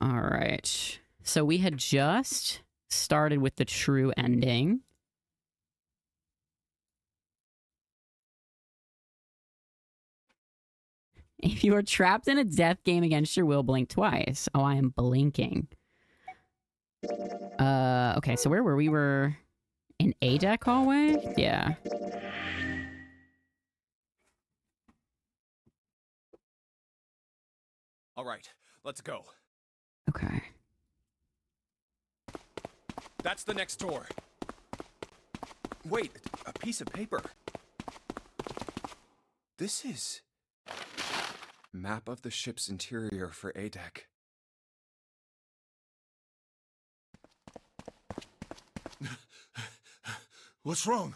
All right. So we had just started with the true ending. If you are trapped in a death game against your will, blink twice. Oh, I am blinking. Okay, so where were we? We were in A deck hallway? Yeah. All right, let's go. Okay. That's the next door. Wait, a piece of paper. This is... Map of the ship's interior for A deck. What's wrong?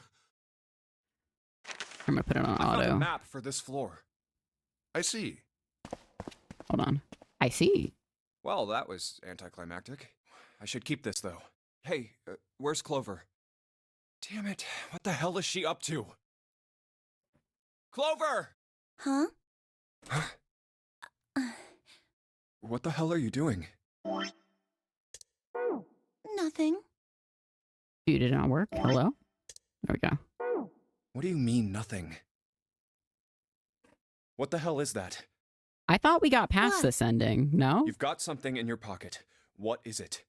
I'm gonna put it on I found auto. a map for this floor. I see. Hold on. I see. Well, that was anticlimactic. I should keep this, though. Hey, where's Clover? Damn it, what the hell is she up to? Clover! Huh? What the hell are you doing? Nothing. Dude, did it not work? Hello? There we go. What do you mean, nothing? What the hell is that? I thought we got past What? this ending. No? You've got something in your pocket. What is it?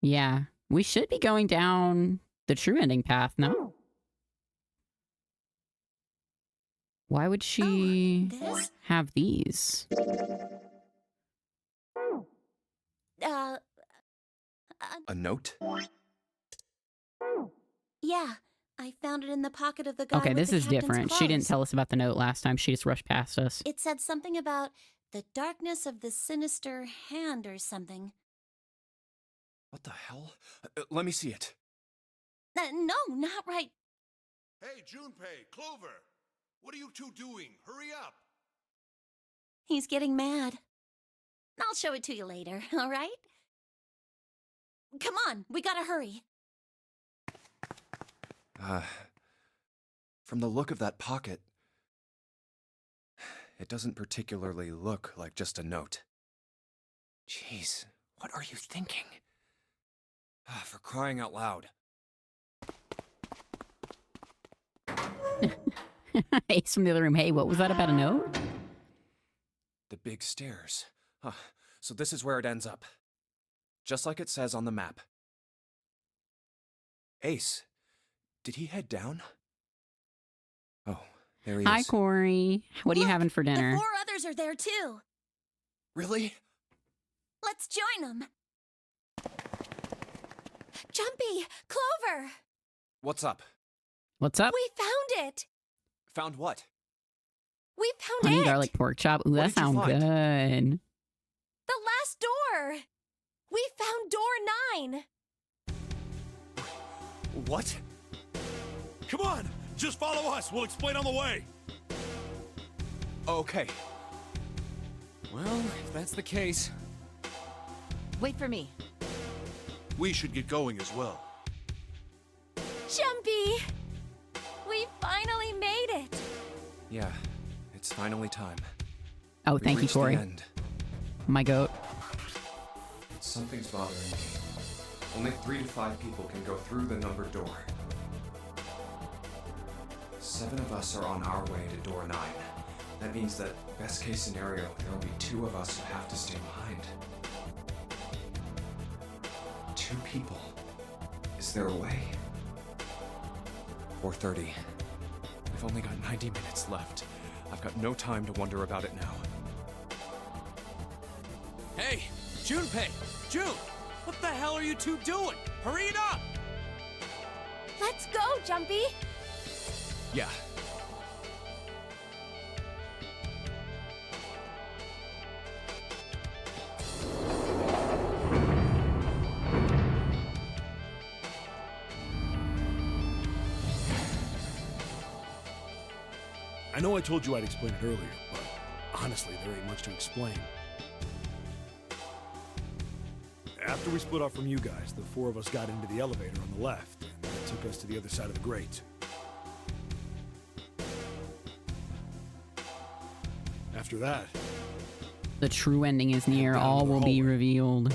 Yeah. We should be going down the true ending path, no? Why would she This? have these? Uh, A note? yeah. I found it in the pocket of the guy Okay, with this the is captain's different. She didn't clothes. tell us about the note last time. She just rushed past us. It said something about the darkness of the sinister hand or something. What the hell? Let me see it. No, not right. Hey, Junpei, Clover. What are you two doing? Hurry up. He's getting mad. I'll show it to you later, all right? Come on, we gotta hurry. From the look of that pocket, it doesn't particularly look like just a note. Jeez, what are you thinking? For crying out loud. Ace from the other room. Hey, what was that about a note? The big stairs. So this is where it ends up. Just like it says on the map. Ace, did he head down? Oh, there he Hi, is. Corey. What are you Look, having for dinner? The 4 others are there too. Really? Let's join them. Jumpy, Clover, What's up? What's up? we found it. Found what? We found Honey it. garlic pork chop. Ooh, What that did you sounds find? good. The last door. We found door 9. What? Come on, just follow us. We'll explain on the way. Okay. Well, if that's the case... Wait for me. We should get going as well. Jumpy, we finally made it. Yeah, it's finally time. Oh, We've thank you, reached the Corey. end. My goat. Something's bothering me. Only 3 to 5 people can go through the numbered door. 7 of us are on our way to door 9. That means that, best case scenario, there will be 2 of us who have to stay behind. 2 people. Is there a way? 4:30. We've only got 90 minutes left. I've got no time to wonder about it now. Hey, Junpei! June! What the hell are you two doing? Hurry it up! Let's go, Jumpy. Yeah. I know I told you I'd explain it earlier, but honestly, there ain't much to explain. After we split off from you guys, the 4 of us got into the elevator on the left, and it took us to the other side of the grate. After that, The true ending is near. Down All the will be hallway. revealed.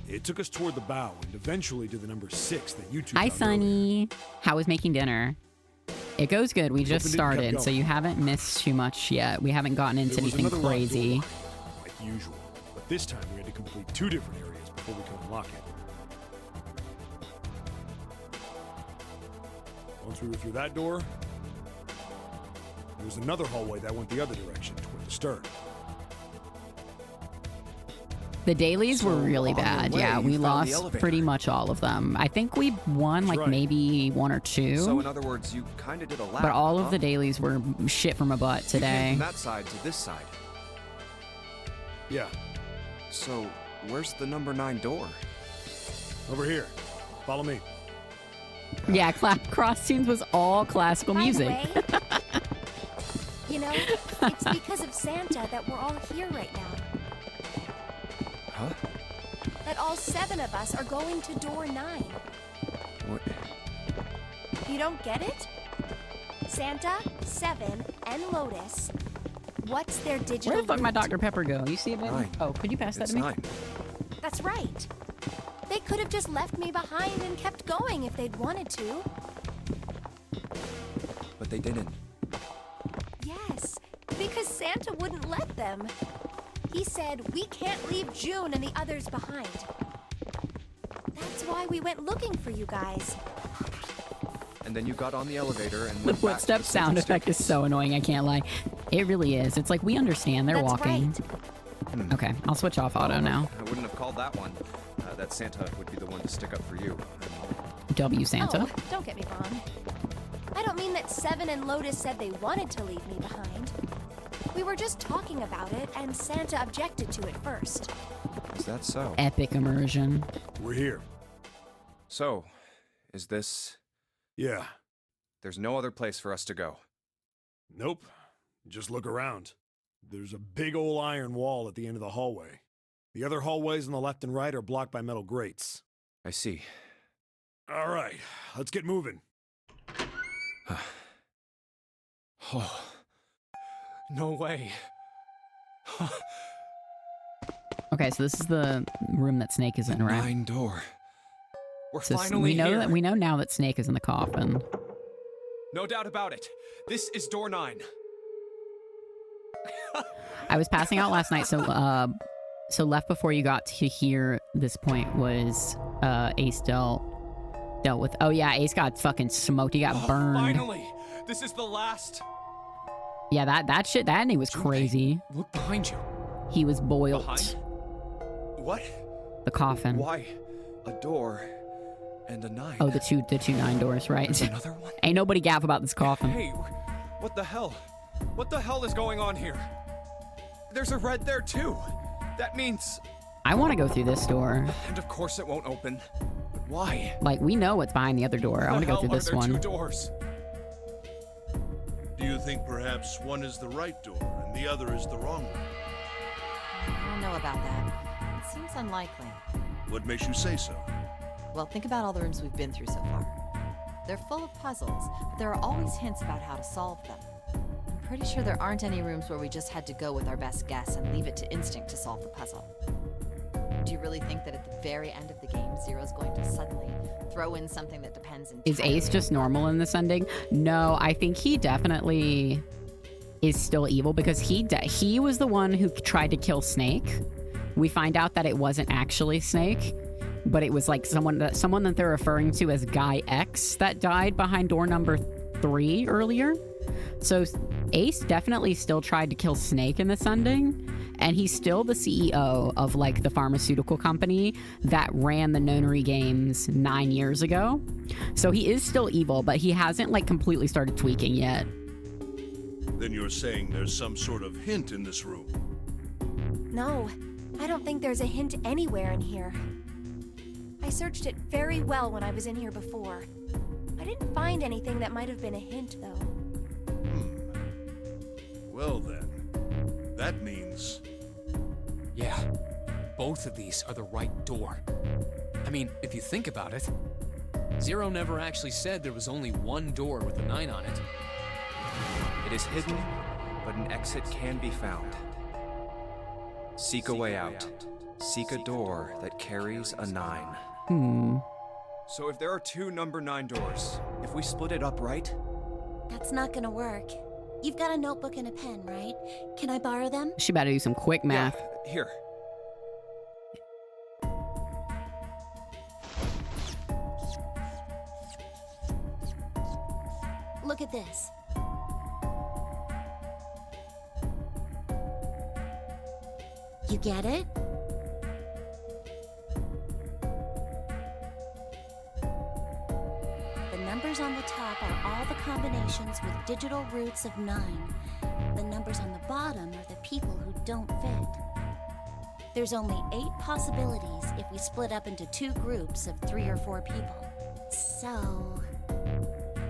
It took us toward the bow and eventually to the number 6 that you two Hi, found earlier. Sonny. How was making dinner? It goes good. We just Opened it and kept started, so going. you haven't missed too much yet. We haven't gotten into There was anything another locked door crazy. behind it, like usual. But this time we had to complete 2 different areas before we could unlock it. Once we were through that door, there was another hallway that went the other direction, toward the stern. The dailies were So, really on your bad. way, Yeah, you we found the lost elevator. pretty much all of them. I think we won That's like right. maybe 1 or 2. So in other words, you kind of did a lap. but all huh? of the dailies were shit from a butt You came today. from that side to this side. Yeah, So where's the number 9 door? over here. Follow me. Yeah, Cross Tunes was all classical By music. the way, you know, it's because of Santa that we're all here right now. Huh? That all 7 of us are going to door 9. What? You don't get it? Santa, 7, and Lotus. What's their digital Where the fuck did my route? Dr. Pepper go? You see it, baby? 9. Oh, could you pass that It's to me? 9. That's right. They could have just left me behind and kept going if they'd wanted to. But they didn't. Yes, because Santa wouldn't let them. He said, we can't leave June and the others behind. That's why we went looking for you guys. And then you got on the elevator and The went back to footstep the sound central effect is staircase. so annoying, I can't lie. It really is. It's like we understand they're That's walking. right. Okay, I'll switch off auto now. I wouldn't have called that one. That Santa would be the one to stick up for you. W Santa. Oh, don't get me wrong. I don't mean that 7 and Lotus said they wanted to leave me behind. We were just talking about it, and Santa objected to it first. Is that so? Epic immersion. We're here. So, is this... Yeah. There's no other place for us to go. Nope. Just look around. There's a big old iron wall at the end of the hallway. The other hallways on the left and right are blocked by metal grates. I see. All right, let's get moving. Oh. No way. Okay, so this is the room that Snake is in, right? 9 door. We're So finally we know here. that we know now that Snake is in the coffin. No doubt about it. This is door 9. I was passing out last night, so left before you got to hear this point was Ace dealt with. Oh yeah, Ace got fucking smoked. He got burned. Finally! This is the last. Yeah, that ending was crazy. Look behind you. He was boiled. Behind? What? The coffin. Why? A door and a 9. Oh, the two 9 doors, right? There's another one? Ain't nobody gaff about this coffin. Hey, what the hell? What the hell is going on here? There's a red there too. That means... I want to go through this door. And of course it won't open. But why? Like, we know what's behind the other door. I want to go through this There one. 2 doors. Do you think perhaps one is the right door and the other is the wrong one? I don't know about that. It seems unlikely. What makes you say so? Well, think about all the rooms we've been through so far. They're full of puzzles, but there are always hints about how to solve them. I'm pretty sure there aren't any rooms where we just had to go with our best guess and leave it to instinct to solve the puzzle. Do you really think that at the very end of the game, Zero's going to suddenly throw in something that depends entirely Is Ace just normal in this ending? No, I think he definitely is still evil because he was the one who tried to kill Snake. We find out that it wasn't actually Snake, but it was like someone that they're referring to as Guy X that died behind door number 3 earlier. So Ace definitely still tried to kill Snake in this ending, and he's still the CEO of like the pharmaceutical company that ran the Nonary games 9 years ago. So he is still evil, but he hasn't like completely started tweaking yet. Then you're saying there's some sort of hint in this room. No, I don't think there's a hint anywhere in here. I searched it very well when I was in here before. I didn't find anything that might have been a hint, though. Well then, that means... Yeah, both of these are the right door. I mean, if you think about it, Zero never actually said there was only one door with a 9 on it. It is hidden, but an exit can be found. Seek a way out. Seek a door that carries a 9. So if there are 2 number 9 doors, if we split it up, right? That's not gonna work. You've got a notebook and a pen, right? Can I borrow them? She better do some quick math. Yeah, here. Look at this. You get it? The numbers on the top are all the combinations with digital roots of 9. The numbers on the bottom are the people who don't fit. There's only 8 possibilities if we split up into 2 groups of 3 or 4 people. So...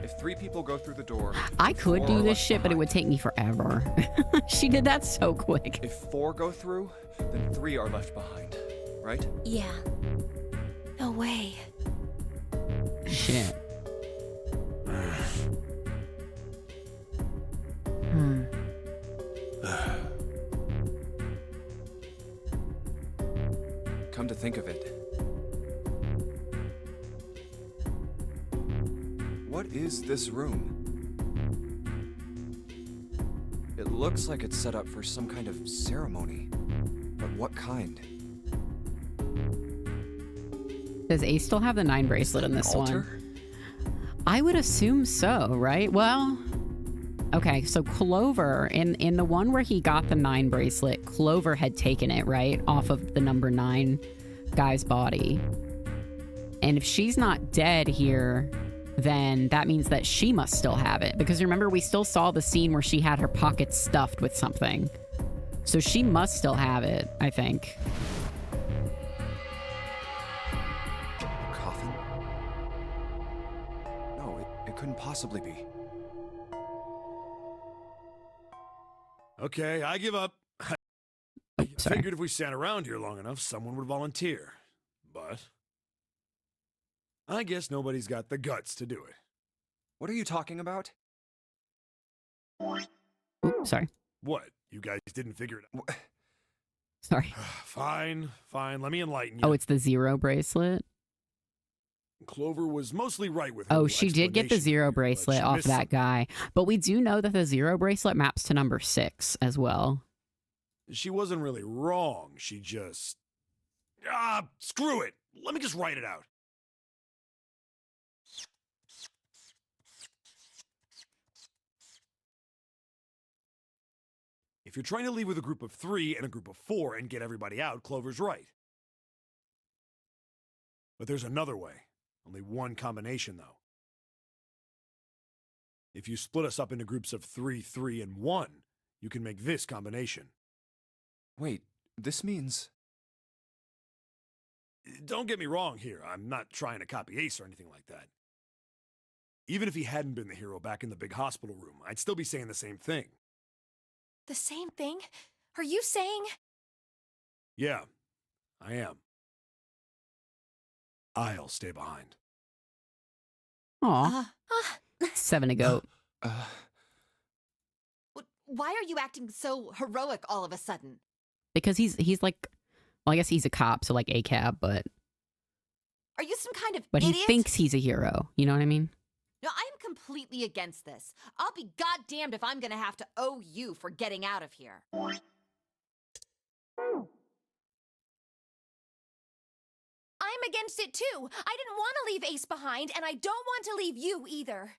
If 3 people go through the door, I could 4 do are this left shit, but it behind. would take me forever. She did that so quick. If 4 go through, then 3 are left behind, right? yeah. No way. Shit. Hmm. Come to think of it, what is this room? It looks like it's set up for some kind of ceremony, but what kind? Does Ace still have the 9 bracelet in this Altar? one? I would assume so, right? Well, okay, so Clover, in the one where he got the 9 bracelet, Clover had taken it, right? Off of the number 9 guy's body. And if she's not dead here, then that means that she must still have it. Because remember, we still saw the scene where she had her pockets stuffed with something. So she must still have it, I think. Coffin? No, it couldn't possibly be. Okay, I give up. Oh, sorry. Figured if we sat around here long enough, someone would volunteer. But I guess nobody's got the guts to do it. What are you talking about? Ooh, sorry. What? You guys didn't figure it out? Sorry. Fine, fine. Let me enlighten you. Oh, it's the 0 bracelet? Clover was mostly right with her. Oh, little she did get the explanation 0 here, but bracelet she off missed that something. guy. But we do know that the 0 bracelet maps to number 6 as well. She wasn't really wrong. She just... screw it. Let me just write it out. If you're trying to leave with a group of 3 and a group of 4 and get everybody out, Clover's right. But there's another way. Only one combination, though. If you split us up into groups of 3, 3, and 1, you can make this combination. Wait, this means... Don't get me wrong here. I'm not trying to copy Ace or anything like that. Even if he hadn't been the hero back in the big hospital room, I'd still be saying the same thing. The same thing? Are you saying? Yeah, I am. I'll stay behind. Aw, 7 to go. Why are you acting so heroic all of a sudden? Because he's like, well, I guess he's a cop, so like ACAB, but Are you some kind of he idiot? thinks he's a hero. You know what I mean? No, I'm completely against this. I'll be goddamned if I'm gonna have to owe you for getting out of here. I'm against it too. I didn't want to leave Ace behind, and I don't want to leave you either.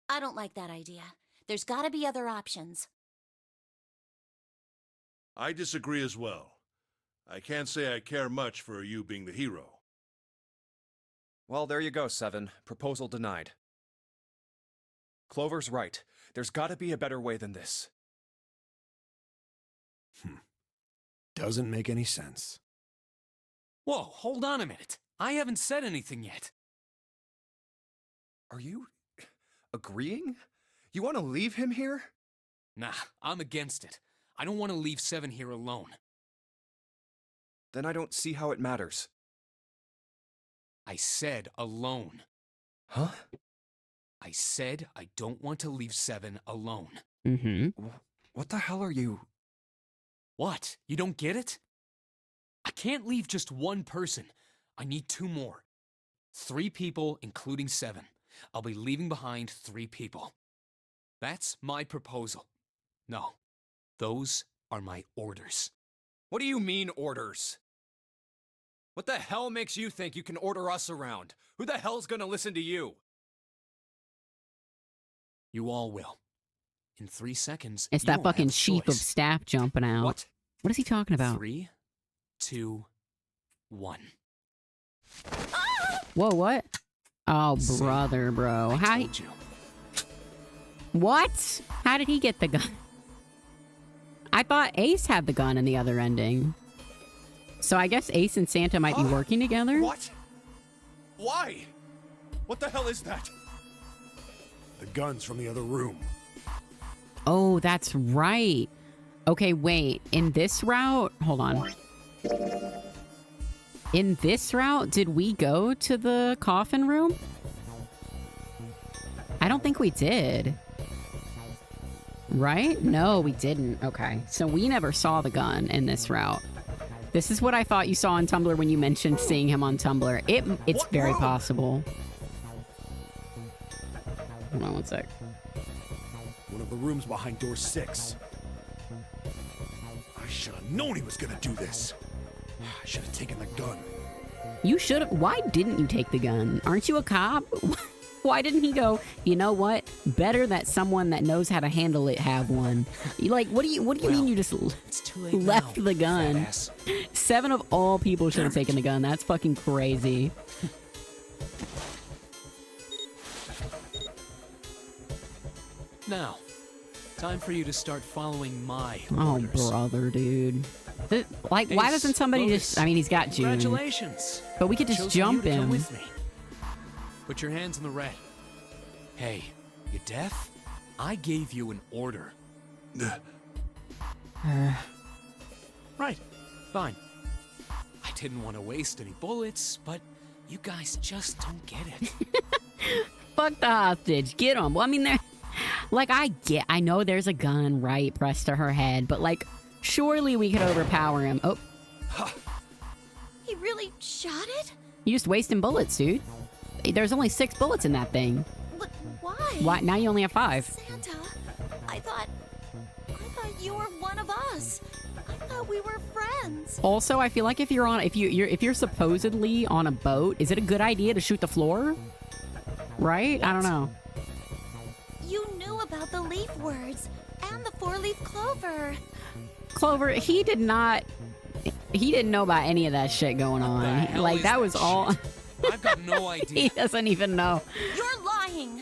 I don't like that idea. There's got to be other options. I disagree as well. I can't say I care much for you being the hero. Well, there you go, 7. Proposal denied. Clover's right. There's gotta be a better way than this. Doesn't make any sense. Whoa, hold on a minute. I haven't said anything yet. Are you... agreeing? You want to leave him here? Nah, I'm against it. I don't want to leave 7 here alone. Then I don't see how it matters. I said alone. Huh? I said I don't want to leave 7 alone. Mm-hmm. What the hell are you... What? You don't get it? I can't leave just one person. I need 2 more. 3 people, including 7. I'll be leaving behind 3 people. That's my proposal. No, those are my orders. What do you mean, orders? What the hell makes you think you can order us around? Who the hell's gonna listen to you? You all will. In 3 seconds, It's you that won't have fucking a chief of choice. staff jumping out. What? What is he talking about? 3, 2, 1. Whoa, what? Oh, See, brother, bro. I How? told you. What? How did he get the gun? I thought Ace had the gun in the other ending. So I guess Ace and Santa might be working together? What? Why? What the hell is that? The gun's from the other room. Oh, that's right. Okay, wait. In this route, hold on. In this route, did we go to the coffin room? I don't think we did. Right? No, we didn't. Okay. So we never saw the gun in this route. This is what I thought you saw on Tumblr when you mentioned seeing him on Tumblr. It's What very room? possible. Hold on one sec. One of the rooms behind door 6. I should have known he was gonna do this. I should have taken the gun. You should have. Why didn't you take the gun? Aren't you a cop? Why didn't he go, you know what? Better that someone that knows how to handle it have one. You like, what do you mean you just It's too late left now, the gun? fat ass. 7 of all people should have taken the gun. That's fucking crazy. Now, time for you to start following my Oh, orders. brother, dude. Like, why Ace, doesn't somebody Lotus, just... I mean, he's got June. Congratulations. But we could I've just chosen jump you to come him. with me. Put your hands in the red. Hey, you deaf? I gave you an order. Right, fine. I didn't want to waste any bullets, but you guys just don't get it. Fuck the hostage. Get him. Well, I mean, like, I know there's a gun right pressed to her head, but, like, surely we could overpower him. Oh, He really shot it? you just wasting bullets, dude. There's only 6 bullets in that thing. But why? Why? Now you only have 5. Santa, I thought you were one of us. I thought we were friends. Also, I feel like if you're supposedly on a boat, is it a good idea to shoot the floor? Right? I don't know. You knew about the leaf words and the 4-leaf clover. Clover, he didn't know about any of that shit going The on. hell Like is that was all. shit? I've got no He idea. doesn't even know. You're lying.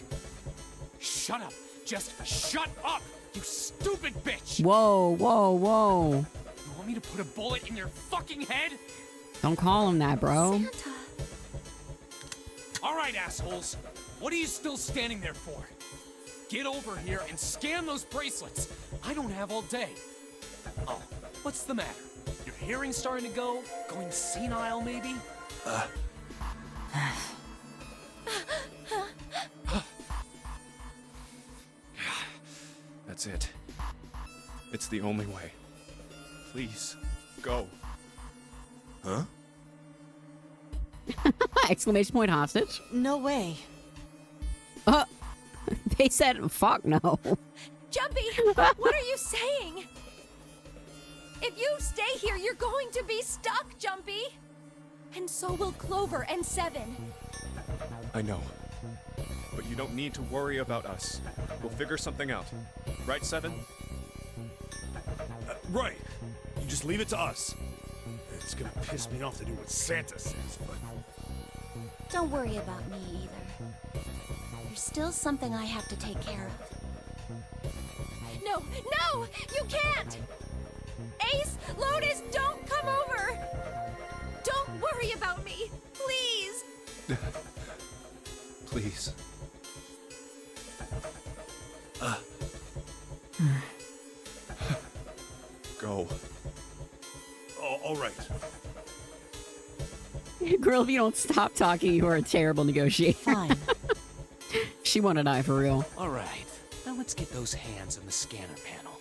Shut up. Just shut up, you stupid bitch. Whoa, whoa, whoa! You want me to put a bullet in your fucking head? Don't call him that, bro. Santa. All right, assholes. What are you still standing there for? Get over here and scan those bracelets. I don't have all day. Oh, what's the matter? Your hearing's starting to go? Going senile, maybe? That's it. It's the only way. Please, go. Huh? Exclamation point hostage. No way. They said, fuck no. Jumpy, what are you saying? If you stay here, you're going to be stuck, Jumpy. And so will Clover and 7. I know. But you don't need to worry about us. We'll figure something out. Right, 7? Right. You just leave it to us. It's gonna piss me off to do what Santa says, but Don't worry about me either. There's still something I have to take care of. No, no! You can't! Ace, Lotus, don't come over! Don't worry about me, please! Please. Go. oh, all right. Girl, if you don't stop talking, you are a terrible negotiator. Fine. She want to die for real. All right. Now let's get those hands on the scanner panel.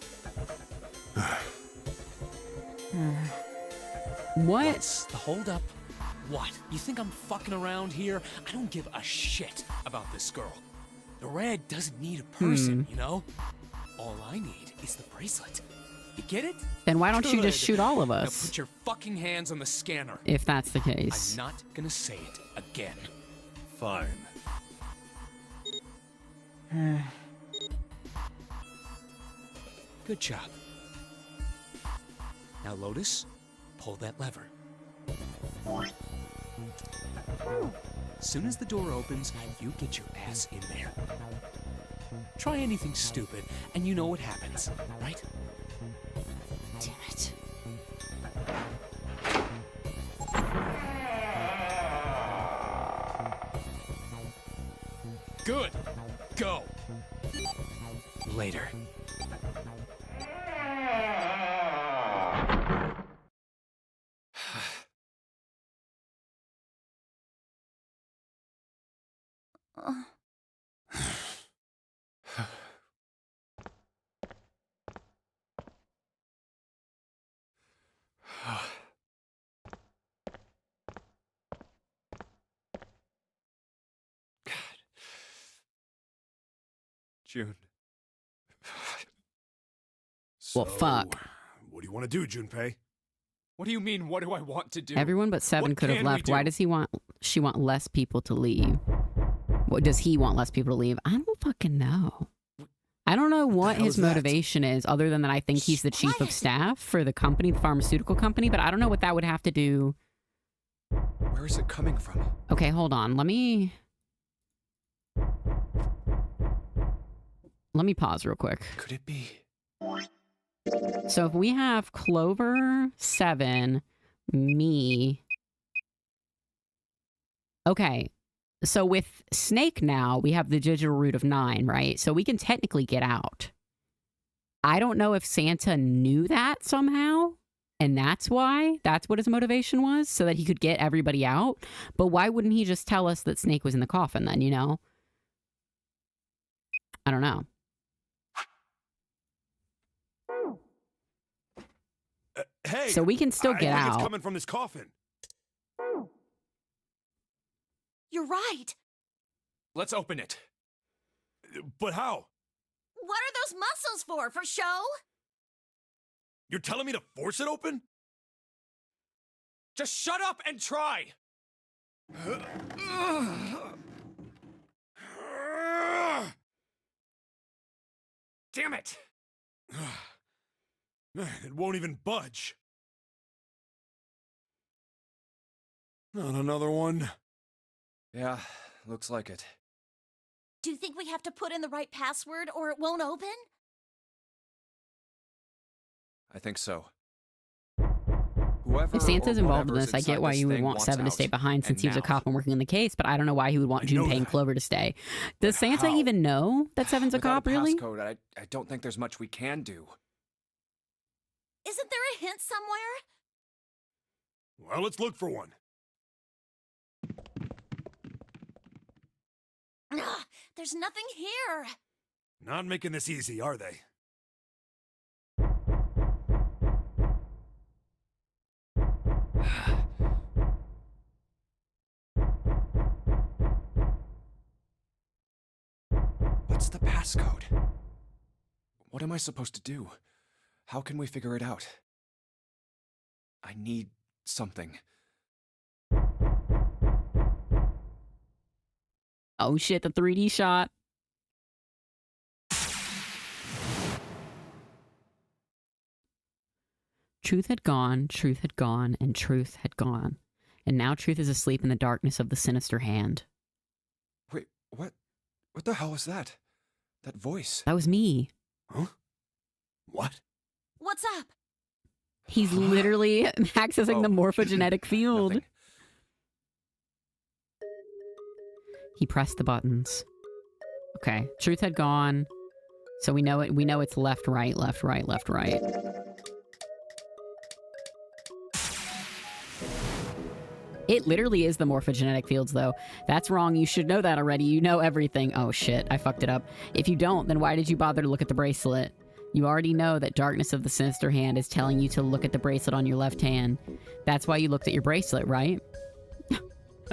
What? What's the holdup? What? You think I'm fucking around here? I don't give a shit about this girl. The red doesn't need a person, you know? All I need is the bracelet. You get it? Then why don't you just Good. shoot all of Now us? put your fucking hands on the scanner. If that's the I'm case. not gonna say it again. Fine. Good job. Now, Lotus, pull that lever. Soon as the door opens, you get your ass in there. Try anything stupid, and you know what happens, right? Damn it. Good. Go. Later. June. Well, fuck. What do you want to do, Junpei? What do you mean, what do I want to do? Everyone but Seven What could have can we left. Why do? does she want less people to leave? What does he want less people to leave? I don't fucking know. I don't know what hell his is that? motivation is, other than that I think he's the chief of Quiet. staff for the company, the pharmaceutical company, but I don't know what that would have to do. Where is it coming from? Okay, hold on. Let me pause real quick. Could it be? So if we have Clover, Seven, me. Okay. So with Snake now, we have the digital root of 9, right? So we can technically get out. I don't know if Santa knew that somehow, and that's what his motivation was, so that he could get everybody out. But why wouldn't he just tell us that Snake was in the coffin then, you know? I don't know. Hey! So we can still I get think out. It's coming from this coffin. You're right. Let's open it. But how? What are those muscles for? For show? You're telling me to force it open? Just shut up and try! Damn it! Man, it won't even budge. Not another one. Yeah, looks like it. Do you think we have to put in the right password or it won't open? I think so. Whoever If Santa's or involved in whatever's this, I get inside why this you would thing want wants Seven to out, stay behind since and he was a now. cop and working in the case, but I don't know why he would want I know Junpei and that. Clover to stay. Does Santa how? even know that Seven's a Without cop, really? passcode, I don't think there's much we can do. Isn't there a hint somewhere? Well, let's look for one. Ugh, there's nothing here. Not making this easy, are they? What's the passcode? What am I supposed to do? How can we figure it out? I need something. Oh shit, the 3D shot. Truth had gone, and Truth had gone. And now Truth is asleep in the darkness of the sinister hand. Wait, what? What the hell was that? That voice? That was me. Huh? What? What's up? He's literally accessing the Oh, morphogenetic field. Nothing. He pressed the buttons. Okay, Truth had gone. So we know it. We know it's left, right, left, right, left, right. It literally is the morphogenetic fields, though. That's wrong. You should know that already. You know everything. Oh, shit. I fucked it up. If you don't, then why did you bother to look at the bracelet? You already know that Darkness of the Sinister Hand is telling you to look at the bracelet on your left hand. That's why you looked at your bracelet, right?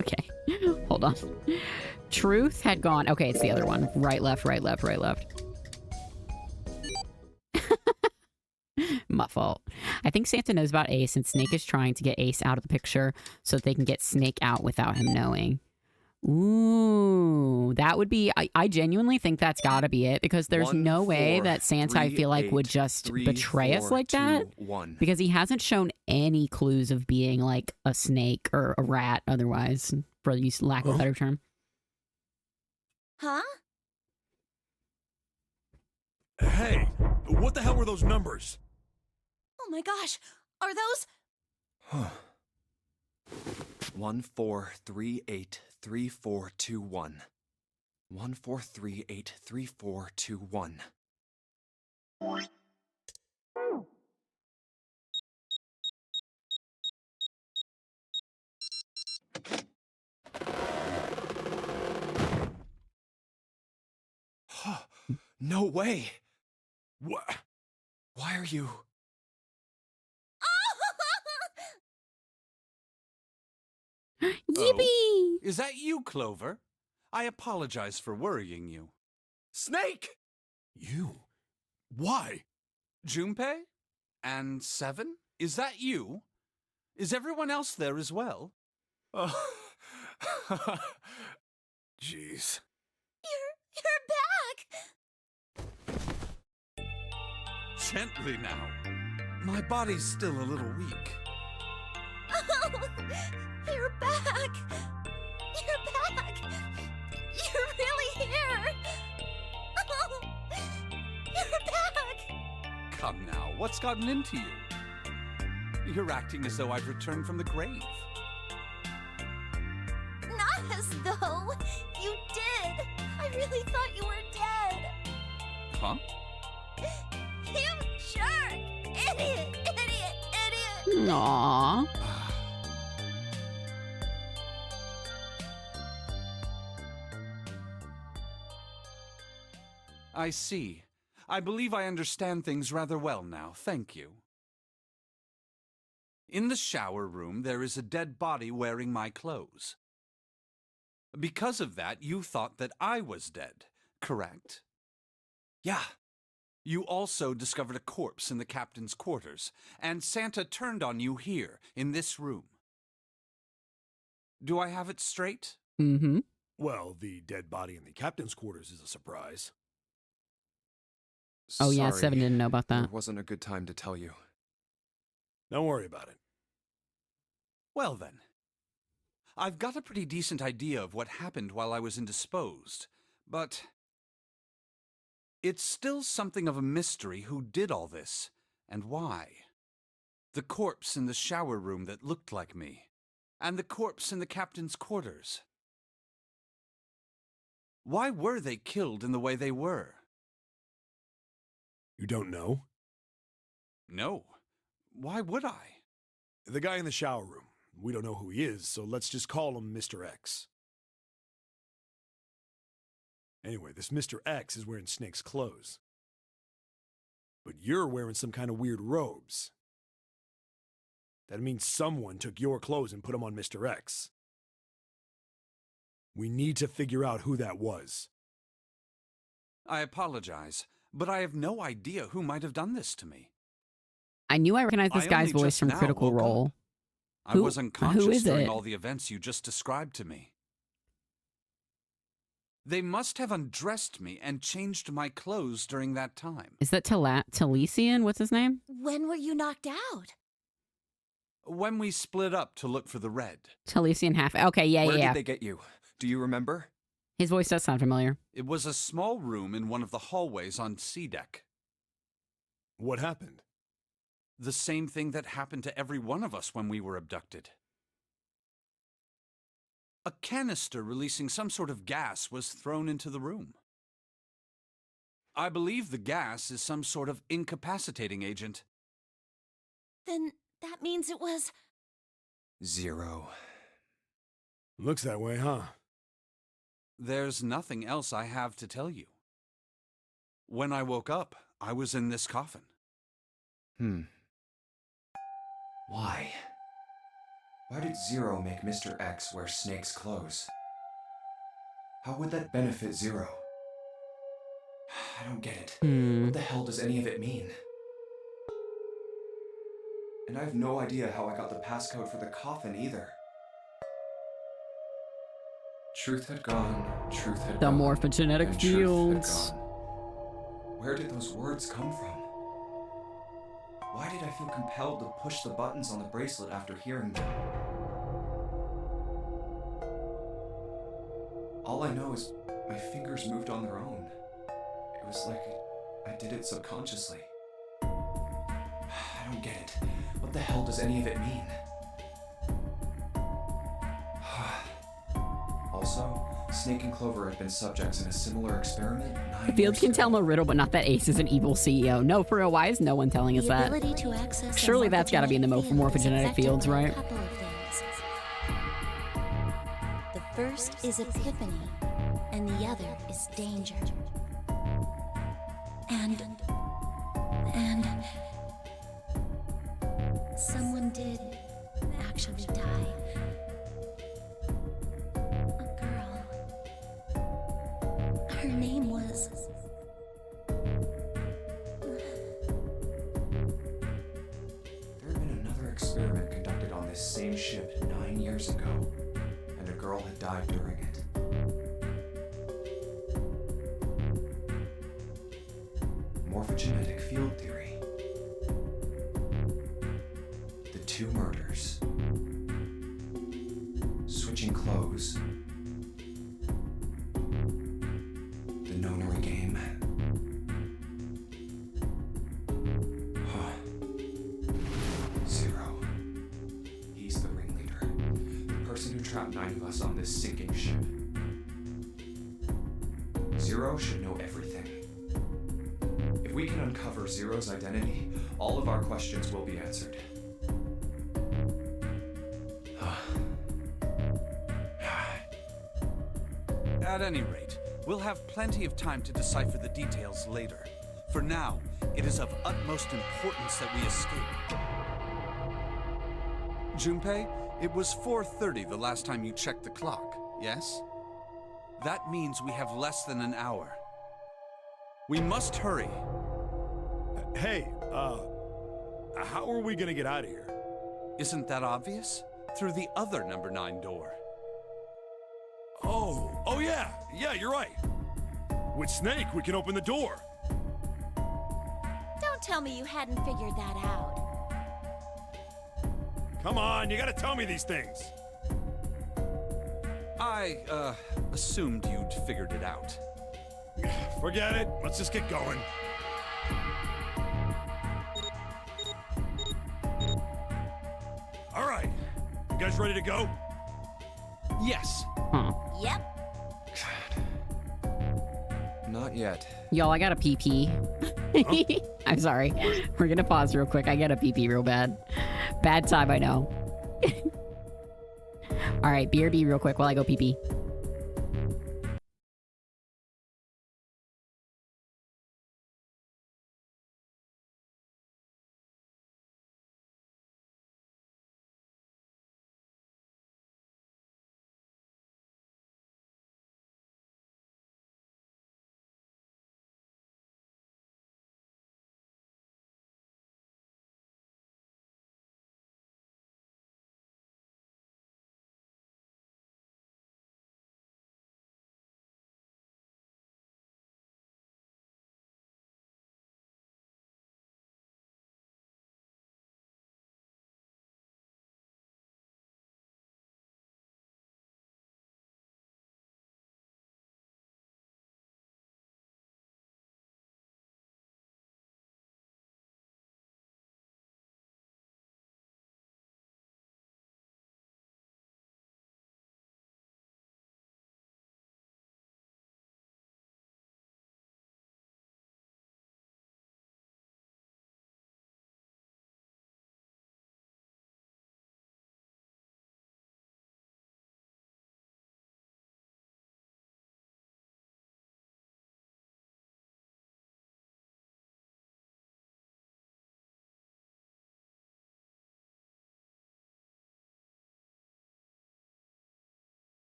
Okay, hold on. Truth had gone. Okay, it's the other one. Right, left, right, left, right, left. My fault. I think Santa knows about Ace, and Snake is trying to get Ace out of the picture so that they can get Snake out without him knowing. Ooh, that would be... I genuinely think that's gotta be it, because there's 1, no way 4, that Santa, I 3, feel like, 8, would just 3, betray us 4, like that. 2, 1. Because he hasn't shown any clues of being like a snake or a rat otherwise, for use lack of a better term. Huh? Hey, what the hell were those numbers? Oh my gosh, are those... 14383421. 14383421. No way! What? Why are you... Yippee! Is that you, Clover? I apologize for worrying you. Snake! You? Why? Junpei? And Seven? Is that you? Is everyone else there as well? Oh. Jeez. You're back! Gently now. My body's still a little weak. Oh, you're back! You're back! You're really here! Oh, you're back! Come now, what's gotten into you? You're acting as though I've returned from the grave. Not as though you did! I really thought you were dead! Huh? You jerk! Idiot! Idiot! Idiot! Aww. I see. I believe I understand things rather well now, thank you. In the shower room, there is a dead body wearing my clothes. Because of that, you thought that I was dead, correct? Yeah. You also discovered a corpse in the captain's quarters, and Santa turned on you here, in this room. Do I have it straight? Mm-hmm. Well, the dead body in the captain's quarters is a surprise. Oh yeah, Sorry, Seven didn't know about There that. wasn't a good time to tell you. Don't worry about it. Well then. I've got a pretty decent idea of what happened while I was indisposed, but... it's still something of a mystery who did all this, and why. The corpse in the shower room that looked like me, and the corpse in the captain's quarters. Why were they killed in the way they were? You don't know? No. Why would I? The guy in the shower room. We don't know who he is, so let's just call him Mr. X. Anyway, this Mr. X is wearing Snake's clothes. But you're wearing some kind of weird robes. That means someone took your clothes and put them on Mr. X. We need to figure out who that was. I apologize, but I have no idea who might have done this to me. I knew I recognized this I guy's only voice just from now Critical woke up. Role. I Who- was who unconscious is during it? all the events you just described to me. They must have undressed me and changed my clothes during that time. Is that Talesian? What's his name? When were you knocked out? When we split up to look for the red, Talesian half. Okay, yeah, Where yeah. did they get you? Do you remember? His voice does sound familiar. it was a small room in one of the hallways on C deck. What happened? The same thing that happened to every one of us when we were abducted. A canister releasing some sort of gas was thrown into the room. I believe the gas is some sort of incapacitating agent. Then that means it was... 0. Looks that way, huh? There's nothing else I have to tell you. When I woke up, I was in this coffin. Why? Why did Zero make Mr. X wear Snake's clothes? How would that benefit Zero? I don't get it. What the hell does any of it mean? And I have no idea how I got the passcode for the coffin either. Truth had gone, truth had The gone. morphogenetic and fields. Truth had gone. Where did those words come from? Why did I feel compelled to push the buttons on the bracelet after hearing them? All I know is my fingers moved on their own. It was like I did it subconsciously. I don't get it. What the hell does any of it mean? Also, Snake and Clover had been subjects in a similar experiment 9 Fields years can ago. tell him a riddle, but not that Ace is an evil CEO. No, for real, why is no one telling us The that? ability to access Surely that's gotta be in the morphogenetic fields, right? A couple of things. The first is epiphany, and the other is danger. And someone did actually die. A girl. Her name was... There had been another experiment conducted on this same ship 9 years ago, and a girl had died during it. Morphogenetic field theory. The two murders. Switching clothes. The nonary game. Zero. He's the ringleader. The person who trapped 9 of us on this sinking ship. Zero should know everything. If we can uncover Zero's identity, all of our questions will be answered. At any rate, we'll have plenty of time to decipher the details later. For now, it is of utmost importance that we escape. Junpei, it was 4:30 the last time you checked the clock, yes? That means we have less than an hour. We must hurry. Hey, how are we gonna get out of here? Isn't that obvious? Through the other number 9 door. Oh yeah, you're right. With Snake, we can open the door. Don't tell me you hadn't figured that out. Come on, you gotta tell me these things. I, assumed you'd figured it out. Forget it, let's just get going. All right, you guys ready to go? Yes. Huh. Yep. Not yet. Y'all, I got a PP. I'm sorry. We're gonna pause real quick. I got a PP real bad. Bad time, I know. All right, BRB real quick while I go PP.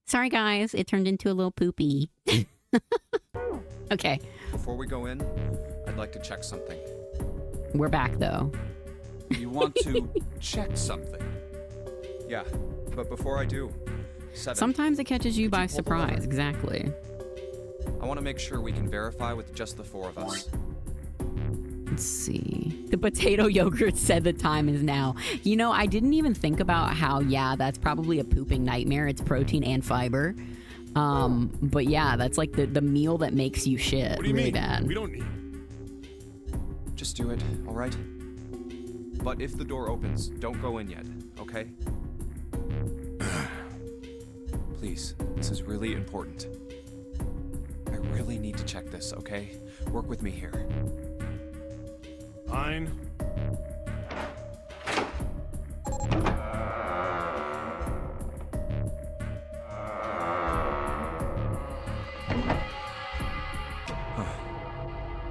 Sorry, guys. It turned into a little poopy. Okay. Before we go in, I'd like to check something. We're back, though. You want to check something? Yeah, but before I do, Seven, Sometimes it catches you Could by you pull the surprise. lever? Exactly. I want to make sure we can verify with just the four of us. Let's see. The potato yogurt said the time is now. You know, I didn't even think about how, yeah, that's probably a pooping nightmare. It's protein and fiber. But yeah, that's like the meal that makes you shit What do you really mean? bad. We don't need. Just do it, all right? But if the door opens, don't go in yet, okay? Please, this is really important. I really need to check this, okay? Work with me here. Fine.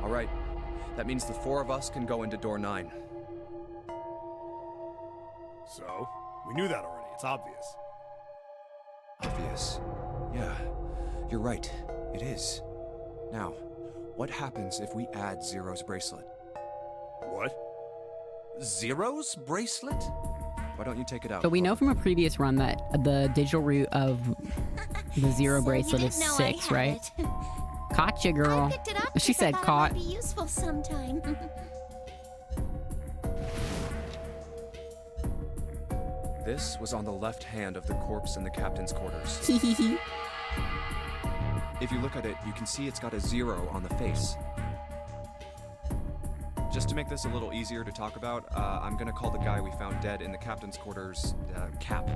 All right, that means the four of us can go into door 9. So, we knew that already. It's obvious. Obvious. Yeah, you're right. It is. Now, what happens if we add Zero's bracelet? What? Zero's bracelet? Why don't you take it out? But we know from a previous run that the digital root of the Zero So bracelet you is didn't know 6, I had right? it. Caught you, girl. I picked it up She because I said thought caught. it might be useful sometime. This was on the left hand of the corpse in the captain's quarters. Hehehe. If you look at it, you can see it's got a 0 on the face. Just to make this a little easier to talk about, I'm gonna call the guy we found dead in the captain's quarters, Cap.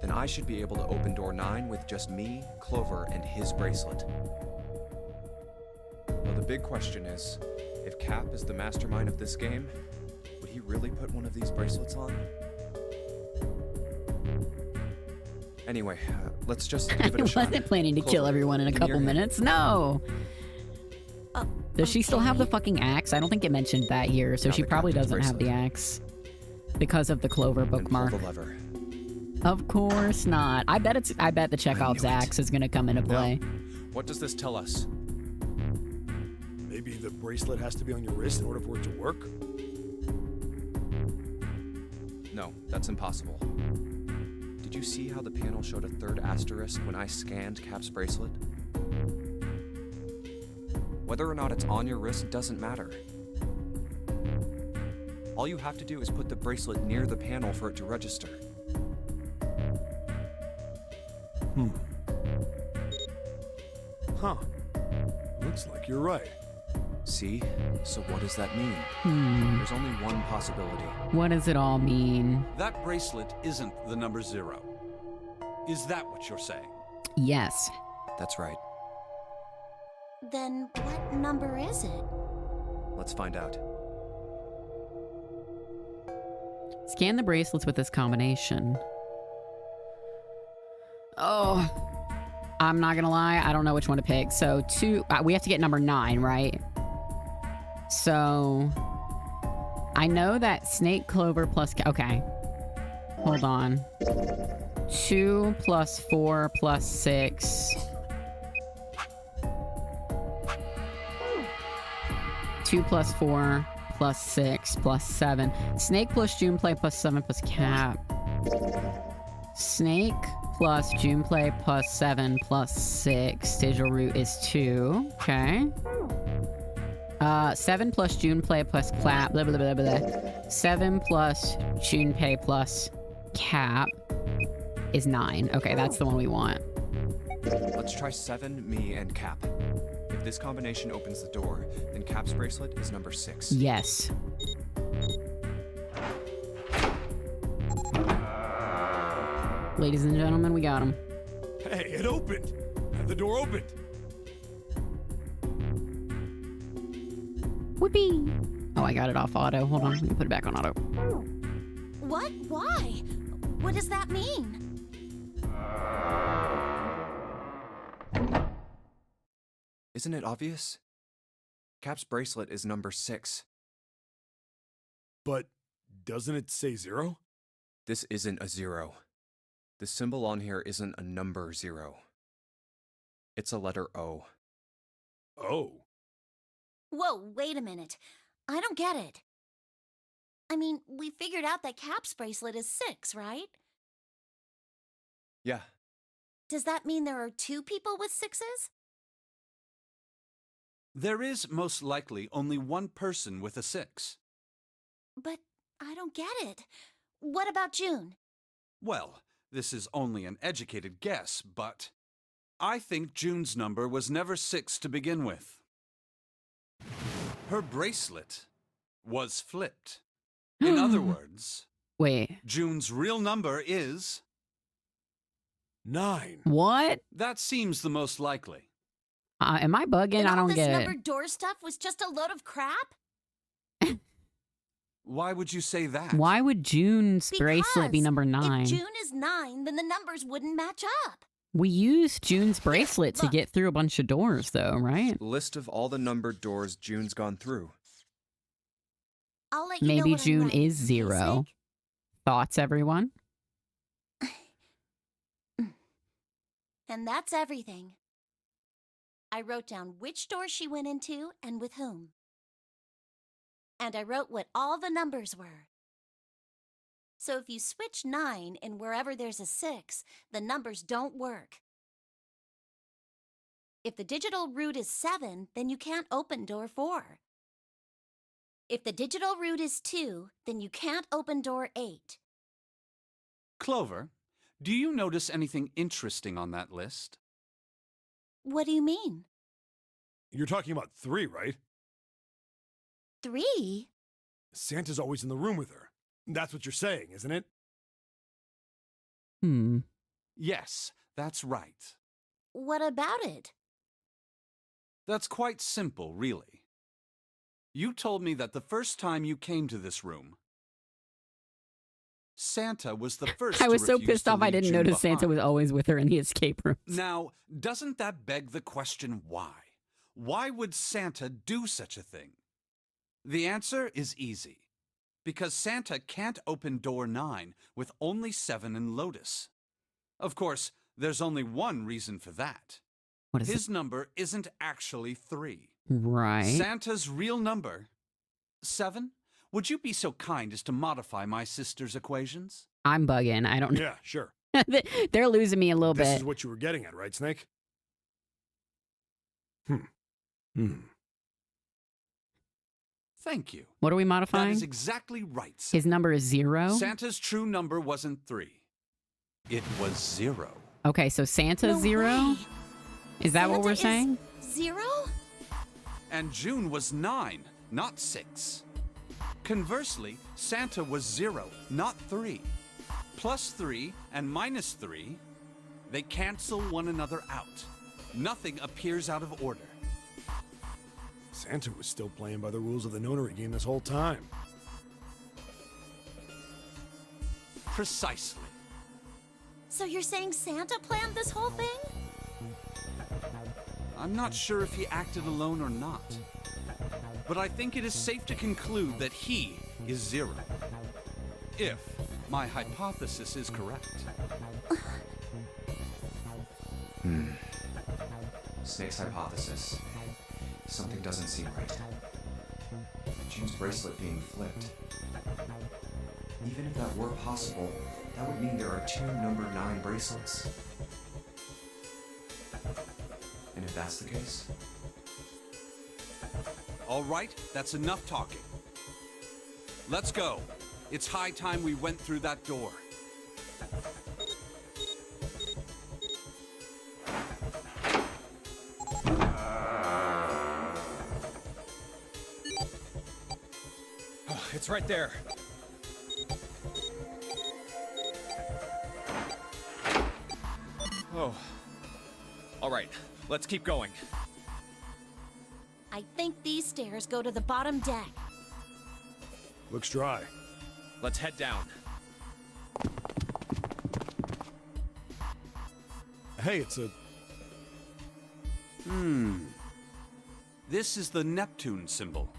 Then I should be able to open door 9 with just me, Clover, and his bracelet. Well, the big question is, if Cap is the mastermind of this game, would he really put one of these bracelets on? Anyway, let's just give I it a shot. wasn't planning to kill Clover, everyone in a give me couple your hand. minutes. No. Does she still have the fucking axe? I don't think it mentioned that here, so Now she the probably captain's doesn't have the bracelet. axe because of the Clover And pull bookmark. the lever. Of course not. I bet the Chekhov's knew it. axe is gonna come into play. What does this tell us? Maybe the bracelet has to be on your wrist in order for it to work? No, that's impossible. Did you see how the panel showed a third asterisk when I scanned Cap's bracelet? Whether or not it's on your wrist doesn't matter. All you have to do is put the bracelet near the panel for it to register. Huh. Looks like you're right. See? So what does that mean? There's only one possibility. What does it all mean? That bracelet isn't the number 0. Is that what you're saying? Yes. That's right. Then what number is it? Let's find out. Scan the bracelets with this combination. Oh, I'm not gonna lie. I don't know which one to pick. So we have to get number 9, right? So I know that Snake, Clover plus... Okay. Hold on. 2 plus 4 plus 6. 2 plus 4 plus 6 plus 7. Snake plus Junpei plus 7 plus Cap. Snake plus Junpei plus 7 plus 6. Digital root is 2. Okay. 7 plus Junpei plus Clap. Blah, blah, blah, blah, blah. 7 plus Junpei plus Cap is 9. Okay, that's the one we want. Let's try 7, me, and Cap. If this combination opens the door, then Cap's bracelet is number 6. Yes. Ladies and gentlemen, we got him. Hey, it opened! And the door opened! Whoopee! Oh, I got it off auto. Hold on, let me put it back on auto. What? Why? What does that mean? Isn't it obvious? Cap's bracelet is number 6. But doesn't it say 0? This isn't a 0. The symbol on here isn't a number 0. It's a letter O. Oh. Whoa, wait a minute. I don't get it. I mean, we figured out that Cap's bracelet is 6, right? Yeah, Does that mean there are 2 people with 6s? There is most likely only one person with a 6. But I don't get it. What about June? Well, this is only an educated guess, but I think June's number was never 6 to begin with. Her bracelet was flipped. In other words, Wait, June's real number is... 9. what? That seems the most likely. Am I bugging? And I all don't this get number it. door stuff was just a load of crap? Why would you say that? Why would June's bracelet be Because number 9? If June is 9, then the numbers wouldn't match up. We used June's bracelet to look. get through a bunch of doors, though, right? list of all the numbered doors June's gone through. I'll let you know Maybe what I'm June writing, is okay, 0. Snake? Thoughts, everyone? And that's everything. I wrote down which door she went into and with whom. And I wrote what all the numbers were. So if you switch 9 in wherever there's a 6, the numbers don't work. If the digital root is 7, then you can't open door 4. If the digital root is 2, then you can't open door 8. Clover, do you notice anything interesting on that list? What do you mean? You're talking about 3, right? 3? Santa's always in the room with her. That's what you're saying, isn't it? Yes, that's right. What about it? That's quite simple, really. You told me that the first time you came to this room, Santa was the first I was to so refuse pissed to off I leave didn't June notice Santa was behind. always with her in the escape rooms. Now, doesn't that beg the question why? Why would Santa do such a thing? The answer is easy. Because Santa can't open door 9 with only 7 and Lotus. Of course, there's only one reason for that. What is His number isn't actually 3. it? Right. Santa's real number, 7? Would you be so kind as to modify my sister's equations? I'm bugging. I don't know. Yeah, sure. They're losing me a little This bit. is what you were getting at, right, Snake? Thank you. What are we That modifying? is exactly right. His number is 0? Santa's true number wasn't 3. It was 0. Okay, so Santa's No 0? way. Is that what Santa we're is saying? 0? And June was 9, not 6. Conversely, Santa was 0, not 3. Plus 3 and minus 3, they cancel one another out. Nothing appears out of order. Santa was still playing by the rules of the notary game this whole time. Precisely. So you're saying Santa planned this whole thing? I'm not sure if he acted alone or not. But I think it is safe to conclude that he is 0. If my hypothesis is correct. Snake's hypothesis. Something doesn't seem right. June's bracelet being flipped. Even if that were possible, that would mean there are 2 number 9 bracelets. And if that's the case, All right, that's enough talking. Let's go. It's high time we went through that door. It's right there. Oh. All right, let's keep going. I think these stairs go to the bottom deck. Looks dry. Let's head down. Hey, it's a... This is the Neptune symbol.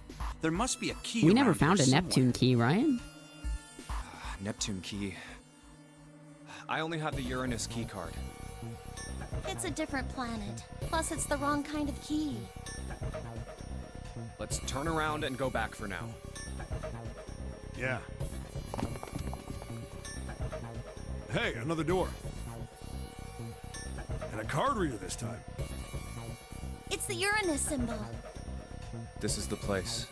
There must be a key We never around found a here Neptune somewhere. key, right? Neptune key. I only have the Uranus key card. It's a different planet. Plus, it's the wrong kind of key. Let's turn around and go back for now. Yeah. Hey, another door. And a card reader this time. It's the Uranus symbol. This is the place.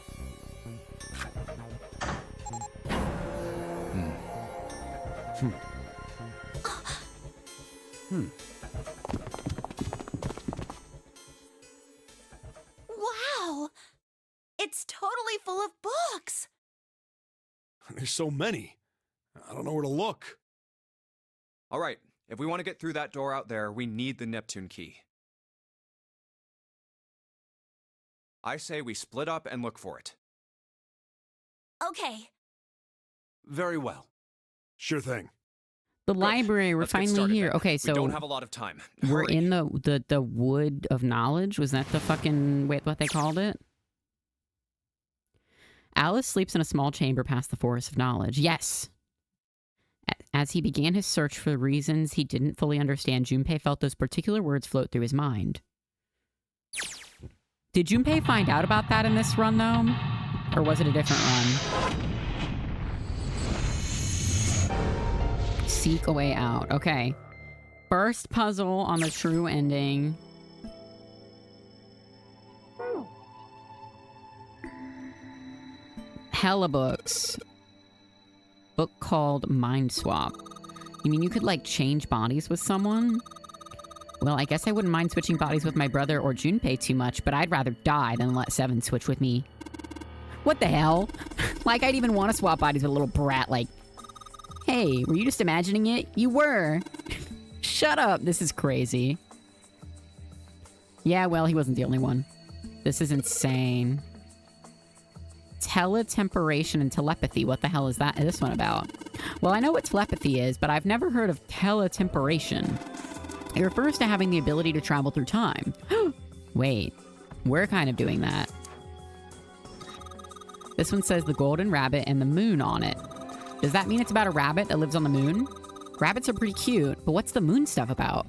Wow! It's totally full of books! There's so many. I don't know where to look. All right, if we want to get through that door out there, we need the Neptune key. I say we split up and look for it. Okay. Very well. Sure thing. The library, we're Let's get finally started here. then. Okay, We so don't have a lot of time. we're Hurry. in the wood of knowledge. Was that the fucking wait, what they called it? Alice sleeps in a small chamber past the forest of knowledge. Yes. As he began his search for reasons he didn't fully understand, Junpei felt those particular words float through his mind. Did Junpei find out about that in this run, though? Or was it a different run? Seek a way out. Okay. First puzzle on the true ending. Hella books. Book called Mind Swap. You mean you could, like, change bodies with someone? Well, I guess I wouldn't mind switching bodies with my brother or Junpei too much, but I'd rather die than let Seven switch with me. What the hell? Like, I'd even want to swap bodies with a little brat, like, hey, were you just imagining it? You were. Shut up. This is crazy. Yeah, well, he wasn't the only one. This is insane. Teletemporation and telepathy. What the hell is this one about? Well, I know what telepathy is, but I've never heard of teletemporation. It refers to having the ability to travel through time. Wait, we're kind of doing that. This one says the golden rabbit and the moon on it. Does that mean it's about a rabbit that lives on the moon? Rabbits are pretty cute, but what's the moon stuff about?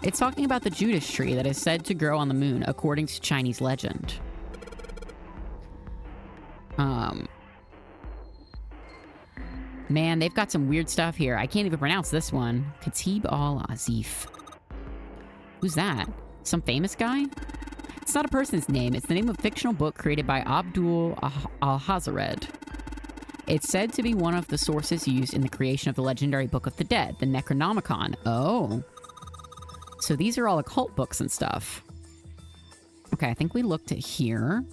It's talking about the Judas tree that is said to grow on the moon, according to Chinese legend. Man, they've got some weird stuff here. I can't even pronounce this one. Khatib al-Azif. Who's that? Some famous guy? It's not a person's name. It's the name of a fictional book created by Abdul al-Hazared. It's said to be one of the sources used in the creation of the legendary Book of the Dead, the Necronomicon. Oh. So these are all occult books and stuff. Okay, I think we looked at here.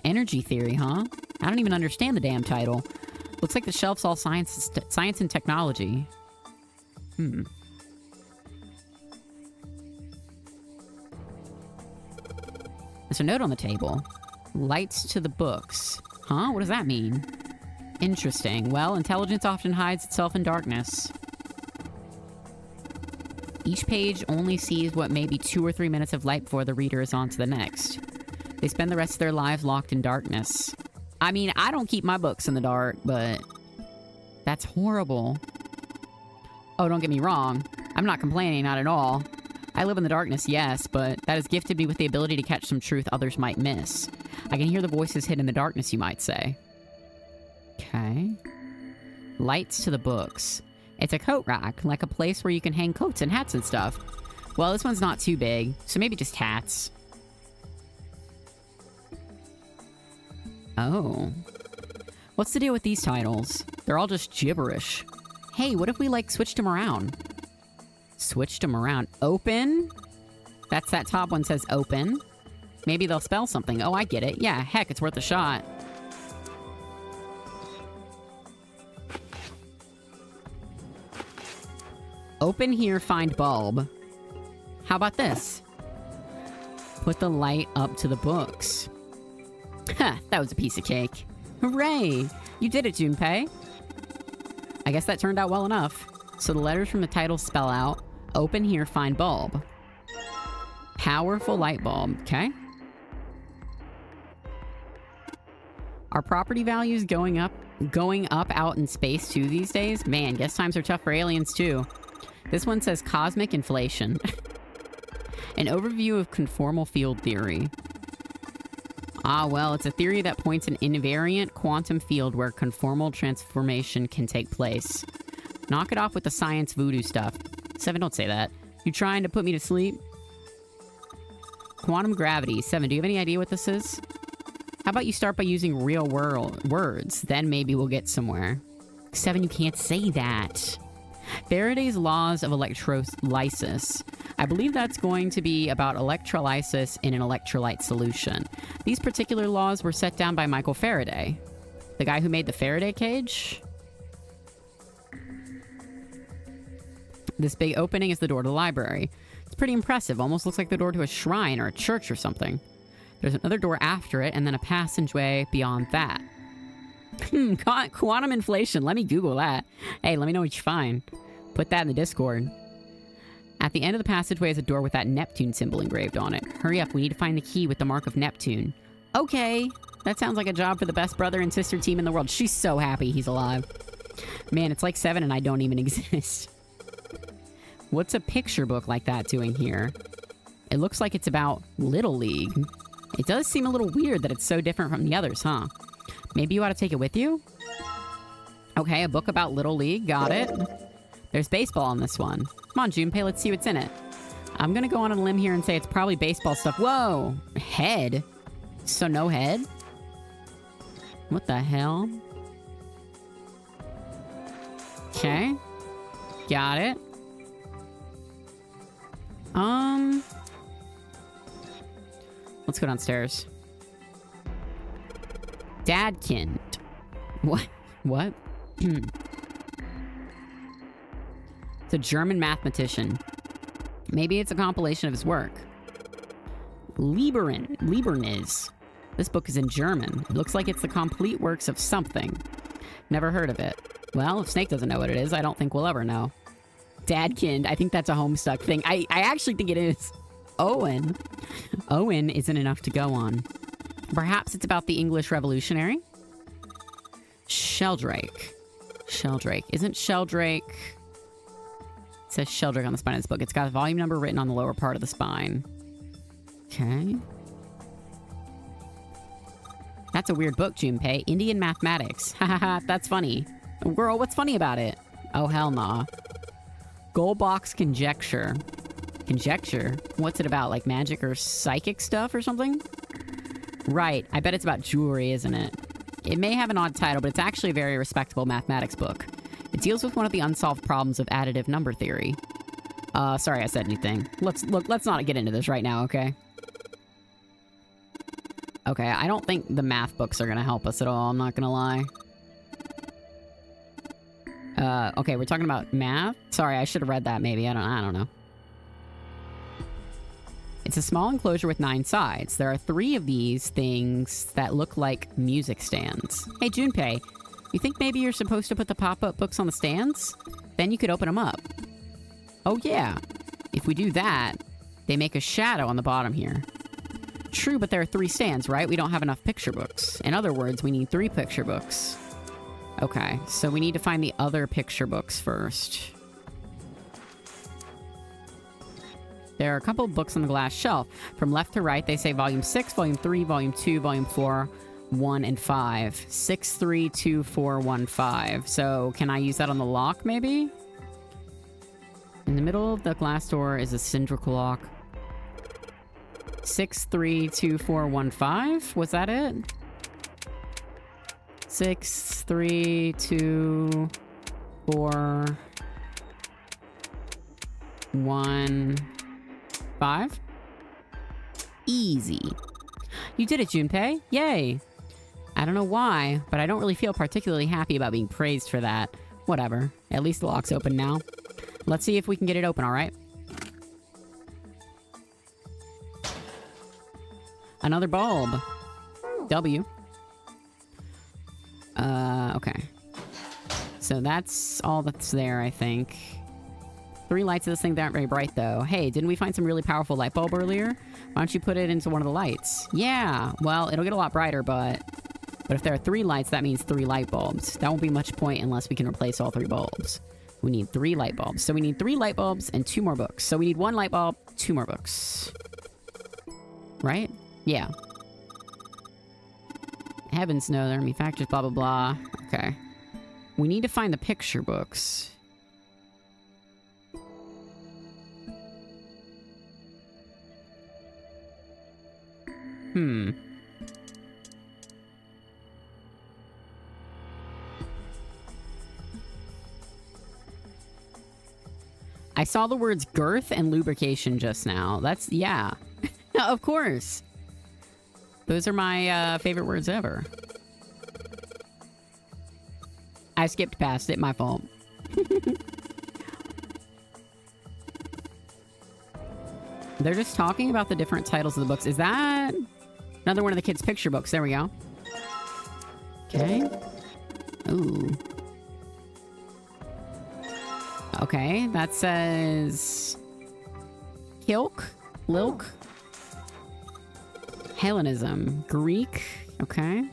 Energy theory, huh? I don't even understand the damn title. Looks like the shelf's all science and technology. There's a note on the table. Lights to the books. Huh? What does that mean? Interesting. Well, intelligence often hides itself in darkness. Each page only sees what may be 2 or 3 minutes of light before the reader is on to the next. They spend the rest of their lives locked in darkness. I mean, I don't keep my books in the dark, but that's horrible. Oh, don't get me wrong. I'm not complaining, not at all. I live in the darkness, yes, but that has gifted me with the ability to catch some truth others might miss. I can hear the voices hidden in the darkness, you might say. Okay. Lights to the books. It's a coat rack, like a place where you can hang coats and hats and stuff. Well, this one's not too big, so maybe just hats. Oh. What's the deal with these titles? They're all just gibberish. Hey, what if we, like, switched them around? Switched them around. Open? That top one says open. Maybe they'll spell something. Oh, I get it. Yeah, heck, it's worth a shot. Open here, find bulb. How about this? Put the light up to the books. Ha, that was a piece of cake. Hooray! You did it, Junpei. I guess that turned out well enough. So the letters from the title spell out, open here, find bulb. Powerful light bulb, okay? Our property values going up going up out in space too these days. Man, guess times are tough for aliens too. This one says cosmic inflation. An overview of conformal field theory. Ah, well, it's a theory that points an invariant quantum field where conformal transformation can take place. Knock it off with the science voodoo stuff. 7, don't say that. You trying to put me to sleep? Quantum gravity. 7, do you have any idea what this is? How about you start by using real world words? Then maybe we'll get somewhere. 7, you can't say that. Faraday's laws of electrolysis. I believe that's going to be about electrolysis in an electrolyte solution. These particular laws were set down by Michael Faraday, the guy who made the Faraday cage. This big opening is the door to the library. It's pretty impressive, almost looks like the door to a shrine or a church or something. There's another door after it, and then a passageway beyond that. Quantum inflation, let me Google that. Hey, let me know what you find. Put that in the Discord. At the end of the passageway is a door with that Neptune symbol engraved on it. Hurry up, we need to find the key with the mark of Neptune. Okay, that sounds like a job for the best brother and sister team in the world. She's so happy he's alive. Man, it's like 7 and I don't even exist. What's a picture book like that doing here? It looks like it's about Little League. It does seem a little weird that it's so different from the others, huh? Maybe you ought to take it with you? Okay, a book about Little League. Got it. There's baseball on this one. Come on, Junpei, let's see what's in it. I'm gonna go on a limb here and say it's probably baseball stuff. Whoa! Head? So no head? What the hell? Okay. Got it. Let's go downstairs. Dadkind. What? What? It's a German mathematician. Maybe it's a compilation of his work. Leibniz. This book is in German. It looks like it's the complete works of something. Never heard of it. Well, if Snake doesn't know what it is, I don't think we'll ever know. Dadkind. I think that's a Homestuck thing. I actually think it is. Owen. Owen isn't enough to go on. Perhaps it's about the English Revolutionary? Sheldrake. Sheldrake. Isn't Sheldrake... It says Sheldrake on the spine of this book. It's got a volume number written on the lower part of the spine. Okay. That's a weird book, Junpei. Indian mathematics. Hahaha, that's funny. Girl, what's funny about it? Oh, hell nah. Goldbox conjecture. Conjecture? What's it about? Like magic or psychic stuff or something? Right. I bet it's about jewelry, isn't it? It may have an odd title, but it's actually a very respectable mathematics book. It deals with one of the unsolved problems of additive number theory. Sorry I said anything. Let's not get into this right now, okay? Okay, I don't think the math books are gonna help us at all, I'm not gonna lie. Okay, we're talking about math? Sorry, I should have read that maybe. I don't know. It's a small enclosure with 9 sides. There are 3 of these things that look like music stands. Hey, Junpei, you think maybe you're supposed to put the pop-up books on the stands? Then you could open them up. Oh yeah. If we do that, they make a shadow on the bottom here. True, but there are 3 stands, right? We don't have enough picture books. In other words, we need 3 picture books. Okay, so we need to find the other picture books first. There are a couple of books on the glass shelf. From left to right, they say Volume 6, Volume 3, Volume 2, Volume 4, 1, and 5. 6, 3, 2, 4, 1, 5. So, can I use that on the lock, maybe? In the middle of the glass door is a cylindrical lock. 6, 3, 2, 4, 1, 5? Was that it? 6, 3, 2, 4, 1... 5? Easy. You did it, Junpei. Yay. I don't know why, but I don't really feel particularly happy about being praised for that. Whatever. At least the lock's open now. Let's see if we can get it open, alright? Another bulb. W. Okay. So that's all that's there, I think. 3 lights of this thing that aren't very bright, though. Hey, didn't we find some really powerful light bulb earlier? Why don't you put it into one of the lights? Yeah, well, it'll get a lot brighter, but But if there are 3 lights, that means 3 light bulbs. That won't be much point unless we can replace all 3 bulbs. We need 3 light bulbs. So we need 3 light bulbs and 2 more books. So we need 1 light bulb, 2 more books. Right? Yeah. Heavens no, there are me factors, blah, blah, blah. Okay. We need to find the picture books. I saw the words girth and lubrication just now. That's, yeah. Of course. Those are my favorite words ever. I skipped past it, my fault. They're just talking about the different titles of the books. Is that another one of the kids' picture books? There we go. Okay. Ooh. Okay, that says Kilk, Lilk, Hellenism, Greek. Okay.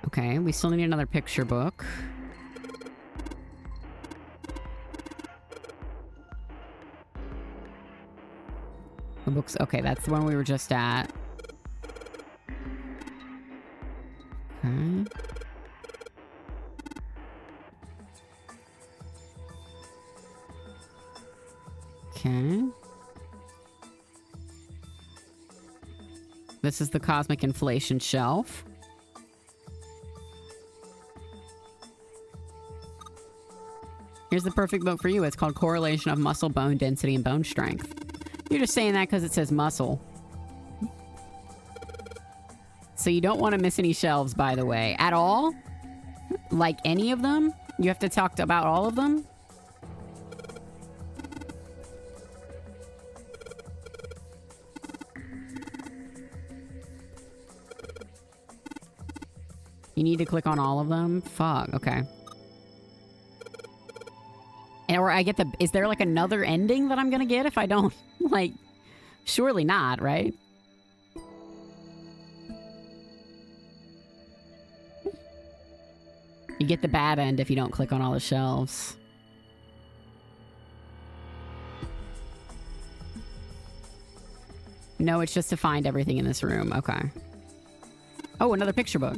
Okay, we still need another picture book. The books. Okay, that's the one we were just at. Okay. Okay. This is the Cosmic Inflation Shelf. Here's the perfect book for you. It's called Correlation of Muscle Bone Density and Bone Strength. You're just saying that because it says muscle. So you don't want to miss any shelves, by the way. At all? Like any of them? You have to talk about all of them? You need to click on all of them? Fuck, okay. Or I get the... Is there like another ending that I'm gonna get if I don't... Like, surely not, right? You get the bad end if you don't click on all the shelves. No, it's just to find everything in this room. Okay. Oh, another picture book.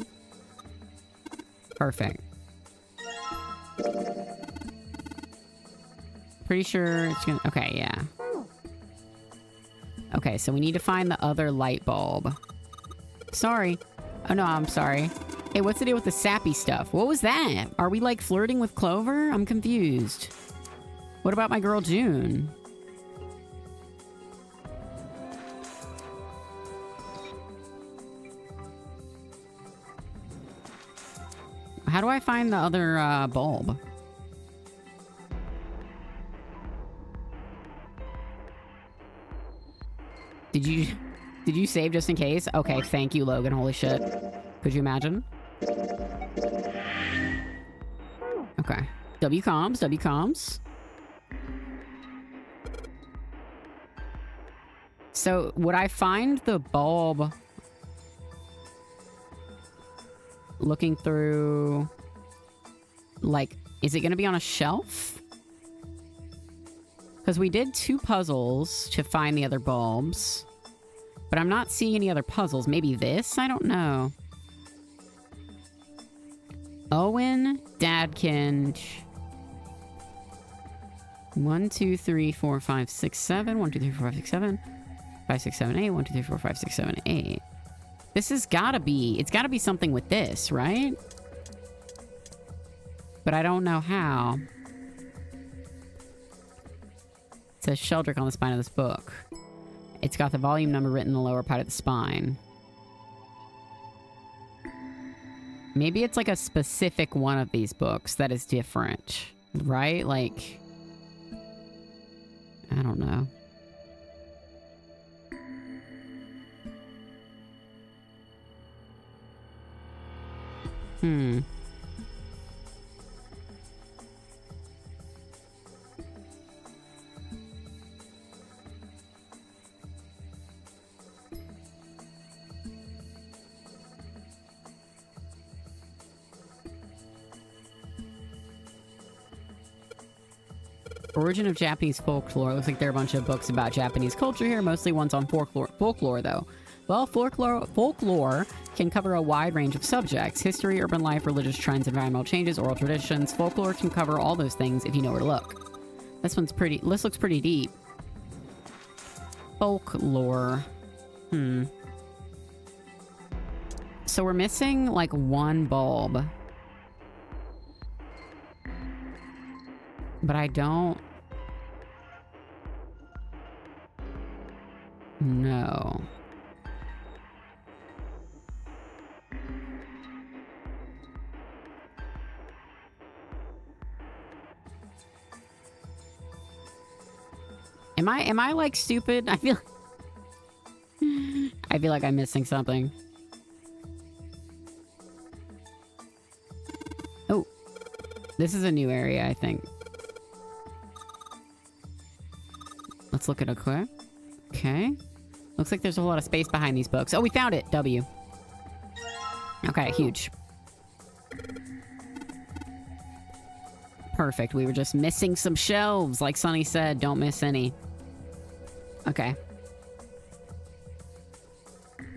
Perfect. Pretty sure it's gonna... Okay, yeah. Okay, so we need to find the other light bulb. Sorry. Oh, no, I'm sorry. Hey, what's the deal with the sappy stuff? What was that? Are we, like, flirting with Clover? I'm confused. What about my girl June? How do I find the other bulb? Did you save just in case? Okay, thank you, Logan. Holy shit. Could you imagine? Okay. WComms. So, would I find the bulb looking through... Like, is it going to be on a shelf? Because we did 2 puzzles to find the other bulbs. But I'm not seeing any other puzzles. Maybe this? I don't know. Owen Dadkinch. 1, 2, 3, 4, 5, 6, 7. 1, 2, 3, 4, 5, 6, 7. 5, 6, 7, 8. 1, 2, 3, 4, 5, 6, 7, 8. This has gotta be... It's gotta be something with this, right? But I don't know how. It says Sheldrick on the spine of this book. It's got the volume number written in the lower part of the spine. Maybe it's like a specific one of these books that is different, right? Like, I don't know. Origin of Japanese folklore. Looks like there are a bunch of books about Japanese culture here, mostly ones on folklore though. Well, folklore can cover a wide range of subjects. History, urban life, religious trends, environmental changes, oral traditions. Folklore can cover all those things if you know where to look. This looks pretty deep. Folklore. So we're missing like one bulb. But I don't know. Am I like stupid? I feel like I'm missing something. Oh. This is a new area, I think. Let's look at it quick. Okay. Looks like there's a whole lot of space behind these books. Oh, we found it! W. Okay, huge. Perfect. We were just missing some shelves. Like Sunny said, don't miss any. Okay.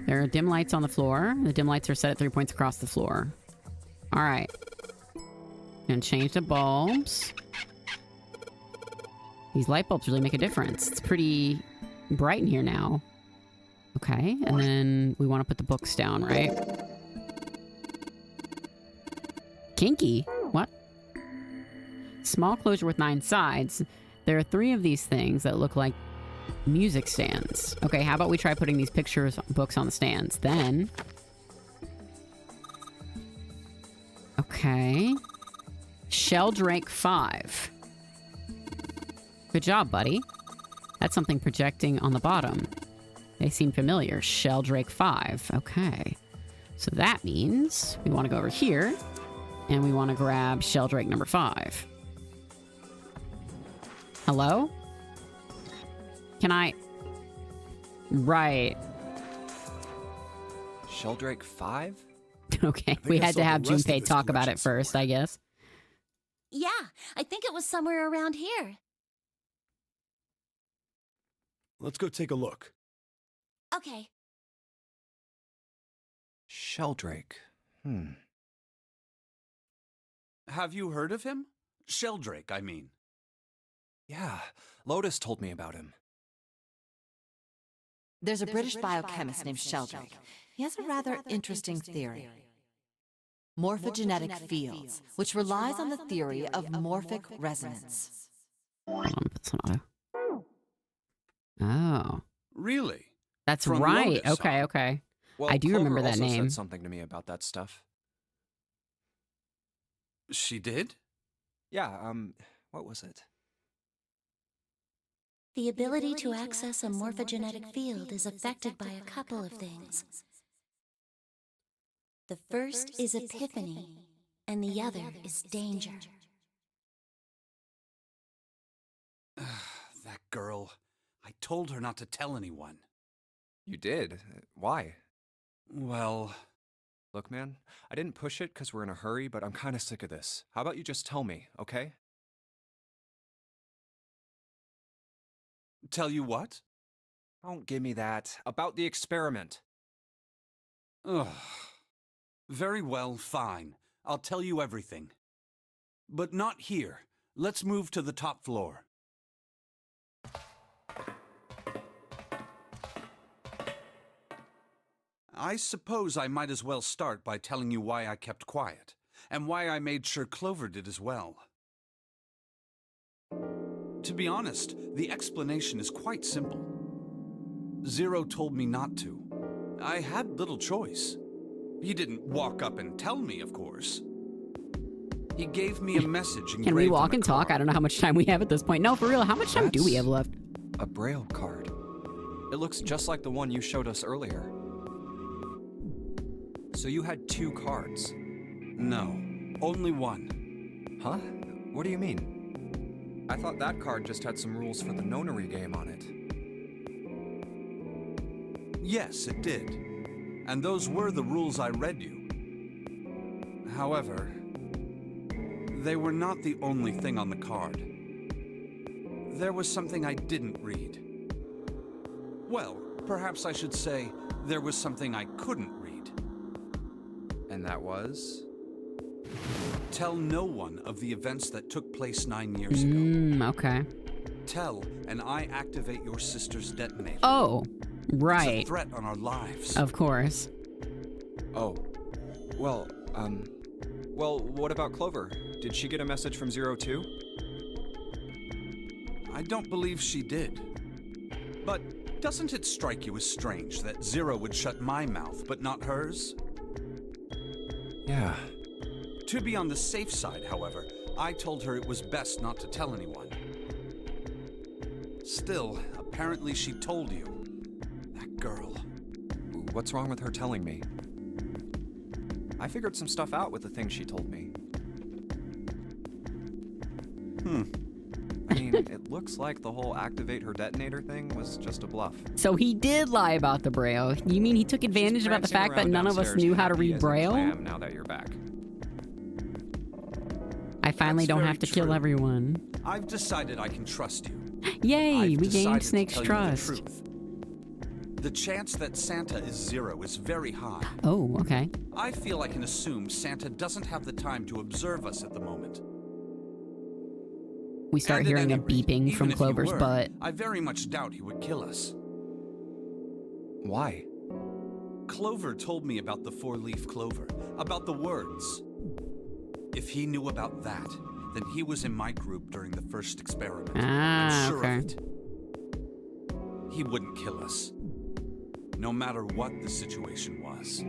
There are dim lights on the floor. The dim lights are set at 3 points across the floor. Alright. And change the bulbs. These light bulbs really make a difference. It's pretty bright in here now. Okay, and then we want to put the books down, right? Kinky? What? Small closure with 9 sides. There are 3 of these things that look like music stands. Okay, how about we try putting these books on the stands? Then... Okay. Sheldrake 5. Good job, buddy. That's something projecting on the bottom. They seem familiar. Sheldrake 5. Okay. So that means we want to go over here, and we want to grab Sheldrake number 5. Hello? Can I... Right. Sheldrake 5? Okay, we had to have Junpei talk about it first, I guess. Yeah, I think it was somewhere around here. Let's go take a look. Okay. Sheldrake. Have you heard of him? Sheldrake, I mean. Yeah, Lotus told me about him. There's a British biochemist named Sheldrake. He has a rather interesting theory. Morphogenetic fields, which relies on the theory of morphic resonance. Oh. Really? That's From right. Lotus, Okay, huh? okay. Well, I do Clover remember that also name. said something to me about that stuff. She did? Yeah, what was it? The ability to access a morphogenetic field is affected by a couple of things. The first is epiphany, and the other is danger. That girl. I told her not to tell anyone. You did? Why? Well... Look, man, I didn't push it because we're in a hurry, but I'm kind of sick of this. How about you just tell me, okay? Tell you what? Don't give me that. About the experiment. Ugh. Very well, fine. I'll tell you everything. But not here. Let's move to the top floor. I suppose I might as well start by telling you why I kept quiet, and why I made sure Clover did as well. To be honest, the explanation is quite simple. Zero told me not to. I had little choice. He didn't walk up and tell me, of course. He gave me a message engraved Can we on walk the and talk? card. I don't know how much time we have at this point. No, for real, how much time do we have left? A Braille card. It looks just like the one you showed us earlier. So you had 2 cards? No, only one. Huh? What do you mean? I thought that card just had some rules for the nonary game on it. Yes, it did. And those were the rules I read you. However, they were not the only thing on the card. there was something I didn't read. Well, perhaps I should say there was something I couldn't read. And that was? Tell no one of the events that took place 9 years ago. Okay. Tell, and I activate your sister's detonator. Oh, It's a right. threat on our lives. Of course. Oh. Well, what about Clover? Did she get a message from Zero too? I don't believe she did. But doesn't it strike you as strange that Zero would shut my mouth, but not hers? Yeah. To be on the safe side, however, I told her it was best not to tell anyone. Still, apparently she told you. That girl. What's wrong with her telling me? I figured some stuff out with the things she told me. I mean, it looks like the whole activate her detonator thing was just a bluff. So he did lie about the Braille. You mean he took advantage about the fact that none of us knew how to read Braille? Now that you're back. I finally That's don't very have to kill true. everyone. I've decided I can trust you. Yay, I've we decided gained to Snake's tell you trust. the truth. The chance that Santa is Zero is very high. Oh, okay. I feel I can assume Santa doesn't have the time to observe us at the moment. We start And at hearing a any rate, beeping even from if he Clover's were, butt. I very much doubt he would kill us. Why? Clover told me about the four-leaf clover, about the words. If he knew about that, then he was in my group during the first experiment. Ah, I'm sure okay. of it. He wouldn't kill us, no matter what the situation was.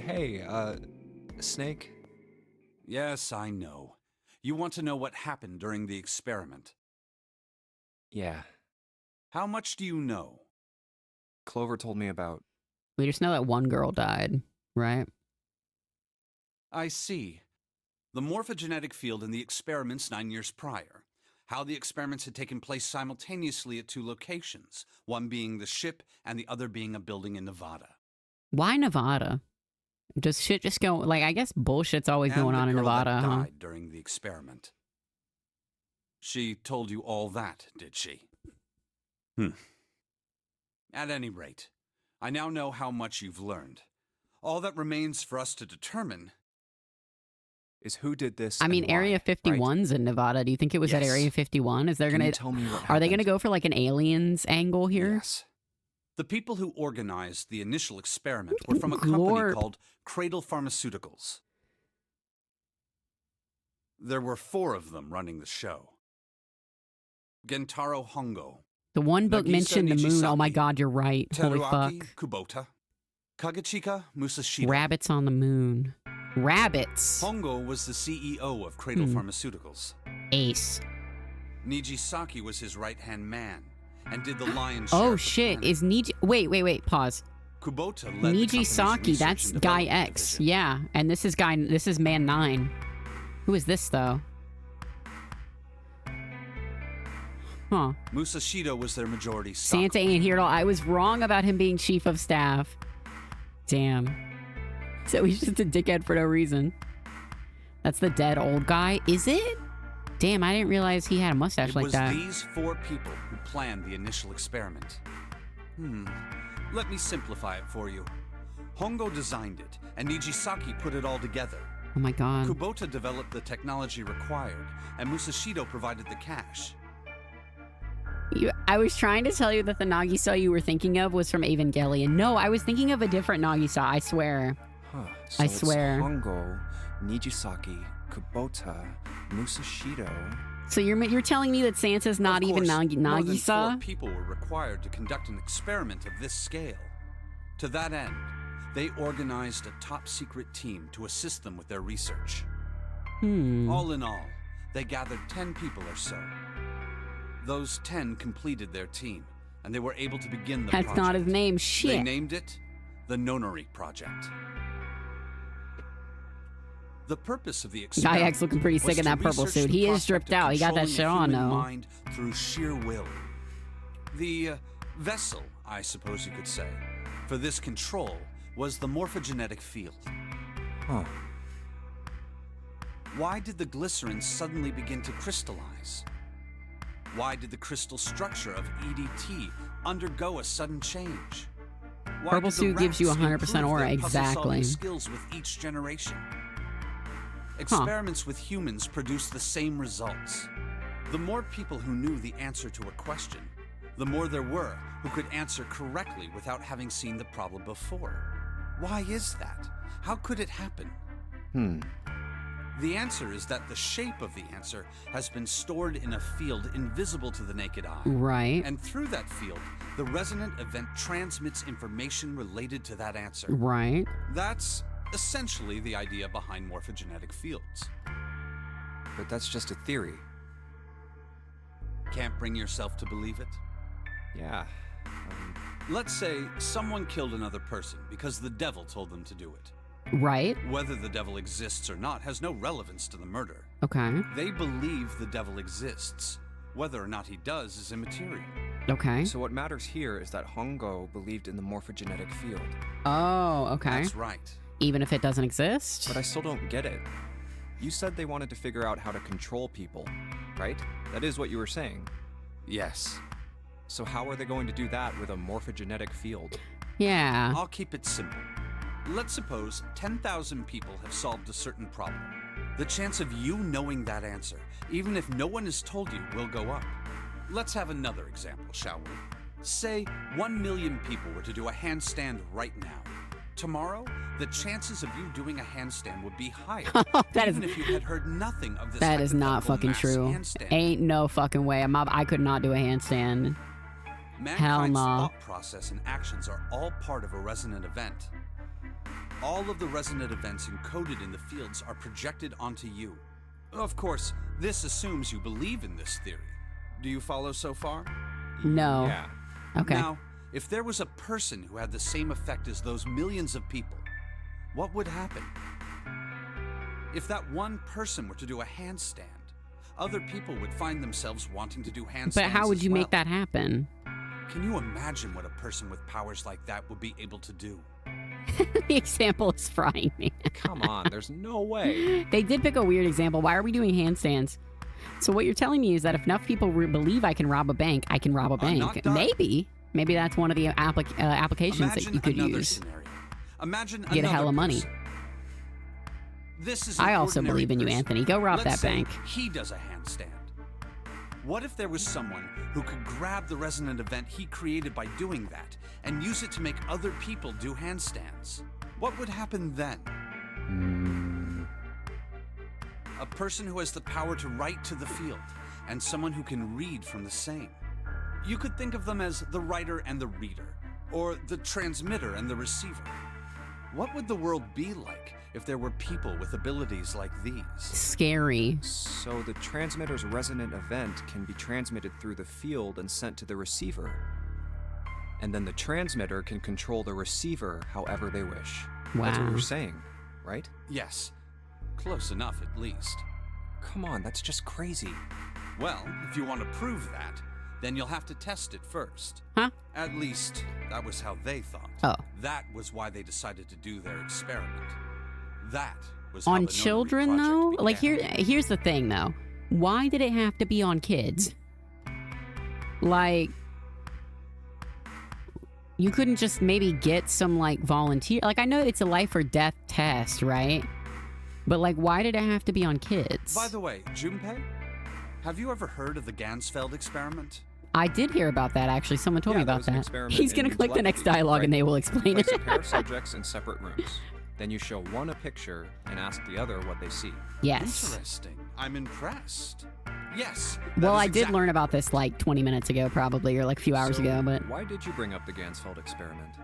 Hey, Snake? Yes, I know. You want to know what happened during the experiment. Yeah. How much do you know? Clover told me about... We just know that one girl died, right? I see. The morphogenetic field in the experiments 9 years prior. How the experiments had taken place simultaneously at two locations, one being the ship and the other being a building in Nevada. Why Nevada? Does shit just go... Like, I guess bullshit's always And going the on in girl that Nevada, huh? died during the experiment. She told you all that, did she? At any rate, I now know how much you've learned. All that remains for us to determine is who did this. I mean, and why, Area right? 51's in Nevada. Do you think it was at Yes. Area 51? Is there Can gonna... you tell me what Are they gonna happened? go for like an aliens angle here? Yes. the people who organized the initial experiment were from a Glor- company called Cradle Pharmaceuticals. There were 4 of them running the show. Gentaro Hongo, The one book Nagisa mentioned the moon. Oh my Nijisaki, god, you're right. Holy fuck. Teruaki Kubota, Kagechika Musashita. Rabbits on the moon. Rabbits. Hongo was the CEO of Cradle Pharmaceuticals. Ace. Nijisaki was his right-hand man and did the lion's share. Oh of the shit, planning. is Niji... Wait, pause. Kubota led the company's Nijisaki, research that's and Guy development X. division. Yeah, and this is Man 9. Who is this though? Huh. Musashita was their majority stock. Santa ain't here at all. I was wrong about him being chief of staff. Damn. So he's just a dickhead for no reason. That's the dead old guy. Is it? Damn, I didn't realize he had a mustache It like was that. these 4 people who planned the initial experiment. Let me simplify it for you. Hongo designed it, and Nijisaki put it all together. Oh my god. Kubota developed the technology required, and Musashito provided the cash. I was trying to tell you that the Nagisa you were thinking of was from Evangelion. No, I was thinking of a different Nagisa, I swear. Huh. I So it's swear. Hongo, Nijisaki, Kubota, Musashito. So you're telling me that Santa's not Of even course, more than 4 Nagisa? people were required to conduct an experiment of this scale. To that end, they organized a top-secret team to assist them with their research. All in all, they gathered 10 people or so. Those 10 completed their team, and they were able to begin the That's project. not his name. They Shit. named it the Nonori Project. The purpose of the experiment Guy X looking pretty sick was in to that purple research suit. the He is prospect dripped of out. He got that controlling shit a on, human though. mind through sheer will. The vessel, I suppose you could say, for this control was the morphogenetic field. Huh. Why did the glycerin suddenly begin to crystallize? Why did the crystal structure of EDT undergo a sudden change? Why Purple did the suit gives you rats 100% improve aura, their puzzle-solving exactly. skills with each generation? Experiments with humans produce the same results. The more people who knew the answer to a question, the more there were who could answer correctly without having seen the problem before. Why is that? How could it happen? The answer is that the shape of the answer has been stored in a field invisible to the naked eye. Right. And through that field, the resonant event transmits information related to that answer. Right. That's essentially the idea behind morphogenetic fields. But that's just a theory. Can't bring yourself to believe it? Yeah. Let's say someone killed another person because the devil told them to do it. Right. Whether the devil exists or not has no relevance to the murder. Okay. They believe the devil exists. Whether or not he does is immaterial. Okay. So what matters here is that Hongo believed in the morphogenetic field. Oh, okay. That's right. Even if it doesn't exist? But I still don't get it. You said they wanted to figure out how to control people, right? That is what you were saying. Yes. So how are they going to do that with a morphogenetic field? Yeah. I'll keep it simple. Let's suppose 10,000 people have solved a certain problem. The chance of you knowing that answer, even if no one has told you, will go up. Let's have another example, shall we? Say 1 million people were to do a handstand right now. Tomorrow, the chances of you doing a handstand would be higher, That even is- if you had heard nothing of this That is not hypothetical fucking mass true. handstand. Ain't no fucking way. I could not do a handstand. Mankind's nah. thought process and actions are all part of a resonant event. All of the resonant events encoded in the fields are projected onto you. Of course, this assumes you believe in this theory. Do you follow so far? No. Yeah. Okay. Now, if there was a person who had the same effect as those millions of people, what would happen? If that one person were to do a handstand, other people would find themselves wanting to do handstands. But how would as you make well. that happen? Can you imagine what a person with powers like that would be able to do? The example is frying me. Come on, there's no way. They did pick a weird example. Why are we doing handstands? So what you're telling me is that if enough people believe I can rob a bank, I can rob a I'm not bank. done. Maybe that's one of the applications that Imagine you could another use. scenario. Imagine Get a another hella money. person. This is an I also ordinary believe in you, person. Anthony. Go rob Let's that say bank. He does a handstand. What if there was someone who could grab the resonant event he created by doing that and use it to make other people do handstands? What would happen then? A person who has the power to write to the field, and someone who can read from the same. You could think of them as the writer and the reader, or the transmitter and the receiver. What would the world be like if there were people with abilities like these? Scary. So the transmitter's resonant event can be transmitted through the field and sent to the receiver. And then the transmitter can control the receiver however they wish. That's what Wow. you're saying, right? Yes, close enough at least. Come on, that's just crazy. Well, if you want to prove that, then you'll have to test it first. Huh? At least, that was how they thought. Oh. That was why they decided to do their experiment. That was how On the Notary children, Project though? began. Like, here's the thing, though. Why did it have to be on kids? Like, you couldn't just maybe get some, like, volunteer. Like, I know it's a life or death test, right? But, like, why did it have to be on kids? By the way, Junpei, have you ever heard of the Gansfeld experiment? I did hear about that, actually. Someone told me Yeah, that about was an that. experiment He's in going to click the next telepathy, dialogue right? and they will explain Place it. a pair of subjects in separate rooms. Then you show one a picture and ask the other what they see. Yes. Interesting. I'm impressed. Yes. that Well, is I did learn about this like 20 minutes ago, probably, or like a few hours So ago, but why did you bring up the Gansfeld experiment?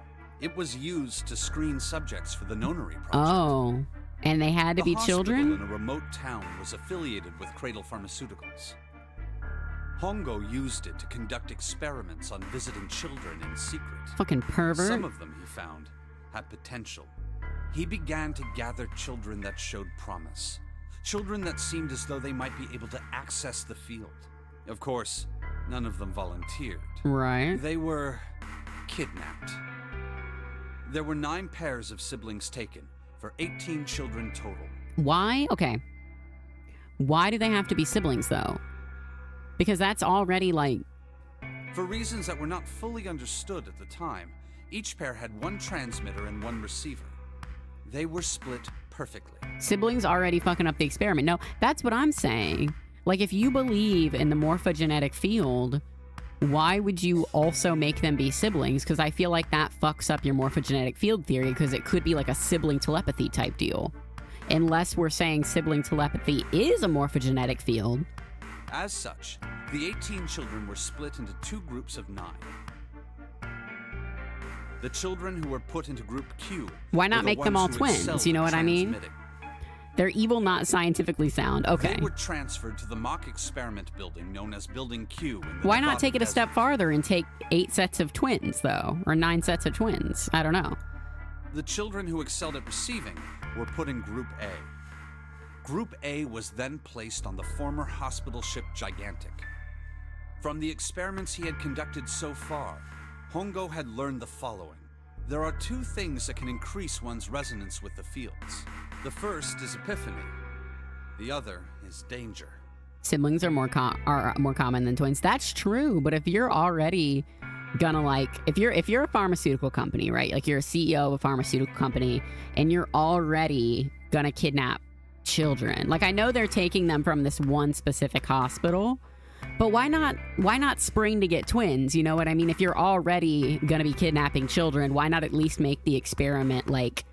It was used to screen subjects for the Nonary Project. oh, and they had to The be hospital children? in a remote town was affiliated with Cradle Pharmaceuticals. Hongo used it to conduct experiments on visiting children in secret. Fucking pervert. Some of them, he found, had potential. He began to gather children that showed promise. Children that seemed as though they might be able to access the field. Of course, none of them volunteered. Right. They were kidnapped. There were 9 pairs of siblings taken, for 18 children total. Why? Okay. Why do they have to be siblings, though? Because that's already, like... For reasons that were not fully understood at the time, each pair had one transmitter and one receiver. They were split perfectly. Siblings already fucking up the experiment. No, that's what I'm saying. Like, if you believe in the morphogenetic field, why would you also make them be siblings? Because I feel like that fucks up your morphogenetic field theory, because it could be like a sibling telepathy type deal. Unless we're saying sibling telepathy is a morphogenetic field. As such, the 18 children were split into 2 groups of 9. The children who were put into Group Q. Why not were the make them ones all who twins? excelled You know at what I mean? transmitting. They're evil, not scientifically sound. Okay. They were transferred to the mock experiment building known as Building Q. In the Why not Nevada take it a desert. step farther and take 8 sets of twins, though? Or 9 sets of twins? I don't know. The children who excelled at receiving were put in Group A. Group A was then placed on the former hospital ship Gigantic. From the experiments he had conducted so far, Hongo had learned the following. There are 2 things that can increase one's resonance with the fields. The first is epiphany. The other is danger. Siblings are more common than twins. That's true, but if you're already gonna like, if you're a pharmaceutical company, right? Like you're a CEO of a pharmaceutical company, and you're already gonna kidnap children. Like I know they're taking them from this one specific hospital, but why not spring to get twins? You know what I mean? If you're already gonna be kidnapping children, why not at least make the experiment like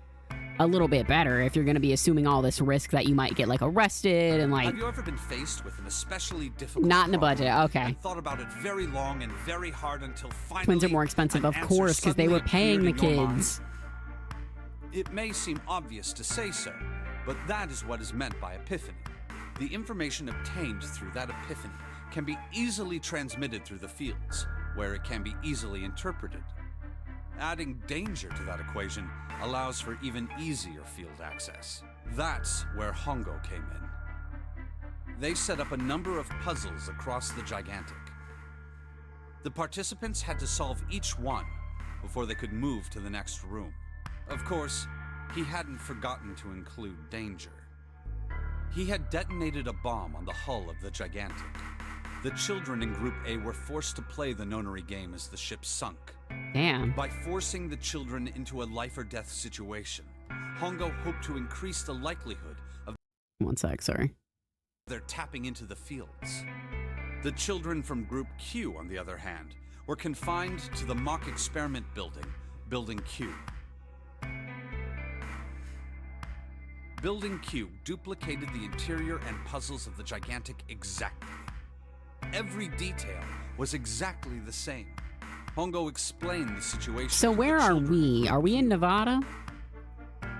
a little bit better if you're going to be assuming all this risk that you might get like arrested and like... Have you ever been faced with an especially difficult Not in the problem budget, okay. and thought about it very long and very hard until finally Twins are more expensive, an of answer course, because they were suddenly paying the appeared in your mind? kids. It may seem obvious to say so, but that is what is meant by epiphany. The information obtained through that epiphany can be easily transmitted through the fields, where it can be easily interpreted. Adding danger to that equation allows for even easier field access. That's where Hongo came in. They set up a number of puzzles across the Gigantic. The participants had to solve each one before they could move to the next room. Of course, he hadn't forgotten to include danger. He had detonated a bomb on the hull of the Gigantic. The children in Group A were forced to play the nonary game as the ship sunk. Damn. By forcing the children into a life-or-death situation, Hongo hoped to increase the likelihood of 1 sec, sorry. their tapping into the fields. The children from Group Q, on the other hand, were confined to the mock experiment building, Building Q. Building Q duplicated the interior and puzzles of the Gigantic exactly. Every detail was exactly the same. Hongo explained the situation. So to where the are children. we? Are we in Nevada?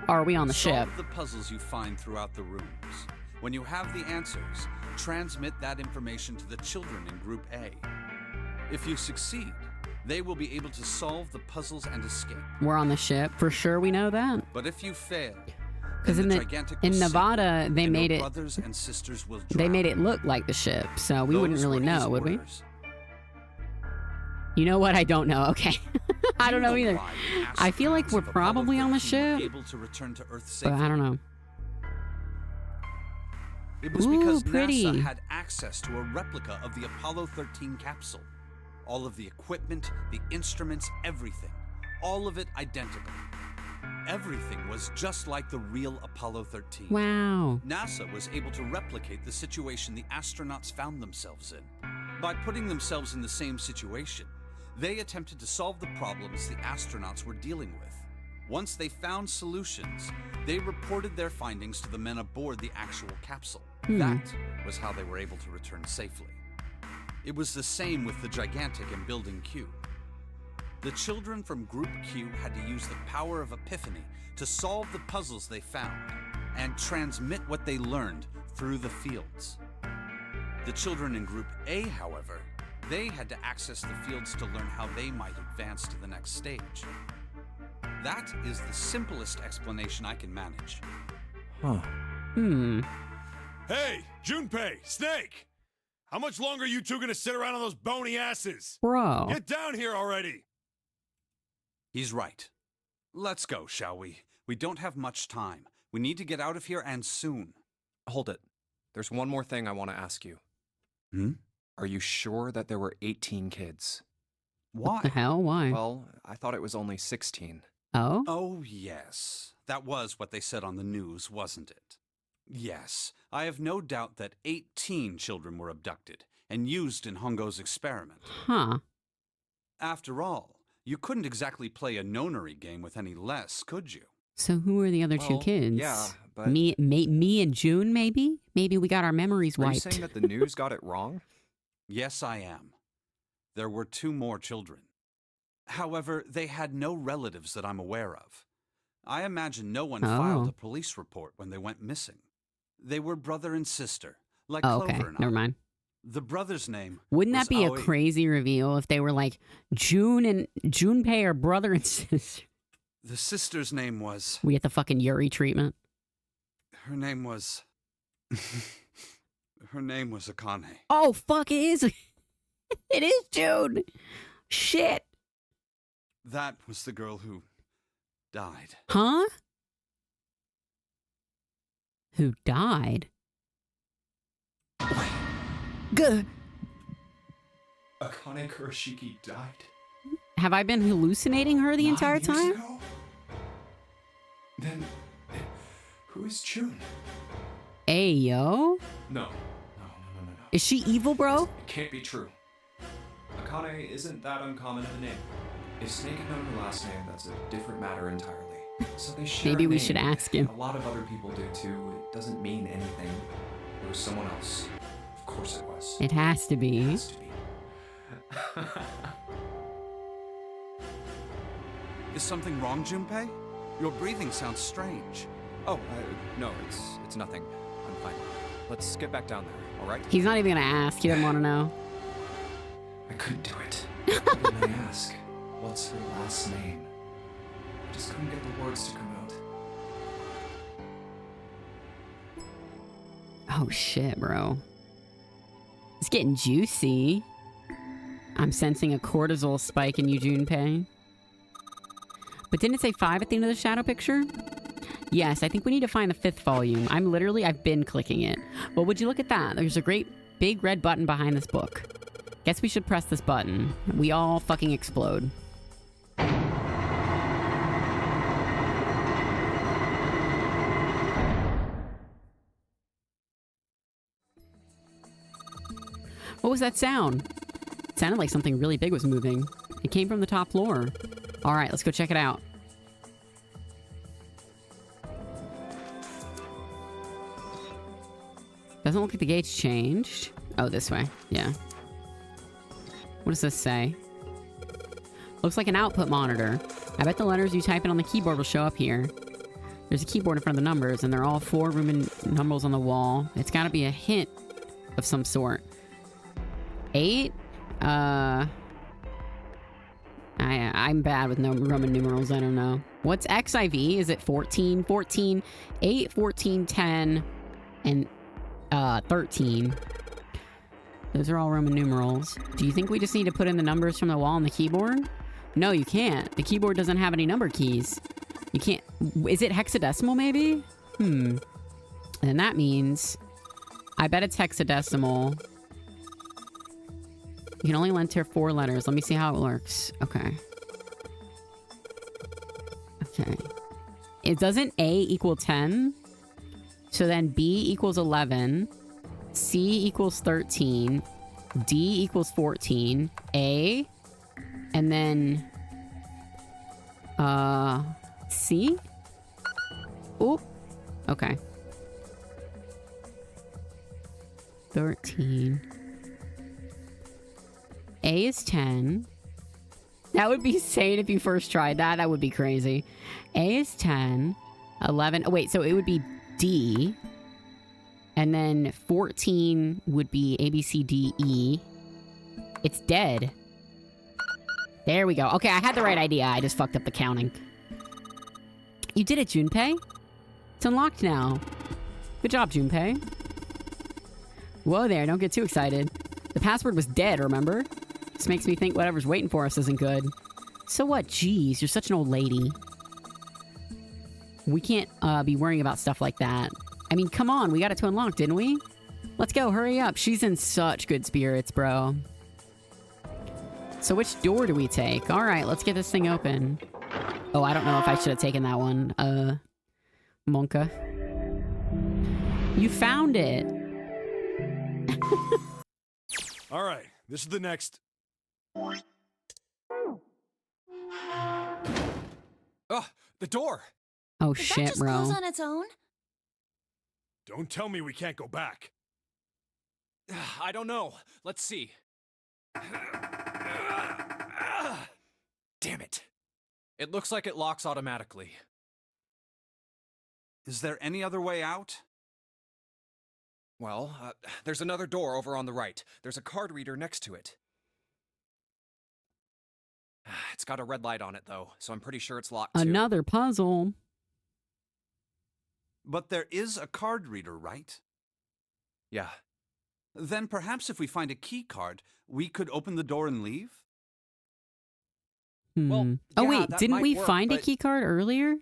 Or are we on the ship? Solve the puzzles you find throughout the rooms. When you have the answers, transmit that information to the children in Group A. If you succeed, they will be able to solve the puzzles and escape. We're on the ship. For sure we know that. But if you fail, Because then in the Gigantic in will sink, Nevada, they and made your it brothers and sisters will they made drown. it look like the ship, so we wouldn't Those really were his know, would we? orders. You know what? I don't know. Okay. I don't know You either. why the I feel like astronauts we're of Apollo probably on the 13 were ship, able to return to Earth but safely. I don't know. It was Ooh, because pretty. NASA had access to a replica of the Apollo 13 capsule. All of the equipment, the instruments, everything. All of it identical. Everything was just like the real Apollo 13. Wow. NASA was able to replicate the situation the astronauts found themselves in. By putting themselves in the same situation, they attempted to solve the problems the astronauts were dealing with. Once they found solutions, they reported their findings to the men aboard the actual capsule. That was how they were able to return safely. It was the same with the Gigantic and Building Q. The children from Group Q had to use the power of epiphany to solve the puzzles they found and transmit what they learned through the fields. The children in Group A, however, they had to access the fields to learn how they might advance to the next stage. That is the simplest explanation I can manage. Huh. Hey, Junpei, Snake! How much longer are you two gonna sit around on those bony asses? bro. Get down here already! He's right. Let's go, shall we? We don't have much time. We need to get out of here and soon. Hold it. there's one more thing I want to ask you. Hmm? Are you sure that there were 18 kids? Why? What the hell? Why? Well, I thought it was only 16. Oh? Oh, yes. That was what they said on the news, wasn't it? Yes, I have no doubt that 18 children were abducted and used in Hongo's experiment. Huh. After all, you couldn't exactly play a nonary game with any less, could you? So who are the other two Well, kids? yeah, but- me and June, maybe? Maybe we got our memories Are you wiped. saying that the news got it wrong? Yes, I am. There were 2 more children. However, they had no relatives that I'm aware of. I imagine no one filed Oh. a police report when they went missing. They were brother and sister, like Oh, Clover okay. and I. Never mind. The brother's name Wouldn't was that be a Aoi. crazy reveal if they were like June and Junpei are brother and sister? The sister's name was... We get the fucking Yuri treatment. Her name was... Her name was Akane. Oh fuck! It is. It is June. Shit. That was the girl who died. Huh? Who died? Good. Akane Kurashiki died? Have I been hallucinating her the 9 entire years time? ago? Then, who is June? Ayo? No. No. Is she evil, bro? It can't be true. Akane isn't that uncommon of a name. If Snake had known her last name, that's a different matter entirely. So they share Maybe a we name. should ask him. A lot of other people do too. It doesn't mean anything. It was someone else. Of course it was. It has to It be. has to be. Is something wrong, Junpei? Your breathing sounds strange. Oh, no, it's nothing. I'm fine. Let's get back down there, all right? He's not even gonna ask. He doesn't want to know. I couldn't do it. Why didn't I ask? What's her last name? I just couldn't get the words to come out. Oh shit, bro. It's getting juicy. I'm sensing a cortisol spike in you, Junpei. But didn't it say 5 at the end of the shadow picture? Yes, I think we need to find the 5th volume. I've been clicking it. Well, would you look at that? There's a great big red button behind this book. Guess we should press this button. We all fucking explode. What was that sound? It sounded like something really big was moving. It came from the top floor. All right, let's go check it out. Doesn't look like the gate's changed. Oh, this way. Yeah. What does this say? Looks like an output monitor. I bet the letters you type in on the keyboard will show up here. There's a keyboard in front of the numbers, and they're all 4 Roman numerals on the wall. It's got to be a hint of some sort. 8? I'm bad with Roman numerals. I don't know. What's XIV? Is it 14? 14, 8, 14, 10, and 13. Those are all Roman numerals. Do you think we just need to put in the numbers from the wall on the keyboard? No, you can't. The keyboard doesn't have any number keys. You can't... Is it hexadecimal, maybe? And that means... I bet it's hexadecimal. You can only enter 4 letters. Let me see how it works. Okay. Okay. It doesn't A equal 10? So then B equals 11. C equals 13. D equals 14. A. And then... C? Oop. Okay. 13. A is 10. That would be insane if you first tried that. That would be crazy. A is 10. 11. Oh, wait, so it would be D. And then 14 would be A, B, C, D, E. It's dead. There we go. Okay, I had the right idea. I just fucked up the counting. You did it, Junpei. It's unlocked now. Good job, Junpei. Whoa there, don't get too excited. The password was dead, remember? This makes me think whatever's waiting for us isn't good. So what? Jeez, you're such an old lady. We can't be worrying about stuff like that. I mean, come on, we got it to unlock, didn't we? Let's go, hurry up. She's in such good spirits, bro. So which door do we take? All right, let's get this thing open. Oh, I don't know if I should have taken that one. Monka. You found it. All right, this is the next. Oh, the door! Oh, Did that shit, just bro. close on its own? Don't tell me we can't go back. I don't know. Let's see. Damn it. It looks like it locks automatically. Is there any other way out? Well, there's another door over on the right. There's a card reader next to it. It's got a red light on it, though, so I'm pretty sure it's locked, too. Another puzzle. But there is a card reader, right? Yeah. Then perhaps if we find a key card, we could open the door and leave? Well, oh, yeah, wait, that didn't might we work, find a but- key card earlier?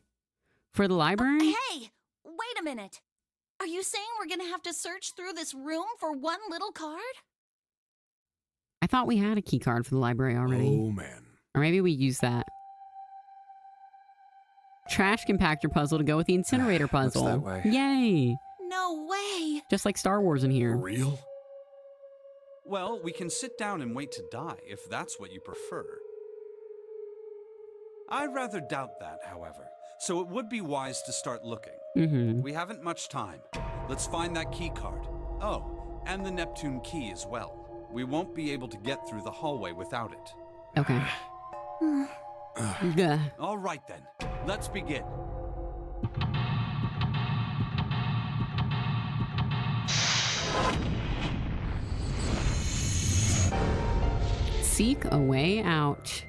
For the library? Hey, wait a minute. Are you saying we're gonna have to search through this room for one little card? I thought we had a key card for the library already. Oh, man. Or maybe we used that. Trash compactor puzzle to go with the incinerator Looks puzzle. that way. Yay! No way. Just like Star Wars in For here. real? Well, we can sit down and wait to die, if that's what you prefer. I rather doubt that, however, so it would be wise to start looking. Mm-hmm. We haven't much time. Let's find that key card. Oh, and the Neptune key as well. We won't be able to get through the hallway without it. Okay. Gah. All right then, let's begin. Seek a way out.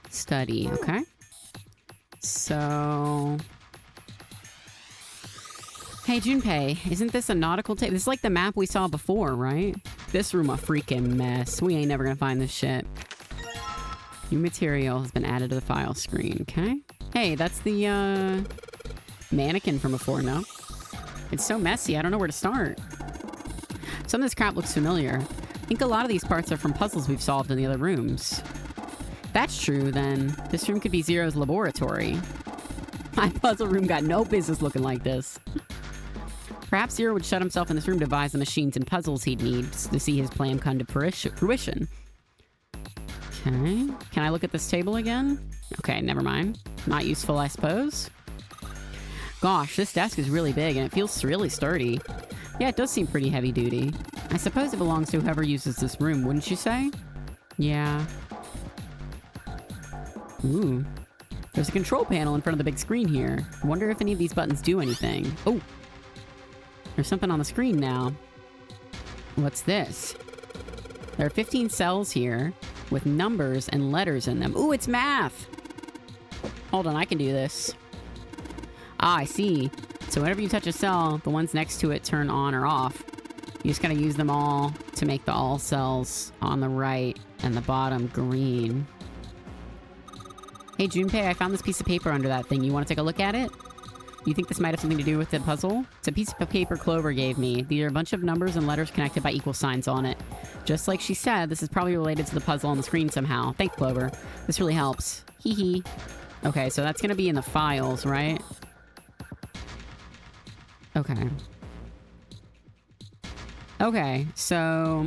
Study, okay? So... Hey, Junpei, isn't this a nautical tape? This is like the map we saw before, right? This room a freaking mess. We ain't never gonna find this shit. New material has been added to the file screen, okay? Hey, that's the, mannequin from before, no? It's so messy, I don't know where to start. Some of this crap looks familiar. I think a lot of these parts are from puzzles we've solved in the other rooms. If that's true, then this room could be Zero's laboratory. My puzzle room got no business looking like this. Perhaps Zero would shut himself in this room to devise the machines and puzzles he'd need to see his plan come to fruition. Okay. Can I look at this table again? Okay, never mind. Not useful, I suppose. Gosh, this desk is really big and it feels really sturdy. Yeah, it does seem pretty heavy duty. I suppose it belongs to whoever uses this room, wouldn't you say? Yeah. Ooh. There's a control panel in front of the big screen here. I wonder if any of these buttons do anything. Oh! There's something on the screen now. What's this? There are 15 cells here with numbers and letters in them. Ooh, it's math! Hold on, I can do this. Ah, I see. So whenever you touch a cell, the ones next to it turn on or off. You just gotta use them all to make the all cells on the right and the bottom green. Hey, Junpei, I found this piece of paper under that thing. You want to take a look at it? You think this might have something to do with the puzzle? It's a piece of paper Clover gave me. These are a bunch of numbers and letters connected by equal signs on it. Just like she said, this is probably related to the puzzle on the screen somehow. Thanks, Clover. This really helps. Hee hee. Okay, so that's gonna be in the files, right? Okay. Okay, so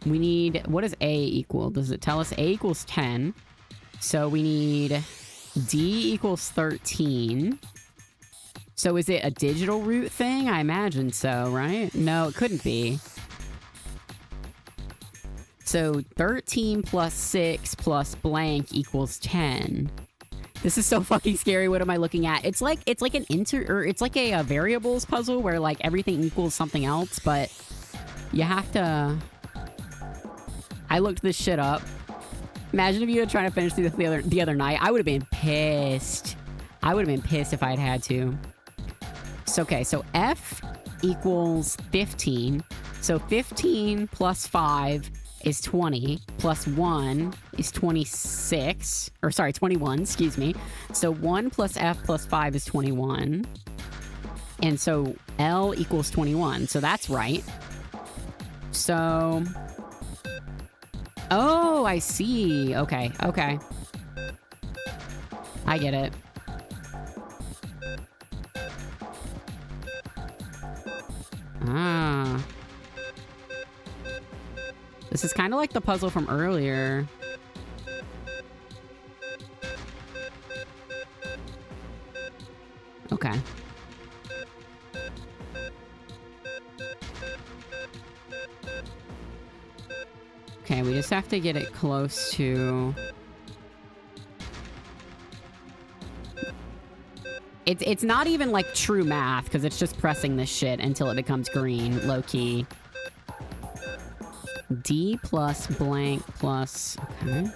we need, what does A equal? Does it tell us A equals 10? So we need D equals 13. So is it a digital root thing? I imagine so, right? No, it couldn't be. So 13 plus 6 plus blank equals 10. This is so fucking scary. What am I looking at? It's like a variables puzzle where like everything equals something else, but you have to... I looked this shit up. Imagine if you had tried to finish the other night. I would have been pissed. I would have been pissed if I'd had to. So, okay, so F equals 15. So 15 plus 5 is 20, plus 1 is 26, or sorry, 21, excuse me. So 1 plus F plus 5 is 21. And so L equals 21, so that's right. So, oh, I see. Okay, okay. I get it. Ah. This is kind of like the puzzle from earlier. Okay. Okay, we just have to get it close to... It's not even like true math, because it's just pressing this shit until it becomes green, low-key. D plus blank plus... Okay.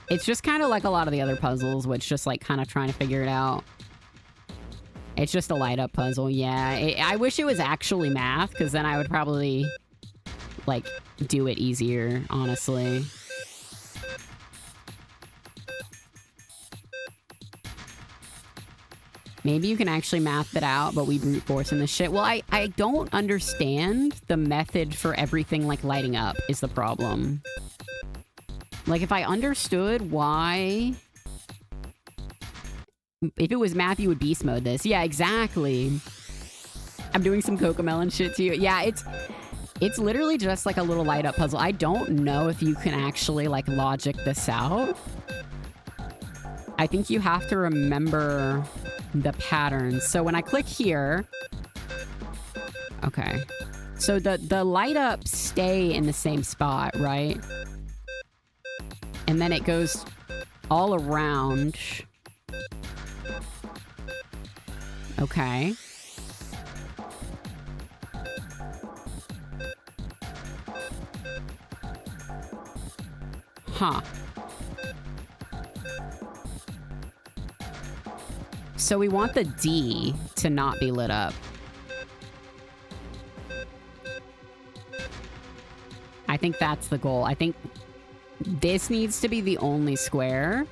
It's just kind of like a lot of the other puzzles, which just like kind of trying to figure it out. It's just a light-up puzzle, yeah. I wish it was actually math, because then I would probably... like, do it easier, honestly. Maybe you can actually math it out, but we brute force in this shit. Well, I don't understand the method for everything, like, lighting up is the problem. Like, if I understood why... If it was math, you would beast mode this. Yeah, exactly. I'm doing some Cocomelon shit to you. Yeah, it's literally just like a little light up puzzle. I don't know if you can actually like logic this out. I think you have to remember the patterns. So when I click here, okay. So the light ups stay in the same spot, right? And then it goes all around. Okay. Huh. So we want the D to not be lit up. I think that's the goal. I think this needs to be the only square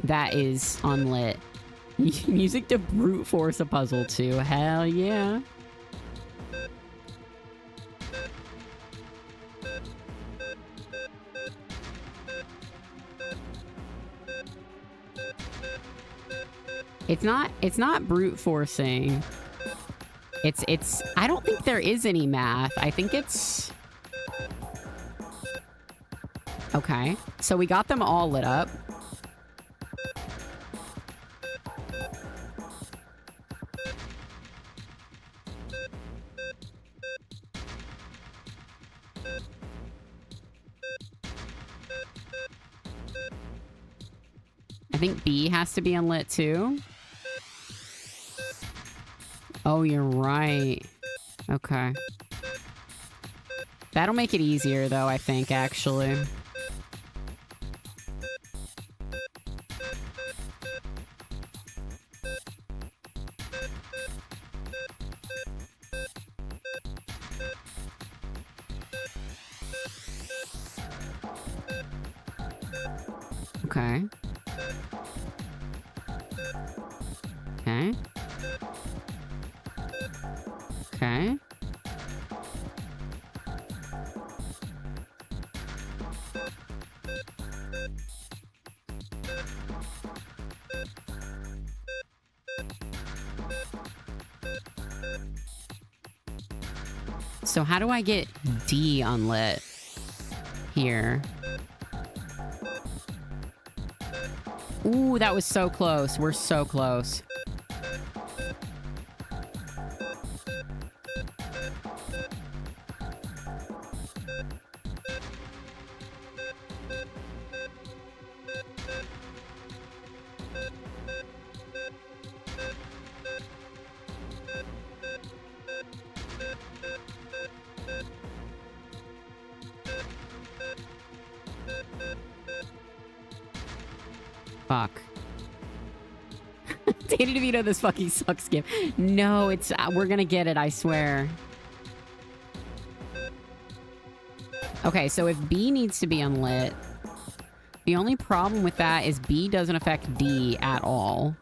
that is unlit. Music to brute force a puzzle too. Hell yeah. It's not brute forcing. It's I don't think there is any math. I think it's... Okay. So we got them all lit up. I think B has to be unlit too. Oh, you're right. Okay. That'll make it easier though, I think, actually. Okay. Okay. Okay. So how do I get D unlit here? Ooh, that was so close. We're so close. Fuck. Danny DeVito, this fucking sucks game. No, it's we're gonna get it, I swear. Okay, so if B needs to be unlit, the only problem with that is B doesn't affect D at all.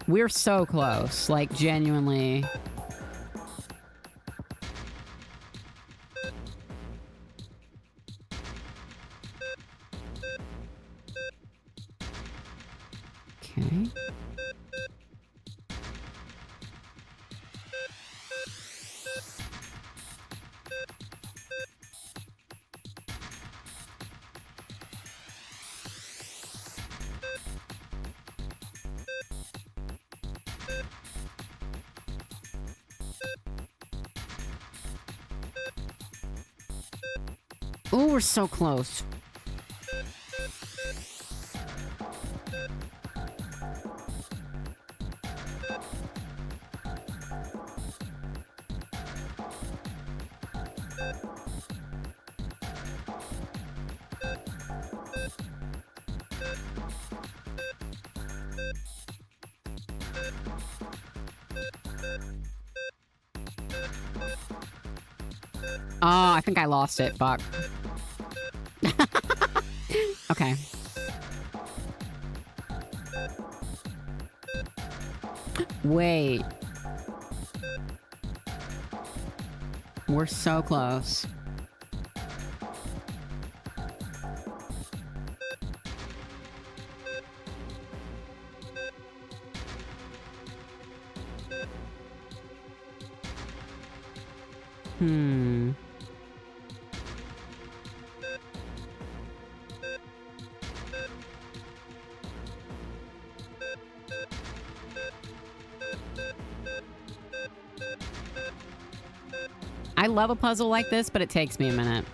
We're so close, like genuinely. Okay. Oh, we're so close. Oh, I think I lost it. Fuck. Okay. Wait. We're so close. Hmm. I love a puzzle like this, but it takes me a minute.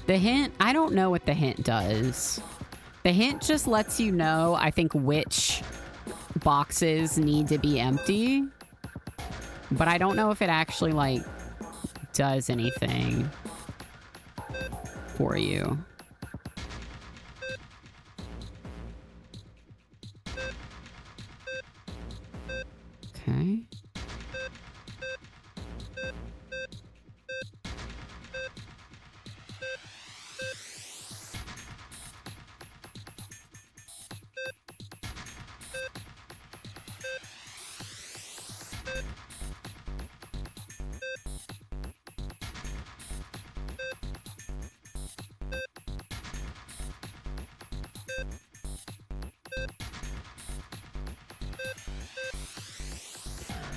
The hint, I don't know what the hint does. The hint just lets you know, I think, which boxes need to be empty. But I don't know if it actually, like, does anything for you. Okay.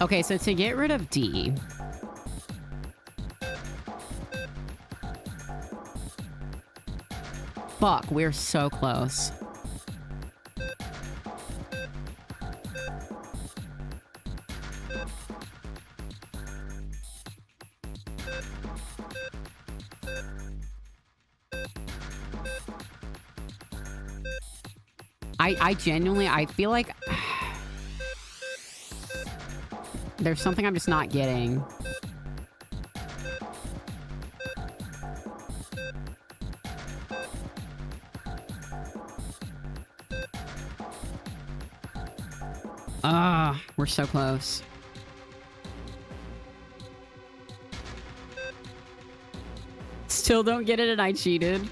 Okay, so to get rid of D, fuck, we're so close. I genuinely, I feel like there's something I'm just not getting. We're so close. Still don't get it and I cheated.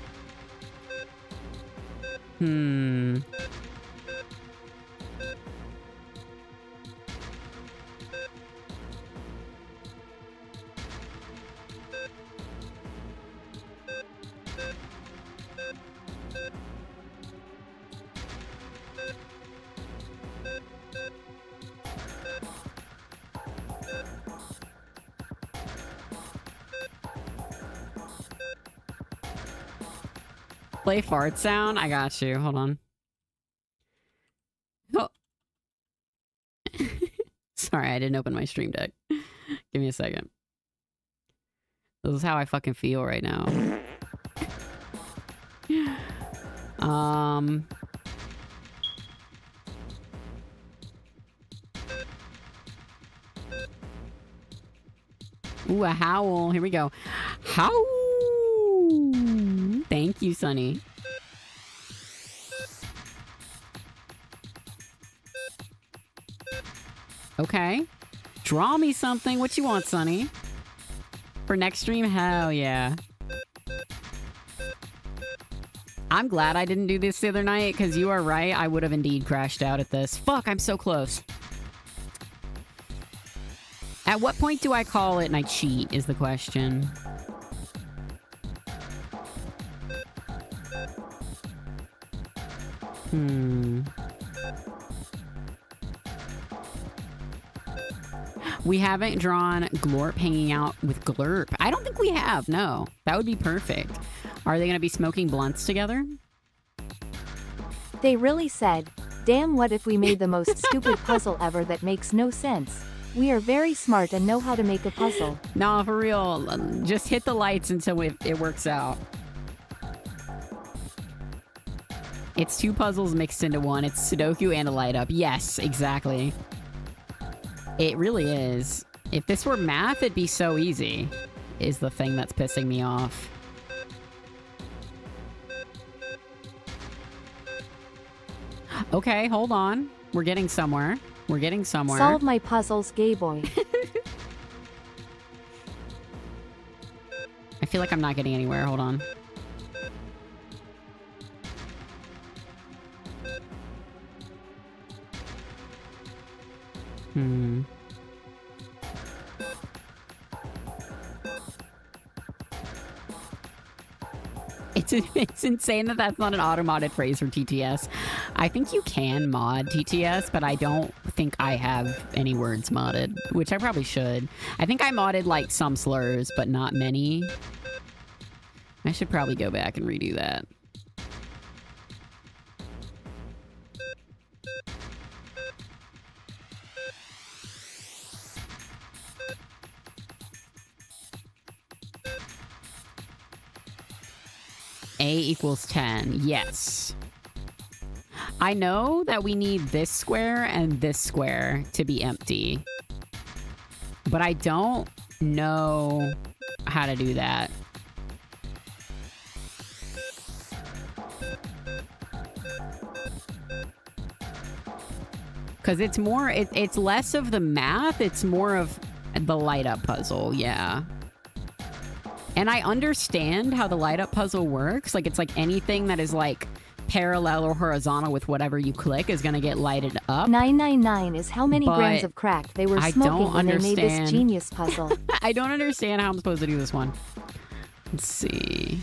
Play fart sound? I got you. Hold on. Oh. Sorry, I didn't open my stream deck. Give me a second. This is how I fucking feel right now. Ooh, a howl. Here we go. Howl. Thank you, Sonny. Okay. Draw me something. What you want, Sonny? For next stream? Hell yeah. I'm glad I didn't do this the other night, because you are right. I would have indeed crashed out at this. Fuck, I'm so close. At what point do I call it and I cheat, is the question. We haven't drawn Glorp hanging out with Glurp. I don't think we have, no. That would be perfect. Are they going to be smoking blunts together? They really said, damn, what if we made the most stupid puzzle ever that makes no sense? We are very smart and know how to make a puzzle. No, for real. Just hit the lights until it works out. It's two puzzles mixed into one. It's Sudoku and a light up. Yes, exactly. It really is. If this were math, it'd be so easy, is the thing that's pissing me off. Okay, hold on. We're getting somewhere. We're getting somewhere. Solve my puzzles, gay boy. I feel like I'm not getting anywhere. Hold on. It's insane that that's not an auto-modded phrase for TTS. I think you can mod TTS, but I don't think I have any words modded, which I probably should. I think I modded like some slurs, but not many. I should probably go back and redo that. A equals 10. Yes. I know that we need this square and this square to be empty. But I don't know how to do that. Because it's more, it's less of the math, it's more of the light up puzzle, yeah. And I understand how the light up puzzle works. Like, it's like anything that is like parallel or horizontal with whatever you click is going to get lighted up. 999 is how many grams of crack they were smoking when they made this genius puzzle. I don't understand how I'm supposed to do this one. Let's see.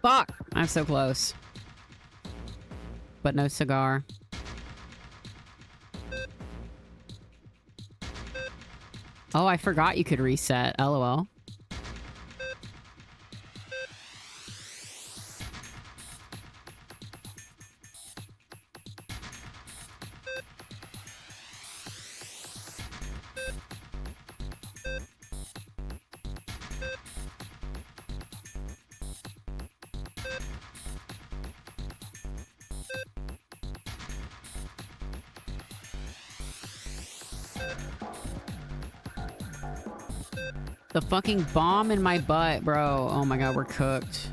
Fuck! I'm so close. But no cigar. Oh, I forgot you could reset. LOL. The fucking bomb in my butt, bro. Oh my god, we're cooked.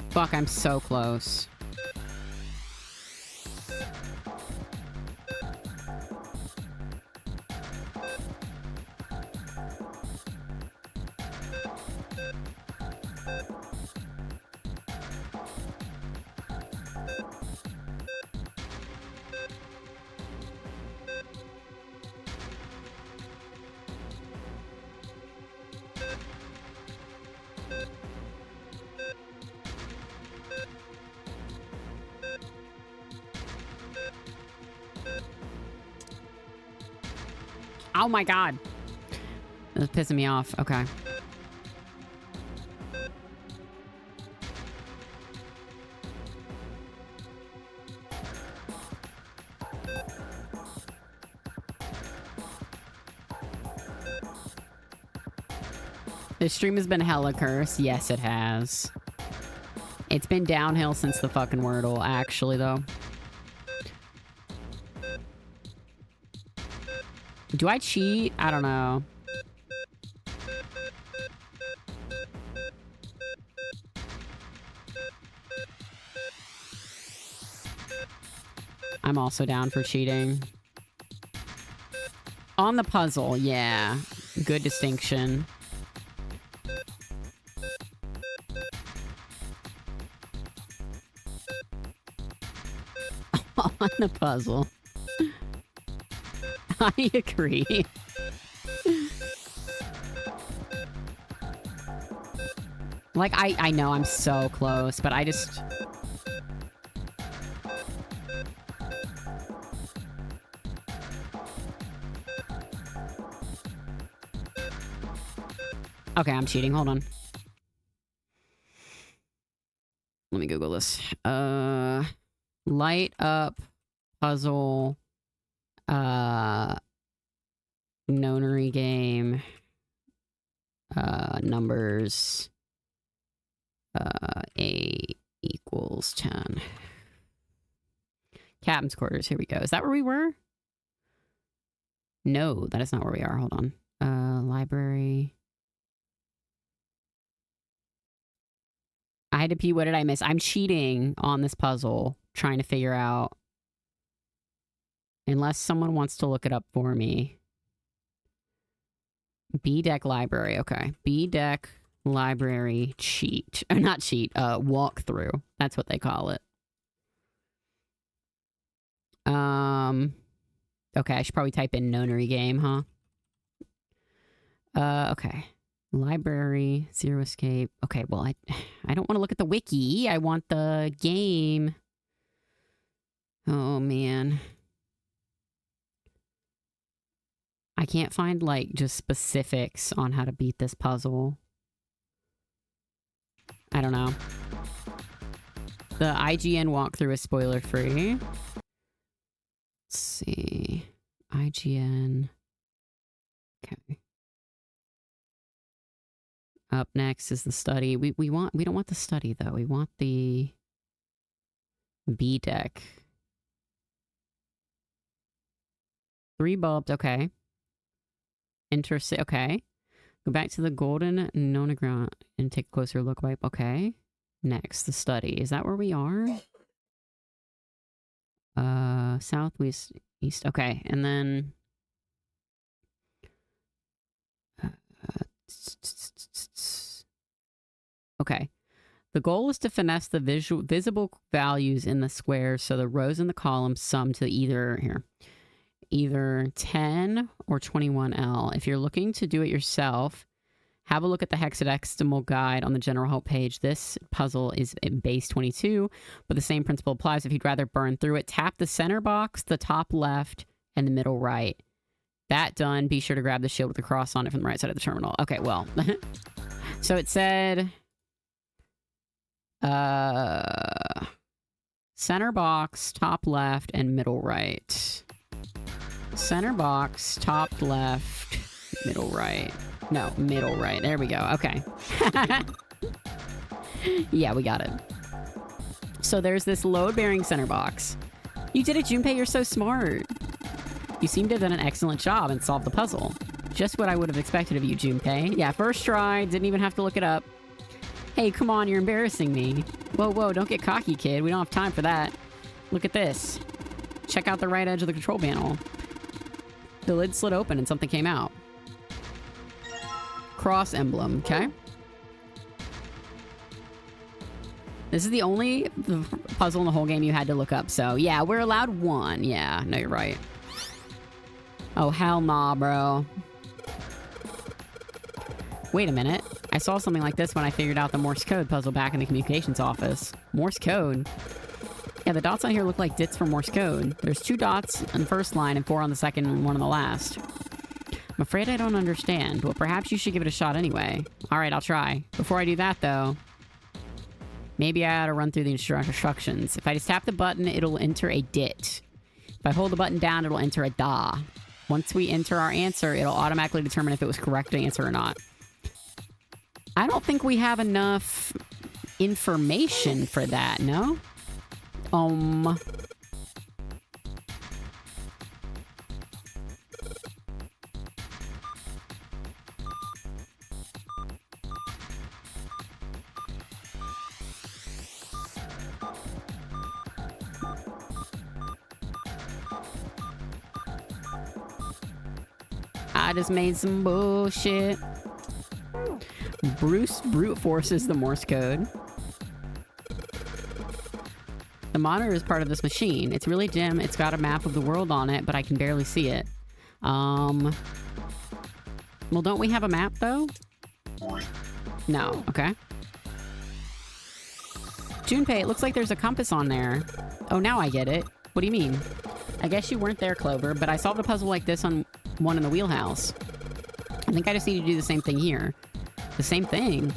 Fuck, I'm so close. Oh my god. This is pissing me off. Okay. This stream has been hella cursed. Yes, it has. It's been downhill since the fucking Wordle, actually, though. Do I cheat? I don't know. I'm also down for cheating. On the puzzle, yeah. Good distinction. On the puzzle. I agree. Like, I know I'm so close, but I just... Okay, I'm cheating. Hold on. Let me Google this. Light up puzzle nonary game numbers A equals 10. Captain's quarters. Here we go. Is that where we were? No, that is not where we are. Hold on. Library. I had to pee. What did I miss? I'm cheating on this puzzle, trying to figure out. Unless someone wants to look it up for me. B-Deck Library. Okay. B-Deck Library cheat. Or not cheat. Walkthrough. That's what they call it. Okay. I should probably type in nonary game, huh? Okay. Library, Zero Escape. Okay, well, I don't want to look at the wiki. I want the game. Oh, man. I can't find, like, just specifics on how to beat this puzzle. I don't know. The IGN walkthrough is spoiler-free. Let's see. IGN. Okay. Up next is the study. We don't want the study though. We want the B deck. 3 bulbs, okay. Interesting. Okay. Go back to the golden nonogram and take a closer look. Wipe. Okay. Next, the study. Is that where we are? Southwest, east. Okay, and then. Okay. The goal is to finesse the visible values in the squares so the rows in the columns sum to either 10 or 21L. If you're looking to do it yourself, have a look at the hexadecimal guide on the general help page. This puzzle is in base 22, but the same principle applies. If you'd rather burn through it, tap the center box, the top left, and the middle right. That done, be sure to grab the shield with the cross on it from the right side of the terminal. Okay, well. So it said... center box, top left, and middle right. Center box, top left, middle right. No, middle right. There we go. Okay. Yeah, we got it. So there's this load-bearing center box. You did it, Junpei. You're so smart. You seem to have done an excellent job and solved the puzzle. Just what I would have expected of you, Junpei. Yeah, first try. Didn't even have to look it up. Hey, come on, you're embarrassing me. Whoa, don't get cocky, kid. We don't have time for that. Look at this. Check out the right edge of the control panel. The lid slid open and something came out. Cross emblem, okay? This is the only puzzle in the whole game you had to look up. So, yeah, we're allowed one. Yeah, no, you're right. Oh, hell nah, bro. Wait a minute. I saw something like this when I figured out the Morse code puzzle back in the communications office. Morse code? Yeah, the dots on here look like dits from Morse code. There's 2 dots on the first line and 4 on the second and 1 on the last. I'm afraid I don't understand. Well, perhaps you should give it a shot anyway. Alright, I'll try. Before I do that, though, maybe I ought to run through the instructions. If I just tap the button, it'll enter a dit. If I hold the button down, it'll enter a da. Once we enter our answer, it'll automatically determine if it was correct to answer or not. I don't think we have enough information for that, no? I just made some bullshit. Bruce brute forces the Morse code. The monitor is part of this machine. It's really dim. It's got a map of the world on it, but I can barely see it. Well, don't we have a map, though? No. Okay. Junpei, it looks like there's a compass on there. Oh, now I get it. What do you mean? I guess you weren't there, Clover, but I solved a puzzle like this on one in the wheelhouse. I think I just need to do the same thing here. The same thing?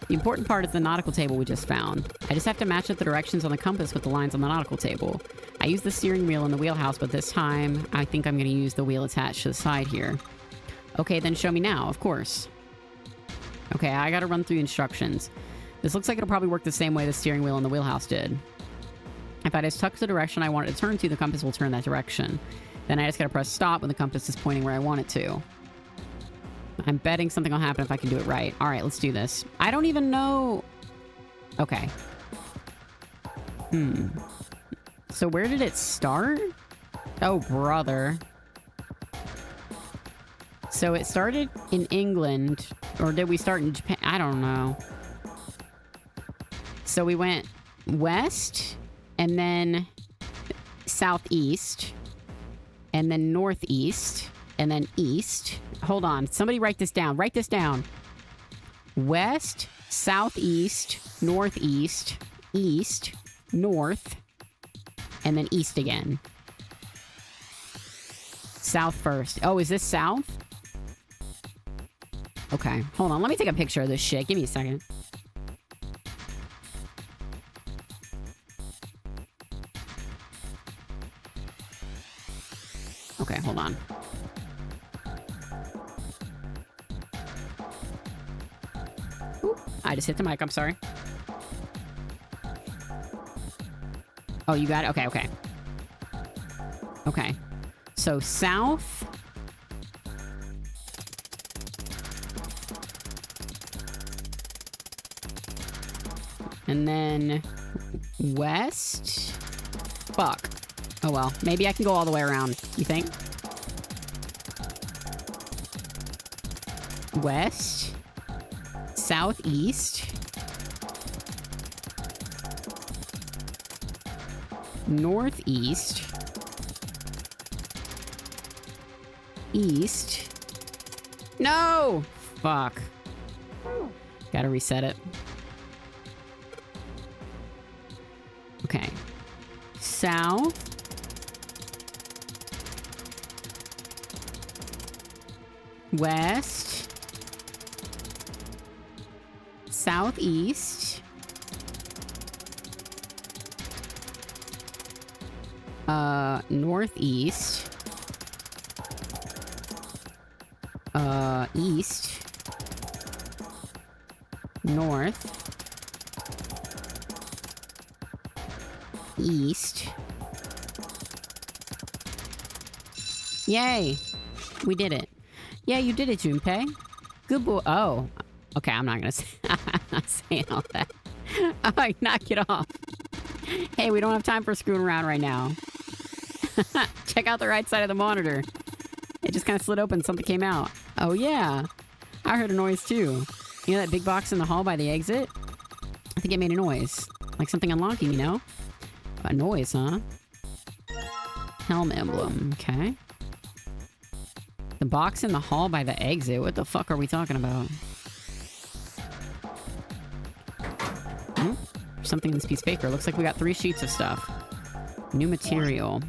The important part is the nautical table we just found. I just have to match up the directions on the compass with the lines on the nautical table. I used the steering wheel in the wheelhouse, but this time I think I'm going to use the wheel attached to the side here. Okay, then show me now, of course. Okay, I gotta run through the instructions. This looks like it'll probably work the same way the steering wheel in the wheelhouse did. If I just tuck the direction I want it to turn to, the compass will turn that direction. Then I just gotta press stop when the compass is pointing where I want it to. I'm betting something will happen if I can do it right. Alright, let's do this. I don't even know... Okay. So where did it start? Oh, brother. So it started in England, or did we start in Japan? I don't know. So we went west, and then southeast, and then northeast, and then east. Hold on. Somebody write this down. Write this down. West, southeast, northeast, east, north, and then east again. South first. Oh, is this south? Okay. Hold on. Let me take a picture of this shit. Give me a second. Okay, hold on. Oop, I just hit the mic. I'm sorry. Oh, you got it? Okay, okay. Okay. So, south... And then... west... Fuck. Oh well. Maybe I can go all the way around. You think? West... Southeast... Northeast... East... No! Fuck. Gotta reset it. Okay. South... West... Southeast... Northeast... East... North... East... Yay! We did it. Yeah, you did it, Junpei. Good boy. Oh. Okay, I'm not gonna say... I'm not saying all that. Alright, knock it off. Hey, we don't have time for screwing around right now. Check out the right side of the monitor. It just kind of slid open, something came out. Oh yeah. I heard a noise too. You know that big box in the hall by the exit? I think it made a noise. Like something unlocking, you know? A noise, huh? Helm emblem, okay. The box in the hall by the exit. What the fuck are we talking about? Something in this piece of paper. Looks like we got 3 sheets of stuff. New material.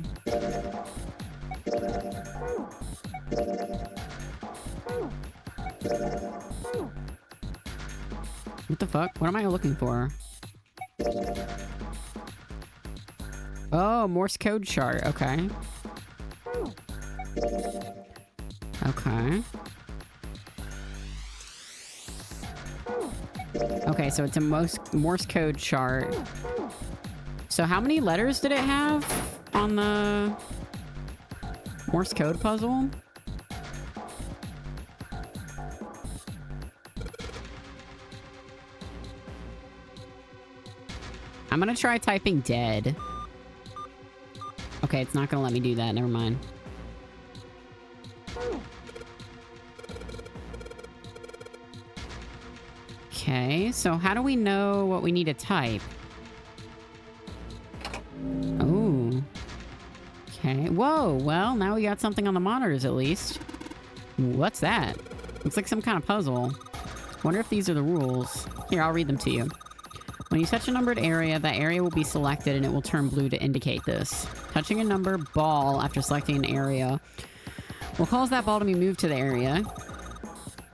What the fuck? What am I looking for? Oh, Morse code chart. Okay. Okay. Okay, so it's a Morse code chart. So how many letters did it have on the Morse code puzzle? I'm gonna try typing dead. Okay, it's not gonna let me do that. Never mind. Okay, so how do we know what we need to type? Oh. Okay. Whoa, well, now we got something on the monitors at least. What's that? Looks like some kind of puzzle. Wonder if these are the rules. Here, I'll read them to you. When you touch a numbered area, that area will be selected and it will turn blue to indicate this. Touching a number ball after selecting an area will cause that ball to be moved to the area.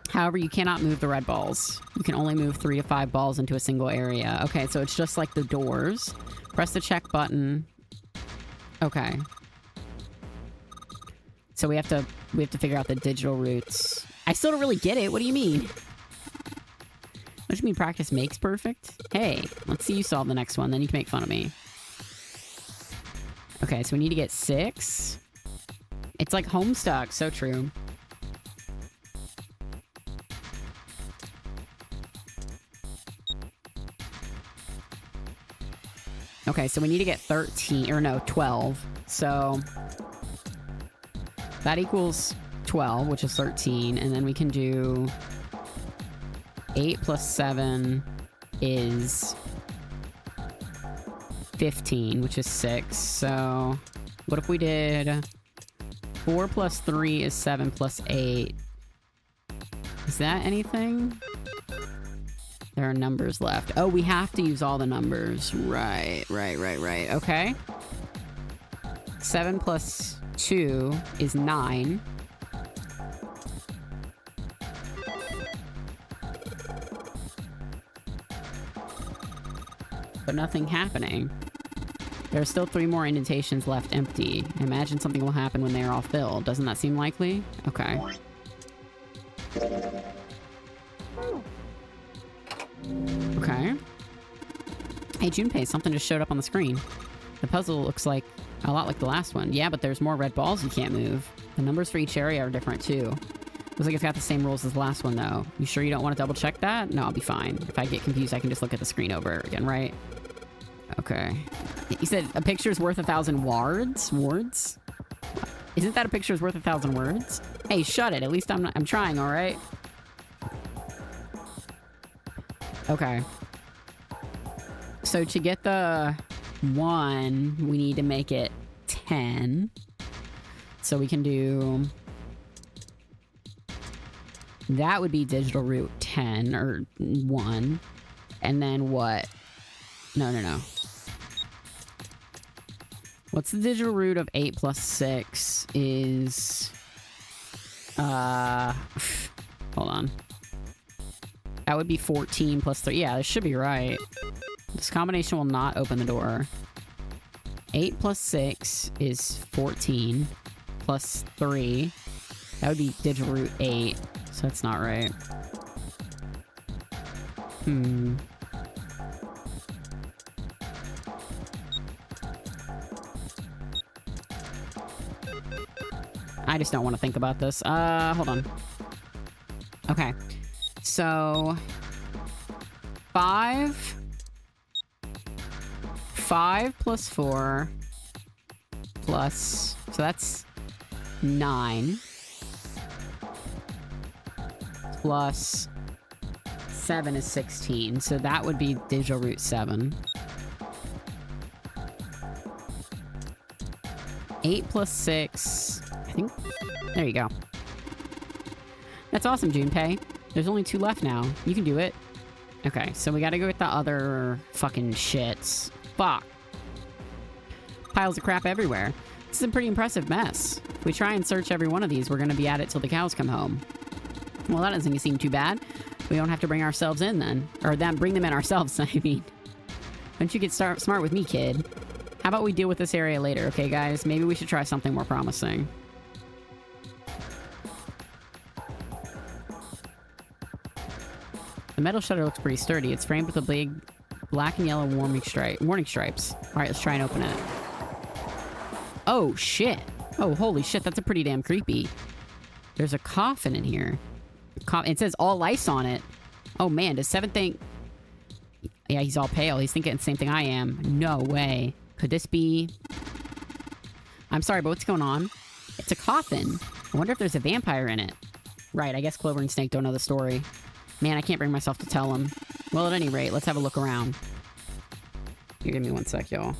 However, you cannot move the red balls. You can only move 3 to 5 balls into a single area. Okay, so it's just like the doors. Press the check button. Okay. So we have to figure out the digital roots. I still don't really get it. What do you mean? What do you mean practice makes perfect? Hey, let's see you solve the next one, then you can make fun of me. Okay, so we need to get 6. It's like Homestuck, so true. Okay, so we need to get 13, or no, 12. So that equals 12, which is 13, and then we can do 8 plus 7 is 15, which is 6. So what if we did 4 plus 3 is 7 plus 8? Is that anything? There are numbers left. Oh, we have to use all the numbers. Right. Okay. 7 plus 2 is 9. But nothing happening. There are still 3 more indentations left empty. I imagine something will happen when they are all filled. Doesn't that seem likely? Okay. Okay. Hey, Junpei, something just showed up on the screen. The puzzle looks like a lot like the last one. Yeah, but there's more red balls you can't move. The numbers for each area are different, too. Looks like it's got the same rules as the last one, though. You sure you don't want to double check that? No, I'll be fine. If I get confused, I can just look at the screen over again, right? Okay. You said a picture's worth 1,000 words? Words? Isn't that a picture's worth 1,000 words? Hey, shut it. At least I'm trying, all right? Okay. So to get the 1, we need to make it 10. So we can do... That would be digital root 10, or 1. And then what? No. What's the digital root of 8 plus 6 is... hold on. That would be 14 plus 3. Yeah, this should be right. This combination will not open the door. 8 plus 6 is 14 plus 3. That would be digital root 8. So that's not right. I just don't want to think about this. Hold on. Okay. So 5 plus 4 plus, so that's 9 plus 7 is 16. So that would be digital root 7. 8 plus 6. I think. There you go. That's awesome, Junpei. There's only 2 left now. You can do it. Okay, so we gotta go with the other fucking shits. Fuck. Piles of crap everywhere. This is a pretty impressive mess. If we try and search every one of these, we're gonna be at it till the cows come home. Well, that doesn't seem too bad. We don't have to bring ourselves in then. Or then bring them in ourselves, I mean. Don't you get smart with me, kid. How about we deal with this area later, okay, guys? Maybe we should try something more promising. The metal shutter looks pretty sturdy. It's framed with a big black and yellow warning stripes. All right, let's try and open it. Oh, shit. Oh, holy shit. That's a pretty damn creepy. There's a coffin in here. It says all ice on it. Oh, man. Does Seven think... Yeah, he's all pale. He's thinking the same thing I am. No way. Could this be... I'm sorry, but what's going on? It's a coffin. I wonder if there's a vampire in it. Right, I guess Clover and Snake don't know the story. Man, I can't bring myself to tell them. Well, at any rate, let's have a look around. Here, give me one sec, y'all.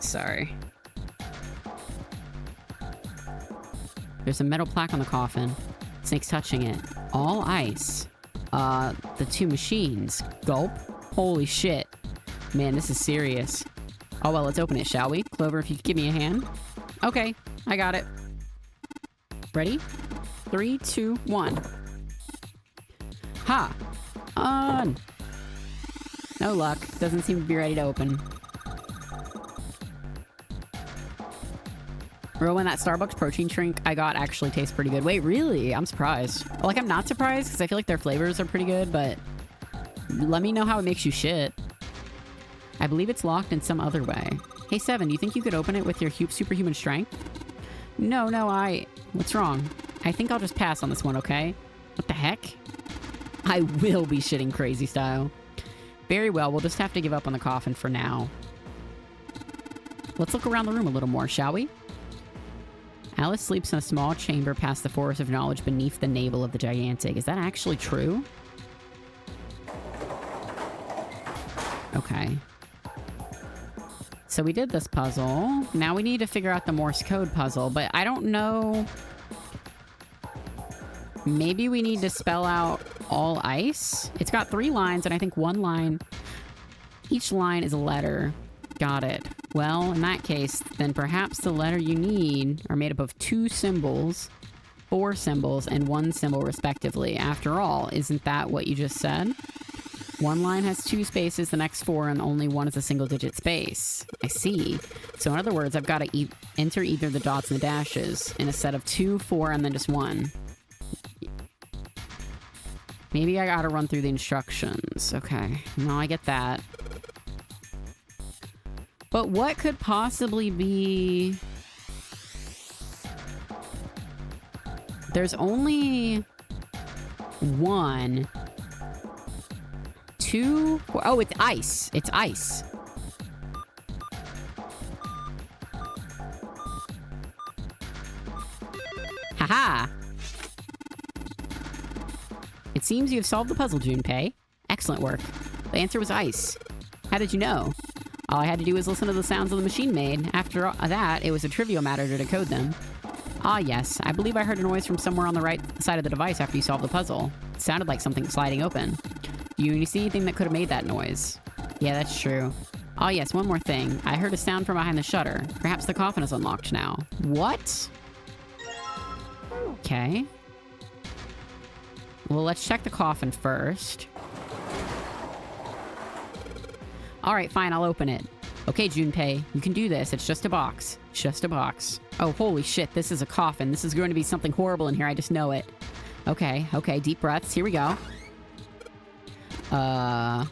Sorry. There's a metal plaque on the coffin. Snake's touching it. All ice. The 2 machines. Gulp. Holy shit. Man, this is serious. Oh, well, let's open it, shall we? Clover, if you could give me a hand. Okay, I got it. Ready? 3, 2, 1. Ha! On! No luck. Doesn't seem to be ready to open. Rowan, that Starbucks protein drink I got actually tastes pretty good. Wait, really? I'm surprised. Like, I'm not surprised because I feel like their flavors are pretty good, but let me know how it makes you shit. I believe it's locked in some other way. Hey, Seven, do you think you could open it with your superhuman strength? No, what's wrong? I think I'll just pass on this one, okay? What the heck? I will be shitting crazy style. Very well, we'll just have to give up on the coffin for now. Let's look around the room a little more, shall we? Alice sleeps in a small chamber past the forest of knowledge beneath the navel of the Gigantic. Is that actually true? Okay. So we did this puzzle. Now we need to figure out the Morse code puzzle, but I don't know. Maybe we need to spell out all ice? It's got 3 lines, and I think 1 line... Each line is a letter. Got it. Well, in that case, then perhaps the letter you need are made up of 2 symbols, 4 symbols, and 1 symbol respectively. After all, isn't that what you just said? 1 line has 2 spaces, the next 4, and only 1 is a single-digit space. I see. So in other words, I've got to enter either the dots and the dashes in a set of 2, 4, and then just 1. Maybe I gotta run through the instructions. Okay. No, I get that. But what could possibly be... There's only 1, 2... Oh, it's ice. It's ice. Haha! It seems you have solved the puzzle, Junpei. Excellent work. The answer was ice. How did you know? All I had to do was listen to the sounds of the machine made. After that, it was a trivial matter to decode them. Ah, yes. I believe I heard a noise from somewhere on the right side of the device after you solved the puzzle. It sounded like something sliding open. You see anything that could have made that noise? Yeah, that's true. Oh, yes, one more thing. I heard a sound from behind the shutter. Perhaps the coffin is unlocked now. What? Okay. Well, let's check the coffin first. Alright, fine, I'll open it. Okay, Junpei, you can do this. It's just a box. Just a box. Oh, holy shit, this is a coffin. This is going to be something horrible in here, I just know it. Okay, deep breaths. Here we go. Oh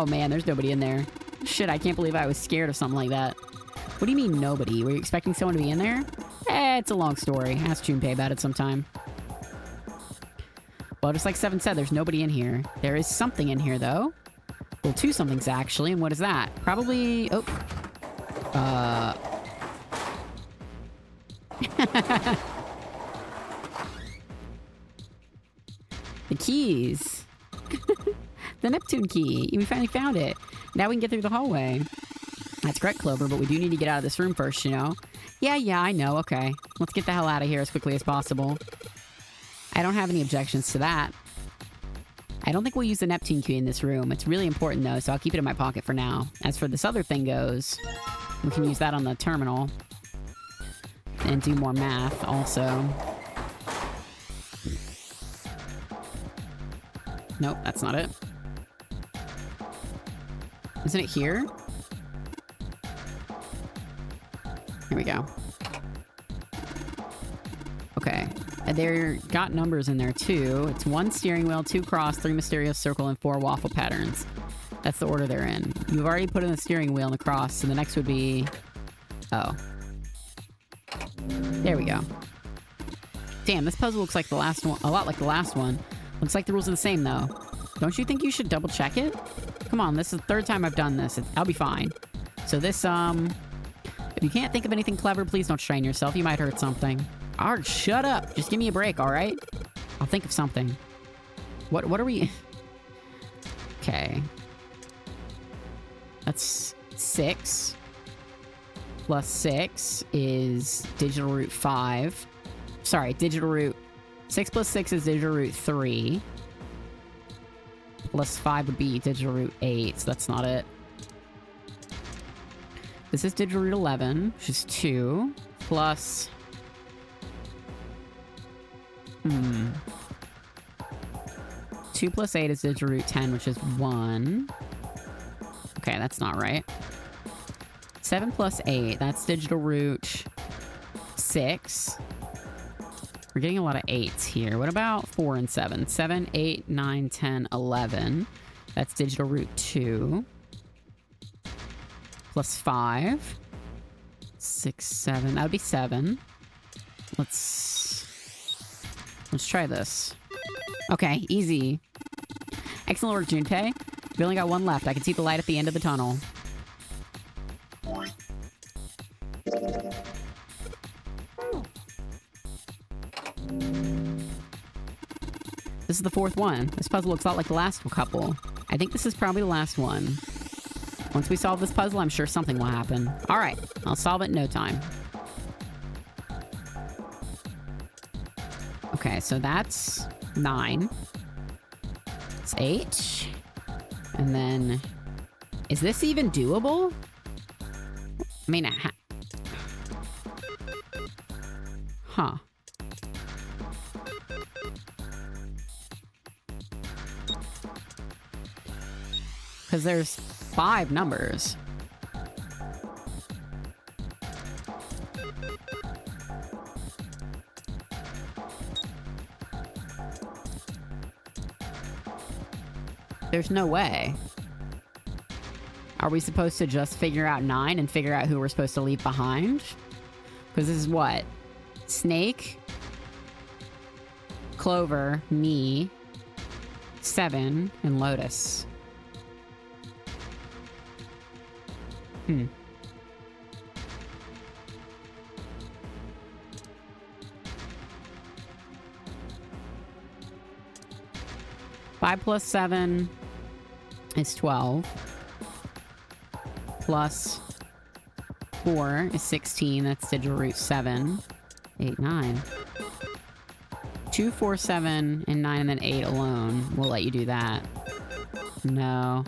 man, there's nobody in there. Shit, I can't believe I was scared of something like that. What do you mean, nobody? Were you expecting someone to be in there? It's a long story. Ask Junpei about it sometime. Well, just like Seven said, there's nobody in here. There is something in here, though. Well, 2 somethings, actually. And what is that? Probably... Oh. The keys. The Neptune key. We finally found it. Now we can get through the hallway. That's correct, Clover, but we do need to get out of this room first, you know? Yeah, I know. Okay. Let's get the hell out of here as quickly as possible. I don't have any objections to that. I don't think we'll use the Neptune key in this room. It's really important, though, so I'll keep it in my pocket for now. As for this other thing goes, we can use that on the terminal. And do more math, also. Nope, that's not it. Isn't it here? Here we go. Okay. They're got numbers in there, too. It's 1 steering wheel, 2 cross, 3 mysterious circle, and 4 waffle patterns. That's the order they're in. You've already put in the steering wheel and the cross, so the next would be... Oh. There we go. Damn, this puzzle looks like the last one. A lot like the last one. Looks like the rules are the same, though. Don't you think you should double check it? Come on, this is the 3rd time I've done this. I'll be fine. So this, if you can't think of anything clever, please don't strain yourself. You might hurt something. Arg, shut up. Just give me a break, alright? I'll think of something. What are we... Okay. That's 6. Plus 6 is digital root 5. Sorry, digital root... 6 plus 6 is digital root 3. Plus 5 would be digital root 8, so that's not it. This is digital root 11, which is 2. Plus... 2 plus 8 is digital root 10, which is 1. Okay, that's not right. 7 plus 8, that's digital root 6. We're getting a lot of 8s here. What about 4 and 7? 7, 8, 9, 10, 11. That's digital root 2. Plus 5. 6, 7. That would be 7. Let's try this. Okay, easy. Excellent work, Junpei. We only got 1 left. I can see the light at the end of the tunnel. This is the 4th one. This puzzle looks a lot like the last couple. I think this is probably the last one. Once we solve this puzzle, I'm sure something will happen. Alright, I'll solve it in no time. Okay, so that's 9. It's 8. And then... Is this even doable? I mean, huh. Because there's 5 numbers. There's no way. Are we supposed to just figure out 9 and figure out who we're supposed to leave behind? Because this is what? Snake, Clover, me, 7, and Lotus. 5 plus 7 is 12. Plus 4 is 16. That's digital root 7. 8, 9. 2, 4, 7, and 9, and then 8 alone. We'll let you do that. No.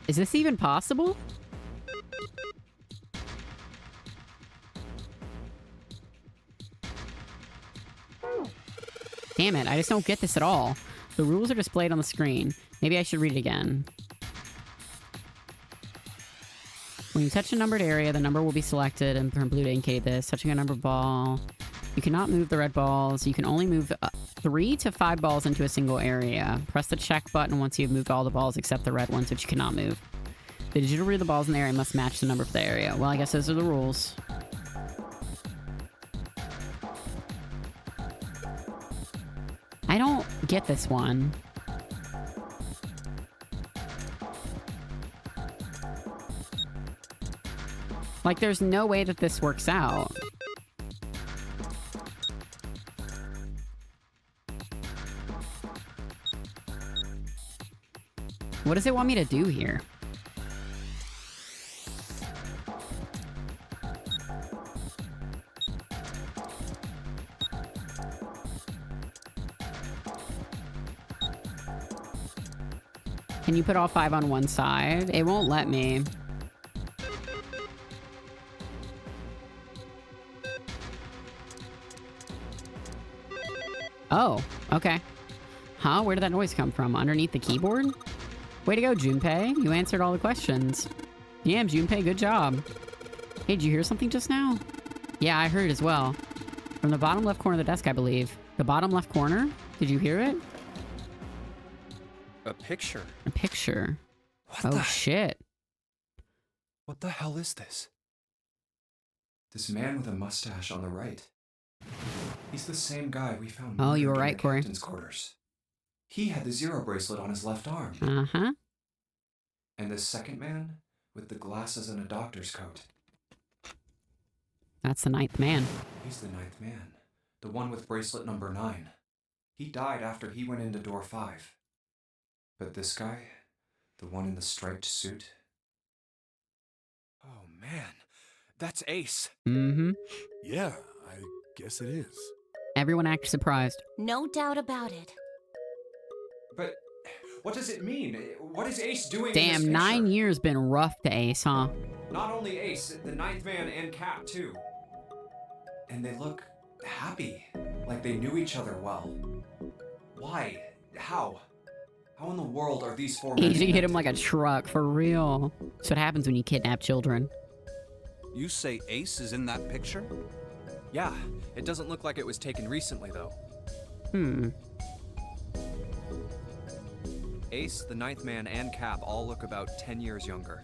Is this even possible? Damn it, I just don't get this at all. The rules are displayed on the screen. Maybe I should read it again. When you touch a numbered area, the number will be selected and turn blue to indicate this. Touching a numbered ball. You cannot move the red balls. You can only move 3 to 5 balls into a single area. Press the check button once you've moved all the balls except the red ones, which you cannot move. The digital root of the balls in the area must match the number for the area. Well, I guess those are the rules. I don't get this one. Like, there's no way that this works out. What does it want me to do here? Can you put all 5 on one side? It won't let me. Oh, okay. Huh? Where did that noise come from? Underneath the keyboard? Way to go, Junpei. You answered all the questions. Damn, Junpei, good job. Hey, did you hear something just now? Yeah, I heard it as well. From the bottom left corner of the desk, I believe. The bottom left corner? Did you hear it? A picture. A picture. What Oh, shit. What the hell is this? This man with a mustache on the right. He's the same guy we found. Oh, you were murdered in right, the Corey. captain's quarters. He had the Zero bracelet on his left arm. Uh-huh. And this second man with the glasses and a doctor's coat. That's the 9th man. He's the 9th man. The one with bracelet number 9. He died after he went into door 5. But this guy, the one in the striped suit. Oh, man. That's Ace. Mm-hmm. Yeah, I guess it is. Everyone acts surprised. No doubt about it. But what does it mean? What is Ace doing in Damn, this 9 picture? years been rough to Ace, huh? Not only Ace, the 9th man and Cap too. And they look happy, like they knew each other well. Why? How? How in the world are these 4 men Easy hit him connected? like a truck, for real. That's what happens when you kidnap children. You say Ace is in that picture? Yeah, it doesn't look like it was taken recently, though. Hmm. Ace, the 9th man, and Cap all look about 10 years younger.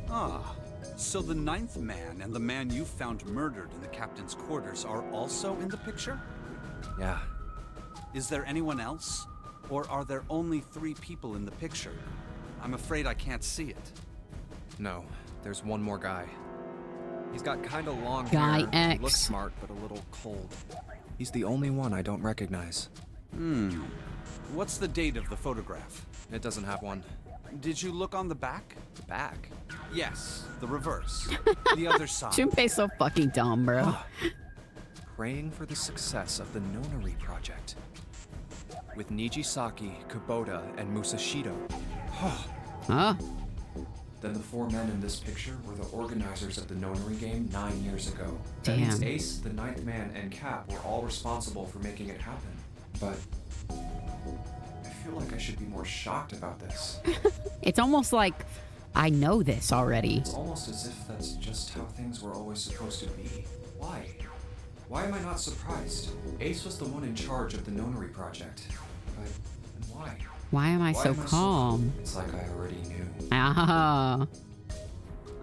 Ah, so the 9th man and the man you found murdered in the captain's quarters are also in the picture? Yeah. Is there anyone else? Or are there only 3 people in the picture? I'm afraid I can't see it. No, there's one more guy. He's got kinda long Guy hair, X. looks smart, but a little cold. He's the only one I don't recognize. What's the date of the photograph? It doesn't have one. Did you look on the back? The back. Yes, the reverse. The other side. Junpei's so fucking dumb, bro. Praying for the success of the Nonary project. With Nijisaki, Kubota, and Musashido. Oh. Then the 4 men in this picture were the organizers of the Nonary game 9 years ago. That means Damn. Ace, the 9th man, and Cap were all responsible for making it happen. But I feel like I should be more shocked about this. It's almost like I know this already. It's almost as if that's just how things were always supposed to be. Why? Why am I not surprised? Ace was the one in charge of the Nonary project. But why? Why am I Why so am I calm? It's like I already knew. Ah.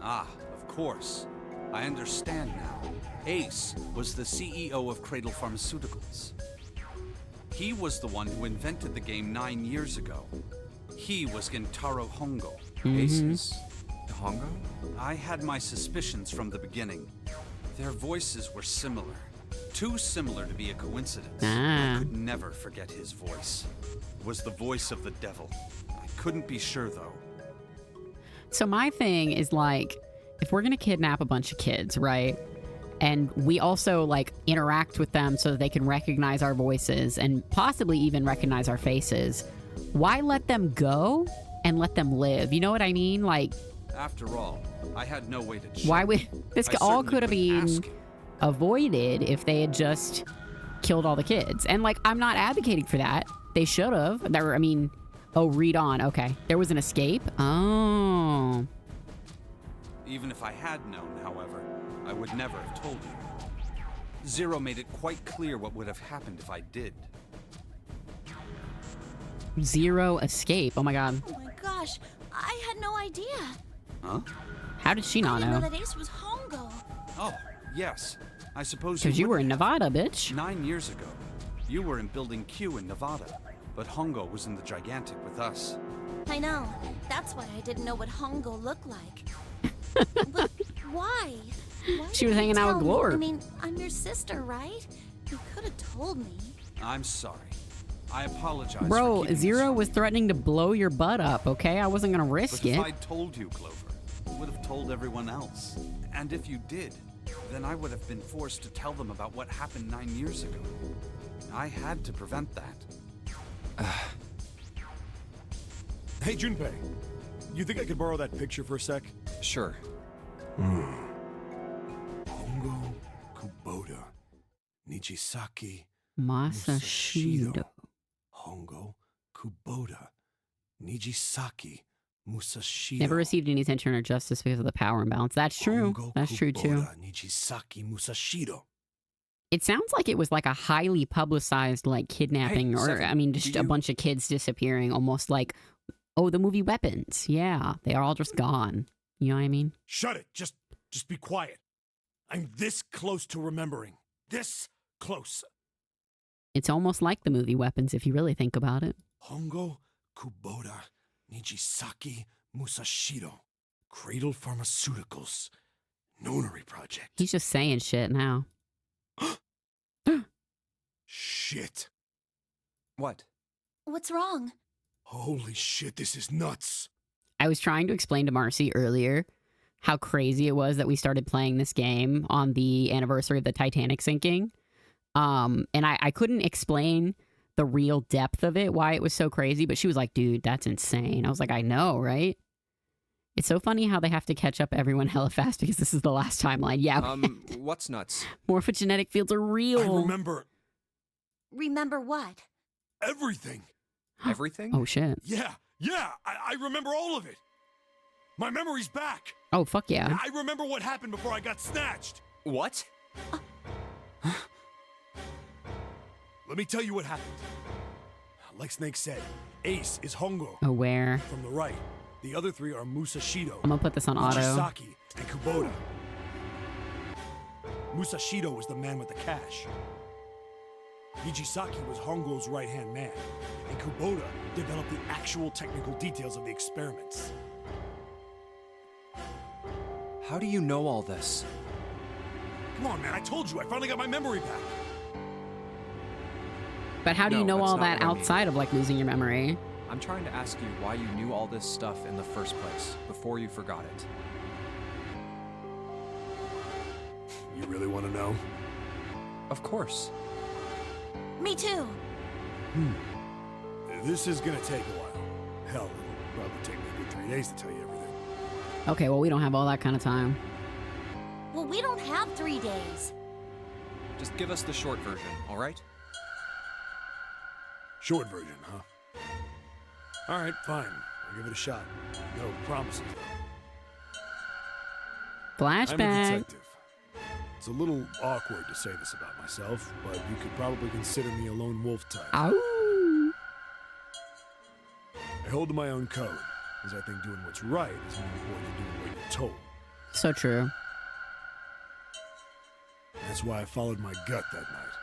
Ah, of course. I understand now. Ace was the CEO of Cradle Pharmaceuticals. He was the one who invented the game 9 years ago. He was Gentaro Hongo. Aces? Hongo? I had my suspicions from the beginning. Their voices were similar. Too similar to be a coincidence. Ah. I could never forget his voice. It was the voice of the devil. I couldn't be sure, though. So my thing is like, if we're gonna kidnap a bunch of kids, right? And we also like interact with them so that they can recognize our voices and possibly even recognize our faces. Why let them go and let them live? You know what I mean? Like, After all, I had no way to check. why would this I all certainly could have couldn't been ask him. avoided if they had just killed all the kids? And like, I'm not advocating for that. They should have. Oh, read on. Okay, there was an escape. Oh. Even if I had known, however, I would never have told you. Zero made it quite clear what would have happened if I did. Zero escape. Oh my god. Oh my gosh, I had no idea. Huh? How did she I not didn't know know? that Ace was Hongo. Oh, yes. I suppose Because you were in wouldn't have. Nevada, bitch. 9 years ago, you were in Building Q in Nevada, but Hongo was in the Gigantic with us. I know. That's why I didn't know what Hongo looked like. but Why? Why She was didn't hanging you out with tell me? Glorb. I mean, I'm your sister, right? You could have told me. I'm sorry. I apologize. Bro, for keeping this Zero from was you. threatening to blow your butt up, okay? I wasn't gonna But risk if it. I'd told you, Clover, you would have told everyone else. And if you did, then I would have been forced to tell them about what happened 9 years ago. I had to prevent that. Hey, Junpei. You think I could borrow that picture for a sec? Sure. Hongo Kubota. Nijisaki Masashido. Hongo Kubota. Nijisaki Musashido. Never received any attention or justice because of the power imbalance. That's true. Hongo That's true too. Kubota, Nijisaki Musashido. It sounds like it was like a highly publicized like kidnapping, Hey, or Seven, I mean, just do a you- bunch of kids disappearing, almost like, oh, the movie Weapons. Yeah, they are all just gone. You know what I mean? Shut it. Just be quiet. I'm this close to remembering. This close. It's almost like the movie Weapons if you really think about it. Hongo Kubota Nijisaki Musashido. Cradle Pharmaceuticals. Nonary Project. He's just saying shit now. Shit. What? What's wrong? Holy shit, this is nuts. I was trying to explain to Marcy earlier how crazy it was that we started playing this game on the anniversary of the Titanic sinking. And I couldn't explain the real depth of it, why it was so crazy, but she was like, dude, that's insane. I was like, I know, right? It's so funny how they have to catch up everyone hella fast because this is the last timeline. Yeah, What's nuts? morphogenetic fields are real. I remember Remember what? everything. Everything? Oh, shit. Yeah, I remember all of it. My memory's back. Oh, fuck yeah. I remember what happened before I got snatched. What? Let me tell you what happened. Like Snake said, Ace is Hongo Aware. from the right. The other three are Musashido, I'm gonna put this on auto. Nijisaki, and Kubota. Musashido was the man with the cash. Nijisaki was Hongo's right-hand man, and Kubota developed the actual technical details of the experiments. How do you know all this? Come on, man, I told you, I finally got my memory back. But how do you No, know that's all not that what I mean. outside of like losing your memory? I'm trying to ask you why you knew all this stuff in the first place, before you forgot it. You really want to know? Of course. Me too. This is gonna take a while. Hell, it'll probably take me a good 3 days to tell you everything. Okay, well, we don't have all that kind of time. Well, we don't have 3 days. Just give us the short version, alright? Short version, huh? All right, fine. I'll give it a shot. No promises, though. I'm a Flashback. detective. It's a little awkward to say this about myself, but you could probably consider me a lone wolf type. Ow. I hold to my own code, as I think doing what's right is more important than doing what you're told. So true. That's why I followed my gut that night.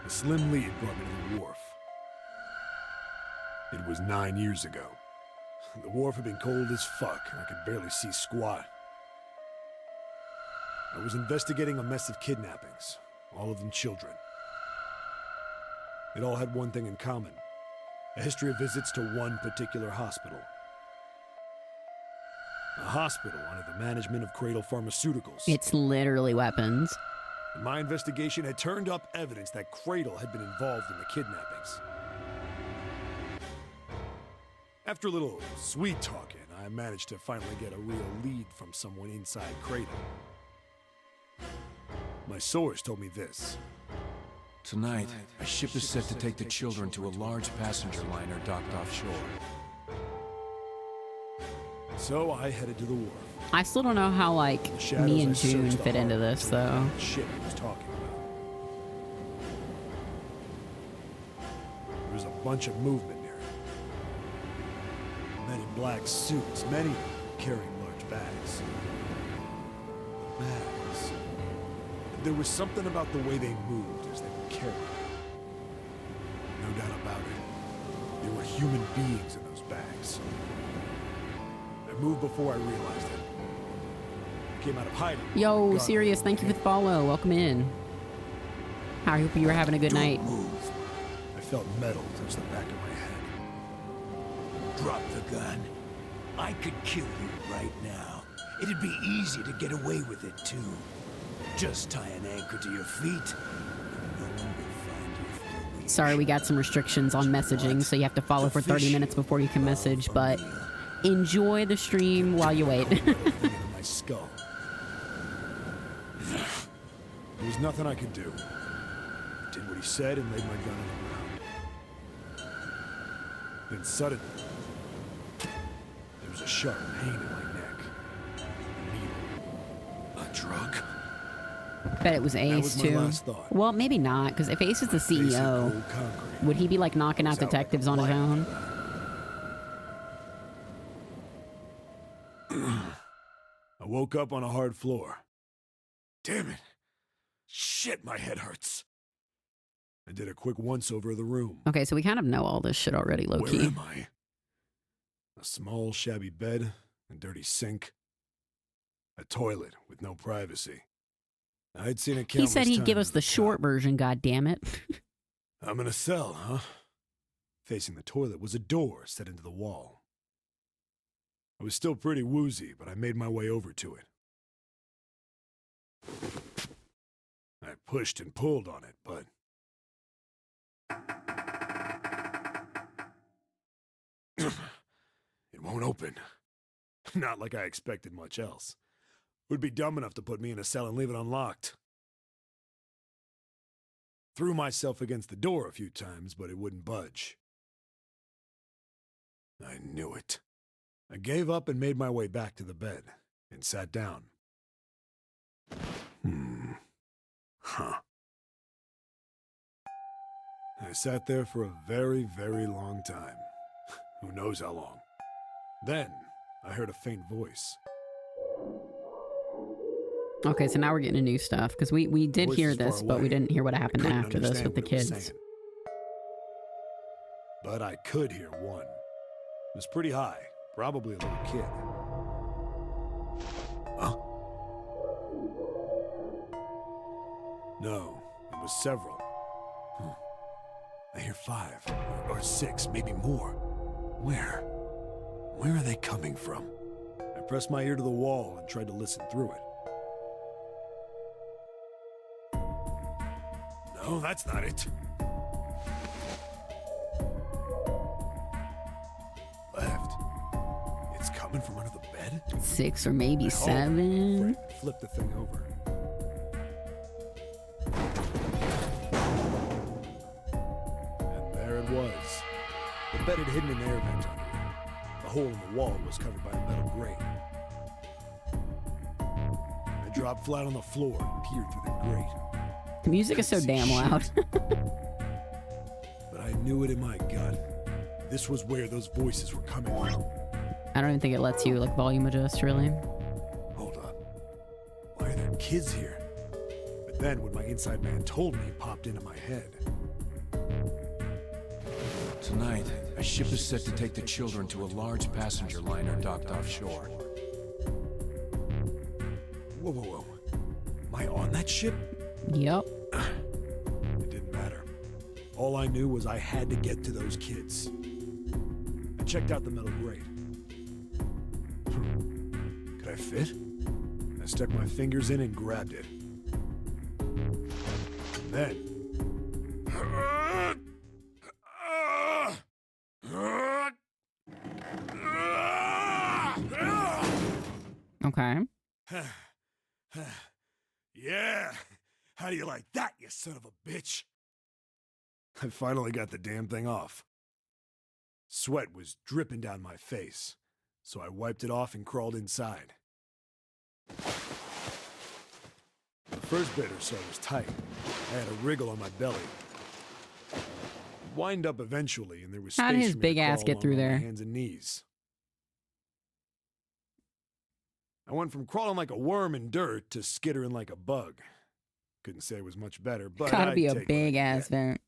A slim lead brought me to the wharf. It was 9 years ago. The wharf had been cold as fuck, and I could barely see squat. I was investigating a mess of kidnappings, all of them children. It all had one thing in common, a history of visits to one particular hospital. A hospital under the management of Cradle Pharmaceuticals. It's literally Weapons. And my investigation had turned up evidence that Cradle had been involved in the kidnappings. After a little sweet talking, I managed to finally get a real lead from someone inside Cradle. My source told me this. Tonight, a ship is set to take the children to a large passenger liner docked offshore. So I headed to the wharf. I still don't know how like The shadows me I and June searched the fit into harbor this to though. find the ship he was talking about. There was a bunch of movement near it. Men in black suits, many of them carrying large bags. Bags. There was something about the way they moved as they were carried. No doubt about it. There were human beings in those bags. I moved before I realized it. came out of hiding. Yo, God. Sirius, thank you for the follow. Welcome in. I hope you were having a good night. Move. I felt metal touch the back of my head. Drop the gun. I could kill you right now. It'd be easy to get away with it, too. Just tie an anchor to your feet. No one will find you for a week. Sorry, we got some restrictions on messaging, so you have to follow for 30 minutes before you can message, but enjoy the stream while you wait. My skull. There was nothing I could do. I did what he said and laid my gun on the ground. Then suddenly, there was a sharp pain in my neck. A needle. A drug? Bet it was That Ace, was my too. last thought. Well, maybe not, because if Ace is the Basic CEO, cold concrete. would he be, like, knocking out Sound like a detectives on his light. own? I woke up on a hard floor. Damn it. Shit, my head hurts. I did a quick once-over of the room. Okay, so we kind of know all this shit already, Where low-key. am I? A small, shabby bed, a dirty sink, a toilet with no privacy. I'd seen it He countless said he'd give times us the at short top. version, goddammit. I'm in a cell, huh? Facing the toilet was a door set into the wall. I was still pretty woozy, but I made my way over to it. I pushed and pulled on it, but... it won't open. Not like I expected much else. Would be dumb enough to put me in a cell and leave it unlocked. Threw myself against the door a few times, but it wouldn't budge. I knew it. I gave up and made my way back to the bed and sat down. Huh. I sat there for a very, very long time. Who knows how long. Then, I heard a faint voice. Okay, so now we're getting into new stuff, because we did Voice hear was far this, but we away. didn't hear what I happened couldn't after this understand with the what it was kids. saying. But I could hear one. It was pretty high, probably a little kid. Huh? No, it was several. I hear 5 or 6, maybe more. Where? Where are they coming from? I pressed my ear to the wall and tried to listen through it. No, that's not it. Left. It's coming from under the bed? 6 or maybe I 7. Flip the thing over. And there it was. The bed had hidden an air vent under it. The hole in the wall was covered by a metal grate. I dropped flat on the floor and peered through the grate. The music is so damn loud. But I knew it in my gut. This was where those voices were coming from. I don't even think it lets you, like, volume adjust, really. Hold up. Why are there kids here? But then when my inside man told me, it popped into my head. Tonight, a ship is set to take the children to a large passenger liner docked offshore. Whoa, whoa, whoa. Am I on that ship? Yep. It didn't matter. All I knew was I had to get to those kids. I checked out the metal grate. Could I fit? I stuck my fingers in and grabbed it. And then... Okay. Yeah! How do you like that, you son of a bitch? I finally got the damn thing off. Sweat was dripping down my face, so I wiped it off and crawled inside. The first bit or so was tight. I had a wriggle on my belly. It wind up eventually, and there was space How did his for me big to ass crawl get along through on my there? hands and knees. I went from crawling like a worm in dirt to skittering like a bug. Couldn't say it was much better, but Gotta I'd be a take what I big could ass get. vent.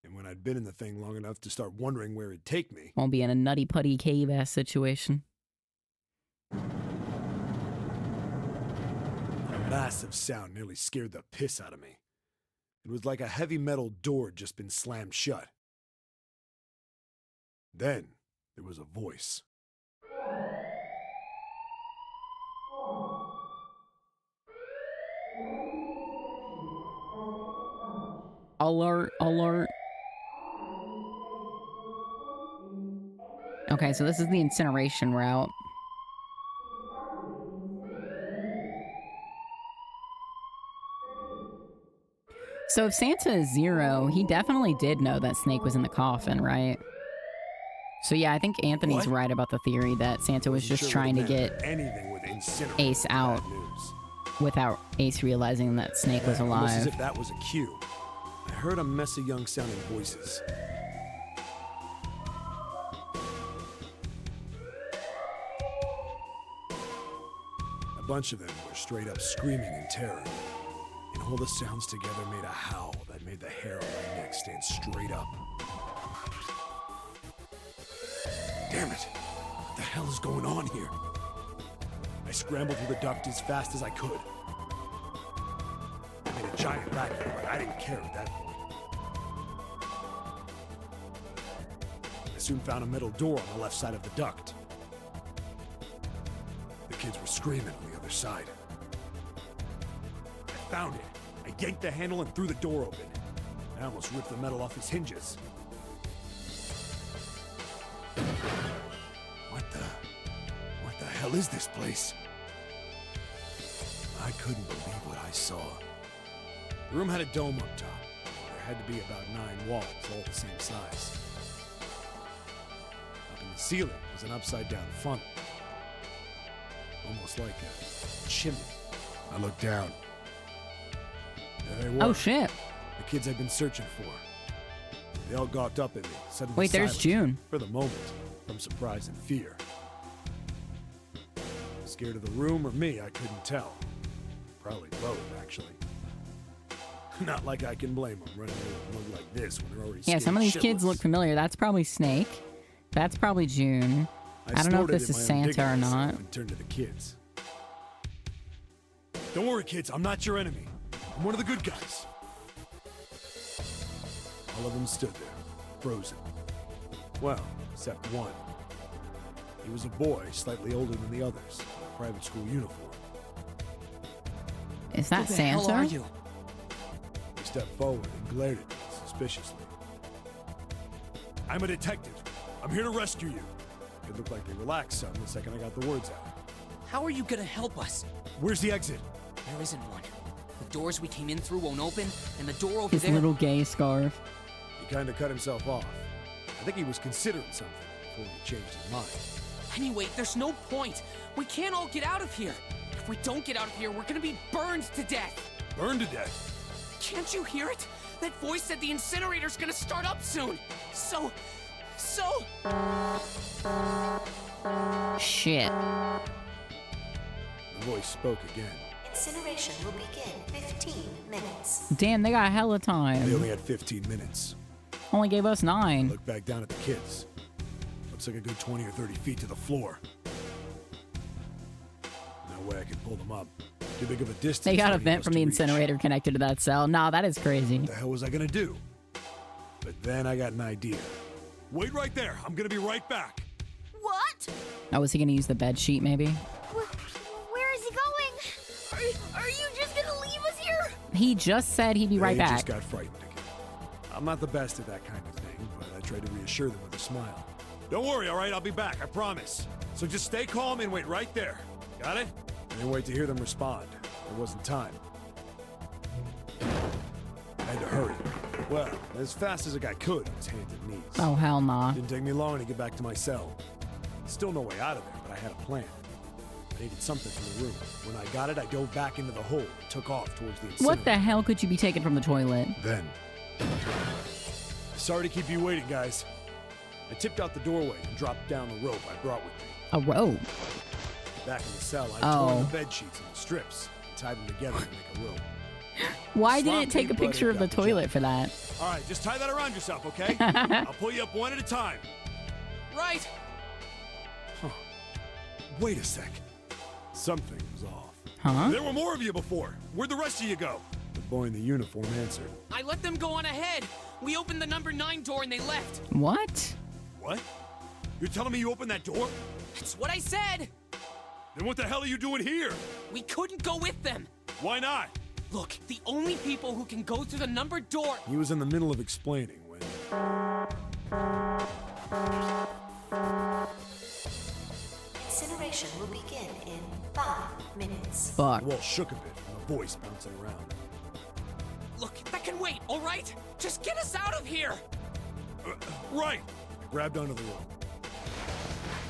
And when I'd been in the thing long enough to start wondering where it'd take me, Won't be in a nutty putty cave ass situation. massive sound nearly scared the piss out of me. It was like a heavy metal door had just been slammed shut. Then there was a voice. Alert, alert. Okay, so this is the incineration route. So if Santa is Zero, he definitely did know that Snake was in the coffin, right? So yeah, I think Anthony's right about the theory that Santa was just trying to get Ace out without Ace realizing that Snake was Almost as alive. if that was a cue. I heard a mess of young sounding voices. A bunch of them were straight up screaming in terror. And all the sounds together made a howl that made the hair on my neck stand straight up. Damn it! What the hell is going on here? I scrambled through the duct as fast as I could. I made a giant vacuum, but I didn't care at that point. I soon found a metal door on the left side of the duct. The kids were screaming on the other side. I found it. I yanked the handle and threw the door open. I almost ripped the metal off its hinges. What the hell is this place? I couldn't believe what I saw. The room had a dome up top. There had to be about 9 walls, all the same size. Up in the ceiling was an upside-down funnel. Almost like a chimney. I looked down. There they were. Oh shit. The kids I'd been searching for. They all gawked up at me, suddenly Wait, there's silent. June. For the moment, from surprise and fear. Scared of the room or me, I couldn't tell. Probably both, actually. Not like I can blame them running into a mug like this when they're already Yeah, scared some of these kids shitless. look familiar. That's probably Snake. That's probably June. I don't know if snorted this in is my Santa or indignance not. And turned to the kids. Don't worry, kids. I'm not your enemy. I'm one of the good guys. All of them stood there, frozen. Well, except one. He was a boy, slightly older than the others, in a private school uniform. Is that Who the Santa? hell are you? He stepped forward and glared at me suspiciously. I'm a detective. I'm here to rescue you. It looked like they relaxed some the second I got the words out. How are you gonna help us? Where's the exit? There isn't one. The doors we came in through won't open, and the door over His there... little gay scarf. He kind of cut himself off. I think he was considering something before he changed his mind. Anyway, there's no point. We can't all get out of here. If we don't get out of here, we're gonna be burned to death. Burned to death? Can't you hear it? That voice said the incinerator's gonna start up soon. So... Shit. The voice spoke again. Incineration will begin 15 minutes. Damn, they got hella They time. only had 15 minutes. Only gave us 9. Look back down at the kids. Looks like a good 20 or 30 feet to the floor. No way I can pull them up. Too big of a distance. They got for a any of vent us from to the reach. incinerator connected to that cell. Nah, that is crazy. What the hell was I gonna do? But then I got an idea. Wait right there. I'm gonna be right back. What? Oh, was he gonna use the bed sheet maybe? Where is he going? Are you just gonna leave us here? He just said he'd be right They back. just got frightened again. I'm not the best at that kind of thing, but I tried to reassure them with a smile. Don't worry, all right? I'll be back, I promise. So just stay calm and wait right there. Got it? I didn't wait to hear them respond. There wasn't time. I had to hurry. Well, as fast as a guy could on his hands and knees. Oh, hell nah. Didn't take me long to get back to my cell. Still no way out of there, but I had a plan. I needed something from the room. When I got it, I dove back into the hole and took off towards the incinerator. What the hell could you be taking from the toilet? Then. Sorry to keep you waiting, guys. I tipped out the doorway and dropped down the rope I brought with me. A rope? Back in the cell, I Oh. tore the bed sheets into strips and tied them together to make a rope. Why didn't it Sloppy, take a but it picture of the got the toilet job. for that? All right, just tie that around yourself, okay? I'll pull you up one at a time. Right. Huh. Wait a sec. Something was off. Huh? There were more of you before. Where'd the rest of you go? The boy in the uniform answered. I let them go on ahead. We opened the number 9 door and they left. What? What? You're telling me you opened that door? That's what I said. Then what the hell are you doing here? We couldn't go with them. Why not? Look, the only people who can go through the numbered door. He was in the middle of explaining when... Incineration will begin in 5 minutes. Fuck. The wall shook a bit and a voice bouncing around. Look, that can wait, all right? Just get us out of here. Right! I grabbed onto the rope.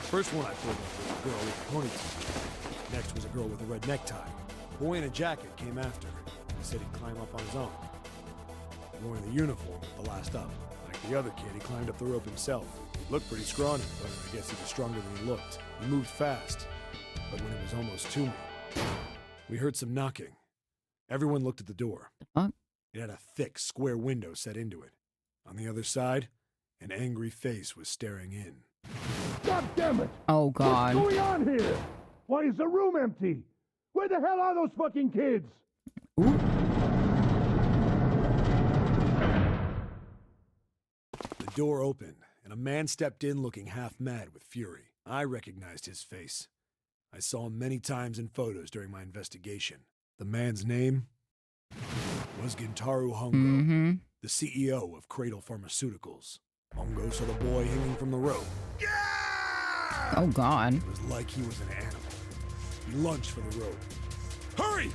First one I pulled up was a girl with a ponytail. Next was a girl with a red necktie. A boy in a jacket came after. He said he'd climb up on his own. The boy in the uniform was the last up. Like the other kid, he climbed up the rope himself. He looked pretty scrawny, but I guess he was stronger than he looked. He moved fast, but when he was almost to me, we heard some knocking. Everyone looked at the door. Fuck? It had a thick, square window set into it. On the other side, an angry face was staring in. God damn it! Oh, God. What's going on here? Why is the room empty? Where the hell are those fucking kids? Ooh. The door opened, and a man stepped in looking half mad with fury. I recognized his face. I saw him many times in photos during my investigation. The man's name was Gintaro Hongo, the CEO of Cradle Pharmaceuticals. Hongo saw the boy hanging from the rope. Oh, God. It was like he was an animal. He lunged for the rope. Hurry!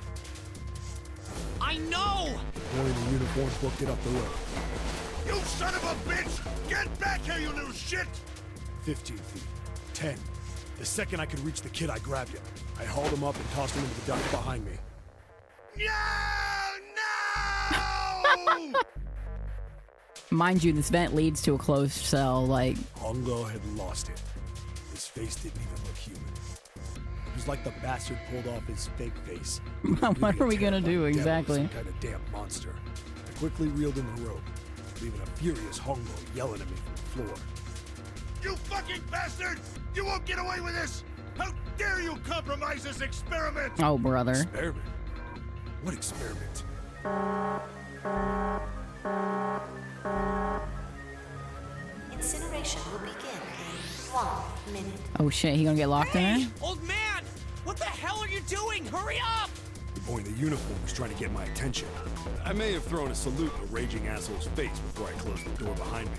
I know! The boy in the uniform booked it up the rope. You son of a bitch! Get back here, you little shit! 15 feet. 10. The second I could reach the kid, I grabbed him. I hauled him up and tossed him into the duct behind me. No! Mind you, this vent leads to a closed cell, like... Hongo had lost it. His face didn't even look human. It was like the bastard pulled off his fake face. What are we gonna do, exactly? Some kind of damn monster. I quickly reeled in the rope, leaving a furious Hongo yelling at me from the floor. You fucking bastard! You won't get away with this! How dare you compromise this experiment! Oh, brother. Experiment? What experiment? Incineration will begin in 1 minute. Oh, shit. He gonna get locked in there? Old man! What the hell are you doing? Hurry up! The boy in the uniform was trying to get my attention. I may have thrown a salute in the raging asshole's face before I closed the door behind me.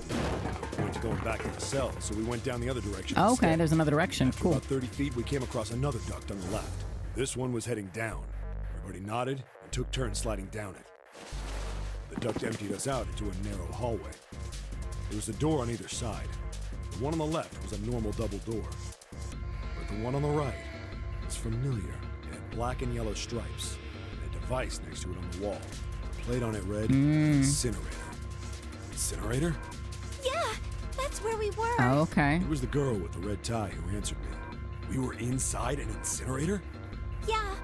No point to going back to the cell, so we went down the other direction. Oh, okay, instead. there's another direction. After Cool. about 30 feet, we came across another duct on the left. This one was heading down. Everybody nodded and took turns sliding down it. The duct emptied us out into a narrow hallway. There was a door on either side. The one on the left was a normal double door. But the one on the right was familiar. It had black and yellow stripes, and a device next to it on the wall. The plate on it read, Incinerator. Incinerator? Yeah, that's where we were. Oh, okay. It was the girl with the red tie who answered me. We were inside an incinerator? Yeah,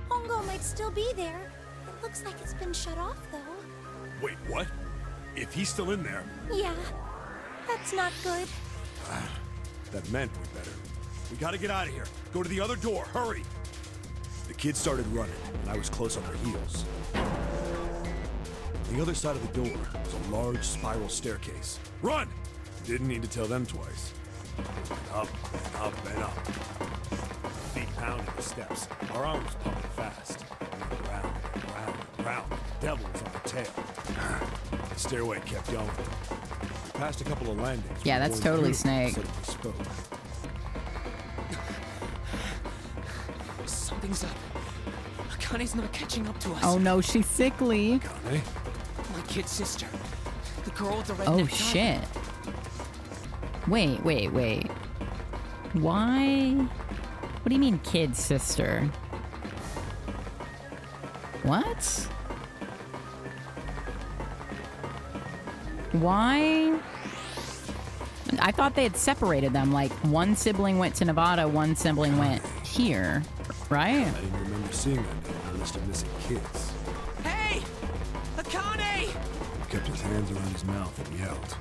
Hongo might still be there. It looks like it's been shut off, though. Wait, what? If he's still in there... Yeah, that's not good. That meant we better. We gotta get out of here. Go to the other door, hurry! The kids started running, and I was close on their heels. On the other side of the door was a large spiral staircase. Run! Didn't need to tell them twice. Up and up and up. Feet pounding the steps. Our arms pumping fast. Round and round and round. The devil was on the tail. The stairway kept going. We passed a couple of landings. Yeah, that's totally Snake. Suddenly spoke. Something's up. Akane's not catching up to us. Oh, no, she's sickly. Akane? My kid sister. The girl with the red Oh, necktie. shit. Wait. Why? What do you mean, kid sister? What? Why? I thought they had separated them. Like, one sibling went to Nevada, one sibling went here, right? I didn't remember seeing that name on the list of missing kids. Hey! Akane! He kept his hands around his mouth and yelled.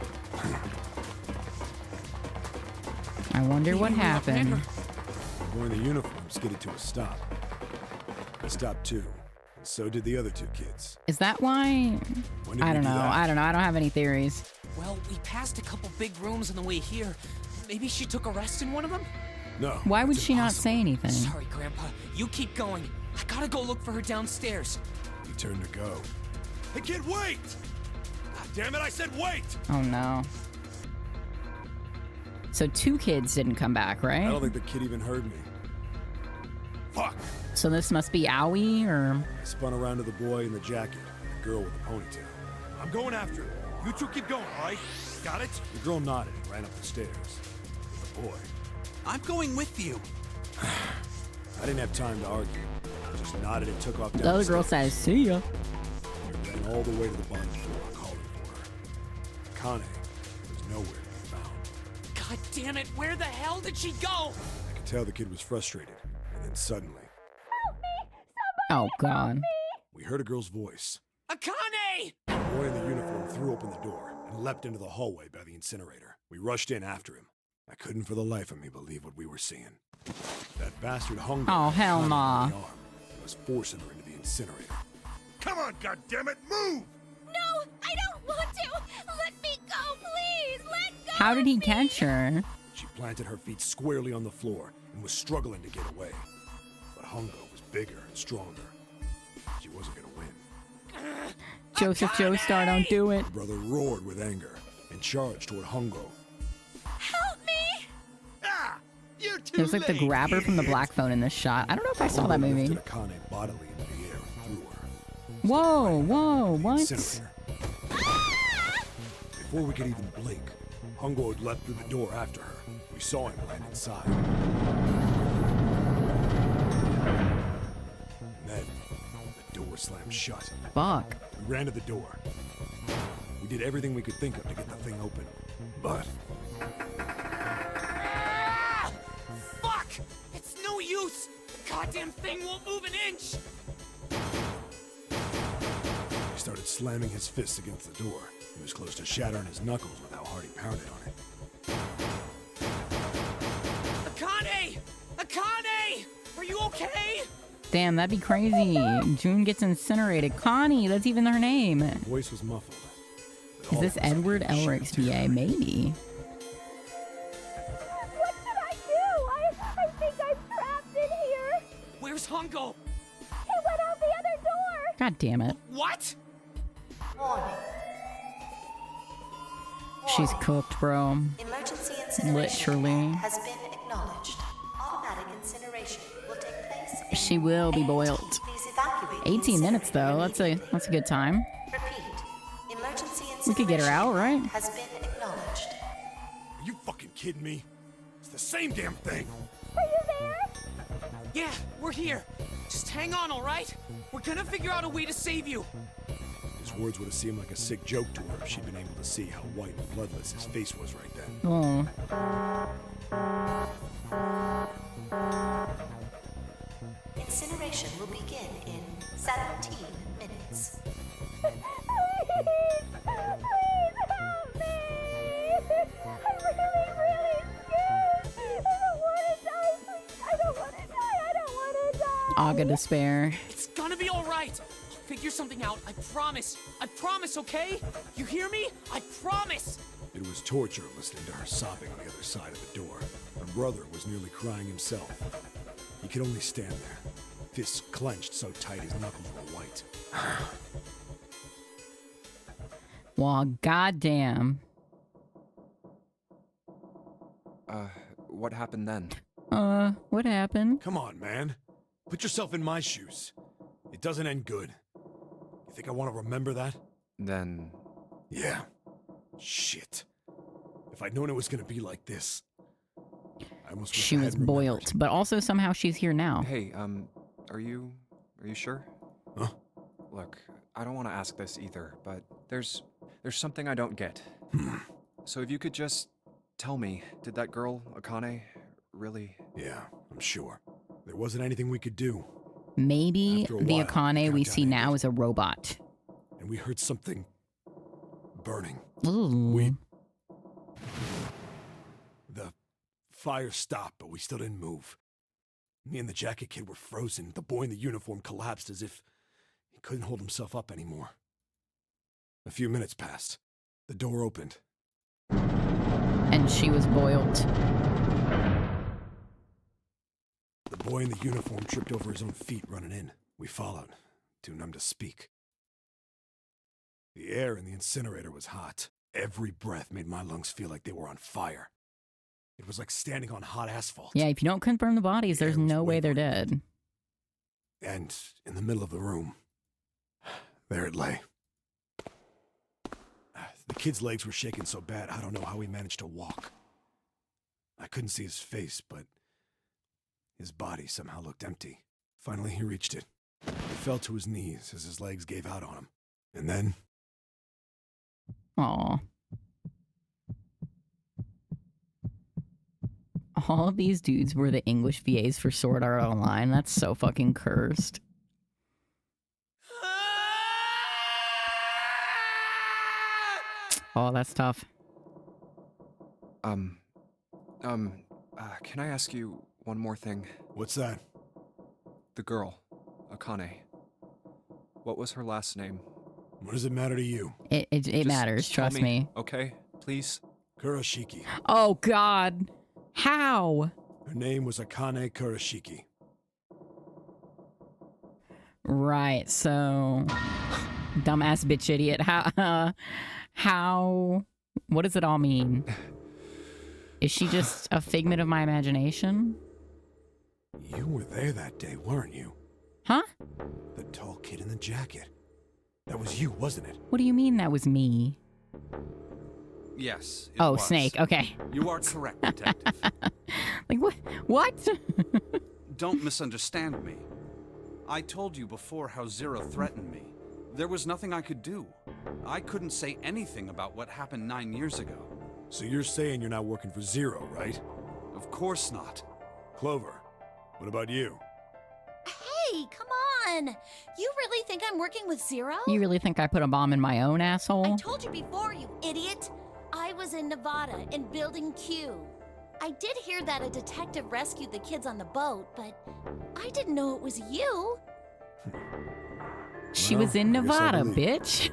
I wonder what happened. The boy in the uniform skidded to a stop. stopped too. And so did the other 2 kids. Is that why? When did I we don't do know. that? I don't know. I don't have any theories. Well, we passed a couple big rooms on the way here. Maybe she took a rest in one of them? No. Why would that's she not impossible. say anything? Sorry, Grandpa. You keep going. I gotta go look for her downstairs. You turned to go. Hey, kid, wait! God damn it, I said wait! Oh no. So 2 kids didn't come back, right? I don't think the kid even heard me. Fuck! So this must be Owie, or I spun around to the boy in the jacket, the girl with the ponytail. I'm going after him. You 2 keep going, all right? Got it? The girl nodded and ran up the stairs. With the boy. I'm going with you. I didn't have time to argue. I just nodded and took off down the other girl stairs. says, "See ya." We ran all the way to the bottom floor, calling for her. Akane was nowhere to be found. God damn it, where the hell did she go? I could tell the kid was frustrated, and then suddenly, Oh god. we heard a girl's voice. Akane! The boy in the uniform threw open the door and leapt into the hallway by the incinerator. We rushed in after him. I couldn't for the life of me believe what we were seeing. That bastard hung her Oh, hell on nah. the arm and was forcing her into the incinerator. Come on, goddammit, move! No, I don't want to. Let me go, please. Let go. How did he catch her? She planted her feet squarely on the floor and was struggling to get away. But Hongo was bigger and stronger. She wasn't gonna win. Joseph Joestar, don't do it. Her brother roared with anger and charged toward Hongo. Help me. Ah! You're too It was like the late, grabber from the idiot. black phone in this shot. I don't know if I saw that Hongo movie. lifted Akane bodily into the air and threw her. Whoa, what? Incinerator. Before we could even blink, Hongo had leapt through the door after her. We saw him land inside. And then, the door slammed shut. Fuck. We ran to the door. We did everything we could think of to get the thing open. But Ah! Fuck! It's no use! The goddamn thing won't move an inch! he started slamming his fists against the door. He was close to shattering his knuckles with how hard he pounded on it. Akane! Akane! Are you okay? Damn, that'd be crazy. June gets incinerated. Connie, that's even her name. The voice was muffled. but Is all this of us Edward could shoot Elric's VA? Maybe. What should I do? I think I'm trapped in here. Where's Hongo? He went out the other door. God damn it. What? She's cooked, bro. Emergency incineration Literally. has been acknowledged. Automatic incineration will take place in She will be 8. boiled. Please evacuate the 18 minutes though. incinerator That's a good time. Repeat. Emergency We could get her out, right? has been acknowledged. Are you fucking kidding me? It's the same damn thing. Are you there? Yeah, we're here. Just hang on, alright? We're gonna figure out a way to save you. His words would have seemed like a sick joke to her if she'd been able to see how white and bloodless his face was right then. Oh. Incineration will begin in 17 minutes. Please help me. I'm really scared. I don't want to die. Please. I don't want to die. I don't want to die. Aga despair. It's gonna be alright. I'll figure something out. I promise. I promise, okay? You hear me? I promise. It was torture listening to her sobbing on the other side of the door. Her brother was nearly crying himself. He could only stand there, fists clenched so tight his knuckles were white. Well, goddamn. What happened then? What happened? Come on, man. Put yourself in my shoes. It doesn't end good. You think I want to remember that? Then... Yeah. Shit. If I'd known it was gonna be like this, I almost wish She I was hadn't boiled, remembered. but also somehow she's here now. Hey, are you sure? Huh? Look, I don't want to ask this either, but there's something I don't get. So if you could just tell me, did that girl, Akane, really... Yeah, I'm sure. There wasn't anything we could do. Maybe After a the while, Akane we countdown see now ended. is a robot. And we heard something burning. Ooh. The fire stopped, but we still didn't move. Me and the jacket kid were frozen. The boy in the uniform collapsed as if he couldn't hold himself up anymore. A few minutes passed. The door opened. And she was boiled. The boy in the uniform tripped over his own feet running in. We followed, too numb to speak. The air in the incinerator was hot. Every breath made my lungs feel like they were on fire. It was like standing on hot asphalt. Yeah, if you don't confirm the bodies, there's no way they're dead. And in the middle of the room, there it lay. The kid's legs were shaking so bad, I don't know how he managed to walk. I couldn't see his face, but his body somehow looked empty. Finally, he reached it. He fell to his knees as his legs gave out on him. And then... Aw. All of these dudes were the English VAs for Sword Art Online. That's so fucking cursed. Oh, that's tough. Can I ask you one more thing? What's that? The girl, Akane. What was her last name? What does it matter to you? It matters, trust me. Okay, please? Kurashiki. Oh, God. How? Her name was Akane Kurashiki. Right, so... Dumbass bitch idiot. How... What does it all mean? Is she just a figment of my imagination? You were there that day, weren't you? Huh? The tall kid in the jacket. That was you, wasn't it? What do you mean that was me? Yes. Oh, Snake. Okay. You are correct, Detective. Like, what? Don't misunderstand me. I told you before how Zero threatened me. There was nothing I could do. I couldn't say anything about what happened 9 years ago. So you're saying you're not working for Zero, right? Of course not. Clover, what about you? Hey, come on! You really think I'm working with Zero? You really think I put a bomb in my own asshole? I told you before, you idiot! I was in Nevada, in Building Q. I did hear that a detective rescued the kids on the boat, but I didn't know it was you. She was in I guess I Nevada, believe it. bitch.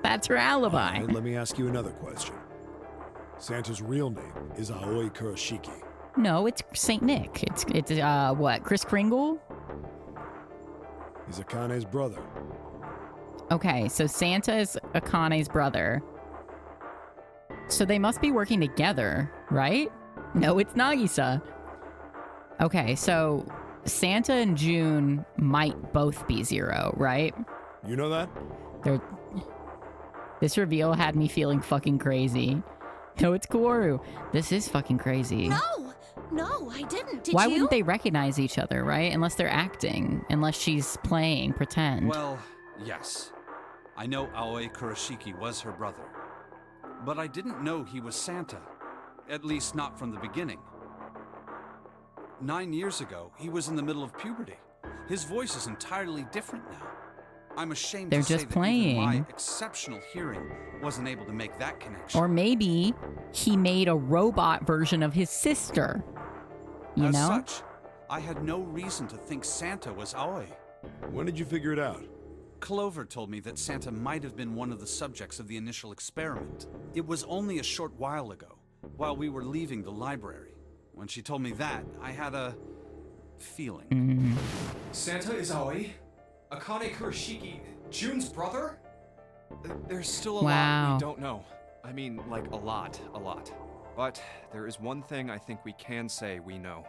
That's her alibi. All right, let me ask you another question. Santa's real name is Aoi Kurashiki. No, it's Saint Nick. It's what? Kris Kringle? He's Akane's brother. Okay, so Santa is Akane's brother. So they must be working together, right? No, it's Nagisa. Okay, so Santa and June might both be Zero, right? You know that? This reveal had me feeling fucking crazy. No, it's Kaworu. This is fucking crazy. No, I didn't. Did Why you? wouldn't they recognize each other, right? Unless they're acting. Unless she's playing pretend. Well, yes. I know Aoi Kurashiki was her brother. But I didn't know he was Santa. At least not from the beginning. 9 years ago, he was in the middle of puberty. His voice is entirely different now. I'm ashamed They're to say just that even my playing. exceptional hearing wasn't able to make that connection. Or maybe he made a robot version of his sister. You As know? such, I had no reason to think Santa was Aoi. When did you figure it out? Clover told me that Santa might have been one of the subjects of the initial experiment. It was only a short while ago, while we were leaving the library. When she told me that, I had a feeling. Santa is Aoi? Akane Kurashiki, June's brother? There's still a lot Wow. we don't know. I mean, like a lot. But there is one thing I think we can say we know.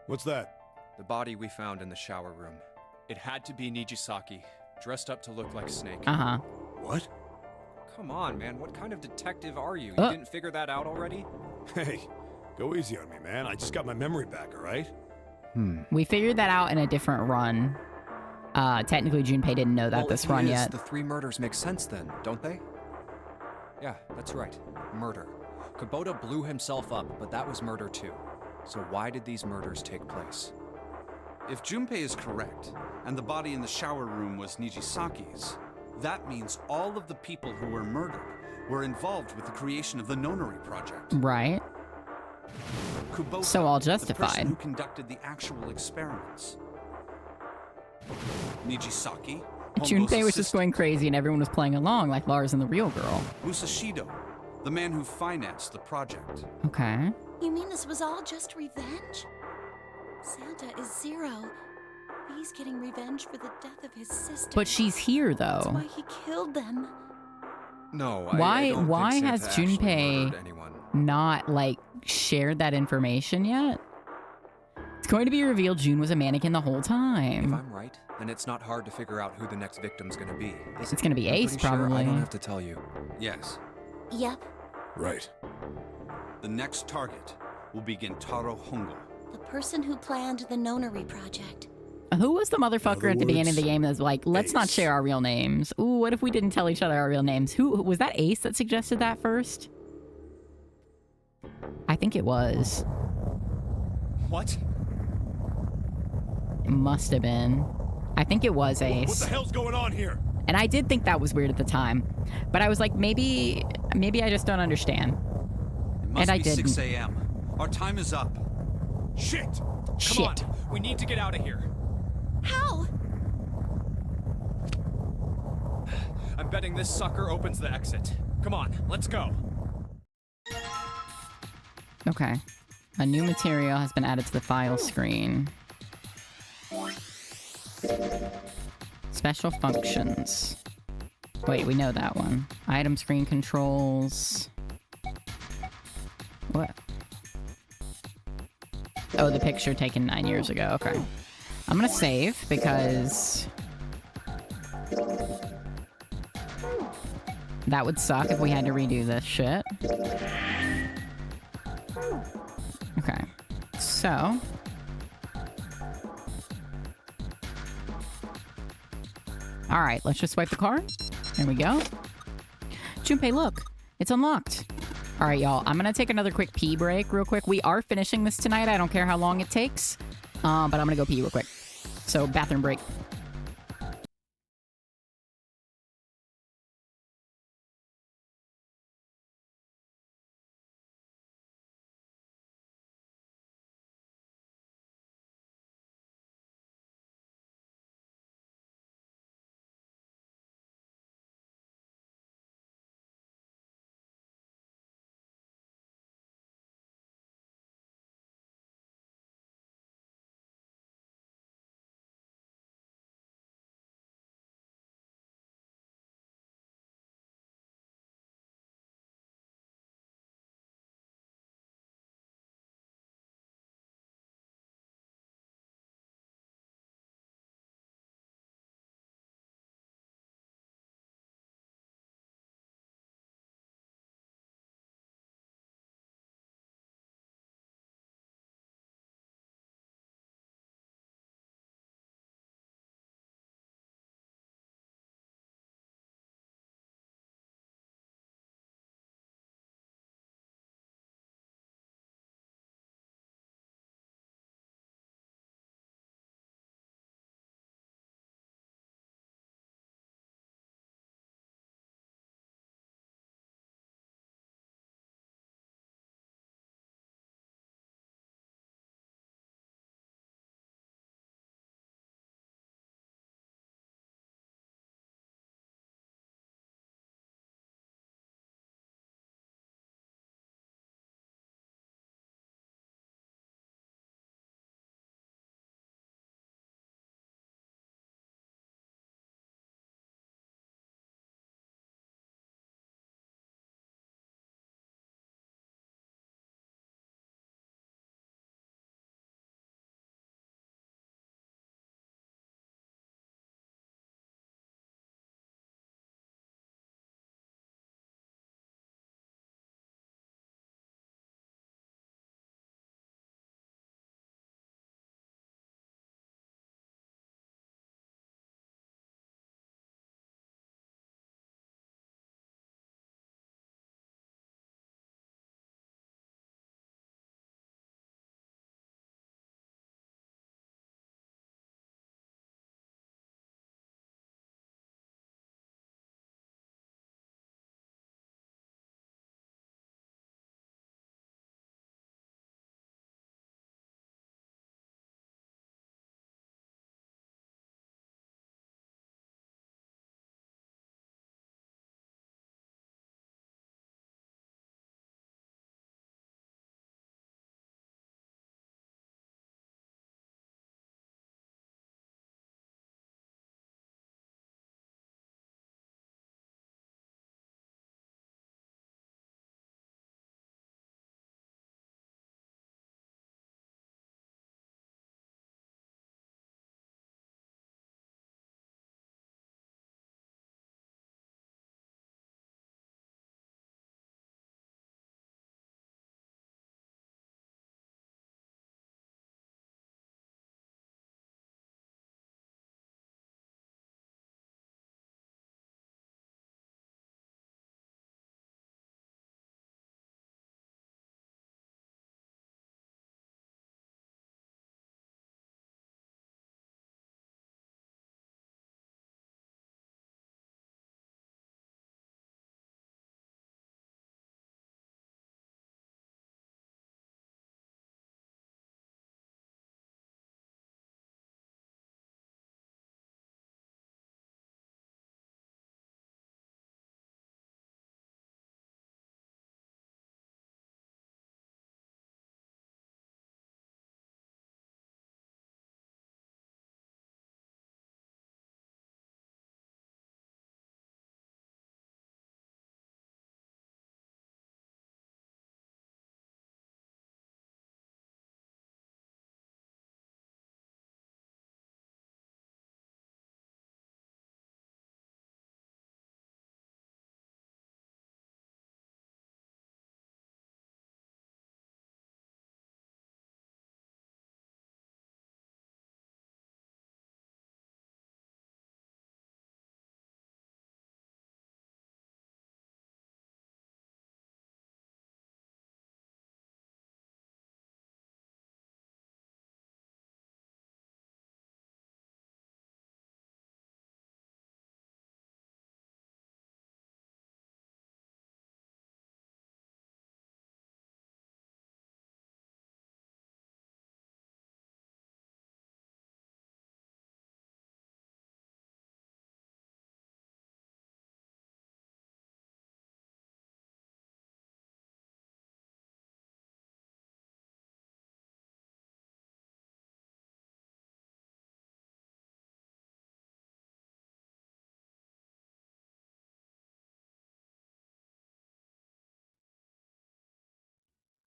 What's that? The body we found in the shower room. It had to be Nijisaki, dressed up to look like Snake. Uh-huh. What? Come on, man. What kind of detective are you? You didn't figure that out already? Hey, go easy on me, man. I just got my memory back, all right? We figured that out in a different run. Technically, Junpei didn't know that Well, this if he run is, yet. The 3 murders make sense then, don't they? Yeah, that's right. Murder. Kubota blew himself up, but that was murder too. So why did these murders take place? If Junpei is correct, and the body in the shower room was Nijisaki's, that means all of the people who were murdered were involved with the creation of the Nonori Project. Right. Kubota, So all the person justified. who conducted the actual experiments. Nijinsaki, Hongo's Junpei was just assistant. going crazy and everyone was playing along like Lars and the real girl. Musashido, the man who financed the project. Okay. You mean this was all just revenge? Santa is Zero. He's getting revenge for the death of his sister. But she's here That's though. why he killed them. No, Why I don't why think has Santa actually Junpei murdered anyone. not like shared that information yet? It's going to be revealed June was a mannequin the whole If time. I'm right, then it's not hard to figure out who the next victim's gonna be. Is It's it? gonna be I'm Ace, pretty sure probably. I don't have to tell you. Yes. Yep, Right. The next target will be Gentaro Hongo. the person who planned the Nonary project. Who was the motherfucker other at the beginning of the words, game that was like, let's not Ace. share our real names? Ooh, what if we didn't tell each other our real names? Who was that Ace that suggested that first? I think it was. What? It must have been. I think it was What Ace. the hell's going on here? And I did think that was weird at the time. But I was like, maybe I just don't understand. It must And I be 6 didn't. a.m. Our time is up. Shit! Shit. We need to get out of here. How? I'm betting this sucker opens the exit. Come on, let's go. Okay. A new material has been added to the file screen. Special functions. Wait, we know that one. Item screen controls. What? Oh, the picture taken 9 years ago. Okay. I'm gonna save because that would suck if we had to redo this shit. Okay. So. Alright, let's just swipe the card. There we go. Junpei, look. It's unlocked. Alright, y'all. I'm gonna take another quick pee break real quick. We are finishing this tonight. I don't care how long it takes. But I'm gonna go pee real quick. So, bathroom break.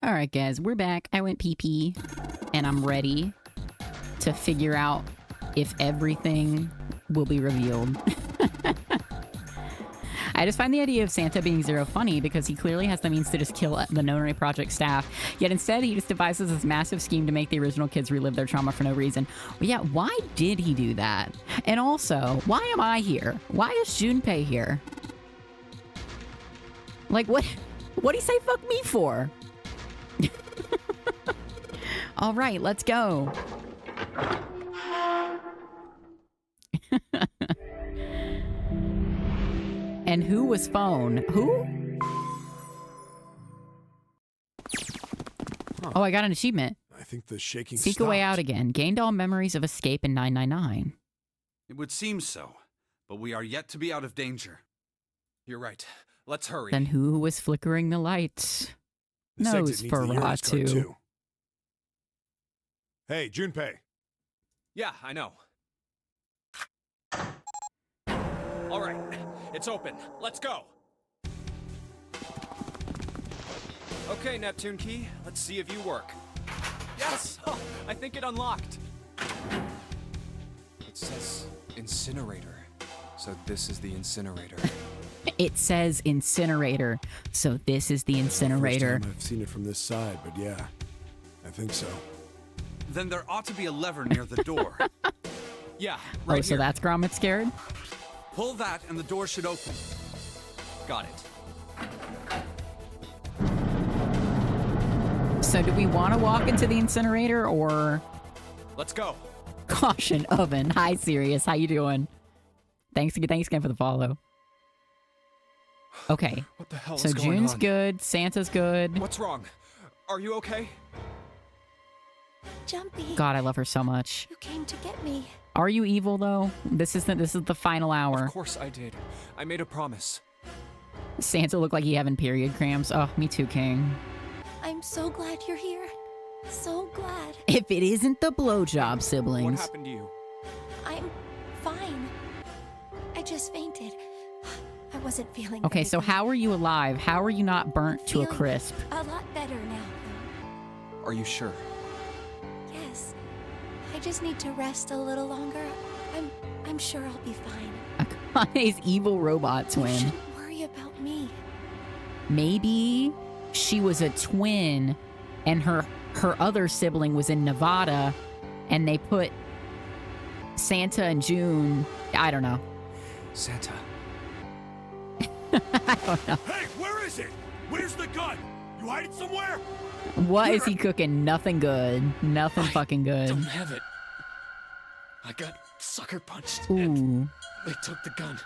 All right, guys, we're back. I went pee-pee, and I'm ready to figure out if everything will be revealed. I just find the idea of Santa being Zero funny because he clearly has the means to just kill the Nonary Project staff, yet instead he just devises this massive scheme to make the original kids relive their trauma for no reason. Well, yeah, why did he do that? And also, why am I here? Why is Junpei here? Like, what'd he say fuck me for? All right, let's go. And who was phone? Who? Huh. Oh, I got an achievement. I think the shaking Seek a way stopped. out again. Gained all memories of escape in 999. It would seem so, but we are yet to be out of danger. You're right. Let's hurry. Then who was flickering the lights? This exit needs the Uranus card, Nosferatu. too. Hey, Junpei. Yeah, I know. All right, it's open. Let's go. Okay, Neptune Key, let's see if you work. Yes! Oh, I think it unlocked. It says incinerator. So this is the incinerator. It says incinerator. So this is the incinerator. First time I've seen it from this side, but yeah, I think so. Then there ought to be a lever near the door. Yeah, right so here. that's Gromit scared? Pull that and the door should open. Got it. So do we want to walk into the incinerator or... Let's go. Caution, Oven. Hi, Sirius. How you doing? Thanks again for the follow. Okay. What the hell so is going June's on? good. Santa's good. What's wrong? Are you okay? Jumpy. God, I love her so much. You came to get me. Are you evil though? This is the final hour. Of course I did. I made a promise. Santa looked like he having period cramps. Oh, me too, King. I'm so glad you're here. So glad. If it isn't the blowjob siblings. What happened to you? I'm fine. I just fainted. I wasn't feeling Okay, very so good. how are you alive? How are you not burnt to a Feeling crisp? A lot better now, Are you sure? though. Yes. I just need to rest a little longer. I'm sure I'll be fine. Akane's evil robot You twin. shouldn't worry about me. Maybe she was a twin and her other sibling was in Nevada and they put Santa and June. I don't know. Santa. I don't know. Hey, where is it? Where's the gun? You hide it somewhere? What is he cooking? Nothing good. Nothing fucking good. Don't have it. I got sucker punched. Ooh. And they took the gun.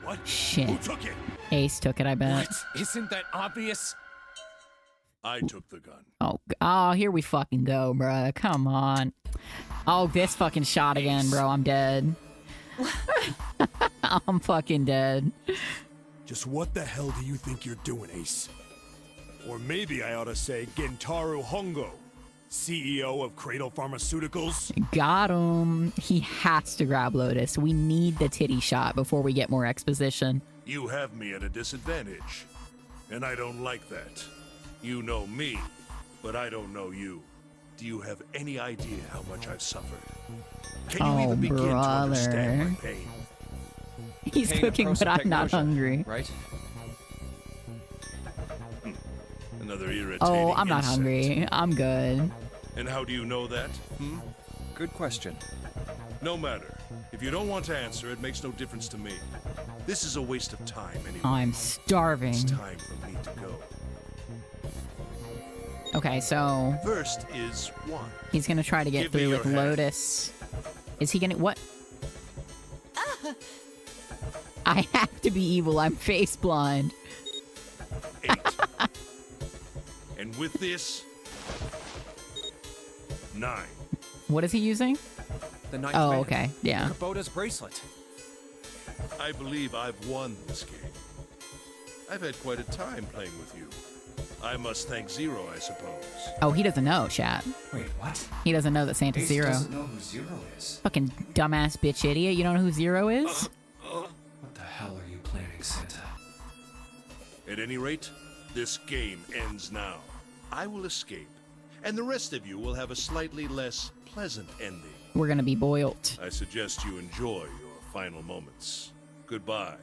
What? Shit. Who took it? Ace took it, I bet. What? Isn't that obvious? I took the gun. Oh, here we fucking go, bruh. Come on. Oh, this fucking shot again, bro. I'm dead. I'm fucking dead. Just what the hell do you think you're doing, Ace? Or maybe I ought to say Gentaro Hongo, CEO of Cradle Pharmaceuticals. Got him. He has to grab Lotus. We need the titty shot before we get more exposition. You have me at a disadvantage, and I don't like that. You know me, but I don't know you. Do you have any idea how much I've suffered? Can you even begin to understand my pain? He's Pain of cooking, but I'm not prosopagnosia, hungry. Right? Another irritating Oh, I'm not insect. hungry. I'm good. And how do you know that? Good question. No matter. If you don't want to answer, it makes no difference to me. This is a waste of time anyway. I'm starving. It's time for me to go. Okay, so First is one. he's gonna try to get Give me through your with hand. Lotus. Is he gonna what? I have to be evil. I'm face blind. 8. And with this, 9. What is he using? The ninth Oh, man. okay. Yeah. Kubota's bracelet. I believe I've won this game. I've had quite a time playing with you. I must thank Zero, I suppose. Oh, he doesn't know, chat. Wait, what? He doesn't know that Santa's Ace Zero. doesn't know who Zero is. Fucking dumbass bitch idiot. You don't know who Zero is? What the hell are you planning, Santa? At any rate, this game ends now. I will escape, and the rest of you will have a slightly less pleasant ending. We're gonna be boiled. I suggest you enjoy your final moments. Goodbye.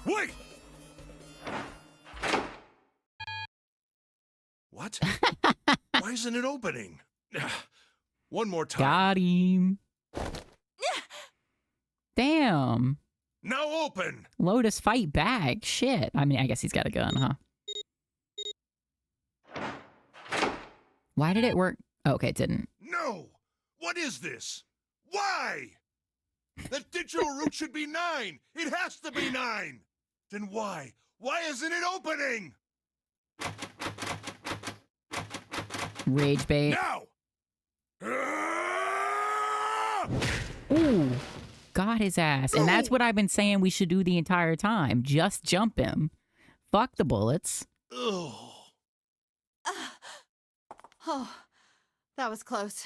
Wait! What? Why isn't it opening? One more time. Got him. Damn. Now open! Lotus, fight back. Shit. I mean, I guess he's got a gun, huh? Why did it work? Oh, okay, it didn't. No! What is this? Why? That digital root should be 9! It has to be 9! Then why? Why isn't it opening? Rage bait. Now! Ooh. Got his ass. And that's what I've been saying we should do the entire time. Just jump him. Fuck the bullets. Oh, that was close.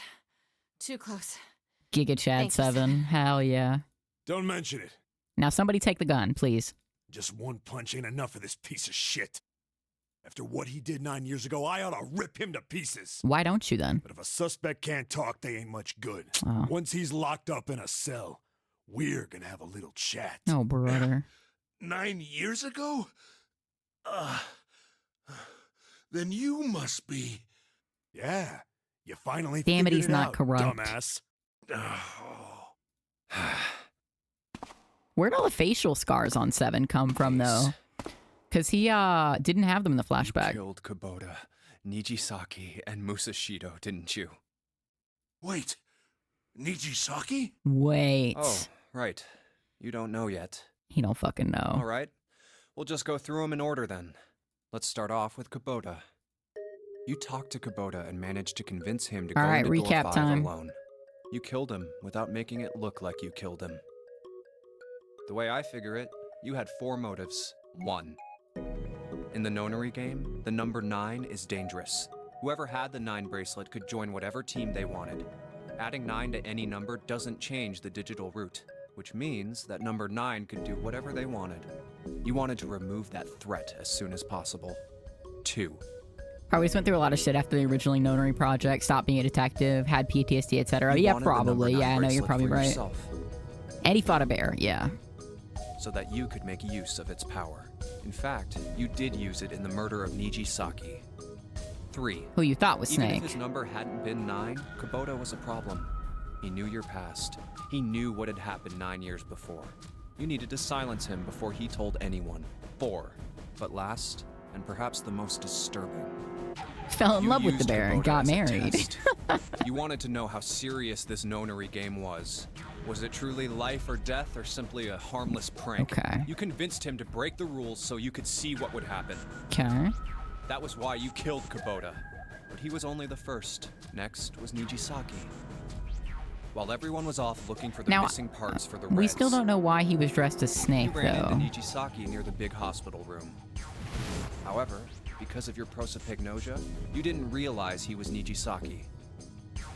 Too close. Giga Chad Thanks. 7. Hell yeah. Don't mention it. Now somebody take the gun, please. Just one punch ain't enough for this piece of shit. After what he did 9 years ago, I ought to rip him to pieces. Why don't you then? But if a suspect can't talk, they ain't much good. Oh. Once he's locked up in a cell, we're gonna have a little chat. Oh, brother. 9 years ago? Then you must be... Yeah, you finally Damn it, figured he's not out, corrupt. dumbass. Where'd all the facial scars on 7 come from, though? Because he didn't have them in the flashback. You killed Kubota, Nijisaki, and Musashido, didn't you? Wait, Nijisaki? Wait. Oh, right. You don't know yet. He don't fucking know. All right. We'll just go through them in order then. Let's start off with Kubota. You talked to Kubota and managed to convince him to go Alright, into recap door 5 time. alone. You killed him without making it look like you killed him. The way I figure it, you had 4 motives. 1. In the nonary game, the number 9 is dangerous. Whoever had the 9 bracelet could join whatever team they wanted. Adding 9 to any number doesn't change the digital root, which means that number 9 could do whatever they wanted. You wanted to remove that threat as soon as possible. 2. Probably just went through a lot of shit after the originally nonary project, stopped being a detective, had PTSD, etc. You Yeah, wanted the number probably. 9 Yeah, I know you're bracelet probably for right. yourself, And he fought a bear, yeah. so that you could make use of its power. In fact, you did use it in the murder of Nijisaki. 3. Who you thought was Even Snake. if his number hadn't been 9, Kubota was a problem. He knew your past. He knew what had happened 9 years before. You needed to silence him before he told anyone. 4. But last, and perhaps the most disturbing. Fell in You love with the used bear and Kubota got as a married. test. You wanted to know how serious this nonary game was. Was it truly life or death, or simply a harmless prank? Okay. You convinced him to break the rules so you could see what would happen. Okay. That was why you killed Kubota. But he was only the first. Next was Nijisaki. While everyone was off looking for the Now, missing parts for the We Reds, still don't know why he was dressed as Snake, you ran though. into Nijisaki near the big hospital room. However, because of your prosopagnosia, you didn't realize he was Nijisaki.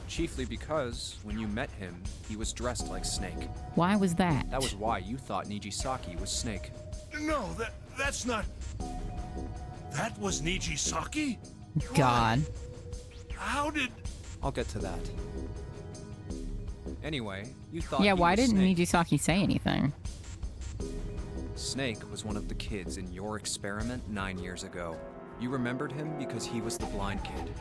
Chiefly because, when you met him, he was dressed like Snake. Why was that? That was why you thought Nijisaki was Snake. No, that's not... That was Nijisaki? God. How did... I'll get to that. Anyway, you thought Yeah, he why was didn't Snake. Nijisaki say anything? Snake was one of the kids in your experiment 9 years ago. You remembered him because he was the blind kid,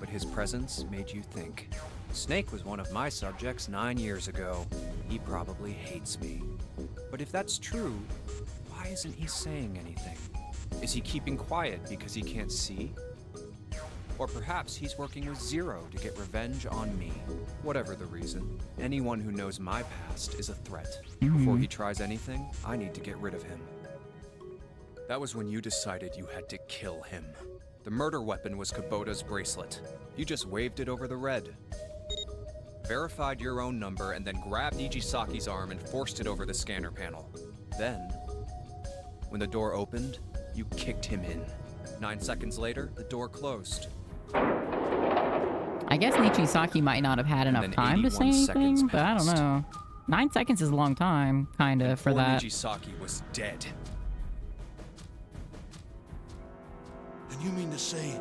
but his presence made you think. Snake was one of my subjects 9 years ago. He probably hates me. But if that's true, why isn't he saying anything? Is he keeping quiet because he can't see? Or perhaps he's working with Zero to get revenge on me. Whatever the reason, anyone who knows my past is a threat. Before he tries anything, I need to get rid of him. That was when you decided you had to kill him. The murder weapon was Kubota's bracelet. You just waved it over the red. Verified your own number and then grabbed Nijisaki's arm and forced it over the scanner panel. Then, when the door opened, you kicked him in. 9 seconds later, the door closed. I guess Nijisaki might not have had enough then time to say 81 seconds anything, but I don't passed. know. 9 seconds is a long time, kinda, for Poor that. Nijisaki was dead. And You mean to say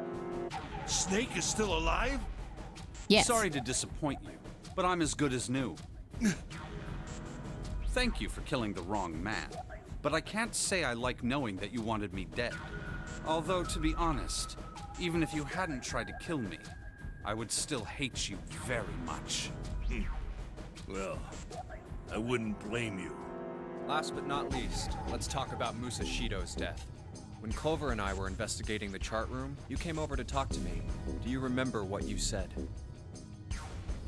Snake is still alive? Yes. Sorry to disappoint you, but I'm as good as new. Thank you for killing the wrong man, but I can't say I like knowing that you wanted me dead. Although, to be honest, even if you hadn't tried to kill me, I would still hate you very much. Well, I wouldn't blame you. Last but not least, let's talk about Musashido's death. When Clover and I were investigating the chart room, you came over to talk to me. Do you remember what you said?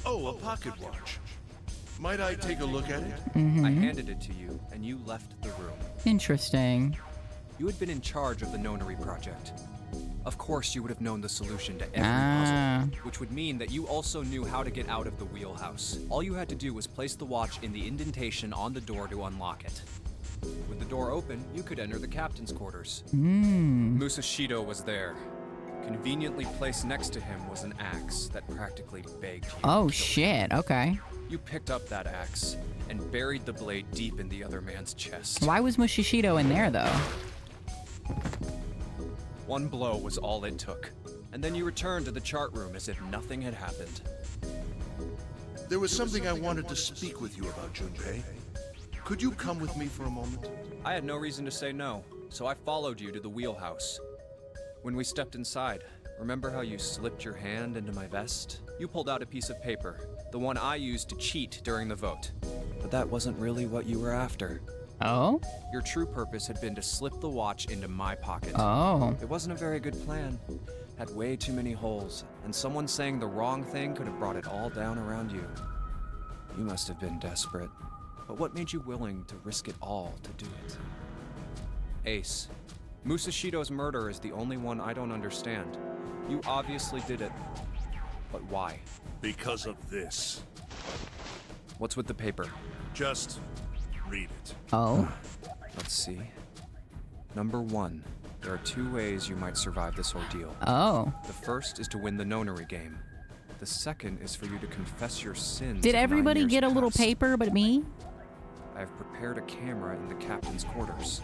Oh, a pocket watch. Might I take a look at it? I handed it to you, and you left the room. Interesting. You had been in charge of the Nonary project. Of course, you would have known the solution to every puzzle, which would mean that you also knew how to get out of the wheelhouse. All you had to do was place the watch in the indentation on the door to unlock it. With the door open, you could enter the captain's quarters. Musashido was there. Conveniently placed next to him was an axe that practically begged you. Oh shit, okay. You picked up that axe and buried the blade deep in the other man's chest. Why was Musashido in there, though? One blow was all it took, and then you returned to the chart room as if nothing had happened. There was something I wanted to speak with you about, Junpei. Could you come with me for a moment? I had no reason to say no, so I followed you to the wheelhouse. When we stepped inside, remember how you slipped your hand into my vest? You pulled out a piece of paper, the one I used to cheat during the vote. But that wasn't really what you were after. Oh? Your true purpose had been to slip the watch into my pocket. Oh. It wasn't a very good plan. Had way too many holes, and someone saying the wrong thing could have brought it all down around you. You must have been desperate. But what made you willing to risk it all to do it? Ace, Musashido's murder is the only one I don't understand. You obviously did it. But why? Because of this. What's with the paper? Just read it. Oh? Let's see. Number 1. There are 2 ways you might survive this ordeal. Oh. The first is to win the Nonary game. The second is for you to confess your sins. Did of 9 everybody years get a little past. paper but me? I have prepared a camera in the captain's quarters.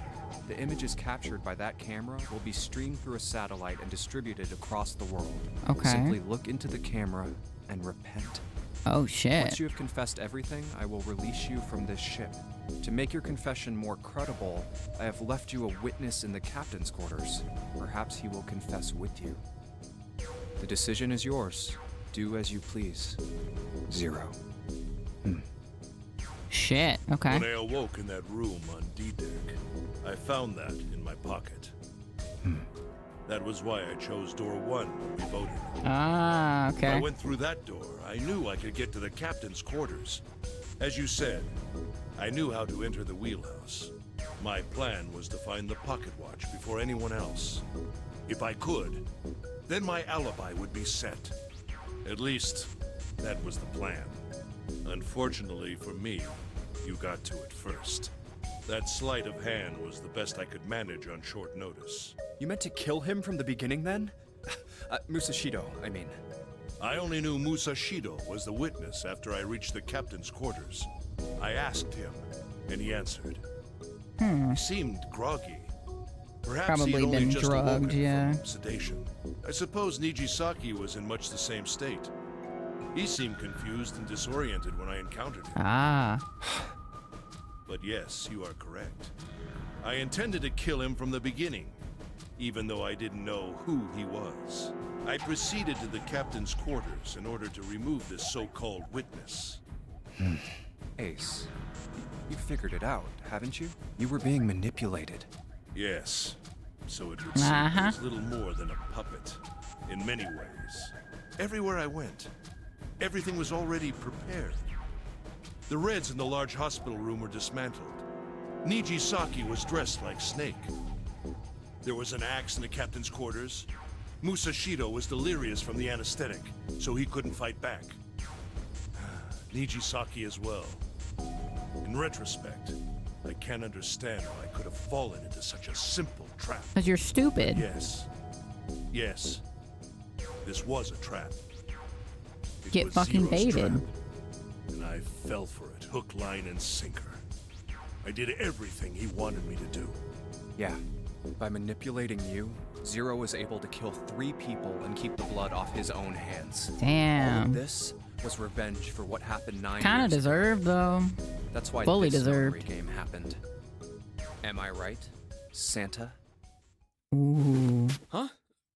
The images captured by that camera will be streamed through a satellite and distributed across the world. Okay. Simply look into the camera and repent. Oh shit. Once you have confessed everything, I will release you from this ship. To make your confession more credible, I have left you a witness in the captain's quarters. Perhaps he will confess with you. The decision is yours. Do as you please. 0. Shit, okay. When I awoke in that room on D-Deck, I found that in my pocket. That was why I chose door 1 when we voted. Ah, okay. If I went through that door, I knew I could get to the captain's quarters. As you said, I knew how to enter the wheelhouse. My plan was to find the pocket watch before anyone else. If I could, then my alibi would be set. At least, that was the plan. Unfortunately for me, you got to it first. That sleight of hand was the best I could manage on short notice. You meant to kill him from the beginning then? Musashido, I mean. I only knew Musashido was the witness after I reached the captain's quarters. I asked him, and he answered. He seemed groggy. Perhaps Probably he had only been just drugged, awoken yeah. from sedation. I suppose Nijisaki was in much the same state. He seemed confused and disoriented when I encountered him. Ah. But yes, you are correct. I intended to kill him from the beginning, even though I didn't know who he was. I proceeded to the captain's quarters in order to remove this so-called witness. Ace, you figured it out, haven't you? You were being manipulated. Yes, so it would seem he was little more than a puppet, in many ways. Everywhere I went, everything was already prepared. The Reds in the large hospital room were dismantled. Nijisaki was dressed like Snake. There was an axe in the captain's quarters. Musashido was delirious from the anesthetic, so he couldn't fight back. Nijisaki as well. In retrospect, I can't understand how I could have fallen into such a simple trap. Because you're stupid. Yes. This was a trap. It Get was fucking Zero's baited. trap, and I fell for it, hook, line, and sinker. I did everything he wanted me to do. Yeah, By manipulating you, Zero was able to kill 3 people and keep the blood off his own hands. All Damn. of this was revenge for what happened 9 Kind of years ago. deserved, though. That's why Fully this deserved. notary game happened. Am I right, Santa? Ooh. Huh?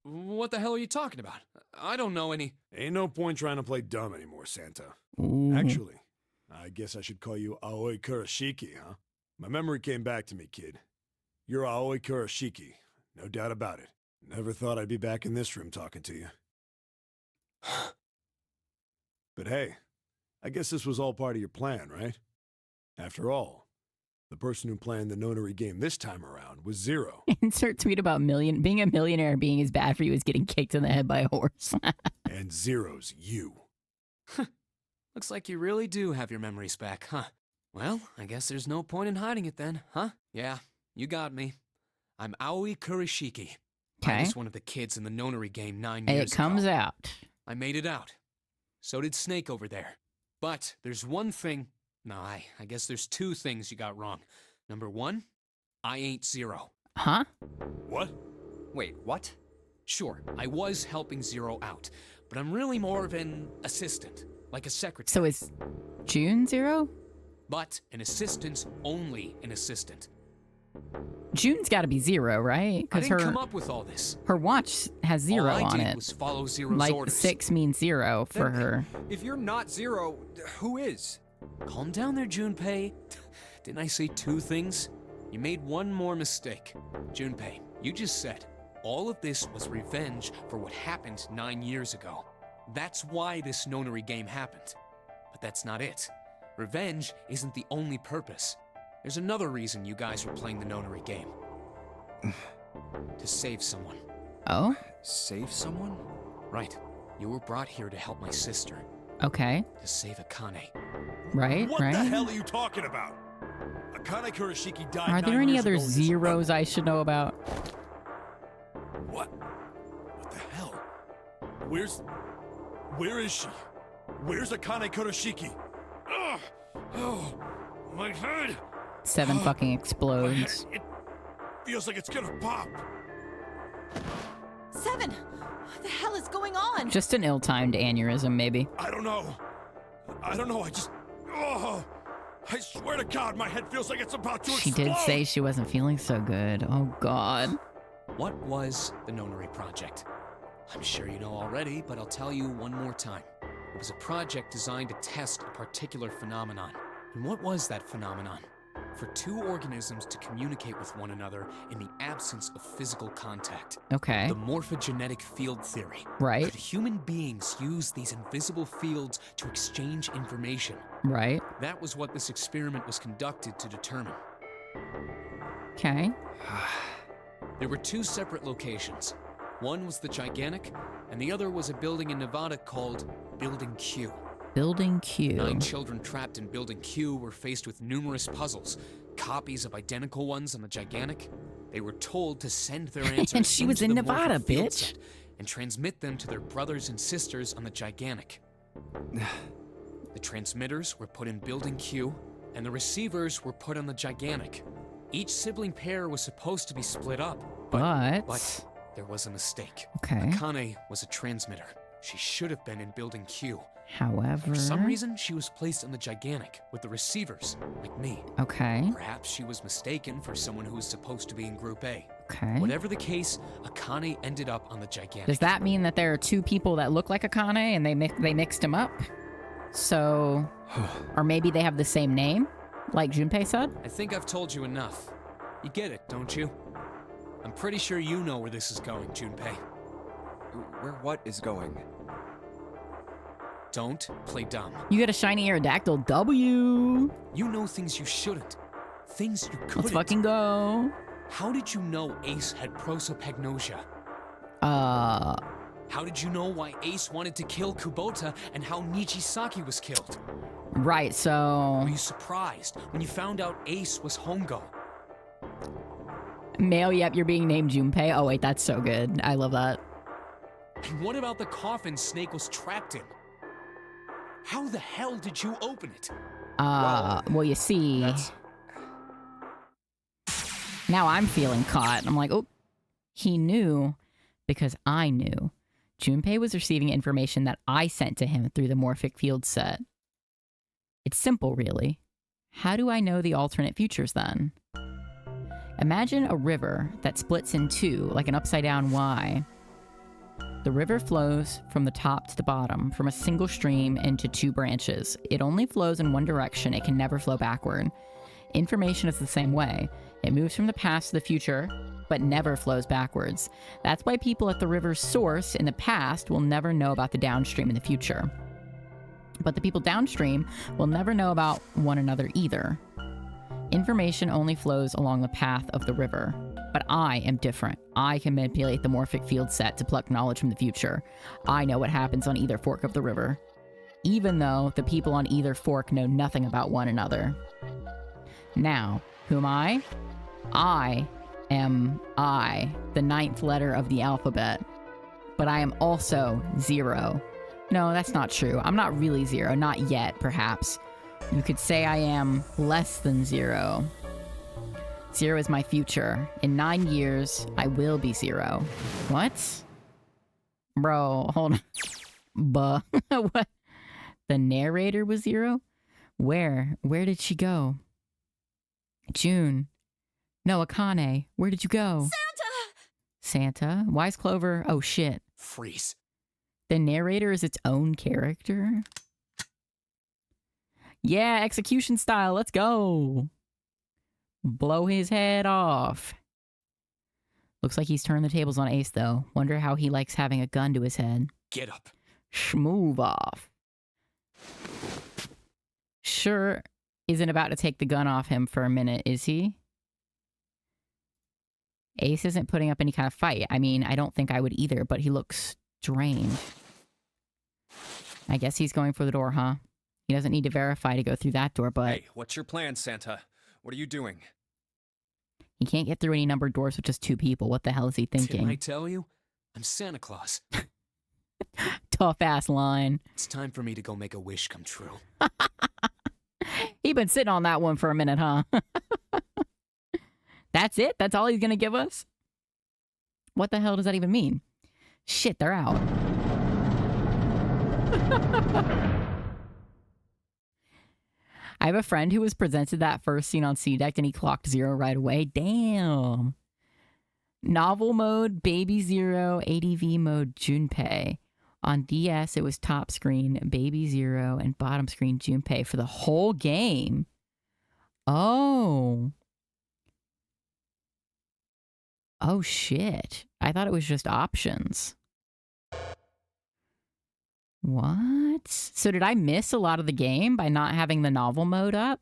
What the hell are you talking about? I don't know any. Ain't no point trying to play dumb anymore, Santa. Ooh. Actually, I guess I should call you Aoi Kurashiki, huh? My memory came back to me, kid. You're Aoi Kurashiki, no doubt about it. Never thought I'd be back in this room talking to you. But hey, I guess this was all part of your plan, right? After all, the person who planned the notary game this time around was Zero. Insert tweet about being a millionaire being as bad for you as getting kicked in the head by a horse. And Zero's you. Looks like you really do have your memories back, huh? Well, I guess there's no point in hiding it then, huh? Yeah, you got me. I'm Aoi Kurashiki. I Okay. was one of the kids in the nonary game 9 years It comes ago. out. I made it out. So did Snake over there. But there's one thing. No, I guess there's 2 things you got wrong. Number 1, I ain't Zero. Huh? What? Wait, what? Sure, I was helping Zero out, but I'm really more of an assistant, like a secretary. So is June Zero? But an assistant's only an assistant. June's got to be Zero, right? I Because didn't her come up with all this. her watch has Zero all I on did it. was follow Zero's Like orders. 6 means 0 for Then, her. If you're not Zero, who is? Calm down there, Junpei. Didn't I say 2 things? You made one more mistake. Junpei, you just said all of this was revenge for what happened 9 years ago. That's why this nonary game happened. But that's not it. Revenge isn't the only purpose. There's another reason you guys were playing the nonary game. To save someone. Oh? Save someone? Right. You were brought here to help my sister. Okay. To save Akane. Right, What right. the hell are you talking about? Akane Kurashiki died Are 9 there any years other ago in this- Zeros I should know about? What? What the hell? Where is she? Where's Akane Kurashiki? Ugh! Oh, my head! 7 fucking explodes. It feels like it's gonna pop. 7! What the hell is going on? Just an ill-timed aneurysm, maybe. I don't know. I just... Oh! I swear to God, my head feels like it's about to She explode! did say she wasn't feeling so good. Oh, God. What was the Nonary Project? I'm sure you know already, but I'll tell you one more time. It was a project designed to test a particular phenomenon. And what was that phenomenon? For 2 organisms to communicate with one another in the absence of physical contact. Okay. The morphogenetic field theory. Right. Could human beings use these invisible fields to exchange information? Right. That was what this experiment was conducted to determine. Okay. There were 2 separate locations. One was the Gigantic, and the other was a building in Nevada called Building Q. Building Q. 9 children trapped in Building Q were faced with numerous puzzles, copies of identical ones on the Gigantic. They were told to send their answers And she was into in the Nevada, morphic field bitch. set and transmit them to their brothers and sisters on the Gigantic. The transmitters were put in Building Q, and the receivers were put on the Gigantic. Each sibling pair was supposed to be split up, but there was a mistake. Okay. Akane was a transmitter. She should have been in Building Q. However... For some reason, she was placed on the Gigantic with the receivers, like me. Okay. Perhaps she was mistaken for someone who was supposed to be in Group A. Okay. Whatever the case, Akane ended up on the Gigantic. Does that mean that there are 2 people that look like Akane and they mixed them up? So... or maybe they have the same name, like Junpei said? I think I've told you enough. You get it, don't you? I'm pretty sure you know where this is going, Junpei. Where what is going? Don't play dumb. You get a shiny Aerodactyl W. You know things you shouldn't. Things you couldn't. Let's fucking go. How did you know Ace had prosopagnosia? How did you know why Ace wanted to kill Kubota and how Nijisaki was killed? Right, so... Were you surprised when you found out Ace was Hongo? Male, yep, you're being named Junpei. Oh, wait, that's so good. I love that. And what about the coffin Snake was trapped in? How the hell did you open it? Well, you see... Now I'm feeling caught. I'm like, oh, he knew because I knew. Junpei was receiving information that I sent to him through the morphic field set. It's simple, really. How do I know the alternate futures then? Imagine a river that splits in two, like an upside-down Y. The river flows from the top to the bottom, from a single stream into two branches. It only flows in one direction. It can never flow backward. Information is the same way. It moves from the past to the future, but never flows backwards. That's why people at the river's source in the past will never know about the downstream in the future. But the people downstream will never know about one another either. Information only flows along the path of the river. But I am different. I can manipulate the morphic field set to pluck knowledge from the future. I know what happens on either fork of the river, even though the people on either fork know nothing about one another. Now, who am I? I am I, the 9th letter of the alphabet. But I am also 0. No, that's not true. I'm not really 0. Not yet, perhaps. You could say I am less than 0. 0 is my future. In 9 years, I will be 0. What? Bro, hold on. Buh. What? The narrator was 0? Where? Where did she go? June. No, Akane. Where did you go? Santa? Wise Clover? Oh, shit. Freeze. The narrator is its own character? Yeah, execution style. Let's go. Blow his head off. Looks like he's turned the tables on Ace, though. Wonder how he likes having a gun to his head. Get up. Schmove off. Sure isn't about to take the gun off him for a minute, is he? Ace isn't putting up any kind of fight. I mean, I don't think I would either, but he looks drained. I guess he's going for the door, huh? He doesn't need to verify to go through that door, but... Hey, what's your plan, Santa? What are you doing? He can't get through any numbered doors with just 2 people. What the hell is he thinking? Didn't I tell you? I'm Santa Claus. Tough-ass line. It's time for me to go make a wish come true. He been sitting on that one for a minute, huh? That's it? That's all he's gonna give us? What the hell does that even mean? Shit, they're out. I have a friend who was presented that first scene on C-Deck and he clocked 0 right away. Damn. Novel mode, Baby 0, ADV mode, Junpei. On DS, it was top screen, Baby 0, and bottom screen, Junpei for the whole game. Oh. Oh, shit. I thought it was just options. What? So did I miss a lot of the game by not having the novel mode up?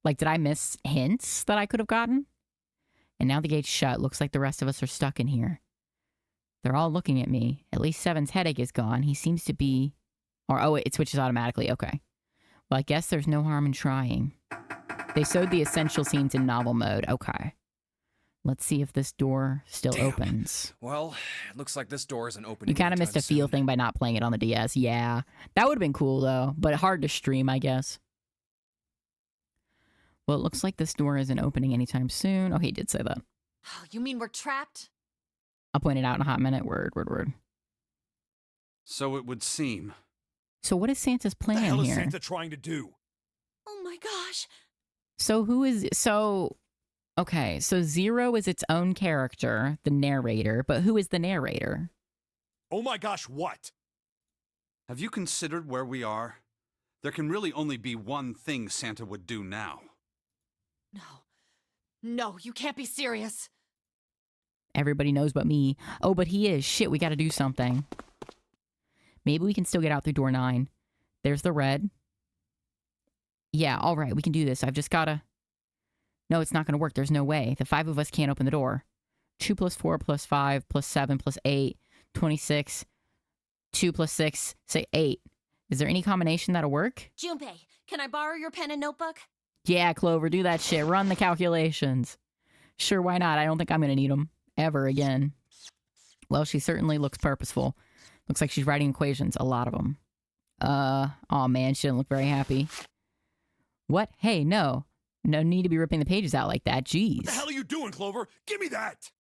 Like, did I miss hints that I could have gotten? And now the gate's shut. Looks like the rest of us are stuck in here. They're all looking at me. At least Seven's headache is gone. He seems to be... Or, oh, it switches automatically. Okay. Well, I guess there's no harm in trying. They showed the essential scenes in novel mode. Okay. Let's see if this door still opens. Well, it looks like this door isn't opening. You kind of missed a feel thing by not playing it on the DS. Yeah. That would have been cool, though. But hard to stream, I guess. Well, it looks like this door isn't opening anytime soon. Oh, he did say that. Oh, you mean we're trapped? I'll point it out in a hot minute. Word. So it would seem. So what is Santa's plan here? What the hell is Santa trying to do? Oh my gosh. So who is... So... Okay, so 0 is its own character, the narrator, but who is the narrator? Oh my gosh, what? Have you considered where we are? There can really only be one thing Santa would do now. No, you can't be serious. Everybody knows but me. Oh, but he is. Shit, we gotta do something. Maybe we can still get out through door 9. There's the red. Yeah, all right, we can do this. I've just gotta... No, it's not gonna work. There's no way. The 5 of us can't open the door. 2 plus 4 plus 5 plus 7 plus 8, 26. 2 plus 6, say 8. Is there any combination that'll work? Junpei, can I borrow your pen and notebook? Yeah, Clover, do that shit. Run the calculations. Sure, why not? I don't think I'm gonna need them. Ever again. Well, she certainly looks purposeful. Looks like she's writing equations. A lot of them. Oh man, she didn't look very happy. What? Hey, no. No need to be ripping the pages out like that. What Jeez. the hell are you doing, Clover? Give me that!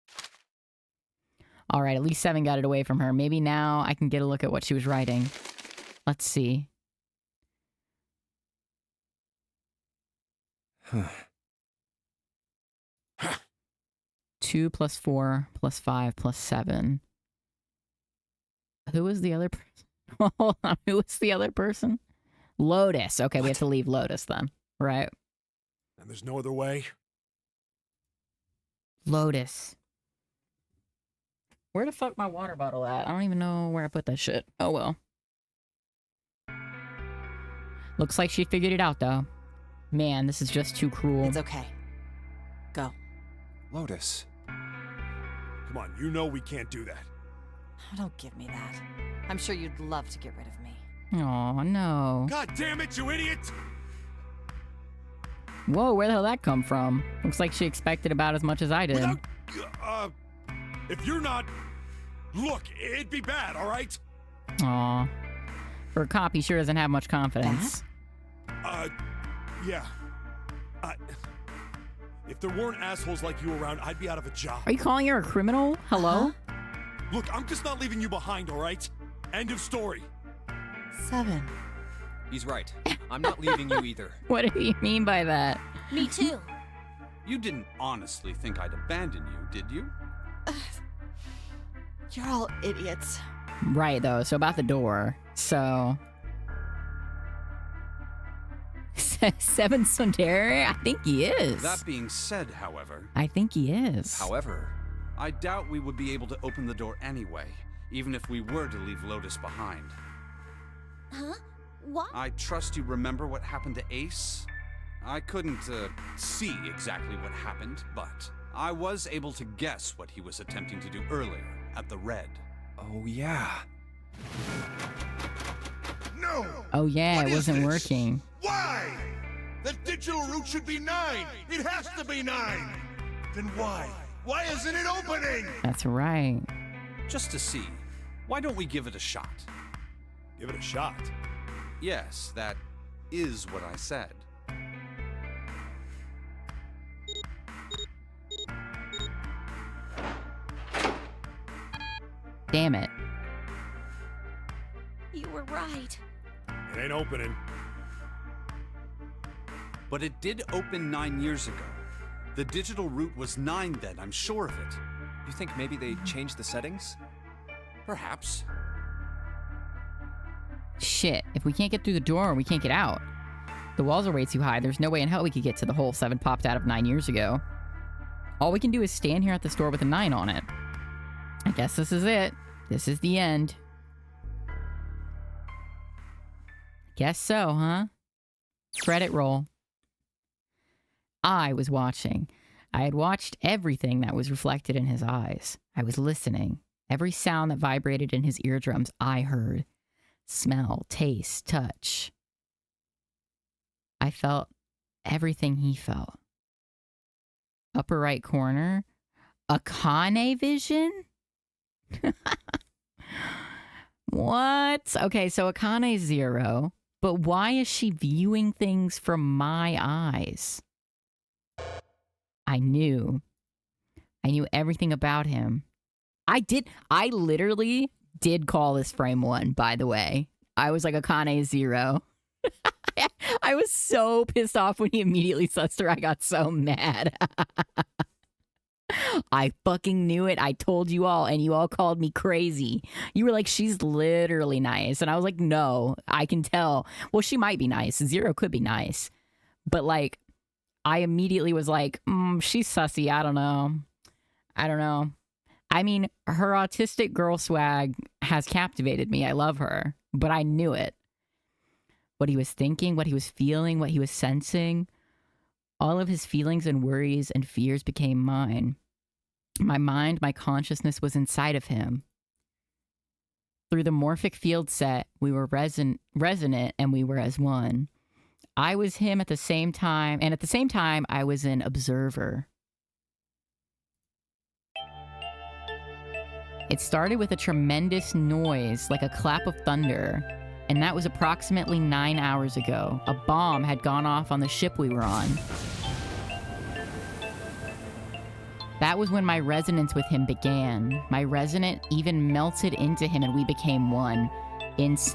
All right, at least 7 got it away from her. Maybe now I can get a look at what she was writing. Let's see. Huh. 2 plus 4 plus 5 plus 7. Who was the other person? Hold on. Who was the other person? Lotus. Okay, we have to leave Lotus then. Right. And there's no other way? Lotus. Where the fuck my water bottle at? I don't even know where I put that shit. Oh well. Looks like she figured it out though. Man, this is just too cruel. It's okay. Go. Lotus. Come on, you know we can't do that. Oh, don't give me that. I'm sure you'd love to get rid of me. Oh no. God damn it, you idiot! Whoa, where the hell did that come from? Looks like she expected about as much as I did. Without, if you're not... Look, it'd be bad, alright? Aw. For a cop, he sure doesn't have much confidence. Yeah. If there weren't assholes like you around, I'd be out of a job. Are you calling her a criminal? Hello? Look, I'm just not leaving you behind, alright? End of story. 7. He's right. I'm not leaving you either. What do you mean by that? Me too. You didn't honestly think I'd abandon you, did you? You're all idiots. Right, though. So about the door. So... 7 Sundari? I think he is. That being said, however... I think he is. However... I doubt we would be able to open the door anyway, even if we were to leave Lotus behind. Huh? What? I trust you remember what happened to Ace? I couldn't, see exactly what happened, but I was able to guess what he was attempting to do earlier at the Red. Oh, yeah. No! Oh, yeah, What it is wasn't this? working. Why? The digital route should be 9. It has to be 9. Then why? Why isn't it opening? That's right. Just to see. Why don't we give it a shot? Give it a shot. Yes, that is what I said. Damn it. You were right. It ain't opening. But it did open 9 years ago. The digital route was 9 then, I'm sure of it. You think maybe they changed the settings? Perhaps. Shit. If we can't get through the door, we can't get out. The walls are way too high. There's no way in hell we could get to the hole 7 popped out of 9 years ago. All we can do is stand here at the store with a 9 on it. I guess this is it. This is the end. Guess so, huh? Credit roll. I was watching. I had watched everything that was reflected in his eyes. I was listening. Every sound that vibrated in his eardrums, I heard. Smell, taste, touch. I felt everything he felt. Upper right corner. Akane vision? What? Okay, so Akane 0. But why is she viewing things from my eyes? I knew everything about him. I literally did call this frame 1, by the way. I was like, Akane 0. I was so pissed off when he immediately sussed her. I got so mad. I fucking knew it. I told you all, and you all called me crazy. You were like, she's literally nice. And I was like, no, I can tell. Well, she might be nice. 0 could be nice. But like, I immediately was like, she's sussy. I don't know. I mean, her autistic girl swag has captivated me. I love her. But I knew it. What he was thinking, what he was feeling, what he was sensing. All of his feelings and worries and fears became mine. My mind, my consciousness was inside of him. Through the morphic field set, we were resonant and we were as one. I was him at the same time, and at the same time, I was an observer. It started with a tremendous noise, like a clap of thunder, and that was approximately 9 hours ago. A bomb had gone off on the ship we were on. That was when my resonance with him began. My resonance even melted into him and we became one. Is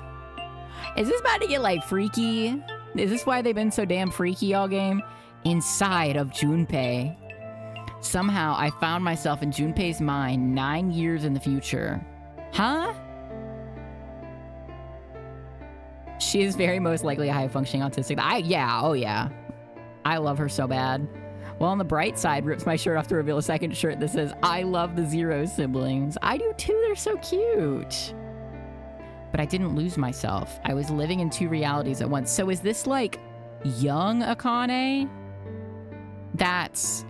this about to get like freaky? Is this why they've been so damn freaky all game? Inside of Junpei. Somehow I found myself in Junpei's mind 9 years in the future. Huh? She is very most likely a high-functioning autistic. Oh yeah. I love her so bad. Well, on the bright side, rips my shirt off to reveal a second shirt that says, I love the Zero siblings. I do too, they're so cute. But I didn't lose myself. I was living in 2 realities at once. So is this like young Akane that's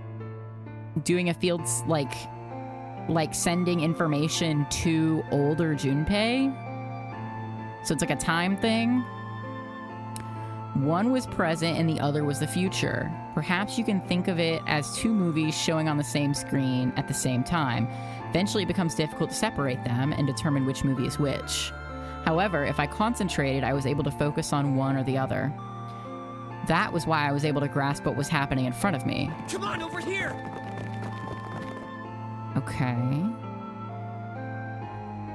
doing a field, like sending information to older Junpei? So it's like a time thing. One was present and the other was the future. Perhaps you can think of it as 2 movies showing on the same screen at the same time. Eventually it becomes difficult to separate them and determine which movie is which. However, if I concentrated, I was able to focus on one or the other. That was why I was able to grasp what was happening in front of me. Come on, over here! Okay.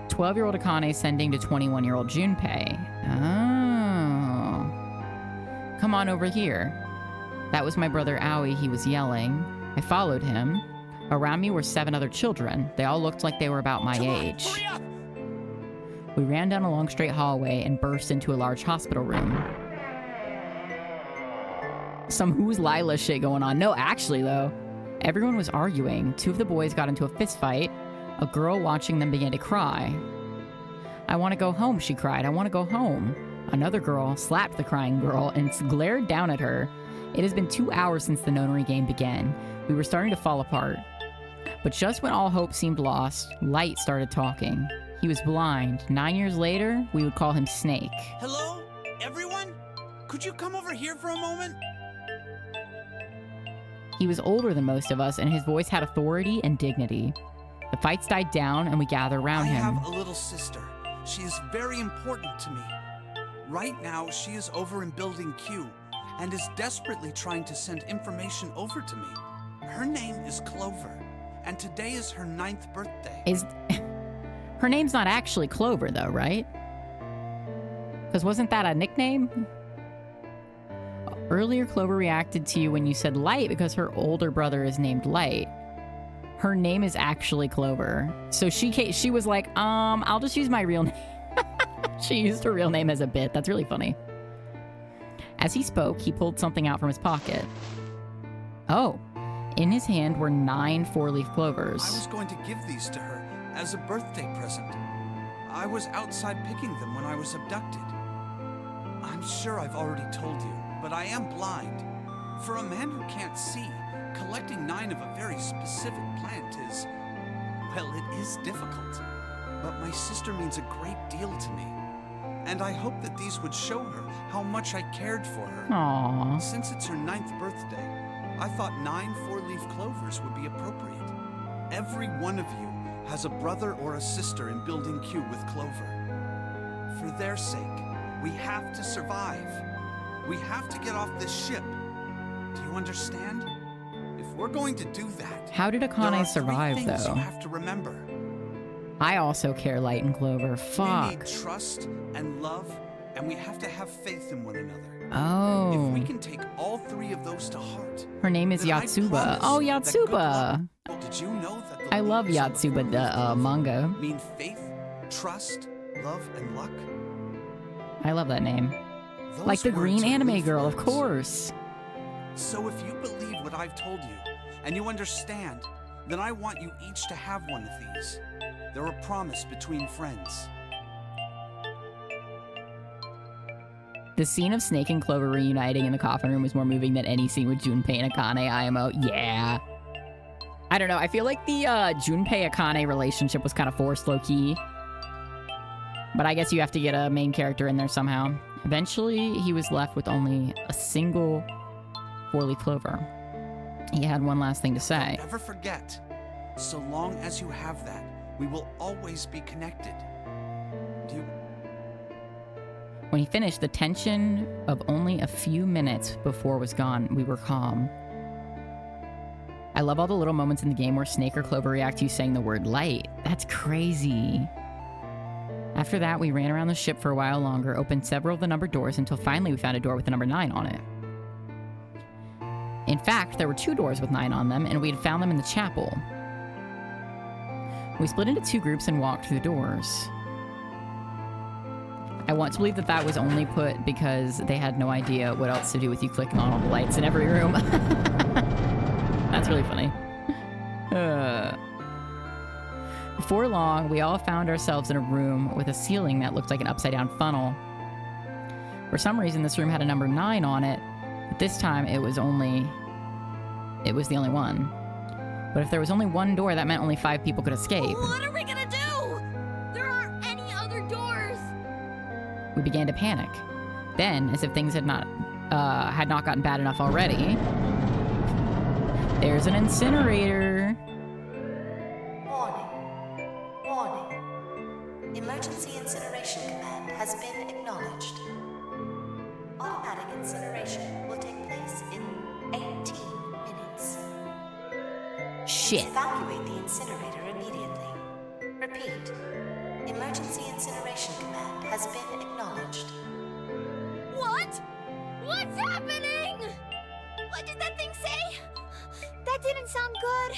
12-year-old Akane sending to 21-year-old Junpei. Oh. Come on over here. That was my brother Aoi. He was yelling. I followed him. Around me were 7 other children. They all looked like they were about my age. Hurry up! We ran down a long straight hallway and burst into a large hospital room. Some Who's Lila shit going on. No, actually though. Everyone was arguing. 2 of the boys got into a fist fight. A girl watching them began to cry. I want to go home, she cried. I want to go home. Another girl slapped the crying girl and glared down at her. It has been 2 hours since the Nonary game began. We were starting to fall apart. But just when all hope seemed lost, Light started talking. He was blind. 9 years later, we would call him Snake. Hello? Everyone? Could you come over here for a moment? He was older than most of us, and his voice had authority and dignity. The fights died down, and we gathered around him. I have a little sister. She is very important to me. Right now, she is over in Building Q, and is desperately trying to send information over to me. Her name is Clover, and today is her 9th birthday. Her name's not actually Clover, though, right? Because wasn't that a nickname? Earlier, Clover reacted to you when you said Light because her older brother is named Light. Her name is actually Clover. So she was like, I'll just use my real name. She used her real name as a bit. That's really funny. As he spoke, he pulled something out from his pocket. Oh, in his hand were 9 4-leaf clovers. I was going to give these to her as a birthday present. I was outside picking them when I was abducted. I'm sure I've already told you, but I am blind. For a man who can't see, collecting 9 of a very specific plant is, well, it is difficult. But my sister means a great deal to me. And I hope that these would show her how much I cared for her. Aww. Since it's her 9th birthday, I thought 9 4-leaf clovers would be appropriate. Every one of you has a brother or a sister in Building Q with Clover. For their sake, we have to survive. We have to get off this ship. Do you understand? If we're going to do that, how did Akane survive, there are 3 things though? You have to remember. I also care Light and Clover. Fuck. We need trust and love, and we have to have faith in one another. Oh. If we can take all 3 of those to heart. Her name is Yotsuba. Oh, Yotsuba. Did you know that I love Yotsuba, the manga. Mean faith, trust, love, and luck? I love that name. Those Like the green words are anime leaf girl, of words. course. So if you believe what I've told you, and you understand, then I want you each to have one of these. They're a promise between friends. The scene of Snake and Clover reuniting in the coffin room was more moving than any scene with Junpei and Akane IMO. Yeah. I don't know. I feel like the Junpei Akane relationship was kind of forced low-key. But I guess you have to get a main character in there somehow. Eventually, he was left with only a single 4-leaf clover. He had one last thing to say. Never forget, so long as you have that, we will always be connected. Do you... When he finished, the tension of only a few minutes before was gone. We were calm. I I love all the little moments in the game where Snake or Clover react to you saying the word light. That's crazy. After that, we ran around the ship for a while longer, opened several of the numbered doors until finally we found a door with the number 9 on it. In fact, there were 2 doors with 9 on them, and we had found them in the chapel. We split into 2 groups and walked through the doors. I want to believe that that was only put because they had no idea what else to do with you clicking on all the lights in every room. That's really funny. Before long, we all found ourselves in a room with a ceiling that looked like an upside-down funnel. For some reason, this room had a number 9 on it, but this time it was the only one. But if there was only one door, that meant only 5 people could escape. What are we gonna do? There aren't any other doors. We began to panic. Then, as if things had not gotten bad enough already, there's an incinerator. Warning. Emergency incineration command has been acknowledged. Automatic incineration will take place in 18 minutes. Shit. Evacuate the incinerator immediately. Repeat. Emergency incineration command has been acknowledged. What? What's happening? What did that thing say? That didn't sound good.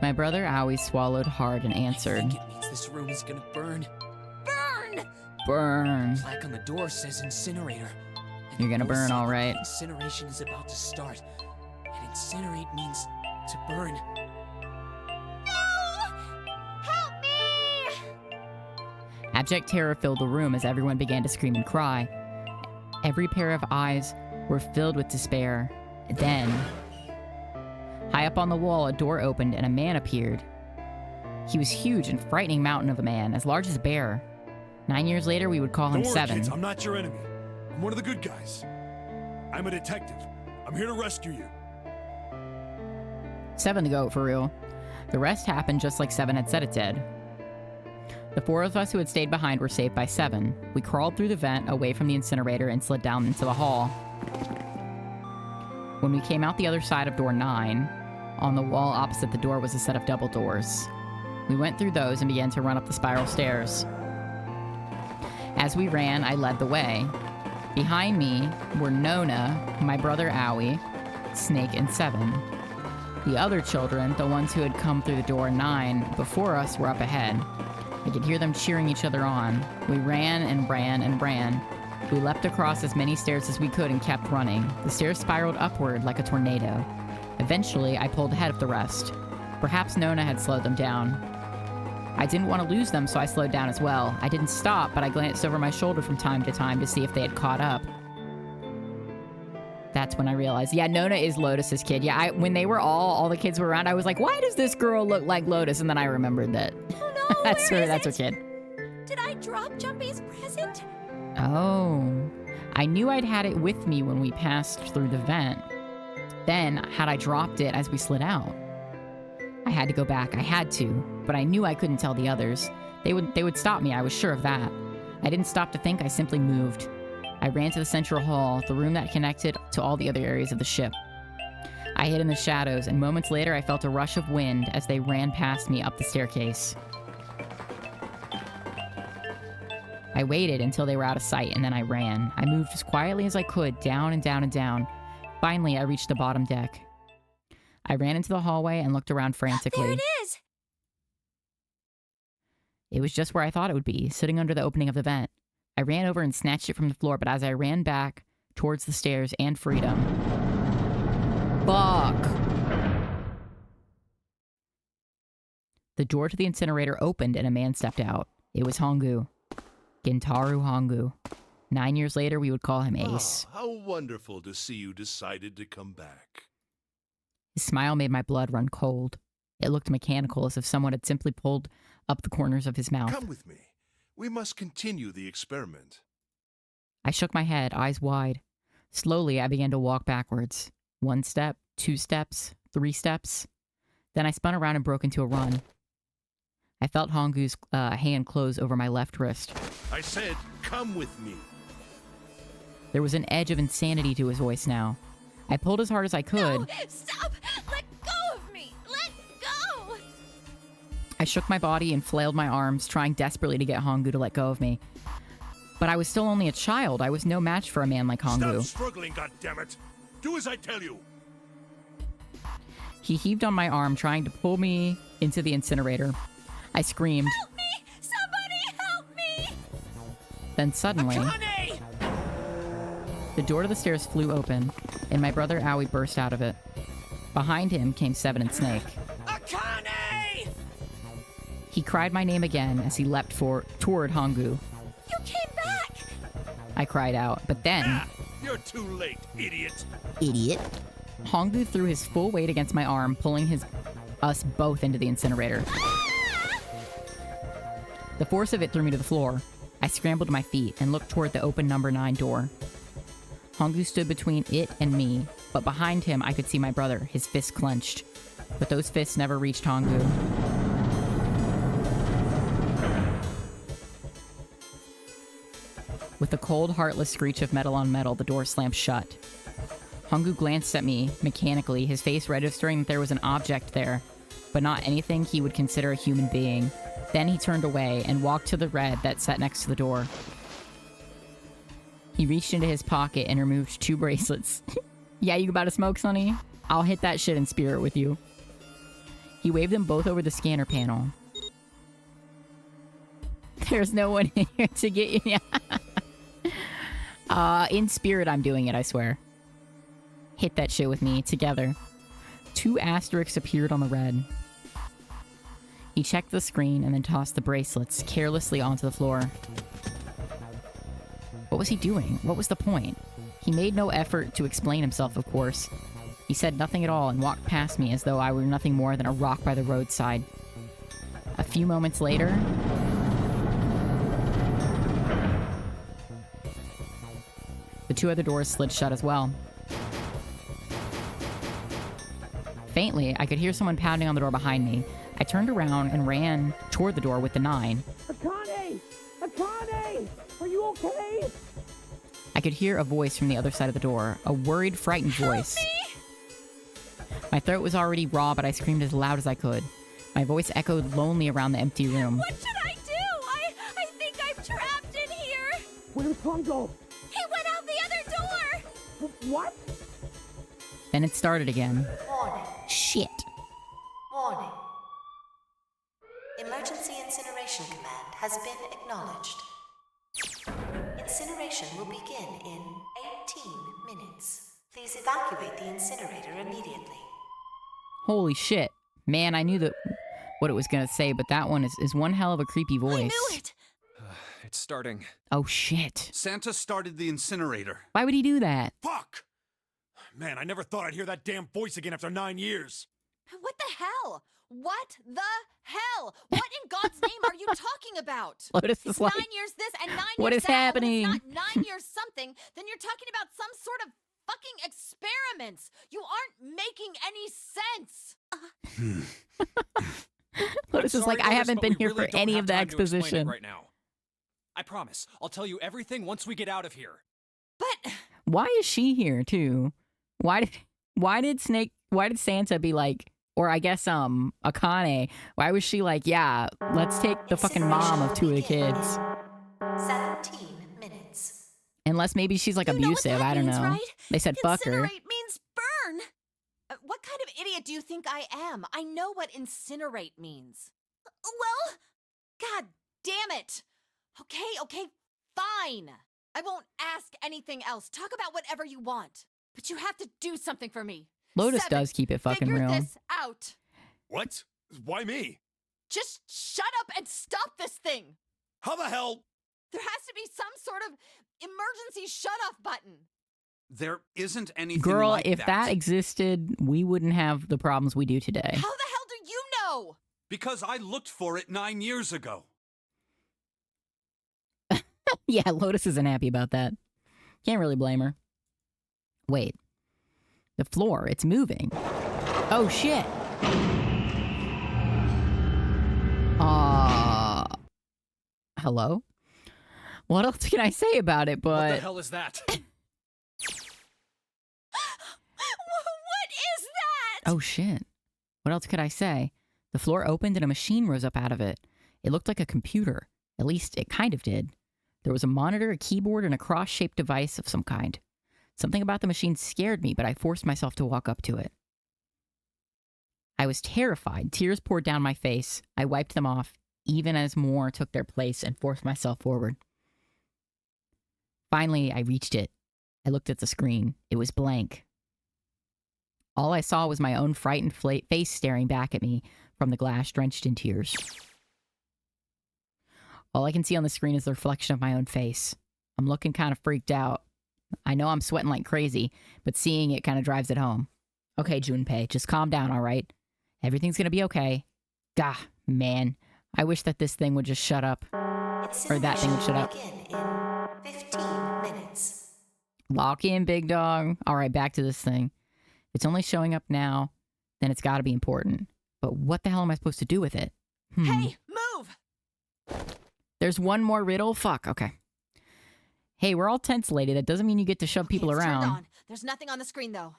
My brother Owie swallowed hard and answered. I think it means this room is gonna burn. Burn! Burn. The plaque on the door says incinerator. And You're gonna the door burn, said all right. Incineration is about to start. And incinerate means to burn. No! Help me! Abject terror filled the room as everyone began to scream and cry. Every pair of eyes were filled with despair. Then, high up on the wall, a door opened and a man appeared. He was huge and frightening mountain of a man, as large as a bear. 9 years later, we would call him Don't worry, 7. kids, I'm not your enemy. I'm one of the good guys. I'm a detective. I'm here to rescue you. 7 to go, for real. The rest happened just like 7 had said it did. The 4 of us who had stayed behind were saved by 7. We crawled through the vent away from the incinerator and slid down into the hall. When we came out the other side of door 9, on the wall opposite the door was a set of double doors. We went through those and began to run up the spiral stairs. As we ran, I led the way. Behind me were Nona, my brother Owie, Snake, and 7. The other children, the ones who had come through the door 9 before us, were up ahead. I could hear them cheering each other on. We ran and ran and ran. We leapt across as many stairs as we could and kept running. The stairs spiraled upward like a tornado. Eventually, I pulled ahead of the rest. Perhaps Nona had slowed them down. I didn't want to lose them, so I slowed down as well. I didn't stop, but I glanced over my shoulder from time to time to see if they had caught up. That's when I realized, yeah, Nona is Lotus's kid. Yeah, when they were all the kids were around, I was like, why does this girl look like Lotus? And then I remembered that. Oh no, that's where her is kid. Did I drop Jumpy's present? Oh. I knew I'd had it with me when we passed through the vent. Then, had I dropped it as we slid out? I had to go back. I had to. But I knew I couldn't tell the others. They would stop me. I was sure of that. I didn't stop to think. I simply moved. I ran to the central hall, the room that connected to all the other areas of the ship. I hid in the shadows, and moments later I felt a rush of wind as they ran past me up the staircase. I waited until they were out of sight, and then I ran. I moved as quietly as I could, down and down and down. Finally, I reached the bottom deck. I ran into the hallway and looked around frantically. There it is! It was just where I thought it would be, sitting under the opening of the vent. I ran over and snatched it from the floor, but as I ran back towards the stairs and freedom... Fuck! The door to the incinerator opened and a man stepped out. It was Hongu. Gintaru Hongu. 9 years later, we would call him Ace. Ah, how wonderful to see you decided to come back. His smile made my blood run cold. It looked mechanical, as if someone had simply pulled up the corners of his mouth. Come with me. We must continue the experiment. I shook my head, eyes wide. Slowly, I began to walk backwards. 1 step, 2 steps, 3 steps. Then I spun around and broke into a run. I felt Hongu's hand close over my left wrist. I said, come with me. There was an edge of insanity to his voice now. I pulled as hard as I could. No, stop! Let I shook my body and flailed my arms, trying desperately to get Honggu to let go of me. But I was still only a child. I was no match for a man like Honggu. Stop struggling, goddammit! Do as I tell you! He heaved on my arm, trying to pull me into the incinerator. I screamed. Help me! Somebody help me! Then suddenly, Akane! the door to the stairs flew open, and my brother Aoi burst out of it. Behind him came Seven and Snake. Akane! He cried my name again as he leapt toward Honggu. You came back! I cried out, but then... You're too late, idiot! Idiot. Honggu threw his full weight against my arm, pulling us both into the incinerator. The force of it threw me to the floor. I scrambled to my feet and looked toward the open number 9 door. Honggu stood between it and me, but behind him I could see my brother, his fists clenched. But those fists never reached Honggu. With a cold, heartless screech of metal on metal, the door slammed shut. Honggu glanced at me mechanically, his face registering that there was an object there, but not anything he would consider a human being. Then he turned away and walked to the red that sat next to the door. He reached into his pocket and removed 2 bracelets. Yeah, you about to smoke, Sonny? I'll hit that shit in spirit with you. He waved them both over the scanner panel. There's no one here to get you. In spirit, I'm doing it, I swear. Hit that shit with me, together. 2 asterisks appeared on the red. He checked the screen and then tossed the bracelets carelessly onto the floor. What was he doing? What was the point? He made no effort to explain himself, of course. He said nothing at all and walked past me as though I were nothing more than a rock by the roadside. A few moments later... the 2 other doors slid shut as well. Faintly, I could hear someone pounding on the door behind me. I turned around and ran toward the door with the 9. Akane! Akane! Are you okay? I could hear a voice from the other side of the door, a worried, frightened voice. My throat was already raw, but I screamed as loud as I could. My voice echoed lonely around the empty room. What should I do? I think I'm trapped in here. Where's Hongo? He went out the other door. What? Then it started again. Warning. Shit. Warning. Emergency incineration command has been acknowledged. Incineration will begin in 18 minutes. Please evacuate the incinerator immediately. Holy shit. Man, I knew what it was gonna say, but that one is one hell of a creepy voice. I knew it. It's starting. Oh shit. Santa started the incinerator. Why would he do that? Fuck! Man, I never thought I'd hear that damn voice again after 9 years. What the hell? What the hell? What in God's name are you talking about? Lotus is It's like, 9 years this and 9 what years is that. happening? When it's not 9 years something, then you're talking about some sort of fucking experiments. You aren't making any sense. Lotus is like, I haven't been here for any of the exposition. Right now. I promise. I'll tell you everything once we get out of here. But Why is she here too? Why did Santa be like, or I guess Akane, why was she like, yeah, let's take the fucking mom of 2 of the kids? 17 minutes. Unless maybe she's like abusive, I don't know. Right? They said fuck her. Incinerate means burn. what kind of idiot do you think I am? I know what incinerate means. Well, God damn it. Okay, fine. I won't ask anything else. Talk about whatever you want. But you have to do something for me. Lotus 7, does keep it fucking figure real. this out. What? Why me? Just shut up and stop this thing. How the hell? There has to be some sort of emergency shut-off button. There isn't anything Girl, like if that existed, we wouldn't have the problems we do today. How the hell do you know? Because I looked for it 9 years ago. Yeah, Lotus isn't happy about that. Can't really blame her. Wait. The floor, it's moving. Oh, shit. Hello? What else can I say about it, but... What the hell is that? what is that? Oh, shit. What else could I say? The floor opened and a machine rose up out of it. It looked like a computer. At least it kind of did. There was a monitor, a keyboard, and a cross-shaped device of some kind. Something about the machine scared me, but I forced myself to walk up to it. I was terrified. Tears poured down my face. I wiped them off, even as more took their place, and forced myself forward. Finally, I reached it. I looked at the screen. It was blank. All I saw was my own frightened face staring back at me from the glass, drenched in tears. All I can see on the screen is the reflection of my own face. I'm looking kind of freaked out. I know I'm sweating like crazy, but seeing it kind of drives it home. Okay, Junpei, just calm down, all right? Everything's gonna be okay. Gah, man. I wish that this thing would just shut up. Or that thing would shut up. In 15 minutes. Lock in, big dog. All right, back to this thing. If it's only showing up now, then it's gotta be important. But what the hell am I supposed to do with it? Hey, move! There's one more riddle? Fuck, okay. Hey, we're all tense, lady. That doesn't mean you get to shove people it's around. Turned on. There's nothing on the screen, though.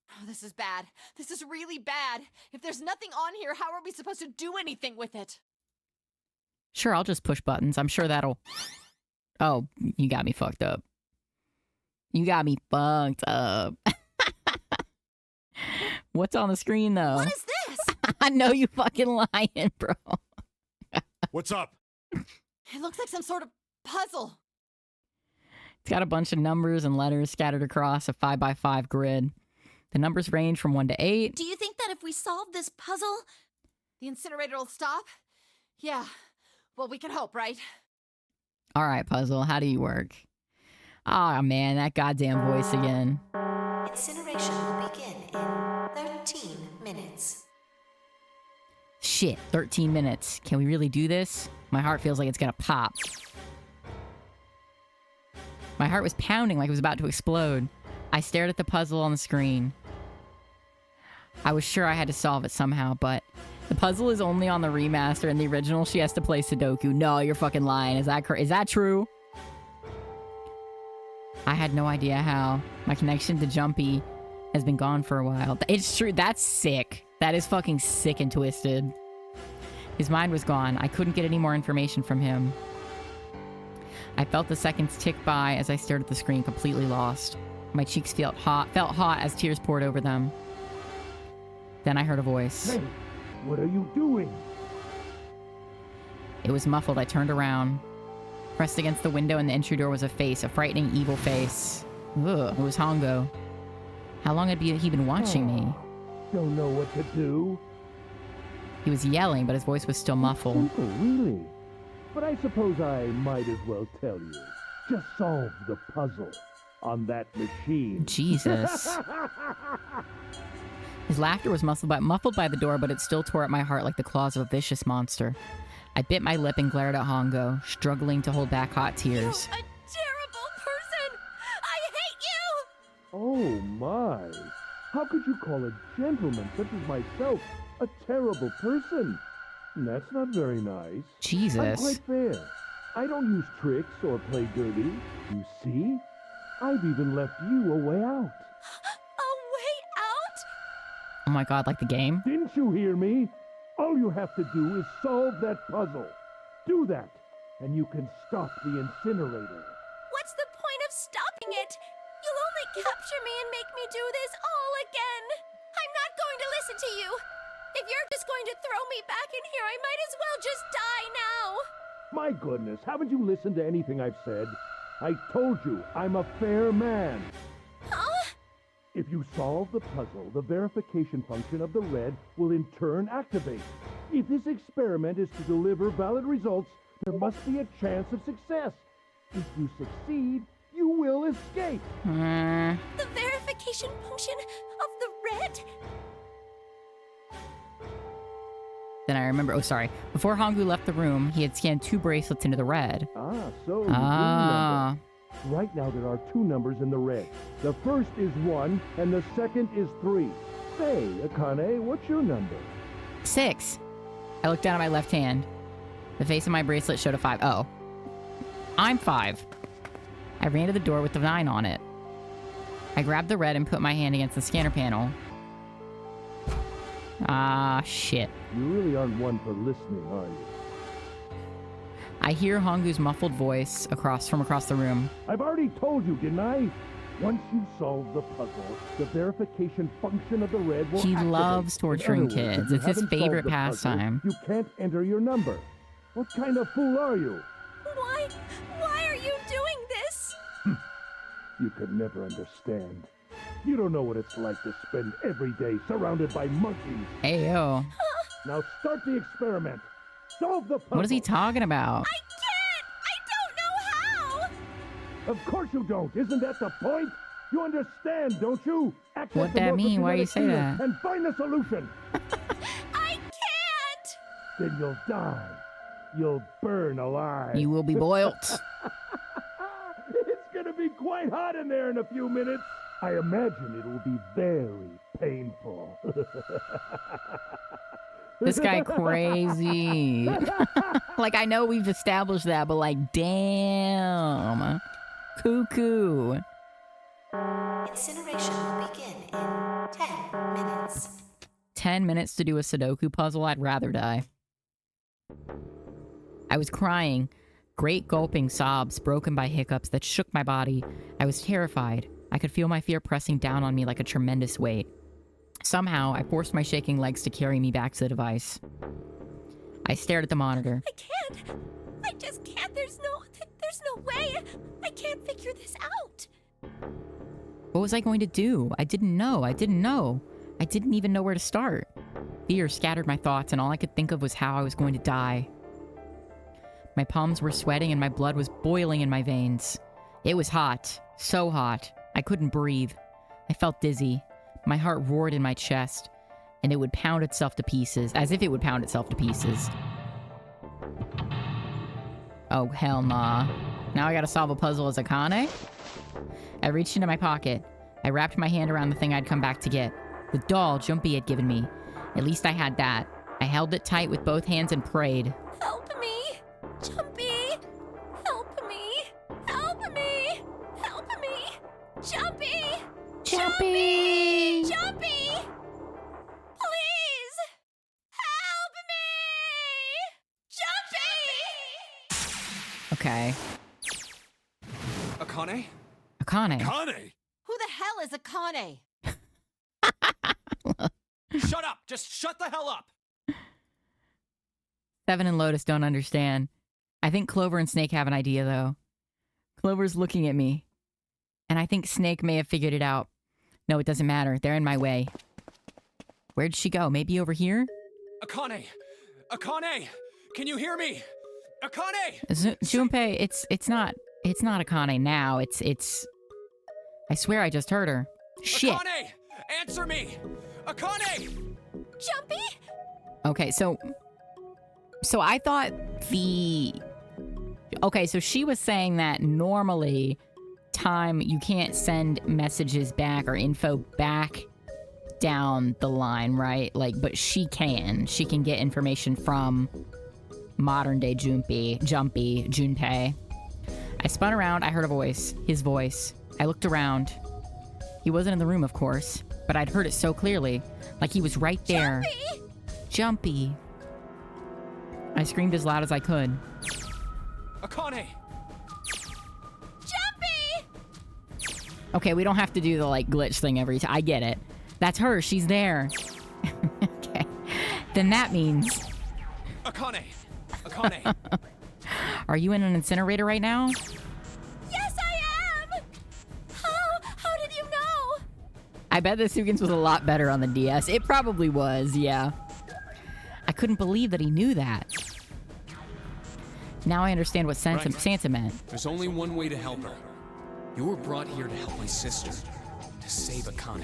Oh, this is bad. This is really bad. If there's nothing on here, how are we supposed to do anything with it? Sure, I'll just push buttons. I'm sure that'll... Oh, you got me fucked up. You got me fucked up. What's on the screen, though? What is this? I know you fucking lying, bro. What's up? It looks like some sort of puzzle. It's got a bunch of numbers and letters scattered across a 5x5 grid. The numbers range from 1 to 8. Do you think that if we solve this puzzle, the incinerator will stop? Yeah. Well, we can hope, right? All right, puzzle. How do you work? Ah, man, that goddamn voice again. Incineration will begin in 13 minutes. Shit, 13 minutes. Can we really do this? My heart feels like it's gonna pop. My heart was pounding like it was about to explode. I stared at the puzzle on the screen. I was sure I had to solve it somehow, but the puzzle is only on the remaster. In the original, she has to play Sudoku. No, you're fucking lying. Is that true? I had no idea how. My connection to Jumpy has been gone for a while. It's true. That's sick. That is fucking sick and twisted. His mind was gone. I couldn't get any more information from him. I felt the seconds tick by as I stared at the screen, completely lost. My cheeks felt hot as tears poured over them. Then I heard a voice. Hey, what are you doing? It was muffled. I turned around. Pressed against the window in the entry door was a face, a frightening, evil face. Ugh, it was Hongo. How long had he been watching me? Don't know what to do. He was yelling, but his voice was still muffled. Simple, really. But I suppose I might as well tell you. Just solve the puzzle on that machine. Jesus. His laughter was muffled by the door, but it still tore at my heart like the claws of a vicious monster. I bit my lip and glared at Hongo, struggling to hold back hot tears. you're a terrible person! I hate you! Oh my. How could you call a gentleman such as myself a terrible person? That's not very nice. Jesus. I'm quite fair. I don't use tricks or play dirty. You see? I've even left you a way out. A way out? Oh my god, like the game? Didn't you hear me? All you have to do is solve that puzzle. Do that, and you can stop the incinerator. What's the point of stopping it? You'll only capture me and make me do this all again. I'm not going to listen to you. If you're just going to throw me back in here, I might as well just die now. My goodness, haven't you listened to anything I've said? I told you, I'm a fair man. Huh? If you solve the puzzle, the verification function of the red will in turn activate. If this experiment is to deliver valid results, there must be a chance of success. If you succeed, you will escape. The verification function of the red? Then I remember, oh sorry, before Hongu left the room, he had scanned 2 bracelets into the red. So you remember. Right now there are 2 numbers in the red. The first is 1, and the second is 3. Say, Akane, what's your number? 6. I looked down at my left hand. The face of my bracelet showed a 5. Oh. I'm 5. I ran to the door with the 9 on it. I grabbed the red and put my hand against the scanner panel. Ah, shit. You really aren't one for listening, are you? I hear Hongu's muffled voice from across the room. I've already told you, didn't I? Once you solve the puzzle, the verification function of the red will He activate. loves torturing In other words, kids. if you It's his haven't solved favorite the puzzle, pastime. You can't enter your number. What kind of fool are you? Why are you doing this? You could never understand. You don't know what it's like to spend every day surrounded by monkeys. Ayo. Now start the experiment. Solve the puzzle. What is he talking about? Of course you don't. Isn't that the point? You understand, don't you? Access What'd the that mean? Why you morphogenetic say field that? And find the solution. I can't! Then you'll die. You'll burn alive. You will be boiled. It's gonna be quite hot in there in a few minutes. I imagine it will be very painful. This guy crazy. Like, I know we've established that, but like, damn. Cuckoo. Incineration will begin in 10 minutes. 10 minutes to do a Sudoku puzzle? I'd rather die. I was crying, great gulping sobs broken by hiccups that shook my body. I was terrified. I could feel my fear pressing down on me like a tremendous weight. Somehow, I forced my shaking legs to carry me back to the device. I stared at the monitor. I can't. I just can't. There's no way. I can't figure this out. What was I going to do? I didn't know. I didn't even know where to start. Fear scattered my thoughts, and all I could think of was how I was going to die. My palms were sweating, and my blood was boiling in my veins. It was hot. So hot. I couldn't breathe. I felt dizzy. My heart roared in my chest, and it would pound itself to pieces, as if it would pound itself to pieces. Oh, hell nah. Now I gotta solve a puzzle as Akane? I reached into my pocket. I wrapped my hand around the thing I'd come back to get. The doll Jumpy had given me. At least I had that. I held it tight with both hands and prayed. Help me! Jumpy! Help me! Help me! Help me! Jumpy! Jumpy! Jumpy! Please! Help me! Jumpy! Okay. Akane? Akane. Akane! Who the hell is Akane? Shut up! Just shut the hell up! Seven and Lotus don't understand. I think Clover and Snake have an idea, though. Clover's looking at me. And I think Snake may have figured it out. No, it doesn't matter. They're in my way. Where'd she go? Maybe over here? Akane! Akane! Can you hear me? Akane! Junpei, it's not Akane now. It's I swear I just heard her. Shit. Akane! Answer me! Akane! Jumpy? Okay, so I thought okay, so she was saying that normally you can't send messages back or info back down the line, right? Like, but she can get information from modern day Jumpy, Junpei. I spun around, I heard a voice, his voice. I looked around. He wasn't in the room, of course, but I'd heard it so clearly, like he was right there. Jumpy! I screamed as loud as I could. Akane! Jumpy! Okay, we don't have to do the, like, glitch thing every time. I get it. That's her. She's there. Okay. Then that means... Akane! Akane! Are you in an incinerator right now? Yes, I am! How did you know? I bet the Sugins was a lot better on the DS. It probably was, yeah. I couldn't believe that he knew that. Now I understand what Santa meant. There's only one way to help her. You were brought here to help my sister. To save Akane.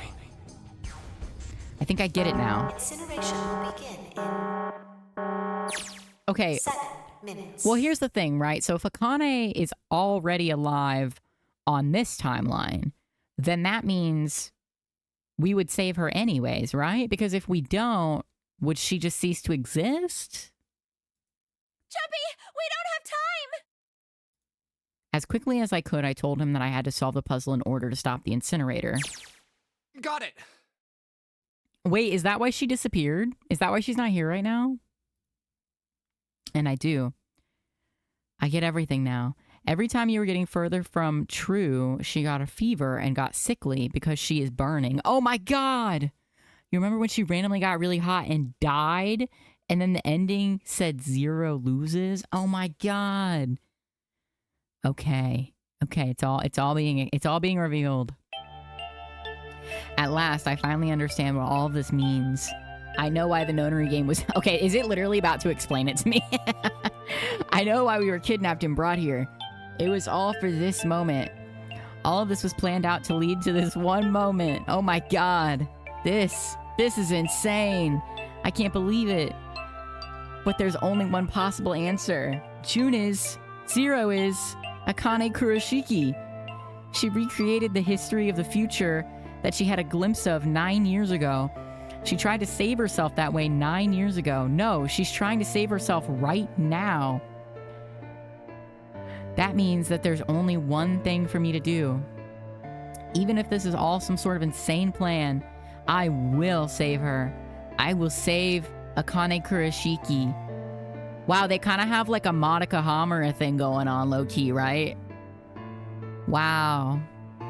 I think I get it now. Incineration will begin in Okay. 7 minutes. Well, here's the thing, right? So if Akane is already alive on this timeline, then that means we would save her anyways, right? Because if we don't, would she just cease to exist? Jumpy, we don't have time! As quickly as I could, I told him that I had to solve the puzzle in order to stop the incinerator. Got it! Wait, is that why she disappeared? Is that why she's not here right now? And I do. I get everything now. Every time you were getting further from true, she got a fever and got sickly because she is burning. Oh my God! You remember when she randomly got really hot and died? And then the ending said 0 loses? Oh my God. Okay. Okay, it's all being revealed. At last, I finally understand what all of this means. I know why the notary game was... Okay, is it literally about to explain it to me? I know why we were kidnapped and brought here. It was all for this moment. All of this was planned out to lead to this one moment. Oh my God. This is insane. I can't believe it. But there's only one possible answer. June is, 0 is, Akane Kurashiki. She recreated the history of the future that she had a glimpse of 9 years ago. She tried to save herself that way 9 years ago. No, she's trying to save herself right now. That means that there's only one thing for me to do. Even if this is all some sort of insane plan, I will save her. I will save Akane Kurashiki. Wow, they kind of have like a Monica Hamura thing going on low-key, right? Wow.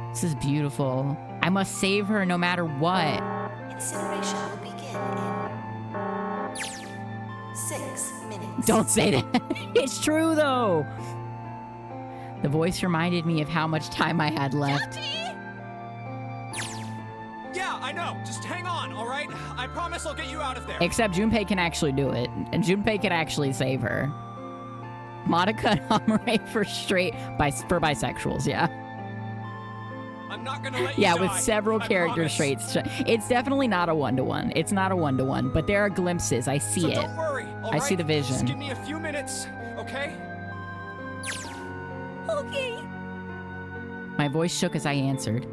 This is beautiful. I must save her no matter what. Incineration will begin in 6 minutes. Don't say that. It's true, though. The voice reminded me of how much time I had left. Yeah, I know. Just hang on, all right? I promise I'll get you out of there. Except Junpei can actually do it. And Junpei can actually save her. Monica and Hamura for bisexuals, yeah. I'm not gonna let you Yeah, die. with several I character promise. traits. It's definitely not a one-to-one. It's not a one-to-one, but there are glimpses. I see So it. don't worry, all I see right? the vision. Just give me a few minutes, okay? Okay. My voice shook as I answered.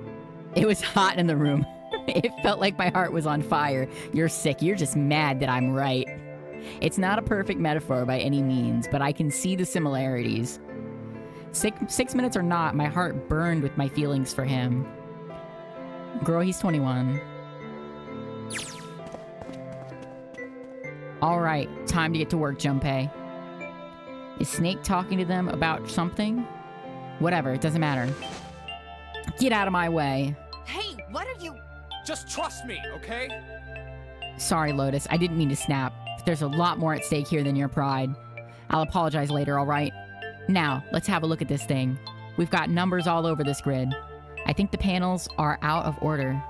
It was hot in the room. It felt like my heart was on fire. You're sick. You're just mad that I'm right. It's not a perfect metaphor by any means, but I can see the similarities. 6 minutes or not, my heart burned with my feelings for him. Girl, he's 21. All right, time to get to work, Junpei. Is Snake talking to them about something? Whatever, it doesn't matter. Get out of my way. Hey, what are you... Just trust me, okay? Sorry, Lotus, I didn't mean to snap. There's a lot more at stake here than your pride. I'll apologize later, all right? Now, let's have a look at this thing. We've got numbers all over this grid. I think the panels are out of order.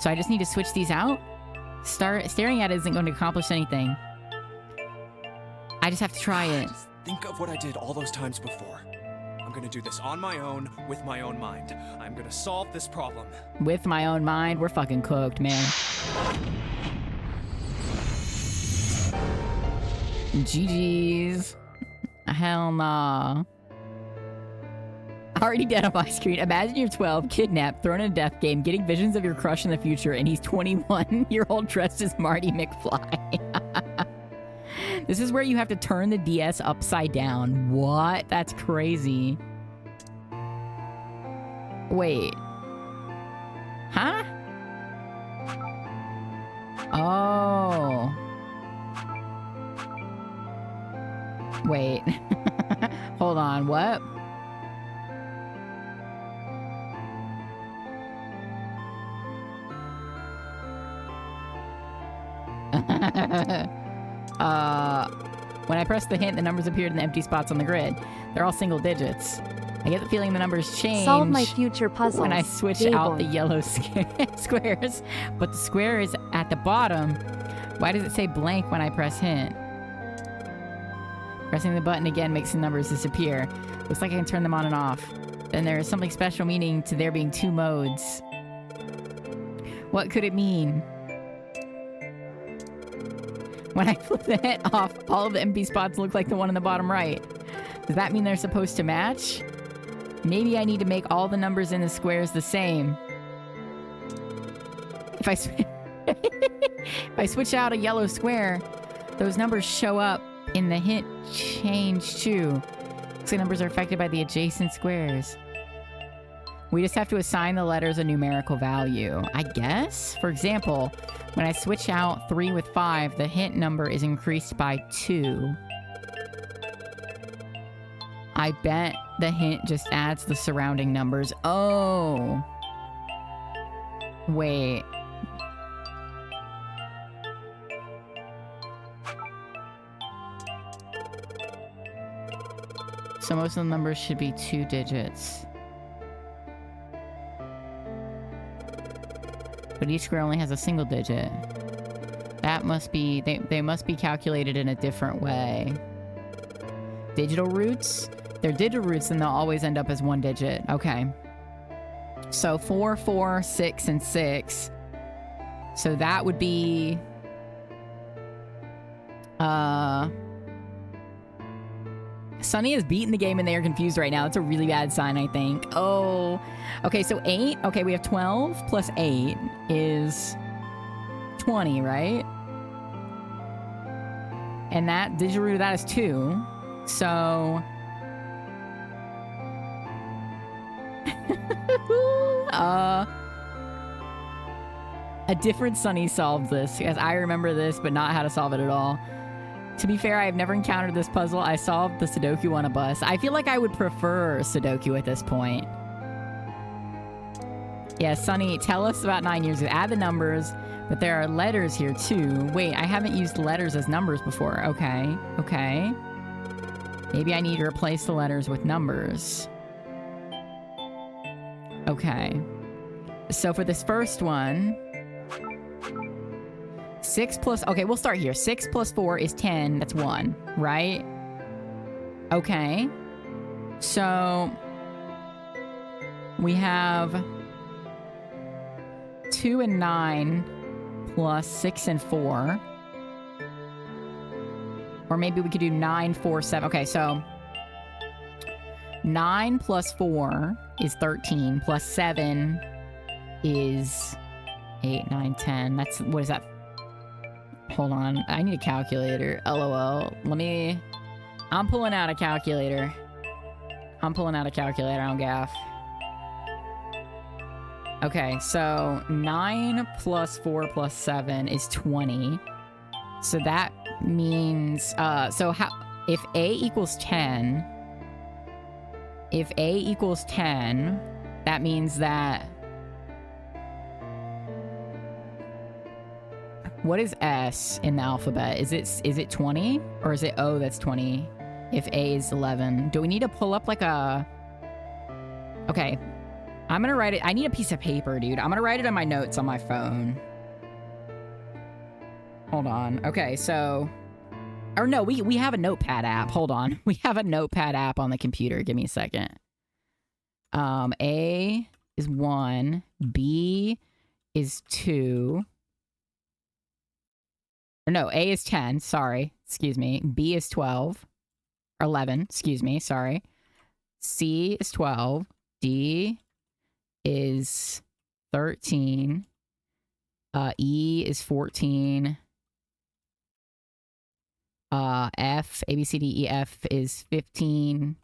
So I just need to switch these out? Staring at it isn't going to accomplish anything. I just have to try it. Just think of what I did all those times before. I'm gonna do this on my own, with my own mind. I'm gonna solve this problem. With my own mind, we're fucking cooked, man. GG's. Hell nah. Already dead on my screen. Imagine you're 12, kidnapped, thrown in a death game, getting visions of your crush in the future, and he's 21-year-old dressed as Marty McFly. This is where you have to turn the DS upside down. What? That's crazy. Wait. Huh? Oh. Wait. Hold on, what? When I pressed the hint, the numbers appeared in the empty spots on the grid. They're all single digits. I get the feeling the numbers change Solve my future puzzles. when I switch Gable. out the yellow squares, but the square is at the bottom. Why does it say blank when I press hint? Pressing the button again makes the numbers disappear. Looks like I can turn them on and off. Then there is something special meaning to there being 2 modes. What could it mean? When I flip the hint off, all of the empty spots look like the one in the bottom right. Does that mean they're supposed to match? Maybe I need to make all the numbers in the squares the same. If I switch out a yellow square, those numbers show up in the hint change too. So numbers are affected by the adjacent squares. We just have to assign the letters a numerical value, I guess? For example, when I switch out 3 with 5, the hint number is increased by 2. I bet the hint just adds the surrounding numbers. Oh. Wait. So most of the numbers should be 2 digits. But each square only has a single digit. That must be... They must be calculated in a different way. Digital roots? They're digital roots, then they'll always end up as 1 digit. Okay. So 4, 4, 6, and 6. So that would be... Sunny is beating the game and they are confused right now. It's a really bad sign, I think. Oh. Okay, so 8. Okay, we have 12 plus 8 is 20, right? And that digital root of that is 2. So... a different Sunny solved this, because I remember this, but not how to solve it at all. To be fair, I have never encountered this puzzle. I solved the Sudoku on a bus. I feel like I would prefer Sudoku at this point. Yeah, Sunny, tell us about 9 years ago. Add the numbers, but there are letters here too. Wait, I haven't used letters as numbers before. Okay, okay. Maybe I need to replace the letters with numbers. Okay. So for this first one... 6 plus... Okay, we'll start here. 6 plus 4 is 10. That's 1, right? Okay. So... we have... 2 and 9 plus 6 and 4. Or maybe we could do 9, 4, 7. Okay, so... 9 plus 4 is 13. Plus 7 is 8, 9, 10. That's... What is that? Hold on. I need a calculator. LOL. Let me... I'm pulling out a calculator. I don't gaff. Okay, so 9 plus 4 plus 7 is 20. So that means... so how... If A equals 10... If A equals 10, that means that... What is S in the alphabet? Is it 20? Or is it O that's 20? If A is 11. Do we need to pull up like a... Okay. I'm gonna write it... I need a piece of paper, dude. I'm gonna write it on my notes on my phone. Hold on. Okay, so... Or no, we have a notepad app. Hold on. We have a notepad app on the computer. Give me a second. A is 1. B is 2. Or no, A is 10. Sorry. Excuse me. B is 12. Or 11. Excuse me. Sorry. C is 12. D is 13. E is 14. F, A, B, C, D, E, F is 15.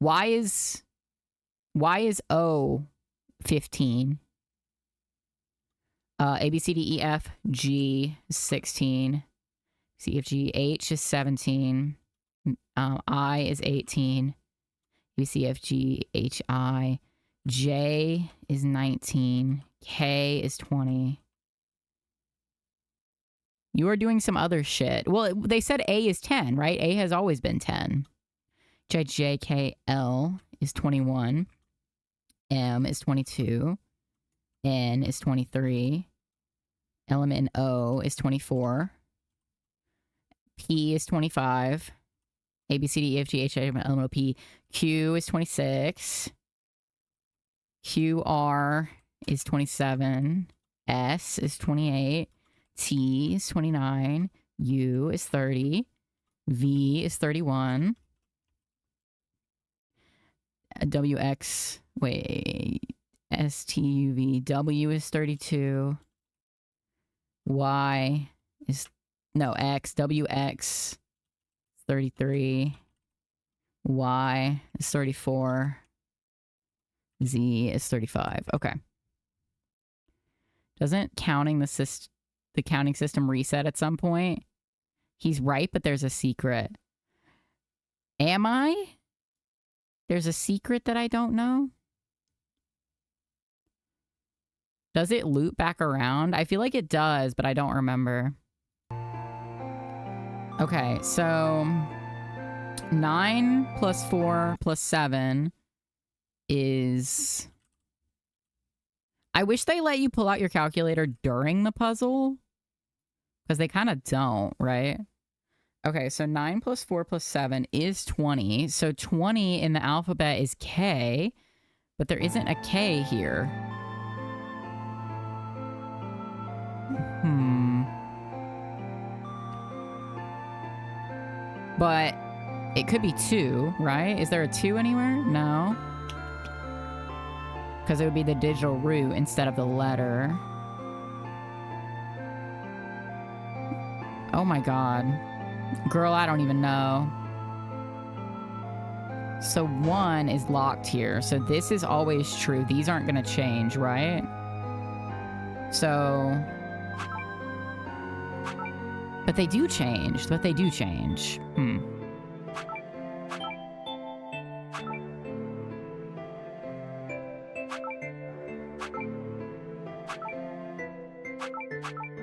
Y is O 15. A, B, C, D, E, F, G is 16. C, F, G, H is 17. I is 18. B, C, F, G, H, I. J is 19. K is 20. You are doing some other shit. Well, they said A is 10, right? A has always been 10. J, K, L is 21. M is 22. N is 23. Element in O is 24. P is 25. A, B, C, D, E, F, G, H, I, L, M, O, P. Q is 26. Q, R is 27. S is 28. T is 29. U is 30. V is 31. WX, wait, STUV. W is 32. Y is, no, X, WX 33. Y is 34. Z is 35. Okay. Doesn't counting the counting system reset at some point? He's right, but there's a secret. Am I? There's a secret that I don't know? Does it loop back around? I feel like it does, but I don't remember. Okay, so 9 plus 4 plus 7 is... I wish they let you pull out your calculator during the puzzle, because they kind of don't, right? Okay, so 9 plus 4 plus 7 is 20. So 20 in the alphabet is K, but there isn't a K here. But it could be 2, right? Is there a 2 anywhere? No. Because it would be the digital root instead of the letter. Oh my god. Girl, I don't even know. So 1 is locked here. So this is always true. These aren't going to change, right? So... But they do change. But they do change.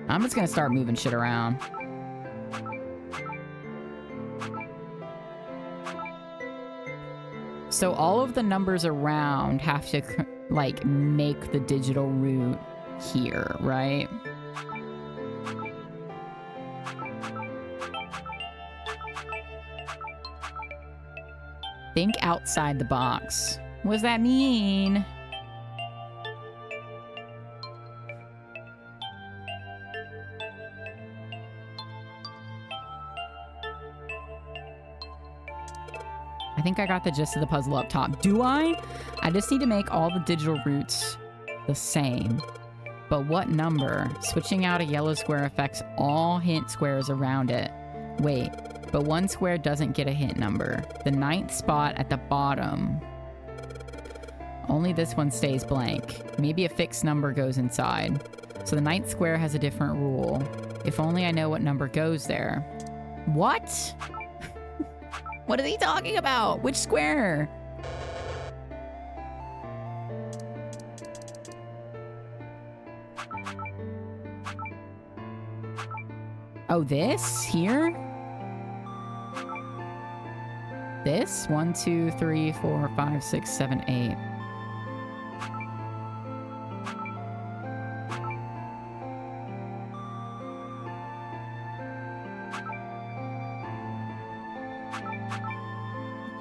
I'm just gonna start moving shit around. So all of the numbers around have to, like, make the digital root here, right? Think outside the box. What does that mean? I think I got the gist of the puzzle up top. Do I? I just need to make all the digital roots the same. But what number? Switching out a yellow square affects all hint squares around it. Wait. But one square doesn't get a hint number. The 9th spot at the bottom. Only this one stays blank. Maybe a fixed number goes inside. So the 9th square has a different rule. If only I know what number goes there. What? What is he talking about? Which square? Oh, this? Here? This? 1, 2, 3, 4, 5, 6, 7, 8.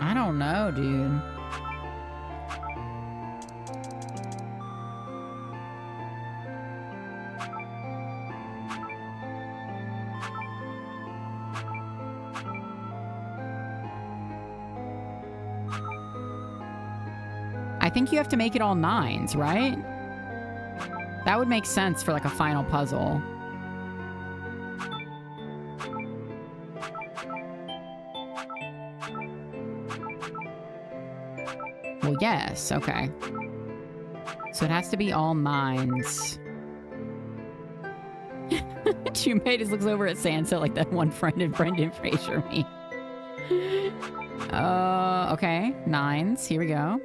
I don't know, dude. I think you have to make it all 9s, right? That would make sense for like a final puzzle. Well, yes, okay. So it has to be all 9s. Junpei just looks over at Sansa like that one friend in Brendan Fraser me. Okay, 9s, here we go.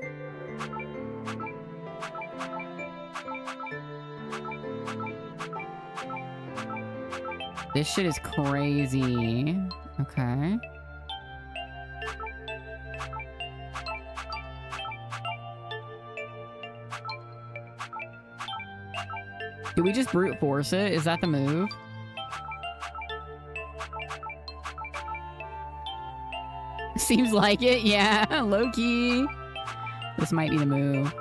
This shit is crazy. Okay. Do we just brute force it? Is that the move? Seems like it, yeah. Low-key. This might be the move.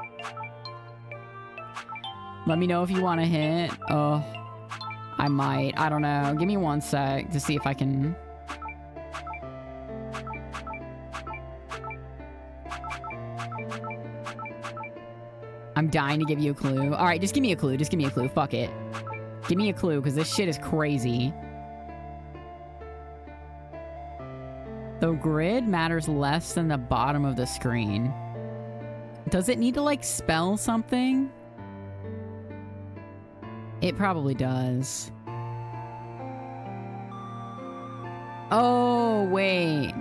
Let me know if you want to hit. Oh. I might. I don't know. Give me 1 sec to see if I can... I'm dying to give you a clue. Alright, just give me a clue. Just give me a clue. Fuck it. Give me a clue, because this shit is crazy. The grid matters less than the bottom of the screen. Does it need to, like, spell something? It probably does. Oh, wait.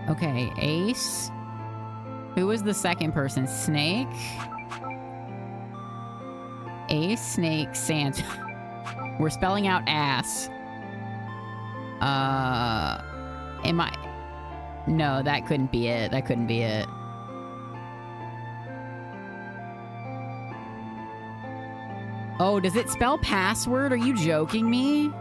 Okay, Ace. Who was the second person? Snake? Ace, Snake, Santa. We're spelling out ass. Am I... No, that couldn't be it. That couldn't be it. Oh, does it spell password? Are you joking me?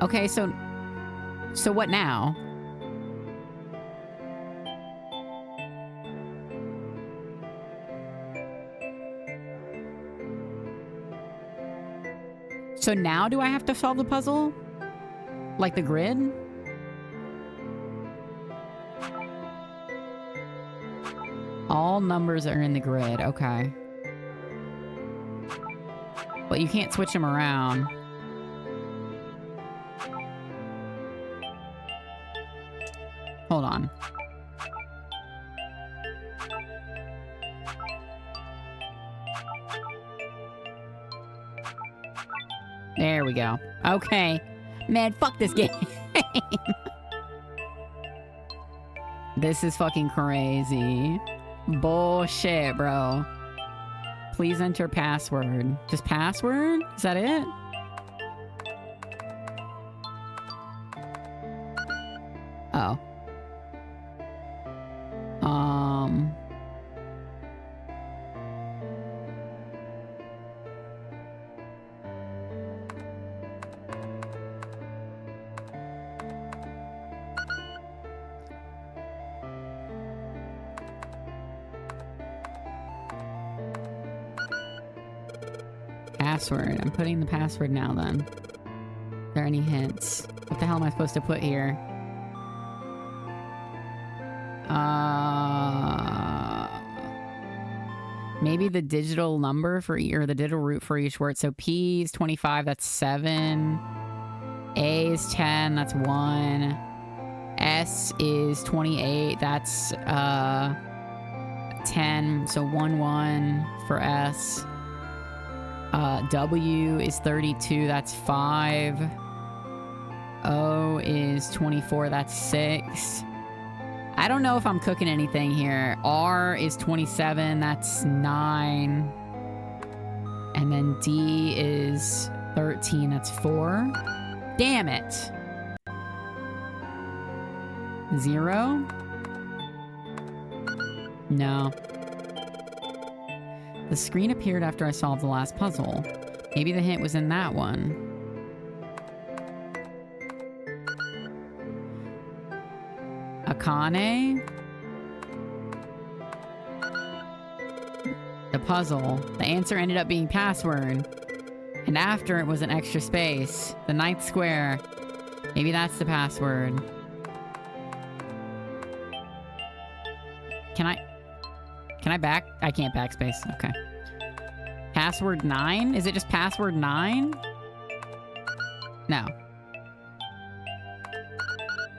Okay, so what now? So now do I have to solve the puzzle? Like the grid? All numbers are in the grid, okay. But you can't switch them around. Hold on. There we go. Okay. Man, fuck this game. This is fucking crazy. Bullshit, bro. Please enter password. Just password? Is that it? Oh. Password. I'm putting the password now then. Are there any hints? What the hell am I supposed to put here? Maybe the digital number for or the digital root for each word. So P is 25, that's 7. A is 10, that's 1. S is 28, that's 10. So 1 1 for S. W is 32, that's 5. O is 24, that's 6. I don't know if I'm cooking anything here. R is 27, that's 9. And then D is 13, that's 4. Damn it. 0? No. The screen appeared after I solved the last puzzle. Maybe the hint was in that one. Akane? The puzzle. The answer ended up being password. And after it was an extra space. The 9th square. Maybe that's the password. Can I back? I can't backspace. Okay. Password 9? Is it just password 9? No.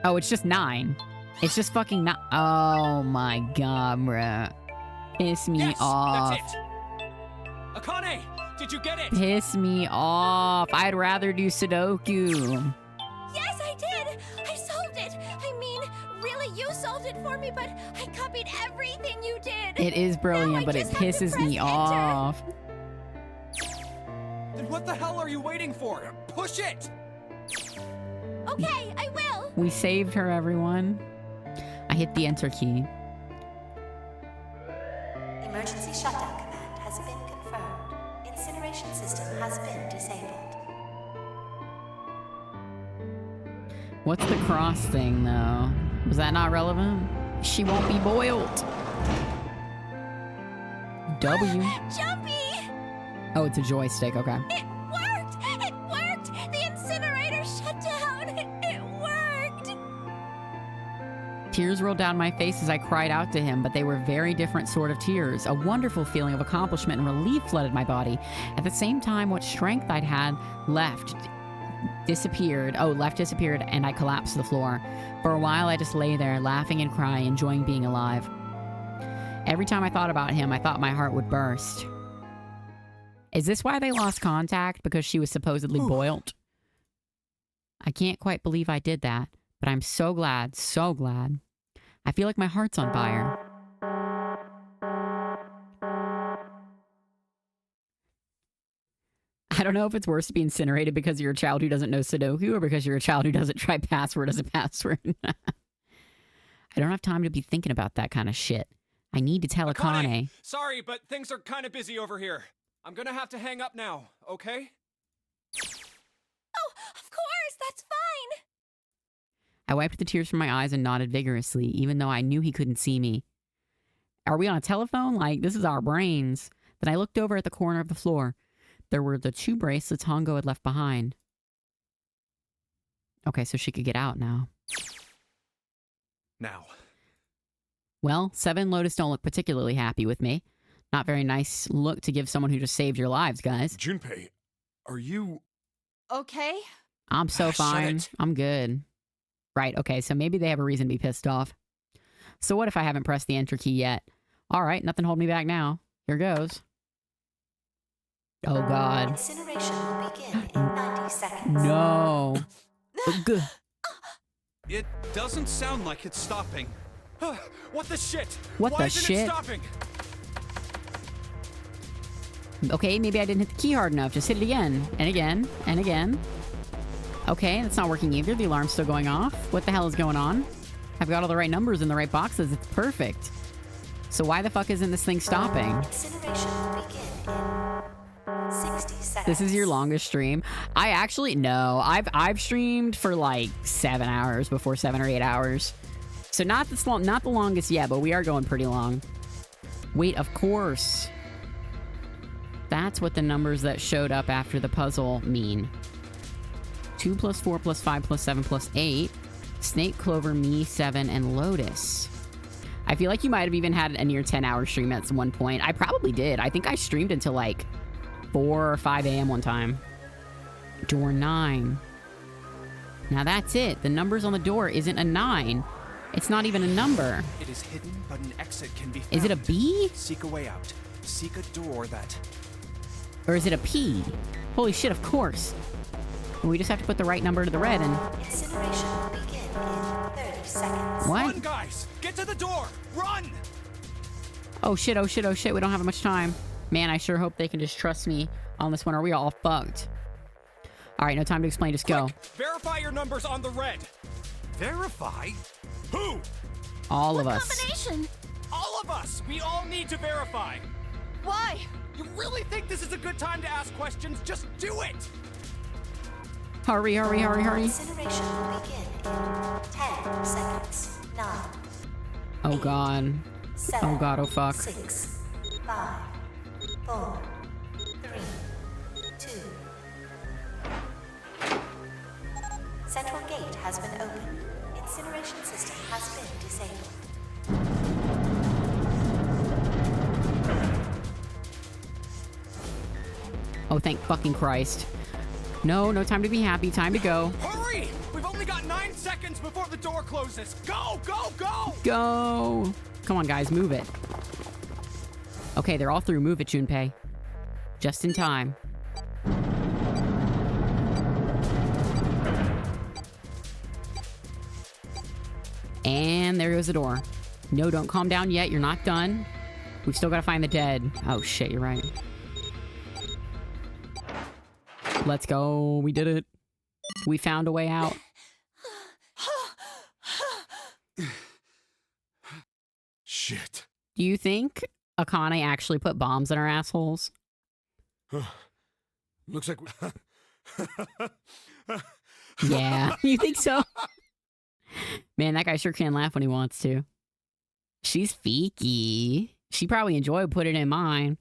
Oh, it's just 9. It's just fucking not. Oh my god, bruh. Piss me off. That's it. Akane, did you get it? Piss me off. I'd rather do Sudoku. Yes, I did! I solved it! I mean, really, you solved it for me, but I copied everything you did! It is brilliant, but it pisses me off. Then what the hell are you waiting for? Push it! Okay, I will! We saved her, everyone. I hit the enter key. Emergency shutdown command has been confirmed. Incineration system has been disabled. What's the cross thing, though? Was that not relevant? She won't be boiled. W. Jumpy! Oh, it's a joystick. Okay. It worked! It worked! The incinerator shut down! It worked! Tears rolled down my face as I cried out to him, but they were very different sort of tears. A wonderful feeling of accomplishment and relief flooded my body. At the same time, what strength I'd had left disappeared, and I collapsed to the floor. For a while, I just lay there, laughing and crying, enjoying being alive. Every time I thought about him, I thought my heart would burst. Is this why they lost contact? Because she was supposedly boiled? I can't quite believe I did that, but I'm so glad, so glad. I feel like my heart's on fire. I don't know if it's worse to be incinerated because you're a child who doesn't know Sudoku or because you're a child who doesn't try password as a password. I don't have time to be thinking about that kind of shit. I need to tell Akane. Sorry, but things are kind of busy over here. I'm gonna have to hang up now, okay? Oh, of course, that's fine. I wiped the tears from my eyes and nodded vigorously, even though I knew he couldn't see me. Are we on a telephone? Like, this is our brains. Then I looked over at the corner of the floor. There were the 2 bracelets Hongo had left behind. Okay, so she could get out now. Now. Well, 7 and Lotus don't look particularly happy with me. Not very nice look to give someone who just saved your lives, guys. Junpei, are you... Okay? I'm so fine. I'm good. Right, okay, so maybe they have a reason to be pissed off. So what if I haven't pressed the enter key yet? All right, nothing holding me back now. Here goes. Oh, God. Incineration will begin in 90 seconds. No. It doesn't sound like it's stopping. What the shit? What Why the isn't shit? it stopping? Okay, maybe I didn't hit the key hard enough. Just hit it again, and again, and again. Okay, that's not working either. The alarm's still going off. What the hell is going on? I've got all the right numbers in the right boxes. It's perfect. So why the fuck isn't this thing stopping? Incineration will begin in 60 seconds. This is your longest stream. I actually no. I've streamed for like 7 hours before, 7 or 8 hours. So not the longest yet, but we are going pretty long. Wait, of course. That's what the numbers that showed up after the puzzle mean. 2 plus 4 plus 5 plus 7 plus 8. Snake, Clover, me, 7, and Lotus. I feel like you might have even had a near 10-hour stream at one point. I probably did. I think I streamed until like 4 or 5 a.m. one time. Door 9. Now that's it. The numbers on the door isn't a 9. It's not even a number. It is hidden, but an exit can be found. Is it a B? Seek a way out. Seek a door that... Or is it a P? Holy shit, of course. We just have to put the right number to the red and... Incineration will begin in 30 seconds. What? Run, guys! Get to the door! Run! Oh shit, oh shit, oh shit. We don't have much time. Man, I sure hope they can just trust me on this one or we all fucked. Alright, no time to explain. Just go. Verify your numbers on the red. Verify? Who? All of us. Combination. All of us! We all need to verify! Why? You really think this is a good time to ask questions? Just do it! Hurry, hurry, hurry, hurry. Incineration will begin in 10 seconds. 9. Oh god. 7, Oh god, oh fuck. 6, 5, 4, 3, 2. Central gate has been opened. Incineration system has been disabled. Oh, thank fucking Christ. No, no time to be happy. Time to go. Hurry! We've only got 9 seconds before the door closes. Go, go, go! Go! Come on, guys, move it. Okay, they're all through. Move it, Junpei. Just in time. And there goes the door. No, don't calm down yet. You're not done. We've still got to find the dead. Oh, shit, you're right. Let's go. We did it. We found a way out. Shit. Do you think Akane actually put bombs in our assholes? Looks like... Yeah, you think so? Man, that guy sure can laugh when he wants to. She's freaky. She probably enjoyed putting it in mine.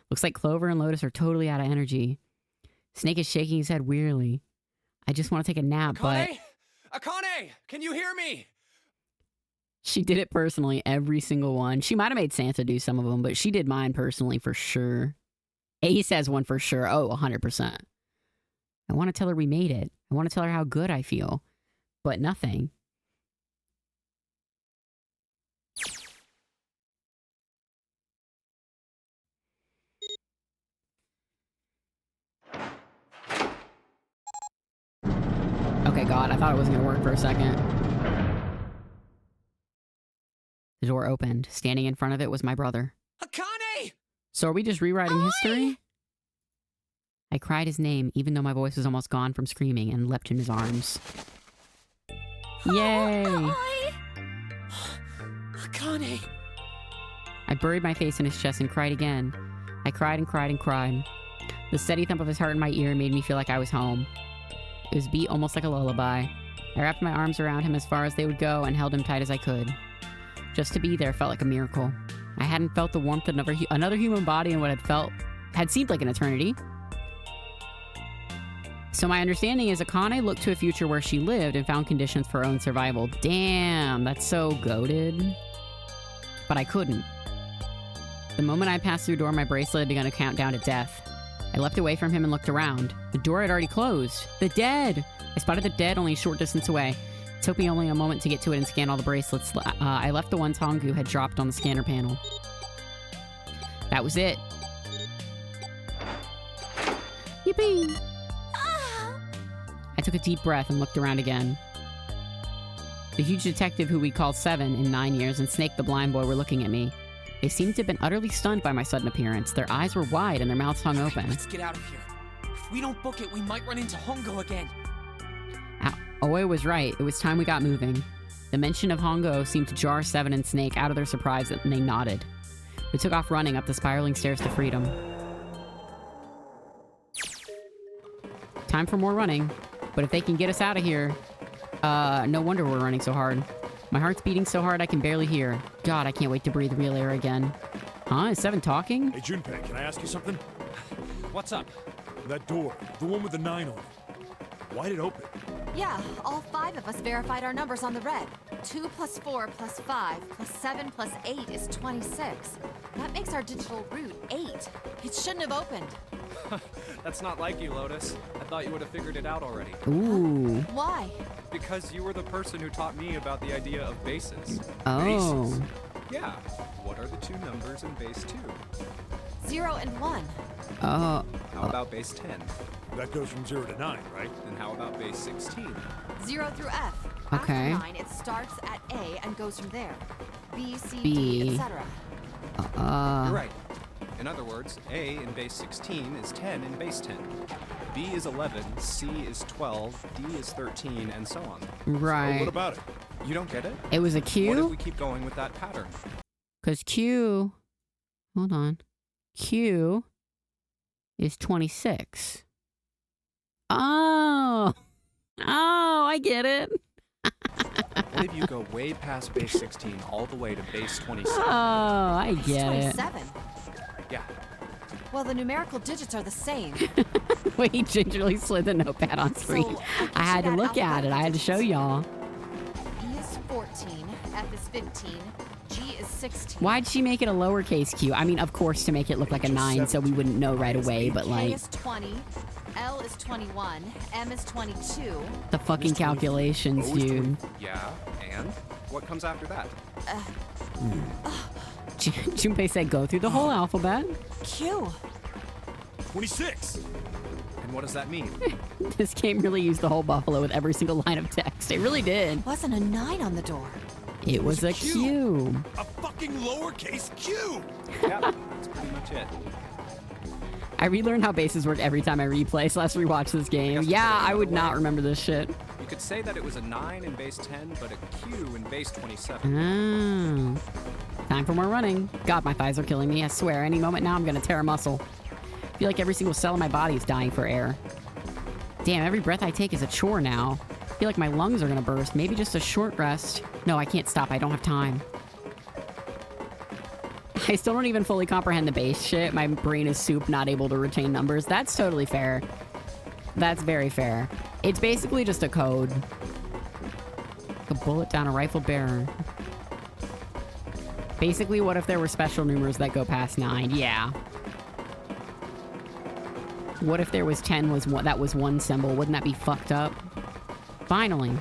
Looks like Clover and Lotus are totally out of energy. Snake is shaking his head wearily. I just want to take a nap, Akane? Akane! Can you hear me? She did it personally, every single one. She might have made Santa do some of them, but she did mine personally for sure. Ace has one for sure. Oh, 100%. I want to tell her we made it. I want to tell her how good I feel, but nothing. Okay, God, I thought it wasn't going to work for a second. The door opened. Standing in front of it was my brother. Akane! So are we just rewriting history? I cried his name, even though my voice was almost gone from screaming, and leapt in his arms. Yay! Akane! I buried my face in his chest and cried again. I cried and cried and cried. The steady thump of his heart in my ear made me feel like I was home. It was beat almost like a lullaby. I wrapped my arms around him as far as they would go and held him tight as I could. Just to be there felt like a miracle. I hadn't felt the warmth of another human body in what had seemed like an eternity. So my understanding is Akane looked to a future where she lived and found conditions for her own survival. Damn, that's so goated. But I couldn't. The moment I passed through the door, my bracelet had begun to count down to death. I leapt away from him and looked around. The door had already closed. The dead! I spotted the dead only a short distance away. It took me only a moment to get to it and scan all the bracelets. I left the ones Hongu had dropped on the scanner panel. That was it. Yippee! I took a deep breath and looked around again. The huge detective who we called Seven in 9 years and Snake the blind boy were looking at me. They seemed to have been utterly stunned by my sudden appearance. Their eyes were wide and their mouths hung open. Let's get out of here. If we don't book it, we might run into Hongo again. Oe was right. It was time we got moving. The mention of Hongo seemed to jar Seven and Snake out of their surprise, and they nodded. We took off running up the spiraling stairs to freedom. Time for more running. But if they can get us out of here, no wonder we're running so hard. My heart's beating so hard I can barely hear. God, I can't wait to breathe real air again. Huh? Is Seven talking? Hey, Junpei, can I ask you something? What's up? That door, the one with the 9 on it. Why'd it open? Yeah, all 5 of us verified our numbers on the red. 2 plus 4 plus 5 plus 7 plus 8 is 26. That makes our digital route 8. It shouldn't have opened. That's not like you, Lotus. I thought you would have figured it out already. Ooh. Why? Because you were the person who taught me about the idea of bases. Oh. Bases? Yeah. What are the 2 numbers in base 2? 0 and 1. How about base 10? That goes from 0 to 9, right? And how about base 16? 0 through F. Okay. After 9, it starts at A and goes from there. B, C, B. D, etc. You're right. In other words, A in base 16 is 10 in base 10. B is 11, C is 12, D is 13, and so on. Right. So what about it? You don't get it? It was a Q? What if we keep going with that pattern? Because Q... Hold on. Q is 26. Oh! Oh, I get it. What if you go way past base 16 all the way to base 27? Oh, I get it. 27. Yeah. Well, the numerical digits are the same. Wait, he gingerly slid the notepad on screen. I had to look at it. I had to show y'all. E is 14, F is 15, G is 16. Why'd she make it a lowercase q? I mean, of course, to make it look like a 9 so we wouldn't know right away, but K like... is 20, L is 21, M is 22. The fucking calculations, dude. Yeah, and? What comes after that? Junpei said go through the whole alphabet. Q. 26. And what does that mean? This game really used the whole buffalo with every single line of text. It really did. Wasn't a 9 on the door. It was a Q. A fucking lowercase Q. Yeah, that's pretty much it. I relearn how bases work every time I replay, so let's rewatch this game. Yeah, I would not remember this shit. You could say that it was a 9 in base 10, but a Q in base 27. Oh. Time for more running. God, my thighs are killing me. I swear, any moment now I'm gonna tear a muscle. I feel like every single cell in my body is dying for air. Damn, every breath I take is a chore now. I feel like my lungs are gonna burst. Maybe just a short rest. No, I can't stop. I don't have time. I still don't even fully comprehend the base shit. My brain is soup, not able to retain numbers. That's totally fair. That's very fair. It's basically just a code. A bullet down a rifle bearer. Basically, what if there were special numerals that go past 9? Yeah. What if there was 10 was one, that was one symbol? Wouldn't that be fucked up? Finally.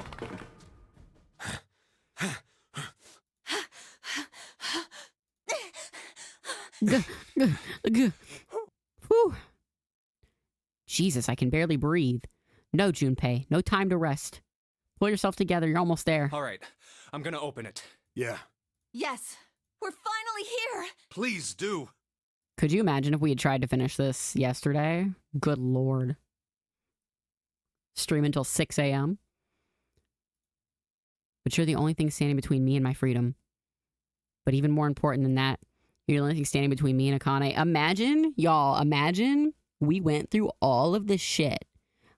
Whew. Jesus, I can barely breathe. No, Junpei. No time to rest. Pull yourself together. You're almost there. All right. I'm gonna open it. Yeah. Yes, we're finally here! Please do. Could you imagine if we had tried to finish this yesterday? Good lord. Stream until 6 a.m. But you're the only thing standing between me and my freedom. But even more important than that, you're the only thing standing between me and Akane. Imagine, y'all, imagine we went through all of this shit.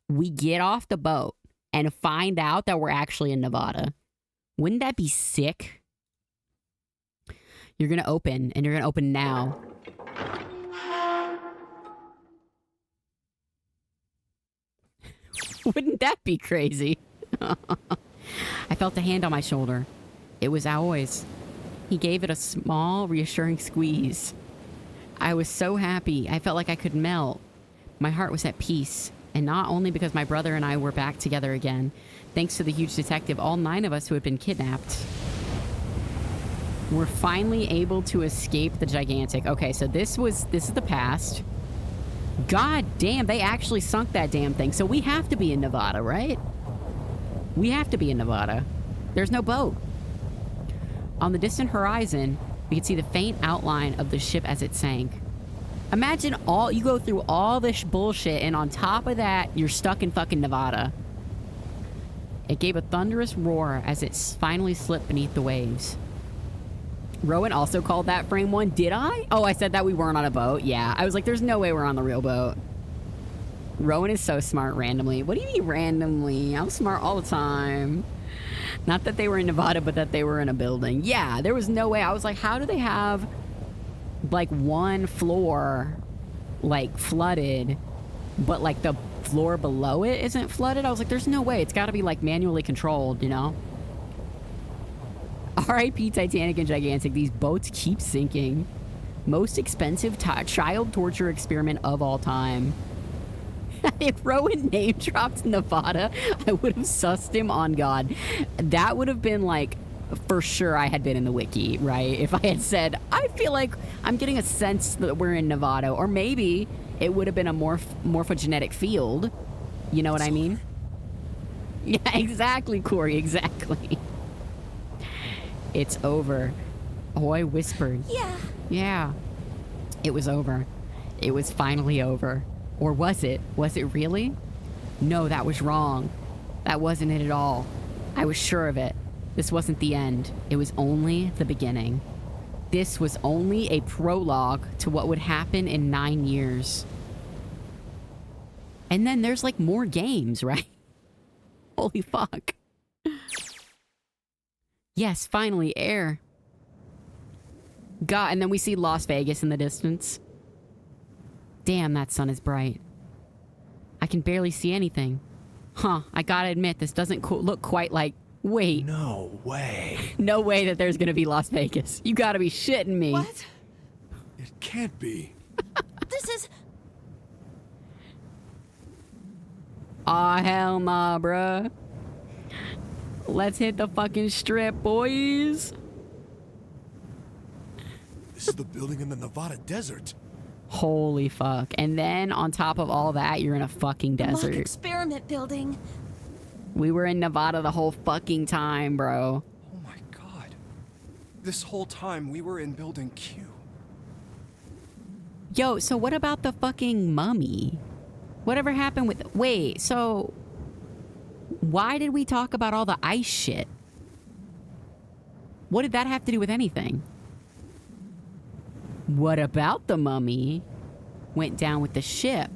We get off the boat and find out that we're actually in Nevada. Wouldn't that be sick? You're going to open, and you're going to open now. Wouldn't that be crazy? I felt a hand on my shoulder. It was Aoi's. He gave it a small, reassuring squeeze. I was so happy. I felt like I could melt. My heart was at peace. And not only because my brother and I were back together again, thanks to the huge detective, all 9 of us who had been kidnapped. We're finally able to escape the gigantic. Okay, so this is the past. God damn, they actually sunk that damn thing. So we have to be in Nevada, right? We have to be in Nevada. There's no boat. On the distant horizon, we could see the faint outline of the ship as it sank. Imagine you go through all this bullshit, and on top of that, you're stuck in fucking Nevada. It gave a thunderous roar as it finally slipped beneath the waves. Rowan also called that frame 1. Did I? Oh, I said that we weren't on a boat. Yeah, I was like, there's no way we're on the real boat. Rowan is so smart randomly. What do you mean randomly? I'm smart all the time. Not that they were in Nevada, but that they were in a building. Yeah, there was no way. I was like, how do they have like one floor like flooded, but like the floor below it isn't flooded? I was like, there's no way. It's got to be like manually controlled, you know? R.I.P. Titanic and Gigantic. These boats keep sinking. Most expensive child torture experiment of all time. If Rowan name dropped Nevada, I would have sussed him on God. That would have been like, for sure I had been in the wiki, right? If I had said, I feel like I'm getting a sense that we're in Nevada. Or maybe it would have been a morphogenetic field. You know what I mean? Yeah, exactly, Corey, exactly. It's over. Ahoy whispered. Yeah. Yeah. It was over. It was finally over. Or was it? Was it really? No, that was wrong. That wasn't it at all. I was sure of it. This wasn't the end. It was only the beginning. This was only a prologue to what would happen in 9 years. And then there's like more games, right? Holy fuck. Yes, finally, air. God, and then we see Las Vegas in the distance. Damn, that sun is bright. I can barely see anything. Huh, I gotta admit, this doesn't look quite like... Wait. No way. No way that there's gonna be Las Vegas. You gotta be shitting me. What? It can't be. This is... Aw, hell nah, bruh. Let's hit the fucking strip, boys. This is the building in the Nevada desert. Holy fuck. And then on top of all that, you're in a fucking desert. Mock experiment building. We were in Nevada the whole fucking time, bro. Oh my god. This whole time we were in Building Q. Yo, so what about the fucking mummy? Whatever happened with... Wait, so... Why did we talk about all the ice shit? What did that have to do with anything? What about the mummy went down with the ship?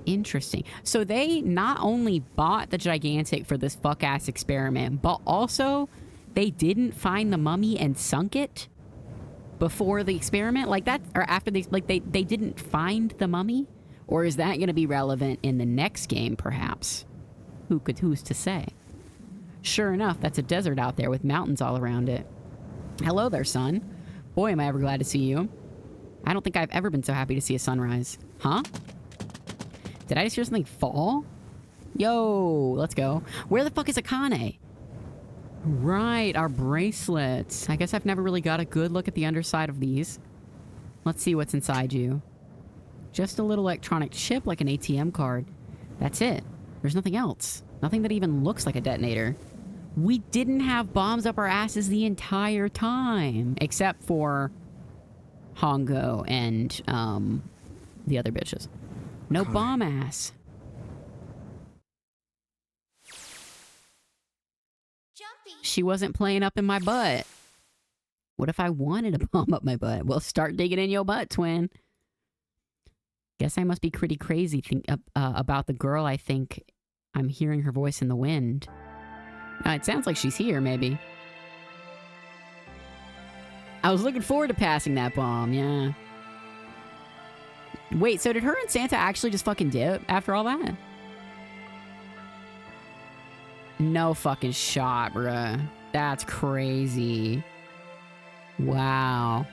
Interesting. So they not only bought the Gigantic for this fuck-ass experiment, but also they didn't find the mummy and sunk it before the experiment? Like that, or after they, like they didn't find the mummy? Or is that going to be relevant in the next game, perhaps? Who's to say? Sure enough, that's a desert out there with mountains all around it. Hello there, son. Boy, am I ever glad to see you. I don't think I've ever been so happy to see a sunrise. Huh? Did I just hear something fall? Yo, let's go. Where the fuck is Akane? Right, our bracelets. I guess I've never really got a good look at the underside of these. Let's see what's inside you. Just a little electronic chip like an ATM card. That's it. There's nothing else. Nothing that even looks like a detonator. We didn't have bombs up our asses the entire time. Except for Hongo and the other bitches. No bomb ass. She wasn't playing up in my butt. What if I wanted a bomb up my butt? Well, start digging in your butt, twin. Guess I must be pretty crazy about the girl. I think I'm hearing her voice in the wind. It sounds like she's here, maybe. I was looking forward to passing that bomb, yeah. Wait, so did her and Santa actually just fucking dip after all that? No fucking shot, bruh. That's crazy. Wow.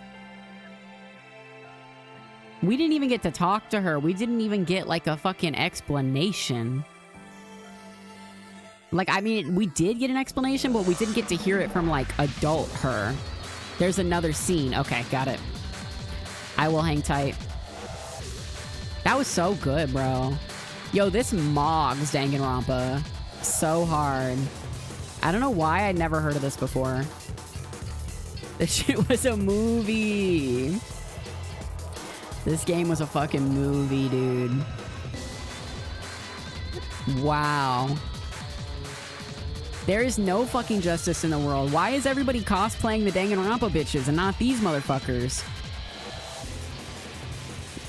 We didn't even get to talk to her. We didn't even get, like, a fucking explanation. Like, I mean, we did get an explanation, but we didn't get to hear it from, like, adult her. There's another scene. Okay, got it. I will hang tight. That was so good, bro. Yo, this mogs Danganronpa so hard. I don't know why I'd never heard of this before. This shit was a movie. This game was a fucking movie, dude. Wow. There is no fucking justice in the world. Why is everybody cosplaying the Danganronpa bitches and not these motherfuckers?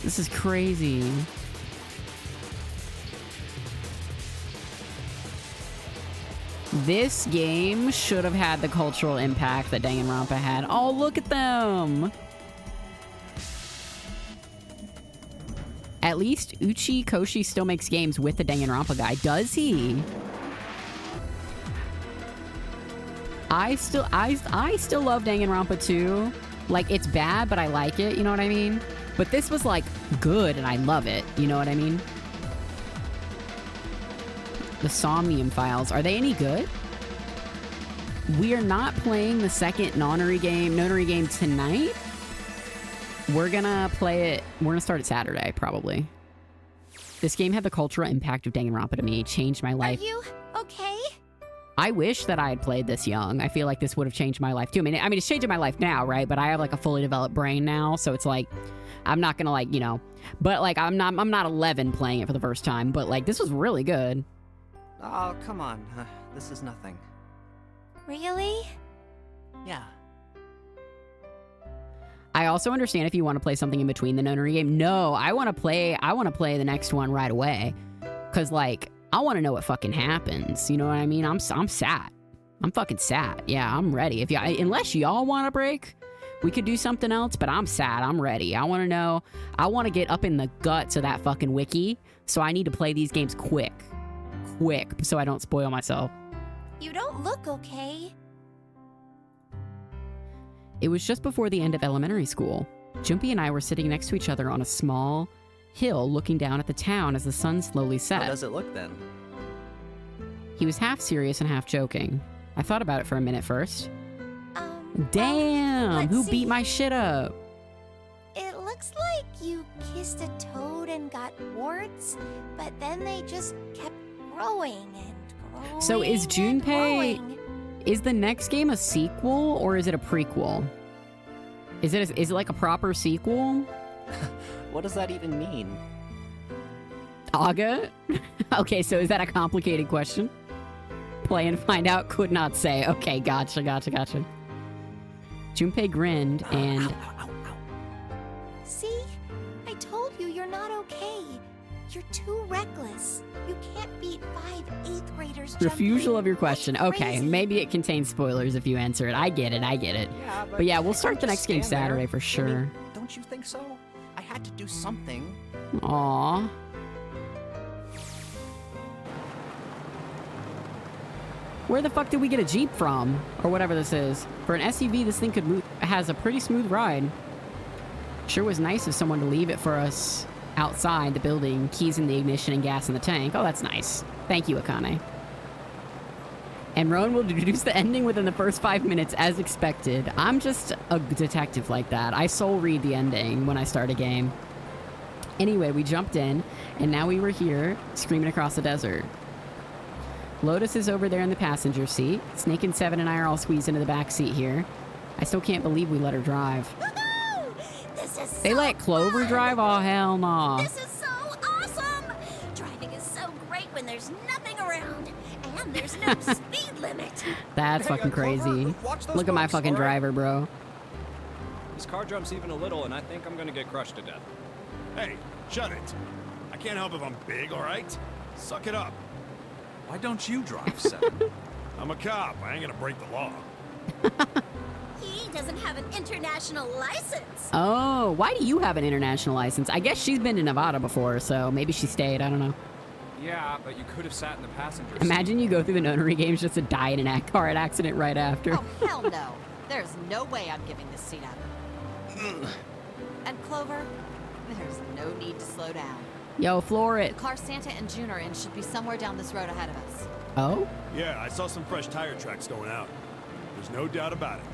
This is crazy. This game should have had the cultural impact that Danganronpa had. Oh, look at them! At least Uchi Koshi still makes games with the Danganronpa guy. Does he? I still love Danganronpa 2. Like, it's bad, but I like it, you know what I mean? But this was, like, good, and I love it, you know what I mean? The Somnium Files, are they any good? We are not playing the second Nonary game tonight. We're gonna play it, we're gonna start it Saturday, probably. This game had the cultural impact of Danganronpa to me. It changed my life. Are you okay? I wish that I had played this young. I feel like this would have changed my life too. I mean, it's changing my life now, right? But I have like a fully developed brain now, so it's like, I'm not gonna like, you know, but like I'm not 11 playing it for the first time, but like this was really good. Oh, come on. This is nothing. Really? Yeah. I also understand if you want to play something in between the Nonary game. No, I want to play the next one right away. Cause like, I want to know what fucking happens. You know what I mean? I'm sat. I'm fucking sat. Yeah, I'm ready. Unless y'all want a break, we could do something else, but I'm sat. I'm ready. I want to know. I want to get up in the guts of that fucking wiki. So I need to play these games quick, so I don't spoil myself. You don't look okay. It was just before the end of elementary school. Junpei and I were sitting next to each other on a small hill looking down at the town as the sun slowly set. How does it look then? He was half serious and half joking. I thought about it for a minute first. Damn! Who beat my shit up? It looks like you kissed a toad and got warts, but then they just kept growing and growing. So is Junpei... Is the next game a sequel or is it a prequel? Is it like a proper sequel? What does that even mean? Aga? Okay, so is that a complicated question? Play and find out, could not say. Okay, gotcha. Junpei grinned and... See? I told you you're not okay. You're too reckless. You can't beat 5 8th graders. Refusal of your question. Okay, maybe it contains spoilers if you answer it. I get it. Yeah, but yeah, we'll start the next game Saturday for sure. I mean, don't you think so? I had to do something. Aww. Where the fuck did we get a Jeep from? Or whatever this is. For an SUV, this thing has a pretty smooth ride. Sure was nice of someone to leave it for us outside the building. Keys in the ignition and gas in the tank. Oh, that's nice. Thank you, Akane. And Rowan will deduce the ending within the first 5 minutes as expected. I'm just a detective like that. I soul read the ending when I start a game. Anyway, we jumped in, and now we were here, screaming across the desert. Lotus is over there in the passenger seat. Snake and Seven and I are all squeezed into the back seat here. I still can't believe we let her drive. This is They let Clover drive? Oh, hell no. This is so awesome! Driving is so great when there's nothing around, and there's no speed limit. That's fucking crazy. Look at my fucking driver, bro. This car jumps even a little, and I think I'm gonna get crushed to death. Hey, shut it. I can't help if I'm big, all right? Suck it up. Why don't you drive, Seven? I'm a cop. I ain't gonna break the law. He doesn't have an international license. Oh, why do you have an international license? I guess she's been to Nevada before, so maybe she stayed. I don't know. Yeah, but you could have sat in the passenger seat. Imagine you go through the notary games just to die in a car accident right after. Oh, hell no. There's no way I'm giving this seat up. And Clover, there's no need to slow down. Yo, floor it. The car Santa and June are in should be somewhere down this road ahead of us. Oh? Yeah, I saw some fresh tire tracks going out. There's no doubt about it.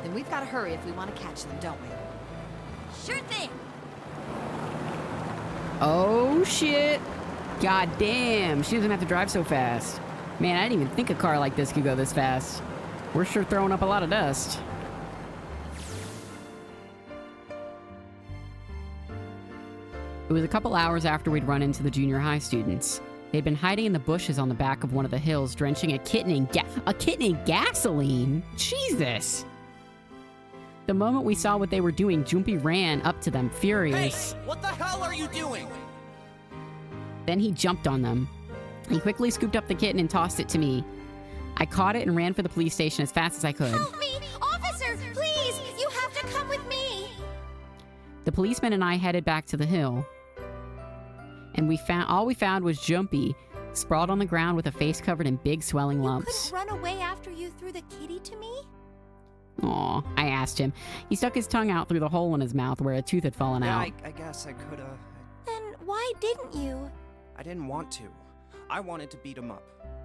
Then we've got to hurry if we want to catch them, don't we? Sure thing. Oh, shit. God damn. She doesn't have to drive so fast. Man, I didn't even think a car like this could go this fast. We're sure throwing up a lot of dust. It was a couple hours after we'd run into the junior high students. They'd been hiding in the bushes on the back of one of the hills, drenching a kitten in gasoline? Jesus! The moment we saw what they were doing, Junpei ran up to them, furious. Hey, what the hell are you doing? Then he jumped on them. He quickly scooped up the kitten and tossed it to me. I caught it and ran for the police station as fast as I could. Help me! Officer, please! You have to come with me! The policeman and I headed back to the hill. And all we found was Junpei, sprawled on the ground with a face covered in big swelling lumps. Couldn't run away after you threw the kitty to me? Aw, I asked him. He stuck his tongue out through the hole in his mouth where a tooth had fallen out. I guess I could've... Then why didn't you? I didn't want to. I wanted to beat him up.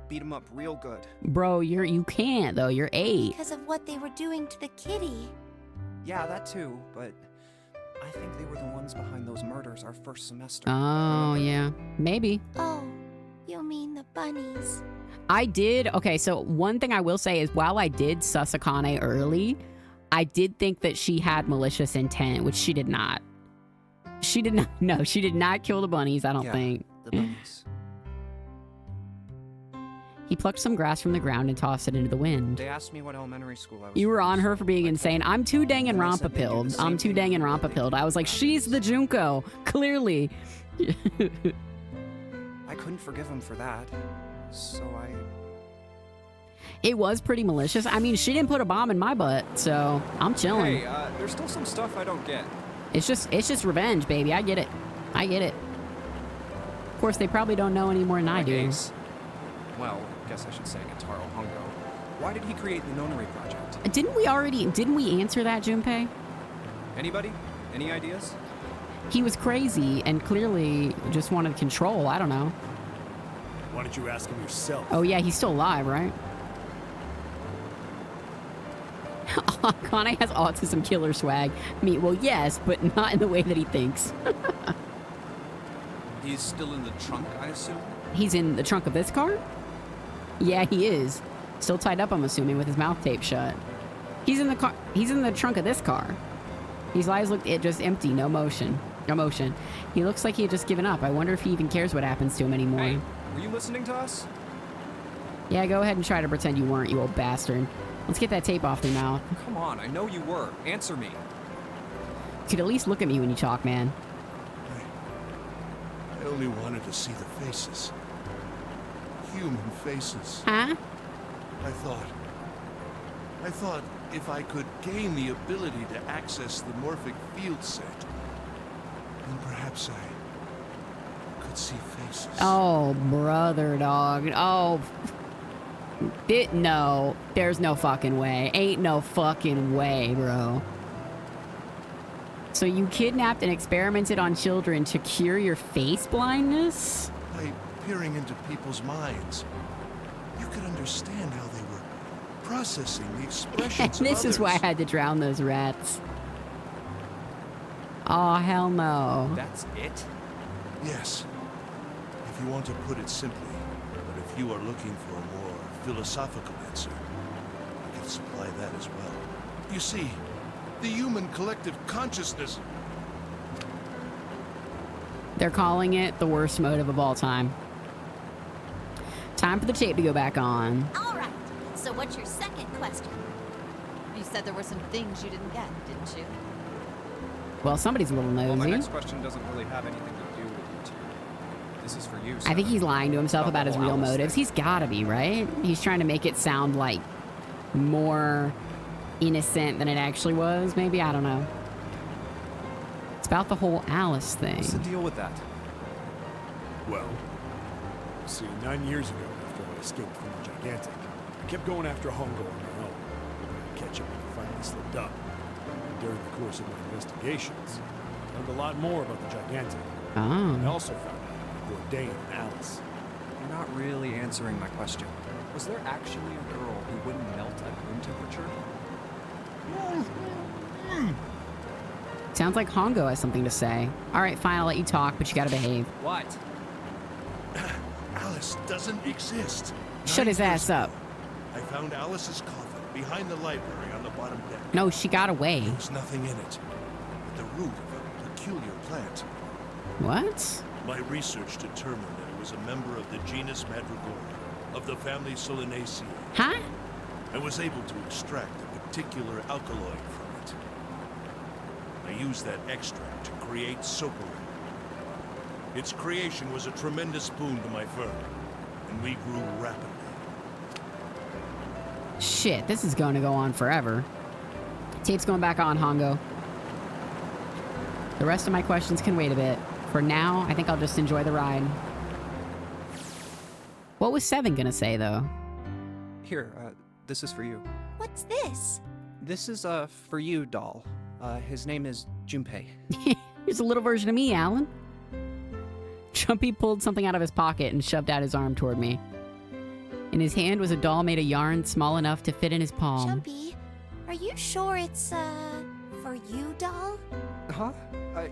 Beat him up real good. Bro, you can't though. You're 8. Because of what they were doing to the kitty. Yeah, that too, but I think they were the ones behind those murders our first semester. Oh, yeah. Maybe. Oh, you mean the bunnies. I did. Okay, so one thing I will say is while I did sus Akane early, I did think that she had malicious intent, which she did not. She did not. No, she did not kill the bunnies, I don't think. The bunnies. He plucked some grass from the ground and tossed it into the wind. They asked me what elementary school I was You were from, on her for being insane. I'm too dang and And I said they do the rampa-pilled. same I'm too thing dang to and you, rampa-pilled. I was like, she's the Junko. Clearly. I couldn't forgive him for that. So It was pretty malicious. I mean, she didn't put a bomb in my butt, so I'm chilling. Hey, there's still some stuff I don't get. It's just revenge, baby. I get it. I get it. Of course, they probably don't know any more than I do. Ace. Well, I guess I should say Gentaro Hongo. Why did he create the Nonary project? Didn't we answer that, Junpei? Anybody? Any ideas? He was crazy and clearly just wanted control. I don't know. Why don't you ask him yourself? Oh yeah, he's still alive, right? Akane has autism killer swag. Well, yes, but not in the way that he thinks. He's still in the trunk, I assume? He's in the trunk of this car? Yeah, he is. Still tied up, I'm assuming, with his mouth taped shut. He's in the car. He's in the trunk of this car. His eyes look just empty, no motion. No motion. He looks like he had just given up. I wonder if he even cares what happens to him anymore. Hey, were you listening to us? Yeah, go ahead and try to pretend you weren't, you old bastard. Let's get that tape off your mouth. Come on, I know you were. Answer me. You could at least look at me when you talk, man. I only wanted to see the faces. Human faces. Huh? I thought if I could gain the ability to access the morphic field set, then perhaps I could see faces. Oh, brother, dog. Oh. No, there's no fucking way. Ain't no fucking way, bro. So you kidnapped and experimented on children to cure your face blindness? By peering into people's minds, you could understand how they were processing the expressions And of this is why I had to drown those rats. Oh, hell no. That's it? Yes. If you want to put it simply, but if you are looking for a more philosophical answer, I can supply that as well. You see, the human collective consciousness... They're calling it the worst motive of all time. Time for the tape to go back on. All right. So what's your second question? You said there were some things you didn't get, didn't you? Well, somebody's a little Well, my nosy. next question doesn't really have anything to do with you two. This is for you, I think he's lying to himself about his real Alice motives. thing. He's gotta be, right? He's trying to make it sound like more innocent than it actually was. Maybe, I don't know. It's about the whole Alice thing. What's the deal with that? Well, see, 9 years ago, after I escaped from the Gigantic, I kept going after Hongo on my own, hoping I'd catch up when I finally slipped up. And during the course of my investigations, I learned a lot more about the Gigantic. Oh. I also found out about Bourdain and Alice. You're not really answering my question. Was there actually a girl who wouldn't melt at room temperature? Sounds like Hongo has something to say. All right, fine, I'll let you talk, but you gotta behave. What? Alice doesn't exist. Shut his ass up. I found Alice's coffin behind the library on the bottom deck. No, she got away. There's nothing in it but the root of a peculiar plant. What? My research determined that it was a member of the genus Madrigora, of the family Solanaceae. Huh? I was able to extract a particular alkaloid from it. I used that extract to create Socorro. Its creation was a tremendous boon to my firm, and we grew rapidly. Shit, this is going to go on forever. Tape's going back on, Hongo. The rest of my questions can wait a bit. For now, I think I'll just enjoy the ride. What was Seven gonna say, though? Here, this is for you. What's this? This is, for you, doll. His name is Junpei. Here's a little version of me, Alan. Jumpy pulled something out of his pocket and shoved out his arm toward me. In his hand was a doll made of yarn small enough to fit in his palm. Jumpy, are you sure it's, for you, doll? Huh?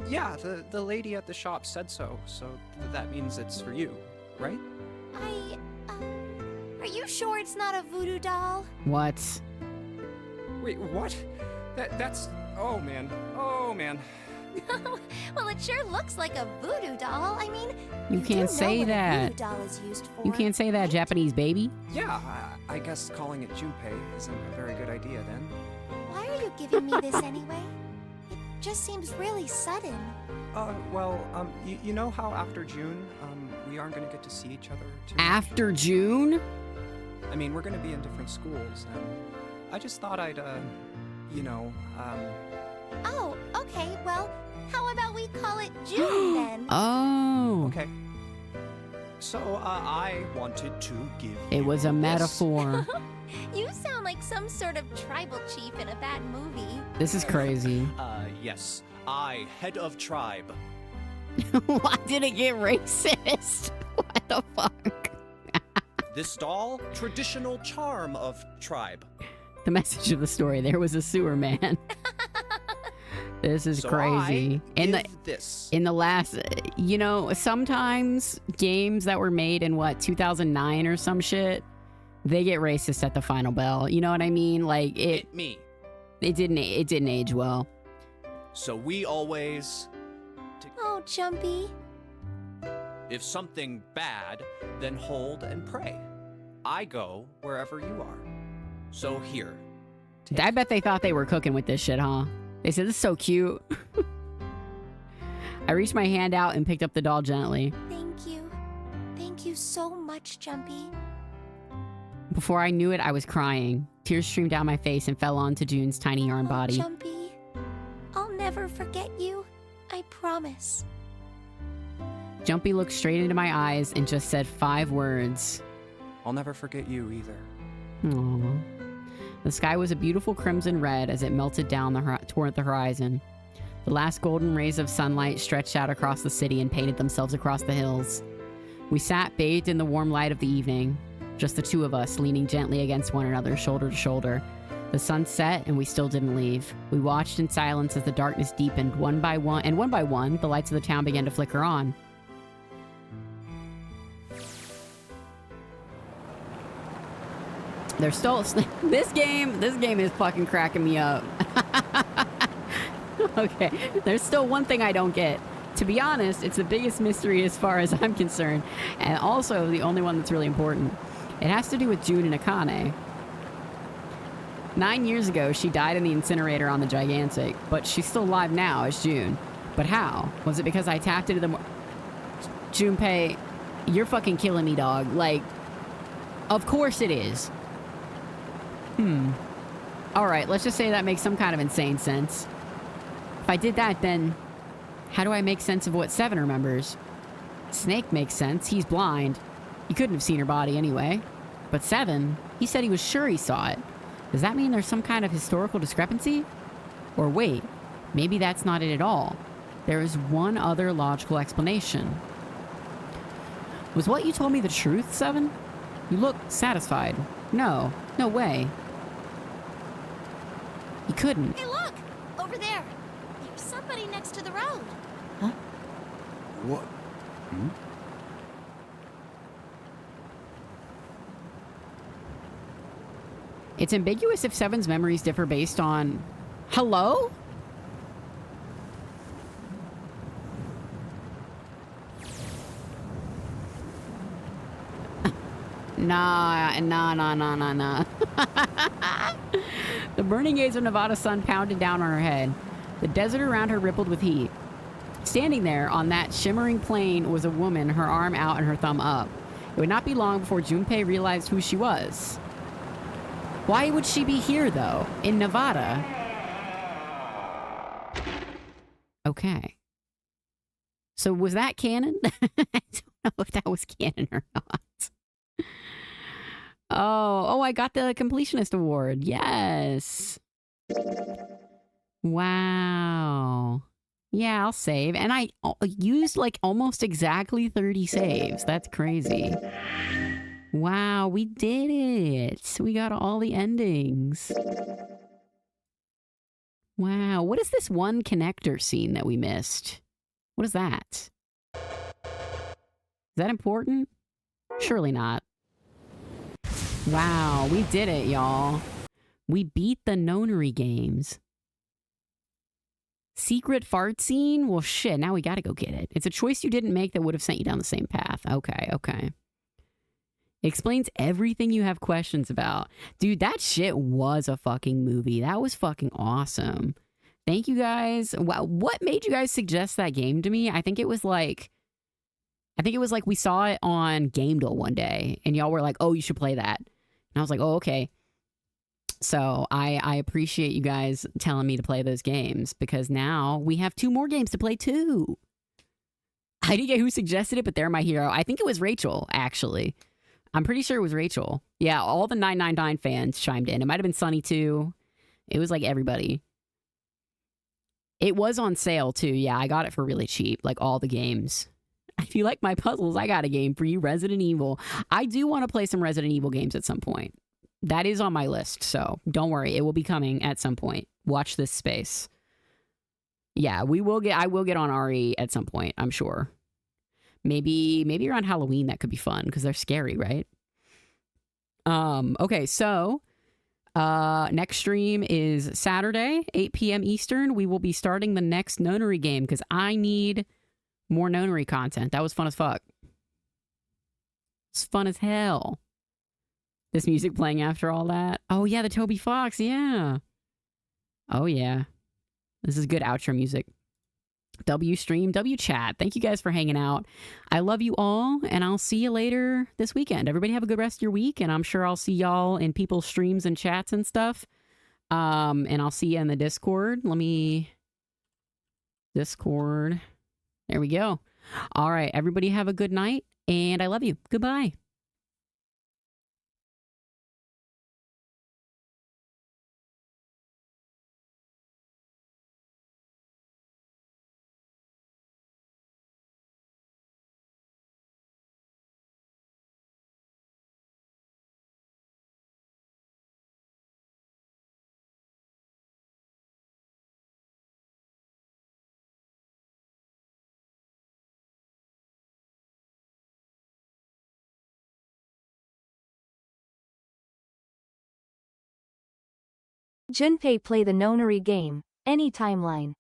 Yeah, the lady at the shop said so, so that means it's for you, right? Are you sure it's not a voodoo doll? What? Wait, what? That's... Oh, man. Oh, man. Well, it sure looks like a voodoo doll. I mean, You can't do know say what a that. voodoo doll is used for. You can't say that, Japanese baby. Yeah, I guess calling it Junpei isn't a very good idea then. Why are you giving me this anyway? It just seems really sudden. Well, you know how after June, we aren't gonna get to see each other too much? After June? I mean, we're gonna be in different schools, and I just thought I'd, Oh, okay. Well, how about we call it June then? Oh. Okay. So, I wanted to give It was a metaphor. You sound like some sort of tribal chief in a bad movie. This is crazy. Yes. I, head of tribe. Why did it get racist? What the fuck? This doll, traditional charm of tribe. The message of the story, there was a sewer man. This is So crazy. I this. In the last, you know, sometimes games that were made in 2009 or some shit, they get racist at the final bell. You know what I mean? Like it didn't age well. So we always, Oh, Jumpy. if something bad, then hold and pray. I go wherever you are. So here. I bet they thought they were cooking with this shit, huh? They said, this is so cute. I reached my hand out and picked up the doll gently. Thank you. Thank you so much, Jumpy. Before I knew it, I was crying. Tears streamed down my face and fell onto June's tiny yarn body. Jumpy, I'll never forget you. I promise. Jumpy looked straight into my eyes and just said 5 words. I'll never forget you either. Aww. The sky was a beautiful crimson red as it melted down toward the horizon. The last golden rays of sunlight stretched out across the city and painted themselves across the hills. We sat bathed in the warm light of the evening, just the two of us leaning gently against one another, shoulder to shoulder. The sun set and we still didn't leave. We watched in silence as the darkness deepened one by one, the lights of the town began to flicker on. There's still this game is fucking cracking me up. Okay, there's still one thing I don't get. To be honest, it's the biggest mystery as far as I'm concerned, and also the only one that's really important. It has to do with June and Akane. 9 years ago, she died in the incinerator on the Gigantic, but she's still alive now as June. But how? Was it because I tapped into the... Junpei, you're fucking killing me, dog. Like, of course it is. Alright, let's just say that makes some kind of insane sense. If I did that, then how do I make sense of what Seven remembers? Snake makes sense. He's blind. He couldn't have seen her body anyway. But Seven, he said he was sure he saw it. Does that mean there's some kind of historical discrepancy? Or wait, maybe that's not it at all. There is one other logical explanation. Was what you told me the truth, Seven? You look satisfied. No way. You couldn't. Hey, look! Over there. There's somebody next to the road. Huh? What? It's ambiguous if Seven's memories differ based on... Hello? Nah. The burning gaze of Nevada's sun pounded down on her head. The desert around her rippled with heat. Standing there on that shimmering plain was a woman, her arm out and her thumb up. It would not be long before Junpei realized who she was. Why would she be here, though? In Nevada? Okay. So was that canon? I don't know if that was canon or not. Oh, I got the completionist award. Yes. Wow. Yeah, I'll save. And I used like almost exactly 30 saves. That's crazy. Wow, we did it. We got all the endings. Wow, what is this one connector scene that we missed? What is that? Is that important? Surely not. Wow, we did it, y'all. We beat the Nonary games. Secret fart scene? Well, shit, now we gotta go get it. It's a choice you didn't make that would have sent you down the same path. Okay. It explains everything you have questions about. Dude, that shit was a fucking movie. That was fucking awesome. Thank you guys. Wow, what made you guys suggest that game to me? I think it was like we saw it on GameDuel one day, and y'all were like, oh, you should play that. And I was like, oh, okay. So I appreciate you guys telling me to play those games, because now we have 2 more games to play too. I didn't get who suggested it, but they're my hero. I think it was Rachel, actually. I'm pretty sure it was Rachel. Yeah, all the 999 fans chimed in. It might have been Sunny too. It was like everybody. It was on sale too. Yeah, I got it for really cheap, like all the games. If you like my puzzles, I got a game for you, Resident Evil. I do want to play some Resident Evil games at some point. That is on my list, so don't worry. It will be coming at some point. Watch this space. Yeah, I will get on RE at some point, I'm sure. Maybe around Halloween that could be fun, because they're scary, right? Okay, so next stream is Saturday, 8 p.m. Eastern. We will be starting the next Nonary game, because I need more Nonary content. That was fun as fuck. It's fun as hell. This music playing after all that. Oh yeah, the Toby Fox, yeah. Oh yeah. This is good outro music. W stream, W chat. Thank you guys for hanging out. I love you all, and I'll see you later this weekend. Everybody have a good rest of your week, and I'm sure I'll see y'all in people's streams and chats and stuff. And I'll see you in the Discord. Discord. There we go. All right, everybody have a good night, and I love you. Goodbye. Junpei play the nonary game. Any timeline.